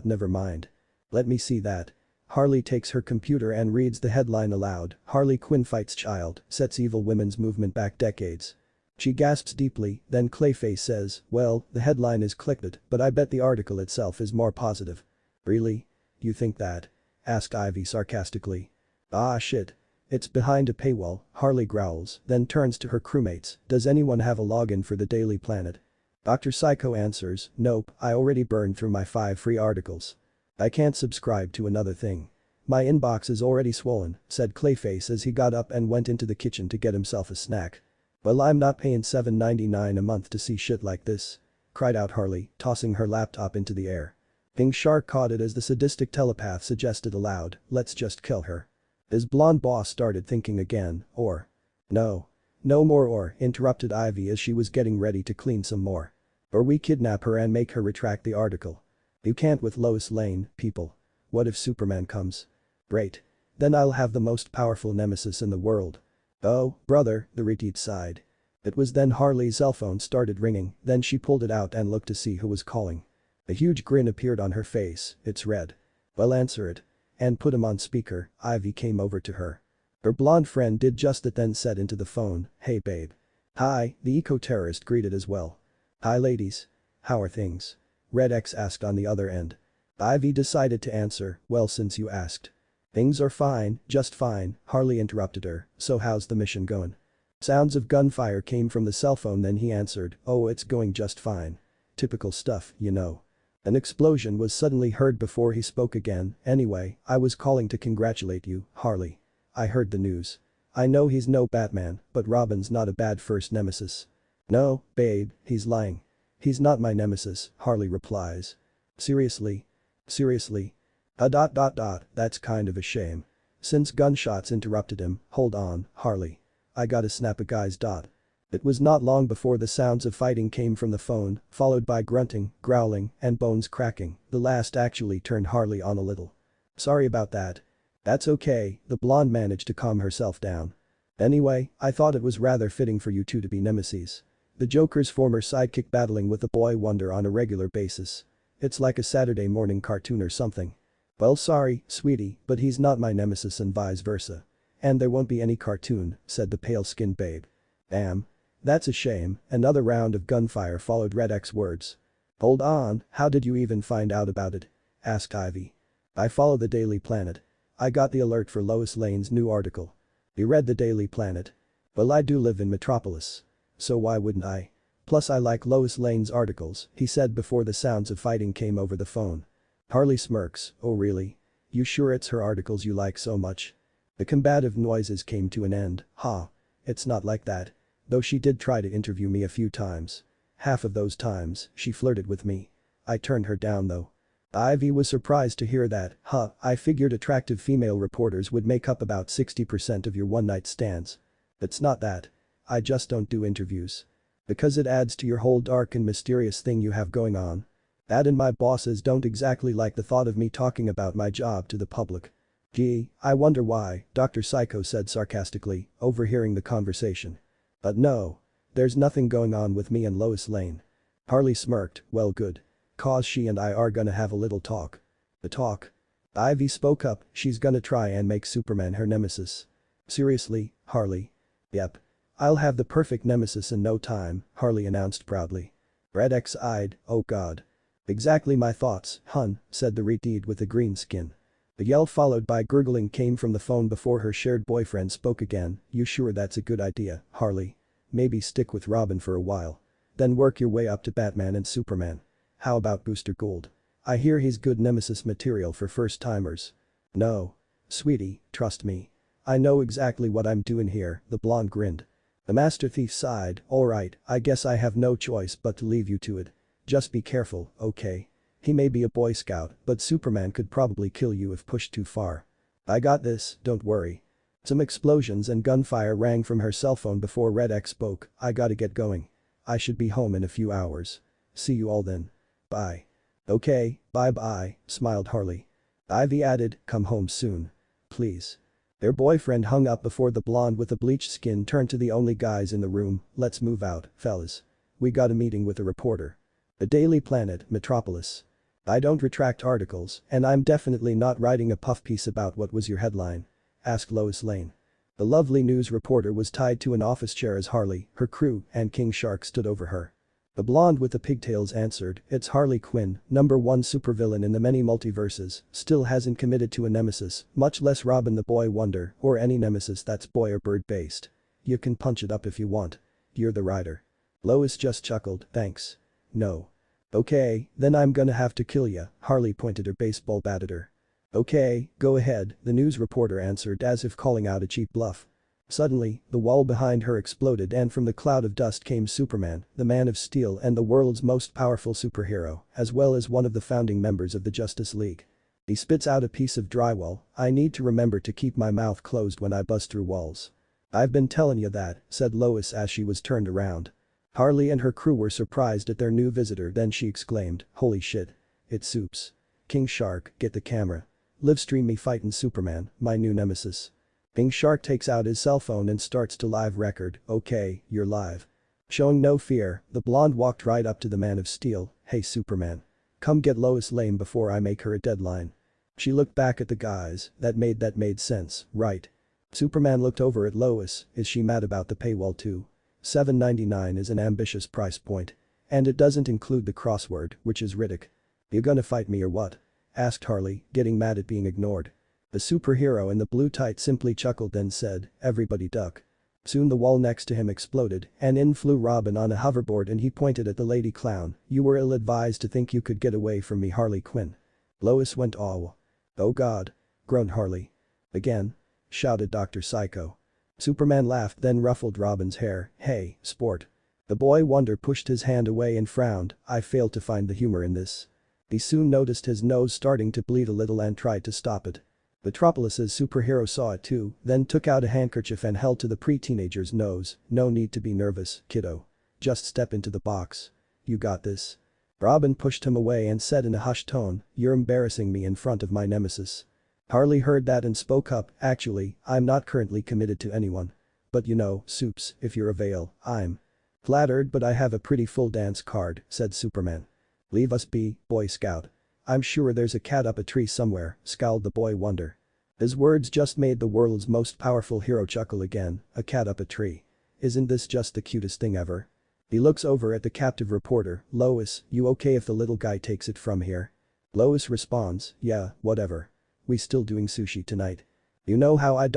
never mind. Let me see that. Harley takes her computer and reads the headline aloud, Harley Quinn fights child, sets evil women's movement back decades. She gasps deeply, then Clayface says, well, the headline is clickbait, but I bet the article itself is more positive. Really? You think that? Asked Ivy sarcastically. Ah shit. It's behind a paywall, Harley growls, then turns to her crewmates, does anyone have a login for the Daily Planet? Dr. Psycho answers, nope, I already burned through my 5 free articles. I can't subscribe to another thing. My inbox is already swollen, said Clayface as he got up and went into the kitchen to get himself a snack. Well I'm not paying $7.99 a month to see shit like this. Cried out Harley, tossing her laptop into the air. King Shark caught it as the sadistic telepath suggested aloud, let's just kill her. His blonde boss started thinking again, or. No. No more or, interrupted Ivy as she was getting ready to clean some more. Or we kidnap her and make her retract the article. You can't with Lois Lane, people. What if Superman comes? Great. Then I'll have the most powerful nemesis in the world. Oh, brother, the retard sighed. It was then Harley's cell phone started ringing, then she pulled it out and looked to see who was calling. A huge grin appeared on her face, it's Red. Well answer it. And put him on speaker, Ivy came over to her. Her blonde friend did just that then said into the phone, hey babe. Hi, the eco-terrorist greeted as well. Hi ladies. How are things? Red X asked on the other end. Ivy decided to answer, well since you asked. Things are fine, just fine, Harley interrupted her, so how's the mission going? Sounds of gunfire came from the cell phone then he answered, oh it's going just fine. Typical stuff, you know. An explosion was suddenly heard before he spoke again, anyway, I was calling to congratulate you, Harley. I heard the news. I know he's no Batman, but Robin's not a bad first nemesis. No, babe, he's lying. He's not my nemesis, Harley replies. Seriously? Seriously? That's kind of a shame. Since gunshots interrupted him, hold on, Harley. I gotta snap a guy's . It was not long before the sounds of fighting came from the phone, followed by grunting, growling, and bones cracking. The last actually turned Harley on a little. "Sorry about that." "That's okay," the blonde managed to calm herself down. "Anyway, I thought it was rather fitting for you two to be nemesis. The Joker's former sidekick battling with the boy wonder on a regular basis. It's like a Saturday morning cartoon or something." "Well, sorry, sweetie, but he's not my nemesis and vice versa. And there won't be any cartoon," said the pale-skinned babe. "Damn. That's a shame." Another round of gunfire followed Red X's words. "Hold on, how did you even find out about it?" asked Ivy. "I follow the Daily Planet. I got the alert for Lois Lane's new article." "You read the Daily Planet?" "Well, I do live in Metropolis. So why wouldn't I? Plus I like Lois Lane's articles," he said before the sounds of fighting came over the phone. Harley smirks. "Oh really? You sure it's her articles you like so much?" The combative noises came to an end. "Ha. It's not like that. Though she did try to interview me a few times. Half of those times, she flirted with me. I turned her down though." Ivy was surprised to hear that. I figured attractive female reporters would make up about 60% of your one-night stands. It's not that. I just don't do interviews. Because it adds to your whole dark and mysterious thing you have going on. That and my bosses don't exactly like the thought of me talking about my job to the public." "Gee, I wonder why," Dr. Psycho said sarcastically, overhearing the conversation. "But no. There's nothing going on with me and Lois Lane." Harley smirked. "Well good. 'Cause she and I are gonna have a little talk." "The talk?" Ivy spoke up. "She's gonna try and make Superman her nemesis." "Seriously, Harley?" "Yep. I'll have the perfect nemesis in no time," Harley announced proudly. Red X eyed. "Oh god. Exactly my thoughts, hun," said the redhead with the green skin. The yell followed by gurgling came from the phone before her shared boyfriend spoke again. "You sure that's a good idea, Harley? Maybe stick with Robin for a while. Then work your way up to Batman and Superman. How about Booster Gold? I hear he's good nemesis material for first-timers." "No. Sweetie, trust me. I know exactly what I'm doing here," the blonde grinned. The master thief sighed. "Alright, I guess I have no choice but to leave you to it. Just be careful, okay? He may be a Boy Scout, but Superman could probably kill you if pushed too far." "I got this, don't worry." Some explosions and gunfire rang from her cell phone before Red X spoke. "I gotta get going. I should be home in a few hours. See you all then. Bye." "Okay, bye-bye," smiled Harley. Ivy added, "Come home soon. Please." Their boyfriend hung up before the blonde with the bleached skin turned to the only guys in the room. "Let's move out, fellas. We got a meeting with a reporter. The Daily Planet, Metropolis. I don't retract articles, and I'm definitely not writing a puff piece about what was your headline?" asked Lois Lane. The lovely news reporter was tied to an office chair as Harley, her crew, and King Shark stood over her. The blonde with the pigtails answered, "It's Harley Quinn, #1 supervillain in the many multiverses, still hasn't committed to a nemesis, much less Robin the Boy Wonder, or any nemesis that's boy or bird based. You can punch it up if you want. You're the writer." Lois just chuckled. "Thanks. No." "Okay, then I'm gonna have to kill ya," Harley pointed her baseball bat at her. "Okay, go ahead," the news reporter answered as if calling out a cheap bluff. Suddenly, the wall behind her exploded and from the cloud of dust came Superman, the Man of Steel and the world's most powerful superhero, as well as one of the founding members of the Justice League. He spits out a piece of drywall. "I need to remember to keep my mouth closed when I bust through walls." "I've been telling you that," said Lois as she was turned around. Harley and her crew were surprised at their new visitor, then she exclaimed, "Holy shit. It's Supes. King Shark, get the camera. Livestream me fightin' Superman, my new nemesis." King Shark takes out his cell phone and starts to live record. "Okay, you're live." Showing no fear, the blonde walked right up to the Man of Steel. "Hey Superman. Come get Lois Lane before I make her a deadline." She looked back at the guys. That made sense, right? Superman looked over at Lois. "Is she mad about the paywall too? $7.99 is an ambitious price point. And it doesn't include the crossword, which is Riddick." "You gonna fight me or what?" asked Harley, getting mad at being ignored. The superhero in the blue tights simply chuckled then said, "Everybody duck." Soon the wall next to him exploded and in flew Robin on a hoverboard and he pointed at the lady clown. "You were ill-advised to think you could get away from me, Harley Quinn." Lois went "Oh. Oh god," groaned Harley. "Again?" shouted Dr. Psycho. Superman laughed then ruffled Robin's hair. "Hey, sport." The boy wonder pushed his hand away and frowned. "I failed to find the humor in this." He soon noticed his nose starting to bleed a little and tried to stop it. Metropolis's superhero saw it too, then took out a handkerchief and held to the pre-teenager's nose. "No need to be nervous, kiddo. Just step into the box. You got this." Robin pushed him away and said in a hushed tone, "You're embarrassing me in front of my nemesis." Harley heard that and spoke up, "Actually, I'm not currently committed to anyone. But you know, Supes, if you're avail, I'm flattered but I have a pretty full dance card," said Superman. "Leave us be, Boy Scout. I'm sure there's a cat up a tree somewhere," scowled the boy wonder. His words just made the world's most powerful hero chuckle again, a cat up a tree. Isn't this just the cutest thing ever? He looks over at the captive reporter, "Lois, you okay if the little guy takes it from here?" Lois responds, "Yeah, whatever. We still doing sushi tonight?" "You know how I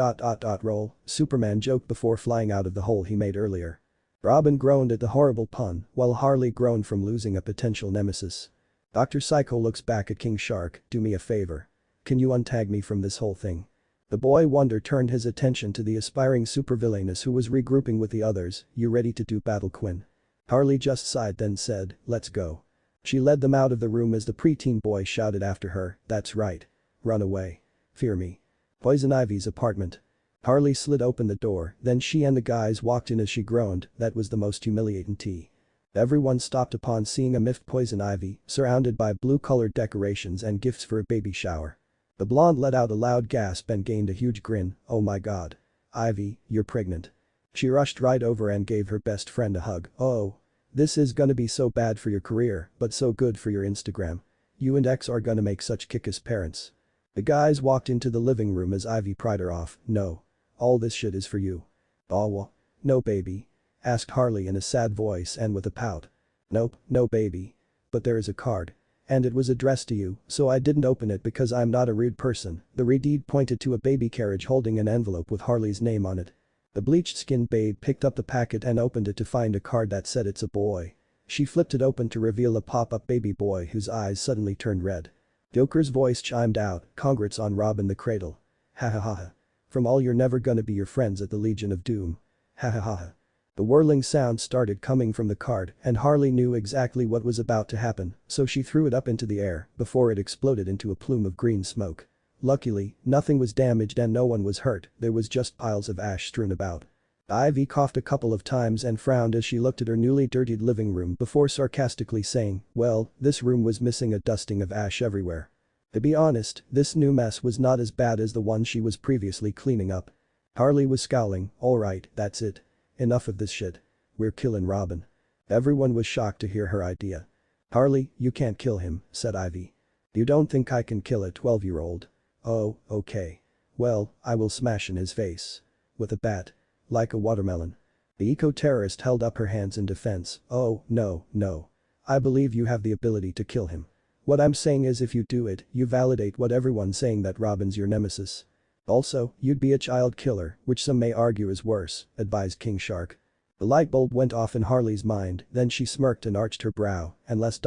roll," Superman joked before flying out of the hole he made earlier. Robin groaned at the horrible pun, while Harley groaned from losing a potential nemesis. Dr. Psycho looks back at King Shark, "Do me a favor. Can you untag me from this whole thing?" The boy wonder turned his attention to the aspiring supervillainess who was regrouping with the others. "You ready to do battle, Quinn?" Harley just sighed then said, "Let's go." She led them out of the room as the preteen boy shouted after her, "That's right. Run away. Fear me." Poison Ivy's apartment. Harley slid open the door, then she and the guys walked in as she groaned, "That was the most humiliating tea." Everyone stopped upon seeing a miffed Poison Ivy, surrounded by blue-colored decorations and gifts for a baby shower. The blonde let out a loud gasp and gained a huge grin, "Oh my god. Ivy, you're pregnant." She rushed right over and gave her best friend a hug. "Oh. This is gonna be so bad for your career, but so good for your Instagram. You and X are gonna make such kick-ass parents." The guys walked into the living room as Ivy pried her off, "No. All this shit is for you." "Oh, no baby?" asked Harley in a sad voice and with a pout. "Nope, no baby. But there is a card. And it was addressed to you, so I didn't open it because I'm not a rude person." The redeed pointed to a baby carriage holding an envelope with Harley's name on it. The bleached-skinned babe picked up the packet and opened it to find a card that said it's a boy. She flipped it open to reveal a pop-up baby boy whose eyes suddenly turned red. Joker's voice chimed out, "Congrats on Robin the Cradle. Ha ha ha ha. From all you're never gonna be your friends at the Legion of Doom. Ha ha ha ha." The whirling sound started coming from the card and Harley knew exactly what was about to happen, so she threw it up into the air before it exploded into a plume of green smoke. Luckily, nothing was damaged and no one was hurt, there was just piles of ash strewn about. Ivy coughed a couple of times and frowned as she looked at her newly dirtied living room before sarcastically saying, "Well, this room was missing a dusting of ash everywhere." To be honest, this new mess was not as bad as the one she was previously cleaning up. Harley was scowling, "Alright, that's it. Enough of this shit. We're killing Robin." Everyone was shocked to hear her idea. "Harley, you can't kill him," said Ivy. "You don't think I can kill a 12-year-old? Oh, okay. Well, I will smash in his face. With a bat. Like a watermelon." The eco-terrorist held up her hands in defense, "Oh, no, no. I believe you have the ability to kill him. What I'm saying is if you do it, you validate what everyone's saying that Robin's your nemesis. Also, you'd be a child killer, which some may argue is worse," advised King Shark. The light bulb went off in Harley's mind, then she smirked and arched her brow, "Unless ...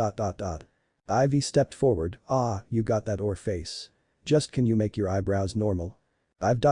Ivy stepped forward, "Ah, you got that or face. Just can you make your eyebrows normal?" "I've ...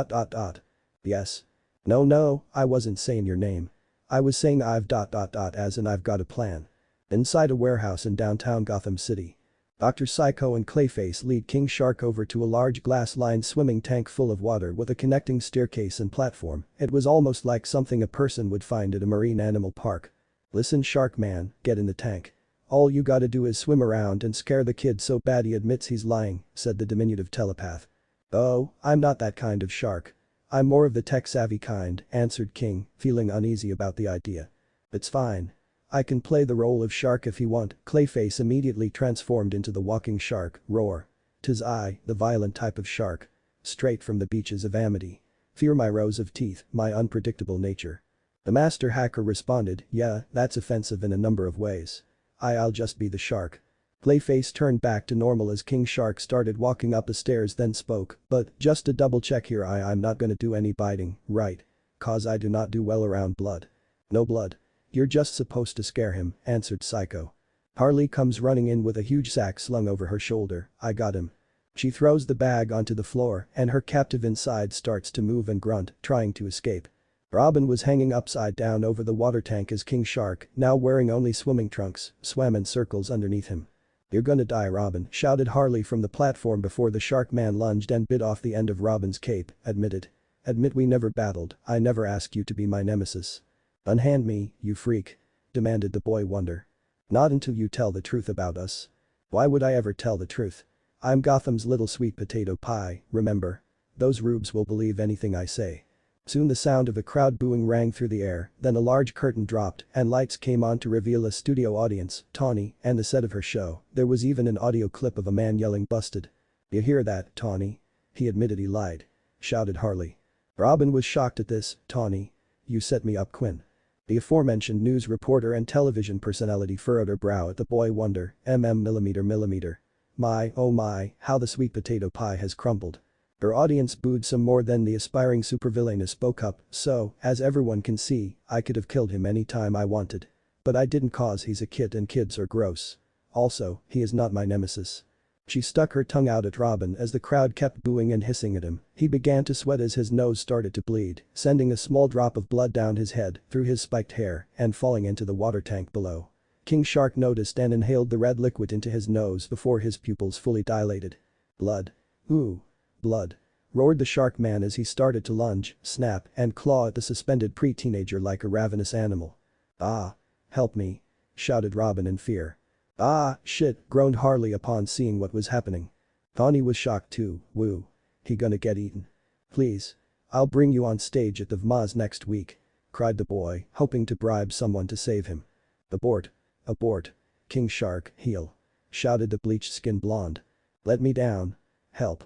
Yes. No, I wasn't saying your name. I was saying I've ... as in I've got a plan." Inside a warehouse in downtown Gotham City. Dr. Psycho and Clayface lead King Shark over to a large glass-lined swimming tank full of water with a connecting staircase and platform. It was almost like something a person would find at a marine animal park. "Listen, Shark Man, get in the tank. All you gotta do is swim around and scare the kid so bad he admits he's lying," said the diminutive telepath. "Oh, I'm not that kind of shark. I'm more of the tech-savvy kind," answered King, feeling uneasy about the idea. "It's fine. I can play the role of shark if you want." Clayface immediately transformed into the walking shark, roar. "'Tis I, the violent type of shark. Straight from the beaches of Amity. Fear my rows of teeth, my unpredictable nature." The master hacker responded, "Yeah, that's offensive in a number of ways. I'll just be the shark." Clayface turned back to normal as King Shark started walking up the stairs then spoke, "But, just to double check here I'm not gonna do any biting, right? Cause I do not do well around blood." "No blood. You're just supposed to scare him," answered Psycho. Harley comes running in with a huge sack slung over her shoulder, "I got him." She throws the bag onto the floor and her captive inside starts to move and grunt, trying to escape. Robin was hanging upside down over the water tank as King Shark, now wearing only swimming trunks, swam in circles underneath him. "You're gonna die, Robin," shouted Harley from the platform before the shark man lunged and bit off the end of Robin's cape. "Admit it. Admit we never battled, I never asked you to be my nemesis." "Unhand me, you freak," demanded the boy wonder. "Not until you tell the truth about us." "Why would I ever tell the truth? I'm Gotham's little sweet potato pie, remember? Those rubes will believe anything I say." Soon the sound of a crowd booing rang through the air, then a large curtain dropped and lights came on to reveal a studio audience, Tawny, and the set of her show. There was even an audio clip of a man yelling "busted." "You hear that, Tawny?" "He admitted he lied," shouted Harley. Robin was shocked at this. "Tawny. You set me up, Quinn." The aforementioned news reporter and television personality furrowed her brow at the boy wonder. Millimeter. My, oh my, how the sweet potato pie has crumbled. Her audience booed some more than the aspiring supervillainess spoke up. "So, as everyone can see, I could have killed him any time I wanted. But I didn't cause he's a kid and kids are gross. Also, he is not my nemesis." She stuck her tongue out at Robin as the crowd kept booing and hissing at him. He began to sweat as his nose started to bleed, sending a small drop of blood down his head, through his spiked hair, and falling into the water tank below. King Shark noticed and inhaled the red liquid into his nose before his pupils fully dilated. "Blood. Ooh. Blood," roared the shark man as he started to lunge, snap, and claw at the suspended pre-teenager like a ravenous animal. "Ah. Help me," shouted Robin in fear. "Ah, shit," groaned Harley upon seeing what was happening. Tawny was shocked too. "Woo. He gonna get eaten." "Please. I'll bring you on stage at the VMAs next week," cried the boy, hoping to bribe someone to save him. "Abort. Abort. King Shark, heal," shouted the bleached-skinned blonde. "Let me down. Help."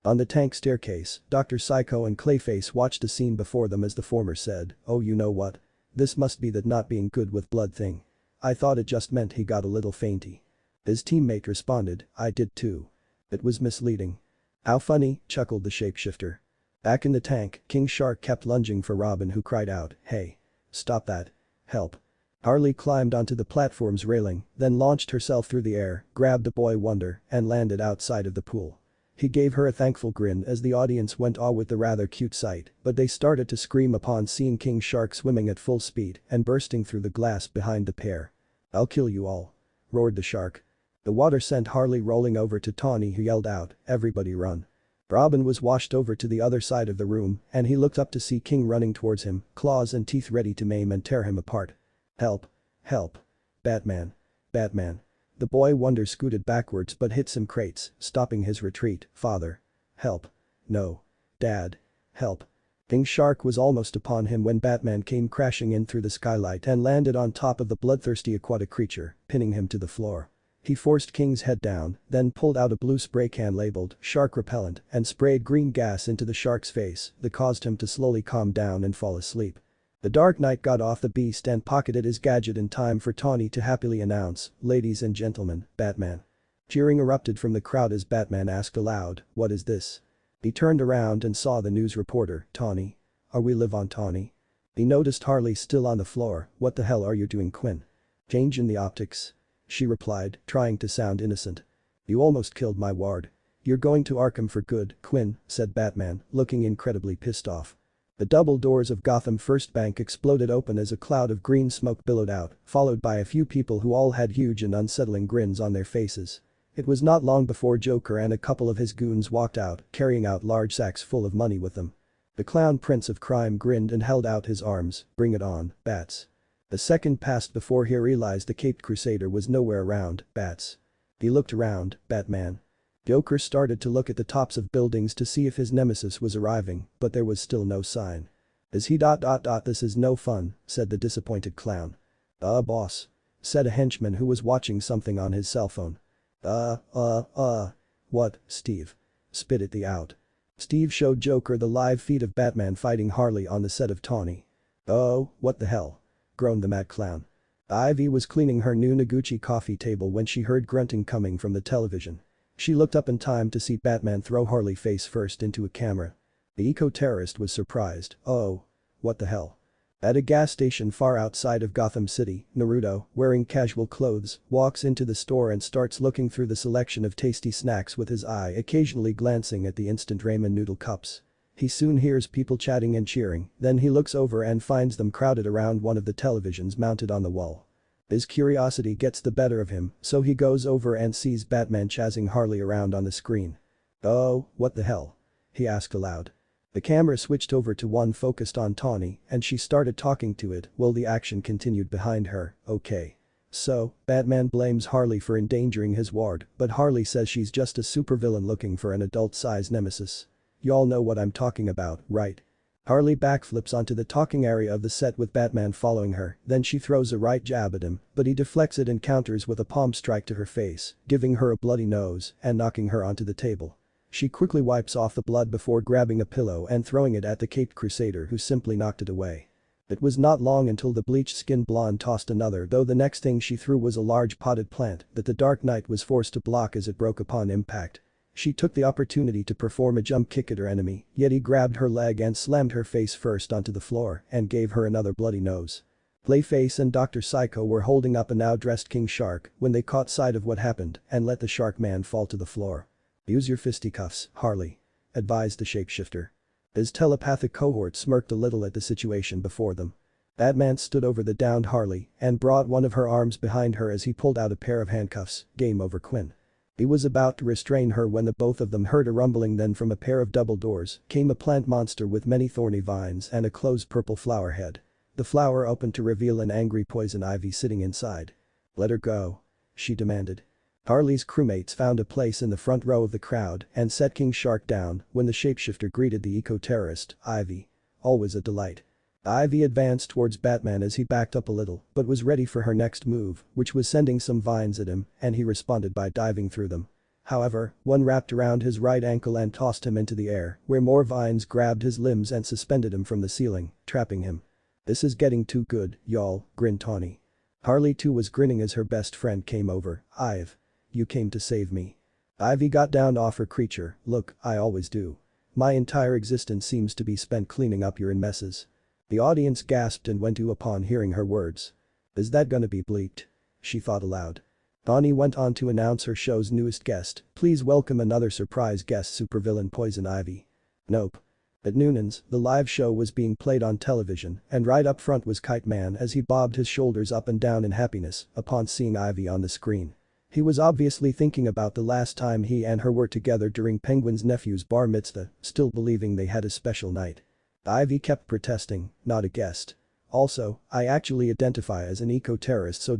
On the tank staircase, Dr. Psycho and Clayface watched the scene before them as the former said, "Oh, you know what? This must be that not being good with blood thing. I thought it just meant he got a little fainty." His teammate responded, "I did too. It was misleading." "How funny," chuckled the shapeshifter. Back in the tank, King Shark kept lunging for Robin who cried out, "Hey. Stop that. Help." Harley climbed onto the platform's railing, then launched herself through the air, grabbed the boy wonder, and landed outside of the pool. He gave her a thankful grin as the audience went awe with the rather cute sight, but they started to scream upon seeing King Shark swimming at full speed and bursting through the glass behind the pair. "I'll kill you all," roared the shark. The water sent Harley rolling over to Tawny who yelled out, "Everybody run." Robin was washed over to the other side of the room and he looked up to see King running towards him, claws and teeth ready to maim and tear him apart. "Help. Help. Batman. Batman." The boy wonder scooted backwards but hit some crates, stopping his retreat. "Father. Help. No. Dad. Help." King Shark was almost upon him when Batman came crashing in through the skylight and landed on top of the bloodthirsty aquatic creature, pinning him to the floor. He forced King's head down, then pulled out a blue spray can labeled "Shark Repellent" and sprayed green gas into the shark's face that caused him to slowly calm down and fall asleep. The Dark Knight got off the beast and pocketed his gadget in time for Tawny to happily announce, "Ladies and gentlemen, Batman." Cheering erupted from the crowd as Batman asked aloud, "What is this?" He turned around and saw the news reporter. "Tawny. Are we live on Tawny?" He noticed Harley still on the floor. "What the hell are you doing, Quinn?" "Change in the optics," she replied, trying to sound innocent. "You almost killed my ward." "You're going to Arkham for good, Quinn," said Batman, looking incredibly pissed off. The double doors of Gotham First Bank exploded open as a cloud of green smoke billowed out, followed by a few people who all had huge and unsettling grins on their faces. It was not long before Joker and a couple of his goons walked out, carrying out large sacks full of money with them. The clown prince of crime grinned and held out his arms. "Bring it on, Bats." A second passed before he realized the caped crusader was nowhere around. "Bats." He looked around. "Batman." Joker started to look at the tops of buildings to see if his nemesis was arriving, but there was still no sign. "Is he This is no fun," said the disappointed clown. Boss," said a henchman who was watching something on his cell phone. What, Steve?" Spit it out. Steve showed Joker the live feed of Batman fighting Harley on the set of Tawny. "Oh, what the hell?" groaned the mad clown. Ivy was cleaning her new Noguchi coffee table when she heard grunting coming from the television. She looked up in time to see Batman throw Harley face first into a camera. The eco-terrorist was surprised. "Oh. What the hell?" At a gas station far outside of Gotham City, Naruto, wearing casual clothes, walks into the store and starts looking through the selection of tasty snacks with his eye occasionally glancing at the instant ramen noodle cups. He soon hears people chatting and cheering, then he looks over and finds them crowded around one of the televisions mounted on the wall. His curiosity gets the better of him, so he goes over and sees Batman chasing Harley around on the screen. "Oh, what the hell?" he asked aloud. The camera switched over to one focused on Tawny and she started talking to it while the action continued behind her. Okay. So, Batman blames Harley for endangering his ward, but Harley says she's just a supervillain looking for an adult-sized nemesis. Y'all know what I'm talking about, right? Harley backflips onto the talking area of the set with Batman following her, then she throws a right jab at him, but he deflects it and counters with a palm strike to her face, giving her a bloody nose and knocking her onto the table. She quickly wipes off the blood before grabbing a pillow and throwing it at the caped crusader who simply knocked it away. It was not long until the bleached-skinned blonde tossed another, though the next thing she threw was a large potted plant that the Dark Knight was forced to block as it broke upon impact. She took the opportunity to perform a jump kick at her enemy, yet he grabbed her leg and slammed her face first onto the floor and gave her another bloody nose. Clayface and Dr. Psycho were holding up a now-dressed King Shark when they caught sight of what happened and let the Shark Man fall to the floor. "Use your fisticuffs, Harley," advised the shapeshifter. His telepathic cohort smirked a little at the situation before them. Batman stood over the downed Harley and brought one of her arms behind her as he pulled out a pair of handcuffs. Game over, Quinn. He was about to restrain her when the both of them heard a rumbling, then from a pair of double doors came a plant monster with many thorny vines and a closed purple flower head. The flower opened to reveal an angry poison ivy sitting inside. "Let her go," she demanded. Harley's crewmates found a place in the front row of the crowd and set King Shark down when the shapeshifter greeted the eco-terrorist, Ivy. Always a delight. Ivy advanced towards Batman as he backed up a little but was ready for her next move, which was sending some vines at him, and he responded by diving through them. However, one wrapped around his right ankle and tossed him into the air, where more vines grabbed his limbs and suspended him from the ceiling, trapping him. "This is getting too good, y'all," grinned Tawny. Harley too was grinning as her best friend came over. "Ive. You came to save me." Ivy got down off her creature. "Look, I always do. My entire existence seems to be spent cleaning up your messes." The audience gasped and went to upon hearing her words. "Is that gonna be bleeped?" she thought aloud. Bonnie went on to announce her show's newest guest. "Please welcome another surprise guest, supervillain Poison Ivy." Nope. At Noonan's, the live show was being played on television, and right up front was Kite Man as he bobbed his shoulders up and down in happiness upon seeing Ivy on the screen. He was obviously thinking about the last time he and her were together during Penguin's nephew's bar mitzvah, still believing they had a special night. Ivy kept protesting, "Not a guest. Also, I actually identify as an eco-terrorist, so ...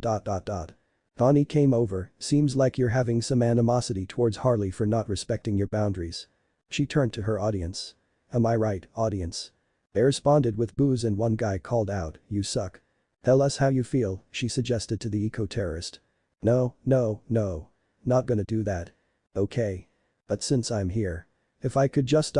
Bonnie came over. "Seems like you're having some animosity towards Harley for not respecting your boundaries." She turned to her audience. "Am I right, audience?" They responded with boos and one guy called out, "You suck." "Tell us how you feel," she suggested to the eco-terrorist. No, not gonna do that." "Okay. But since I'm here. If I could just ...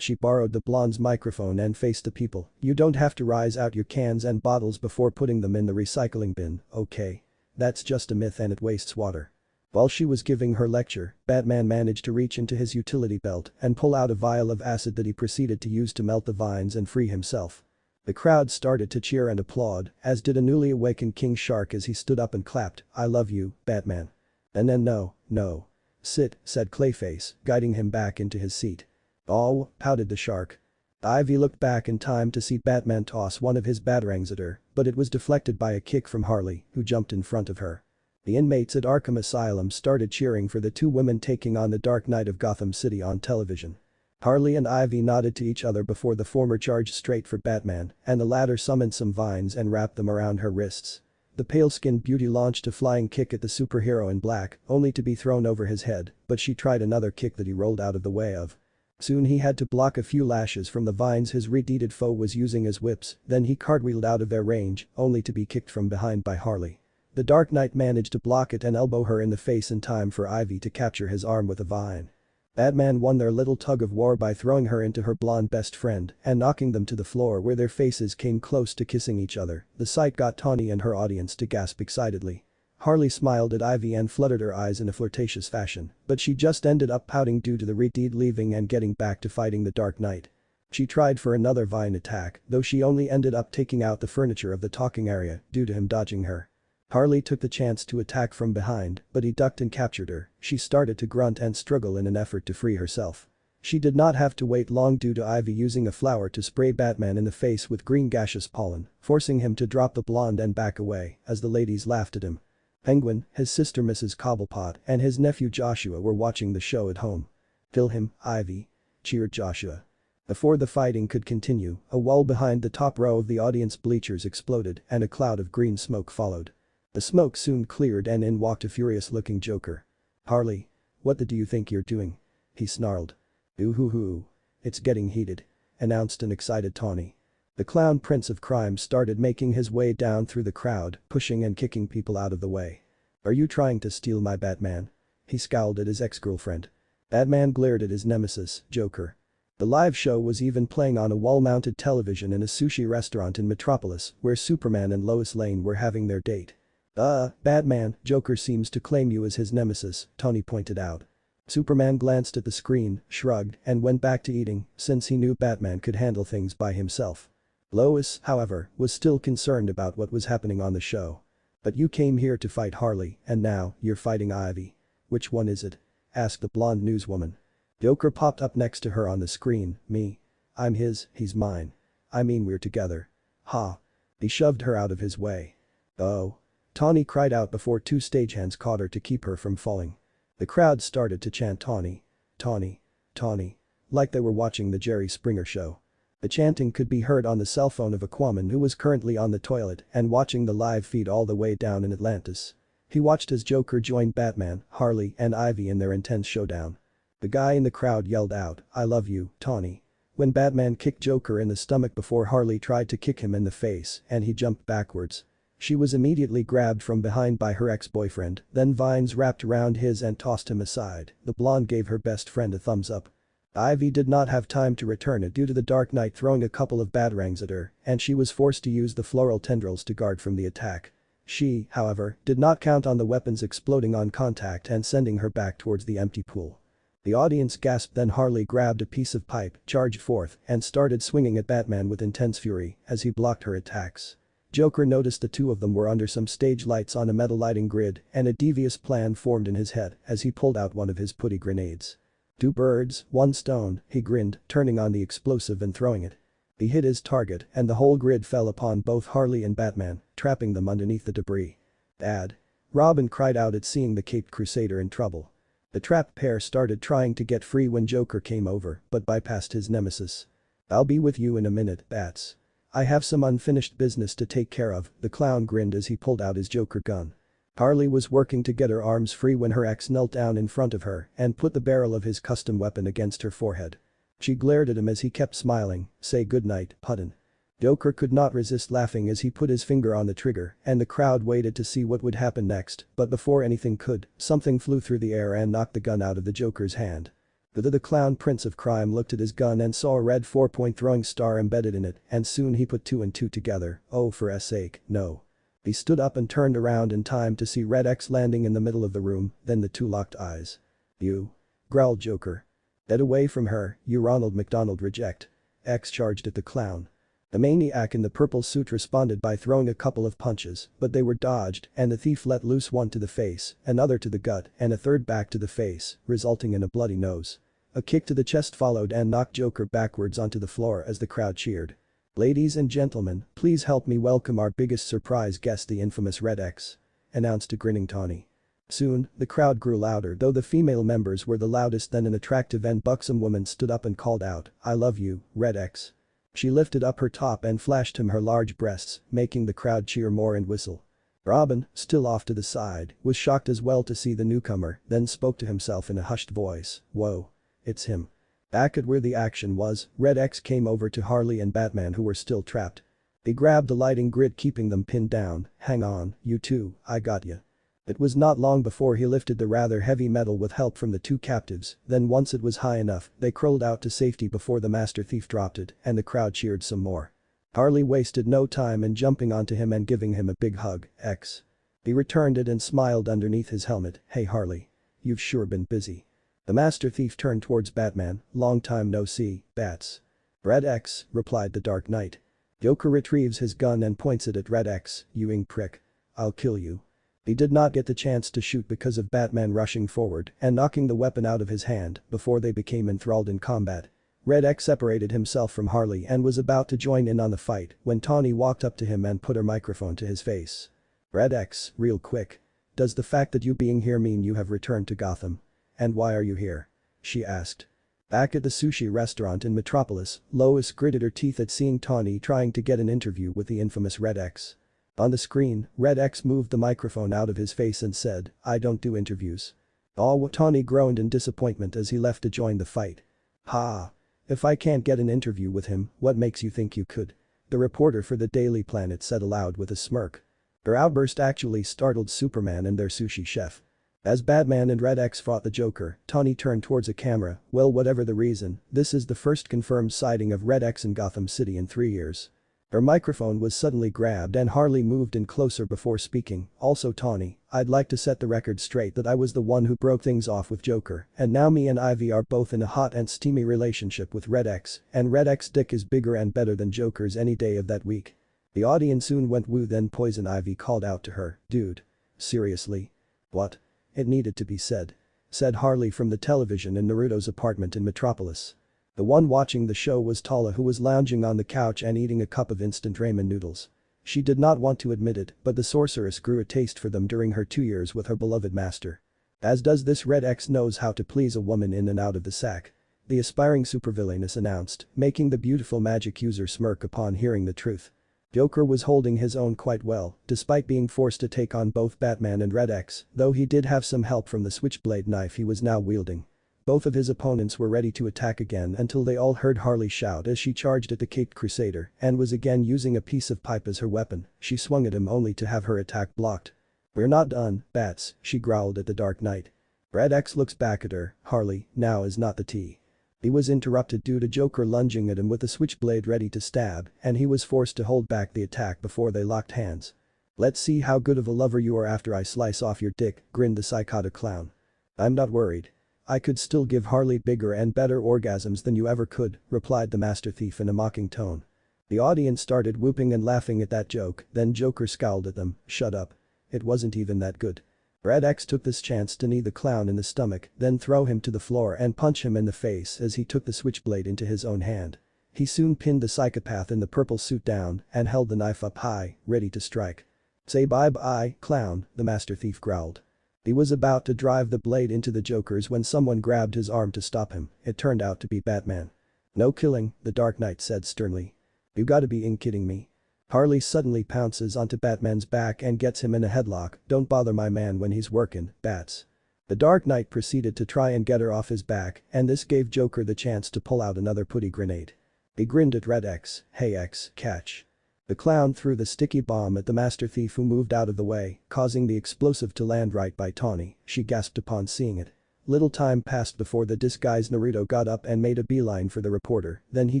She borrowed the blonde's microphone and faced the people. "You don't have to rise out your cans and bottles before putting them in the recycling bin, okay? That's just a myth and it wastes water." While she was giving her lecture, Batman managed to reach into his utility belt and pull out a vial of acid that he proceeded to use to melt the vines and free himself. The crowd started to cheer and applaud, as did a newly awakened King Shark as he stood up and clapped, "I love you, Batman." "And then no. Sit," said Clayface, guiding him back into his seat. "Oh," pouted the shark. Ivy looked back in time to see Batman toss one of his batarangs at her, but it was deflected by a kick from Harley, who jumped in front of her. The inmates at Arkham Asylum started cheering for the two women taking on the Dark Knight of Gotham City on television. Harley and Ivy nodded to each other before the former charged straight for Batman, and the latter summoned some vines and wrapped them around her wrists. The pale-skinned beauty launched a flying kick at the superhero in black, only to be thrown over his head, but she tried another kick that he rolled out of the way of. Soon he had to block a few lashes from the vines his red-deeded foe was using as whips, then he cartwheeled out of their range, only to be kicked from behind by Harley. The Dark Knight managed to block it and elbow her in the face in time for Ivy to capture his arm with a vine. Batman won their little tug-of-war by throwing her into her blonde best friend and knocking them to the floor where their faces came close to kissing each other. The sight got Tawny and her audience to gasp excitedly. Harley smiled at Ivy and fluttered her eyes in a flirtatious fashion, but she just ended up pouting due to the red-deed leaving and getting back to fighting the Dark Knight. She tried for another vine attack, though she only ended up taking out the furniture of the talking area due to him dodging her. Harley took the chance to attack from behind, but he ducked and captured her. She started to grunt and struggle in an effort to free herself. She did not have to wait long due to Ivy using a flower to spray Batman in the face with green gaseous pollen, forcing him to drop the blonde and back away as the ladies laughed at him. Penguin, his sister Mrs. Cobblepot, and his nephew Joshua were watching the show at home. "Kill him, Ivy," cheered Joshua. Before the fighting could continue, a wall behind the top row of the audience bleachers exploded and a cloud of green smoke followed. The smoke soon cleared and in walked a furious-looking Joker. "Harley, what do you think you're doing?" he snarled. "Ooh-hoo-hoo. It's getting heated," announced an excited Tawny. The clown prince of crime started making his way down through the crowd, pushing and kicking people out of the way. "Are you trying to steal my Batman?" He scowled at his ex-girlfriend. Batman glared at his nemesis, Joker. The live show was even playing on a wall-mounted television in a sushi restaurant in Metropolis where Superman and Lois Lane were having their date. Batman, Joker seems to claim you as his nemesis," Tony pointed out. Superman glanced at the screen, shrugged, and went back to eating since he knew Batman could handle things by himself. Lois, however, was still concerned about what was happening on the show. "But you came here to fight Harley, and now, you're fighting Ivy. Which one is it?" asked the blonde newswoman. Joker popped up next to her on the screen. "Me. I'm his, he's mine. I mean we're together. Ha." He shoved her out of his way. "Oh." Tawny cried out before two stagehands caught her to keep her from falling. The crowd started to chant Tawny. Tawny. Tawny. Like they were watching the Jerry Springer show. The chanting could be heard on the cell phone of Aquaman who was currently on the toilet and watching the live feed all the way down in Atlantis. He watched as Joker joined Batman, Harley, and Ivy in their intense showdown. The guy in the crowd yelled out, "I love you, Tawny." When Batman kicked Joker in the stomach before Harley tried to kick him in the face and he jumped backwards. She was immediately grabbed from behind by her ex-boyfriend, then vines wrapped around his and tossed him aside. The blonde gave her best friend a thumbs up. Ivy did not have time to return it due to the Dark Knight throwing a couple of batarangs at her, and she was forced to use the floral tendrils to guard from the attack. She, however, did not count on the weapons exploding on contact and sending her back towards the empty pool. The audience gasped, then Harley grabbed a piece of pipe, charged forth, and started swinging at Batman with intense fury as he blocked her attacks. Joker noticed the two of them were under some stage lights on a metal lighting grid and a devious plan formed in his head as he pulled out one of his putty grenades. "Two birds, one stone," he grinned, turning on the explosive and throwing it. He hit his target and the whole grid fell upon both Harley and Batman, trapping them underneath the debris. "Dad." Robin cried out at seeing the Caped Crusader in trouble. The trapped pair started trying to get free when Joker came over but bypassed his nemesis. "I'll be with you in a minute, Bats. I have some unfinished business to take care of," the clown grinned as he pulled out his Joker gun. Harley was working to get her arms free when her ex knelt down in front of her and put the barrel of his custom weapon against her forehead. She glared at him as he kept smiling. "Say goodnight, Puddin'." Joker could not resist laughing as he put his finger on the trigger and the crowd waited to see what would happen next, but before anything could, something flew through the air and knocked the gun out of the Joker's hand. The clown prince of crime looked at his gun and saw a red 4-point throwing star embedded in it and soon he put two and two together. "Oh, for s sake, no." He stood up and turned around in time to see Red X landing in the middle of the room, then the two locked eyes. "You," growled Joker. "Get away from her, you Ronald McDonald reject." X charged at the clown. The maniac in the purple suit responded by throwing a couple of punches, but they were dodged and the thief let loose one to the face, another to the gut and a third back to the face, resulting in a bloody nose. A kick to the chest followed and knocked Joker backwards onto the floor as the crowd cheered. "Ladies and gentlemen, please help me welcome our biggest surprise guest, the infamous Red X," announced a grinning Tawny. Soon, the crowd grew louder though the female members were the loudest. Then an attractive and buxom woman stood up and called out, "I love you, Red X." She lifted up her top and flashed him her large breasts, making the crowd cheer more and whistle. Robin, still off to the side, was shocked as well to see the newcomer, then spoke to himself in a hushed voice, "Whoa. It's him." Back at where the action was, Red X came over to Harley and Batman who were still trapped. He grabbed the lighting grid keeping them pinned down. "Hang on, you two, I got ya." It was not long before he lifted the rather heavy metal with help from the two captives, then once it was high enough, they crawled out to safety before the master thief dropped it and the crowd cheered some more. Harley wasted no time in jumping onto him and giving him a big hug. X. He returned it and smiled underneath his helmet. "Hey Harley. You've sure been busy." The master thief turned towards Batman. "Long time no see, Bats." "Red X," replied the Dark Knight. Joker retrieves his gun and points it at Red X. "You ing prick. I'll kill you." He did not get the chance to shoot because of Batman rushing forward and knocking the weapon out of his hand before they became enthralled in combat. Red X separated himself from Harley and was about to join in on the fight when Tawny walked up to him and put her microphone to his face. Red X, real quick. Does the fact that you being here mean you have returned to Gotham? And why are you here? She asked. Back at the sushi restaurant in Metropolis, Lois gritted her teeth at seeing Tawny trying to get an interview with the infamous Red X. On the screen, Red X moved the microphone out of his face and said, I don't do interviews. Oh, Tawny groaned in disappointment as he left to join the fight. Ha. If I can't get an interview with him, what makes you think you could? The reporter for the Daily Planet said aloud with a smirk. Her outburst actually startled Superman and their sushi chef. As Batman and Red X fought the Joker, Tawny turned towards a camera. Well, whatever the reason, this is the first confirmed sighting of Red X in Gotham City in 3 years. Her microphone was suddenly grabbed and Harley moved in closer before speaking. Also Tawny, I'd like to set the record straight that I was the one who broke things off with Joker, and now me and Ivy are both in a hot and steamy relationship with Red X, and Red X dick is bigger and better than Joker's any day of that week. The audience soon went woo, then Poison Ivy called out to her, dude. Seriously? What? It needed to be said. Said Harley from the television in Naruto's apartment in Metropolis. The one watching the show was Tala, who was lounging on the couch and eating a cup of instant ramen noodles. She did not want to admit it, but the sorceress grew a taste for them during her 2 years with her beloved master. As does this Red X knows how to please a woman in and out of the sack. The aspiring supervillainess announced, making the beautiful magic user smirk upon hearing the truth. Joker was holding his own quite well, despite being forced to take on both Batman and Red X, though he did have some help from the switchblade knife he was now wielding. Both of his opponents were ready to attack again until they all heard Harley shout as she charged at the Caped Crusader and was again using a piece of pipe as her weapon. She swung at him only to have her attack blocked. We're not done, Bats, she growled at the Dark Knight. Red X looks back at her. Harley, now is not the tea. He was interrupted due to Joker lunging at him with a switchblade ready to stab, and he was forced to hold back the attack before they locked hands. Let's see how good of a lover you are after I slice off your dick, grinned the psychotic clown. I'm not worried. I could still give Harley bigger and better orgasms than you ever could, replied the Master Thief in a mocking tone. The audience started whooping and laughing at that joke, then Joker scowled at them, shut up. It wasn't even that good. Red X took this chance to knee the clown in the stomach, then throw him to the floor and punch him in the face as he took the switchblade into his own hand. He soon pinned the psychopath in the purple suit down and held the knife up high, ready to strike. Say bye-bye, clown, the Master Thief growled. He was about to drive the blade into the Joker's when someone grabbed his arm to stop him. It turned out to be Batman. No killing, the Dark Knight said sternly. You gotta be kidding me. Harley suddenly pounces onto Batman's back and gets him in a headlock. Don't bother my man when he's working, Bats. The Dark Knight proceeded to try and get her off his back, and this gave Joker the chance to pull out another putty grenade. He grinned at Red X, hey X, catch. The clown threw the sticky bomb at the Master Thief, who moved out of the way, causing the explosive to land right by Tawny. She gasped upon seeing it. Little time passed before the disguised Naruto got up and made a beeline for the reporter, then he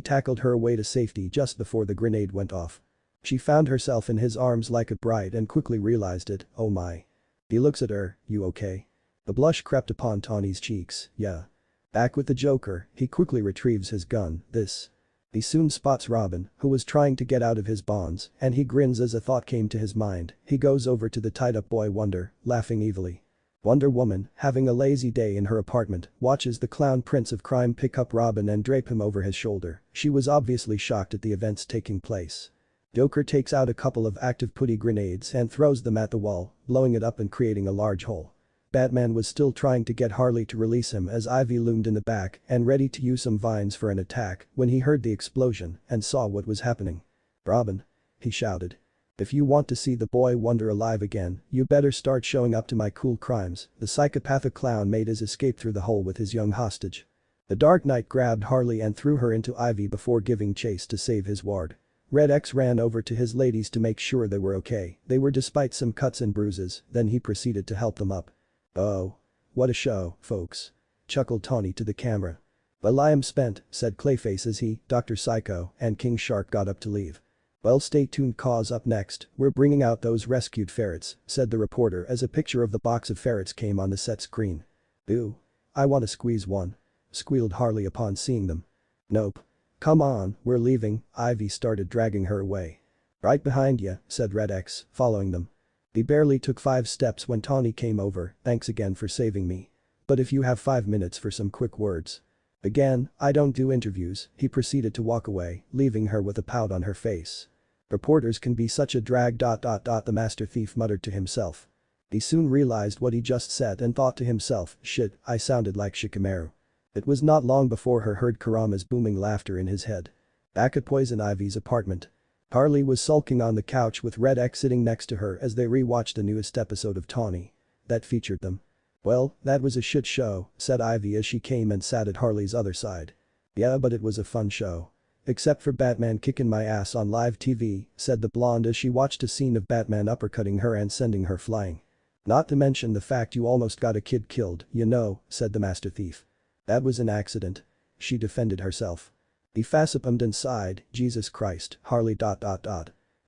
tackled her away to safety just before the grenade went off. She found herself in his arms like a bride and quickly realized it, oh my. He looks at her, you okay? The blush crept upon Tawny's cheeks, yeah. Back with the Joker, he quickly retrieves his gun, this. He soon spots Robin, who was trying to get out of his bonds, and he grins as a thought came to his mind. He goes over to the tied-up boy Wonder, laughing evilly. Wonder Woman, having a lazy day in her apartment, watches the clown prince of crime pick up Robin and drape him over his shoulder. She was obviously shocked at the events taking place. Joker takes out a couple of active putty grenades and throws them at the wall, blowing it up and creating a large hole. Batman was still trying to get Harley to release him as Ivy loomed in the back and ready to use some vines for an attack when he heard the explosion and saw what was happening. Robin. He shouted. If you want to see the boy Wonder alive again, you better start showing up to my cool crimes. The psychopathic clown made his escape through the hole with his young hostage. The Dark Knight grabbed Harley and threw her into Ivy before giving chase to save his ward. Red X ran over to his ladies to make sure they were okay. They were despite some cuts and bruises, then he proceeded to help them up. Oh. What a show, folks. Chuckled Tawny to the camera. Well, I am spent, said Clayface as he, Dr. Psycho, and King Shark got up to leave. Well, stay tuned, cause up next, we're bringing out those rescued ferrets, said the reporter as a picture of the box of ferrets came on the set screen. Ew. I want to squeeze one. Squealed Harley upon seeing them. Nope. Come on, we're leaving, Ivy started dragging her away. Right behind ya, said Red X, following them. He barely took 5 steps when Tawny came over, "Thanks again for saving me. But if you have 5 minutes for some quick words." "Again, I don't do interviews," he proceeded to walk away, leaving her with a pout on her face. "Reporters can be such a drag. The master thief muttered to himself. He soon realized what he just said and thought to himself, shit, I sounded like Shikamaru. It was not long before he heard Kurama's booming laughter in his head. Back at Poison Ivy's apartment. Harley was sulking on the couch with Red X sitting next to her as they rewatched the newest episode of Tawny. That featured them. "Well, that was a shit show," said Ivy as she came and sat at Harley's other side. "Yeah, but it was a fun show. Except for Batman kicking my ass on live TV," said the blonde as she watched a scene of Batman uppercutting her and sending her flying. "Not to mention the fact you almost got a kid killed, you know," said the master thief. "That was an accident." She defended herself. He facepalmed and sighed, "Jesus Christ, Harley.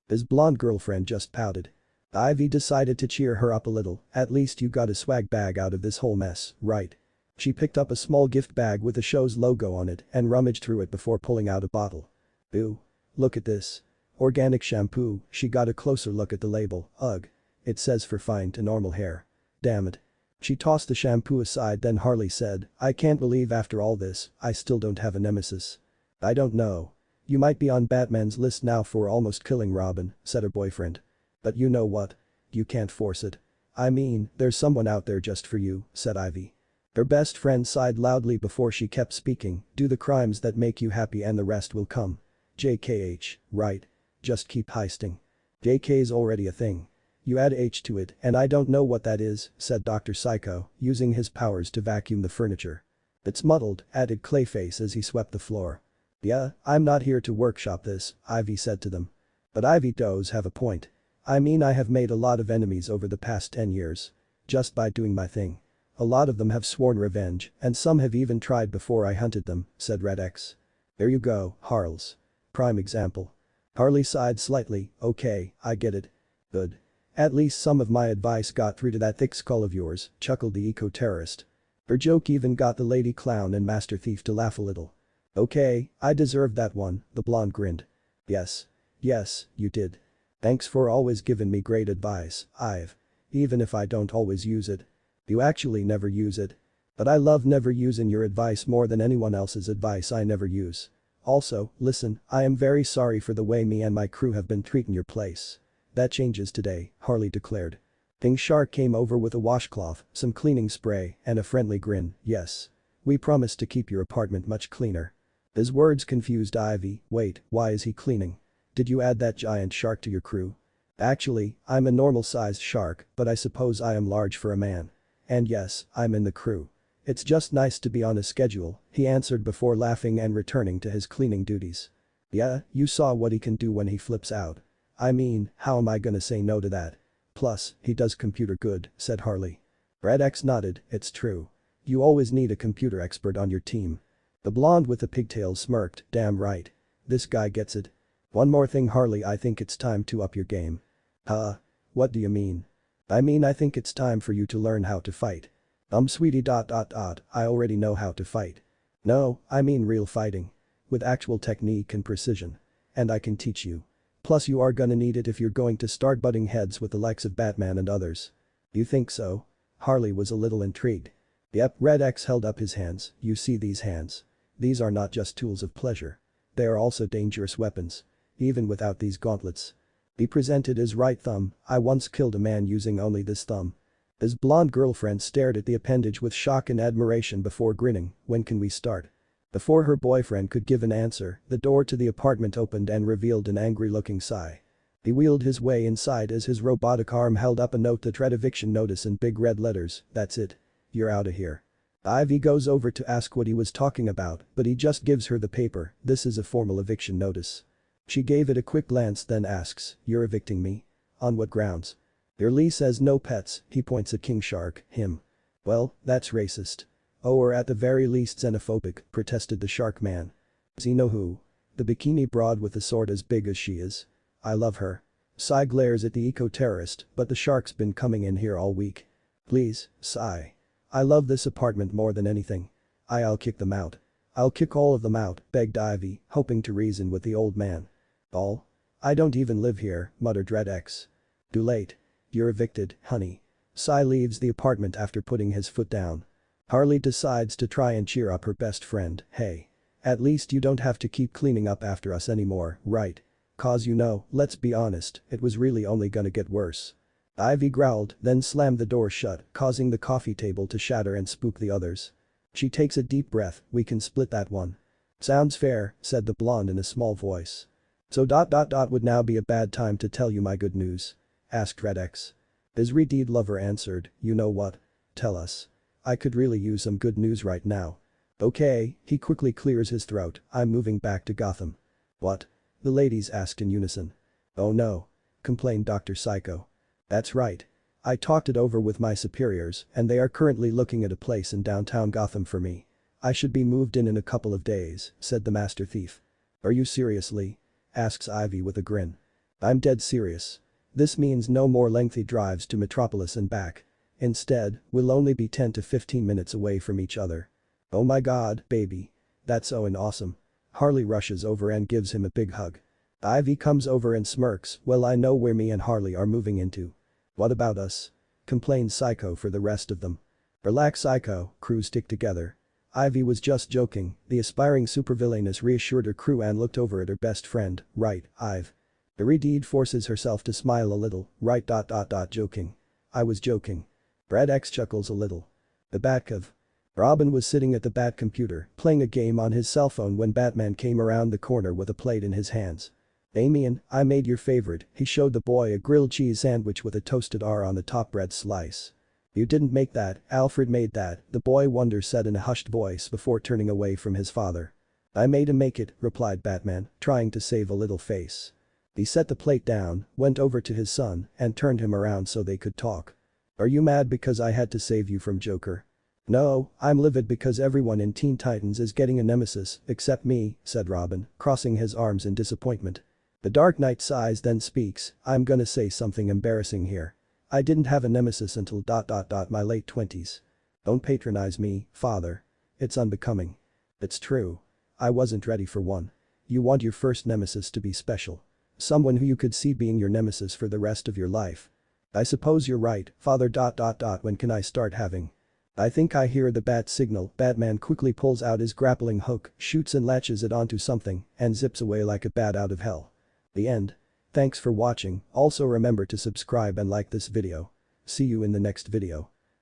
His blonde girlfriend just pouted. Ivy decided to cheer her up a little, "At least you got a swag bag out of this whole mess, right?" She picked up a small gift bag with the show's logo on it and rummaged through it before pulling out a bottle. "Ooh. Look at this. Organic shampoo." She got a closer look at the label, "Ugh. It says for fine to normal hair. Damn it." She tossed the shampoo aside, then Harley said, "I can't believe after all this, I still don't have a nemesis." "I don't know. You might be on Batman's list now for almost killing Robin," said her boyfriend. "But you know what? You can't force it. I mean, there's someone out there just for you," said Ivy. Her best friend sighed loudly before she kept speaking, "Do the crimes that make you happy and the rest will come. JKH, right? Just keep heisting. JK's already a thing. You add H to it and I don't know what that is," said Dr. Psycho, using his powers to vacuum the furniture. "It's muddled," added Clayface as he swept the floor. "Yeah, I'm not here to workshop this," Ivy said to them. But Ivy does have a point. "I mean, I have made a lot of enemies over the past 10 years. Just by doing my thing. A lot of them have sworn revenge and some have even tried before I hunted them," said Red X. "There you go, Harles. Prime example." Harley sighed slightly, "Okay, I get it. Good. At least some of my advice got through to that thick skull of yours," chuckled the eco-terrorist. Her joke even got the lady clown and master thief to laugh a little. "Okay, I deserved that one," the blonde grinned. Yes, you did. Thanks for always giving me great advice, Ive. Even if I don't always use it. You actually never use it. But I love never using your advice more than anyone else's advice I never use. Also, listen, I am very sorry for the way me and my crew have been treating your place. That changes today," Harley declared. Pink Shark came over with a washcloth, some cleaning spray, and a friendly grin, "Yes. We promise to keep your apartment much cleaner." His words confused Ivy. "Wait, why is he cleaning? Did you add that giant shark to your crew?" "Actually, I'm a normal-sized shark, but I suppose I am large for a man. And yes, I'm in the crew. It's just nice to be on a schedule," he answered before laughing and returning to his cleaning duties. "Yeah, you saw what he can do when he flips out. I mean, how am I gonna say no to that? Plus, he does computer good," said Harley. Red X nodded, "It's true. You always need a computer expert on your team." The blonde with the pigtails smirked, "Damn right. This guy gets it. One more thing, Harley, I think it's time to up your game." "Huh? What do you mean?" "I mean, I think it's time for you to learn how to fight." Sweetie. I already know how to fight." "No, I mean real fighting. With actual technique and precision. And I can teach you. Plus you are gonna need it if you're going to start butting heads with the likes of Batman and others." "You think so?" Harley was a little intrigued. "Yep." Red X held up his hands. "You see these hands? These are not just tools of pleasure. They are also dangerous weapons. Even without these gauntlets." He presented his right thumb. "I once killed a man using only this thumb." His blonde girlfriend stared at the appendage with shock and admiration before grinning, "When can we start?" Before her boyfriend could give an answer, the door to the apartment opened and revealed an angry-looking Psy. He wheeled his way inside as his robotic arm held up a note that read eviction notice in big red letters. "That's it. You're out of here." Ivy goes over to ask what he was talking about, but he just gives her the paper. "This is a formal eviction notice." She gave it a quick glance then asks, "You're evicting me? On what grounds?" "Your lease says no pets," he points at King Shark, him. "Well, that's racist." "Oh, or at the very least xenophobic," protested the shark man. "Xeno who? The bikini broad with a sword as big as she is? I love her." Psy glares at the eco-terrorist, "But the shark's been coming in here all week. Please, Psy. I love this apartment more than anything. I'll kick them out. I'll kick all of them out," begged Ivy, hoping to reason with the old man. "All? I don't even live here," muttered Red X. "Too late. You're evicted, honey. Sai leaves the apartment after putting his foot down. Harley decides to try and cheer up her best friend. Hey. At least you don't have to keep cleaning up after us anymore, right? Cause let's be honest, it was really only gonna get worse. Ivy growled, then slammed the door shut, causing the coffee table to shatter and spook the others. She takes a deep breath, we can split that one. Sounds fair, said the blonde in a small voice. So would now be a bad time to tell you my good news? Asked Red X. His redeemed lover answered, you know what? Tell us. I could really use some good news right now. Okay, he quickly clears his throat, I'm moving back to Gotham. What? The ladies asked in unison. Oh no. Complained Dr. Psycho. That's right. I talked it over with my superiors and they are currently looking at a place in downtown Gotham for me. I should be moved in a couple of days, said the master thief. Are you seriously? Asks Ivy with a grin. I'm dead serious. This means no more lengthy drives to Metropolis and back. Instead, we'll only be 10 to 15 minutes away from each other. Oh my god, baby. That's so awesome. Harley rushes over and gives him a big hug. Ivy comes over and smirks, well I know where me and Harley are moving into. What about us? Complains Psycho for the rest of them. Relax Psycho, crew stick together. Ivy was just joking, the aspiring supervillainess reassured her crew and looked over at her best friend, right, Ive. Irideed forces herself to smile a little, right. Joking. I was joking. Brad X chuckles a little. The Batcave. Robin was sitting at the Bat computer, playing a game on his cell phone when Batman came around the corner with a plate in his hands. Damien, I made your favorite, he showed the boy a grilled cheese sandwich with a toasted R on the top bread slice. You didn't make that, Alfred made that, the boy wonder said in a hushed voice before turning away from his father. I made him make it, replied Batman, trying to save a little face. He set the plate down, went over to his son, and turned him around so they could talk. Are you mad because I had to save you from Joker? No, I'm livid because everyone in Teen Titans is getting a nemesis, except me, said Robin, crossing his arms in disappointment. The Dark Knight sighs then speaks, I'm gonna say something embarrassing here. I didn't have a nemesis until my late 20s. Don't patronize me, father. It's unbecoming. It's true. I wasn't ready for one. You want your first nemesis to be special. Someone who you could see being your nemesis for the rest of your life. I suppose you're right, father. When can I start having? I think I hear the bat signal. Batman quickly pulls out his grappling hook, shoots and latches it onto something, and zips away like a bat out of hell. The end. Thanks for watching, also remember to subscribe and like this video. See you in the next video.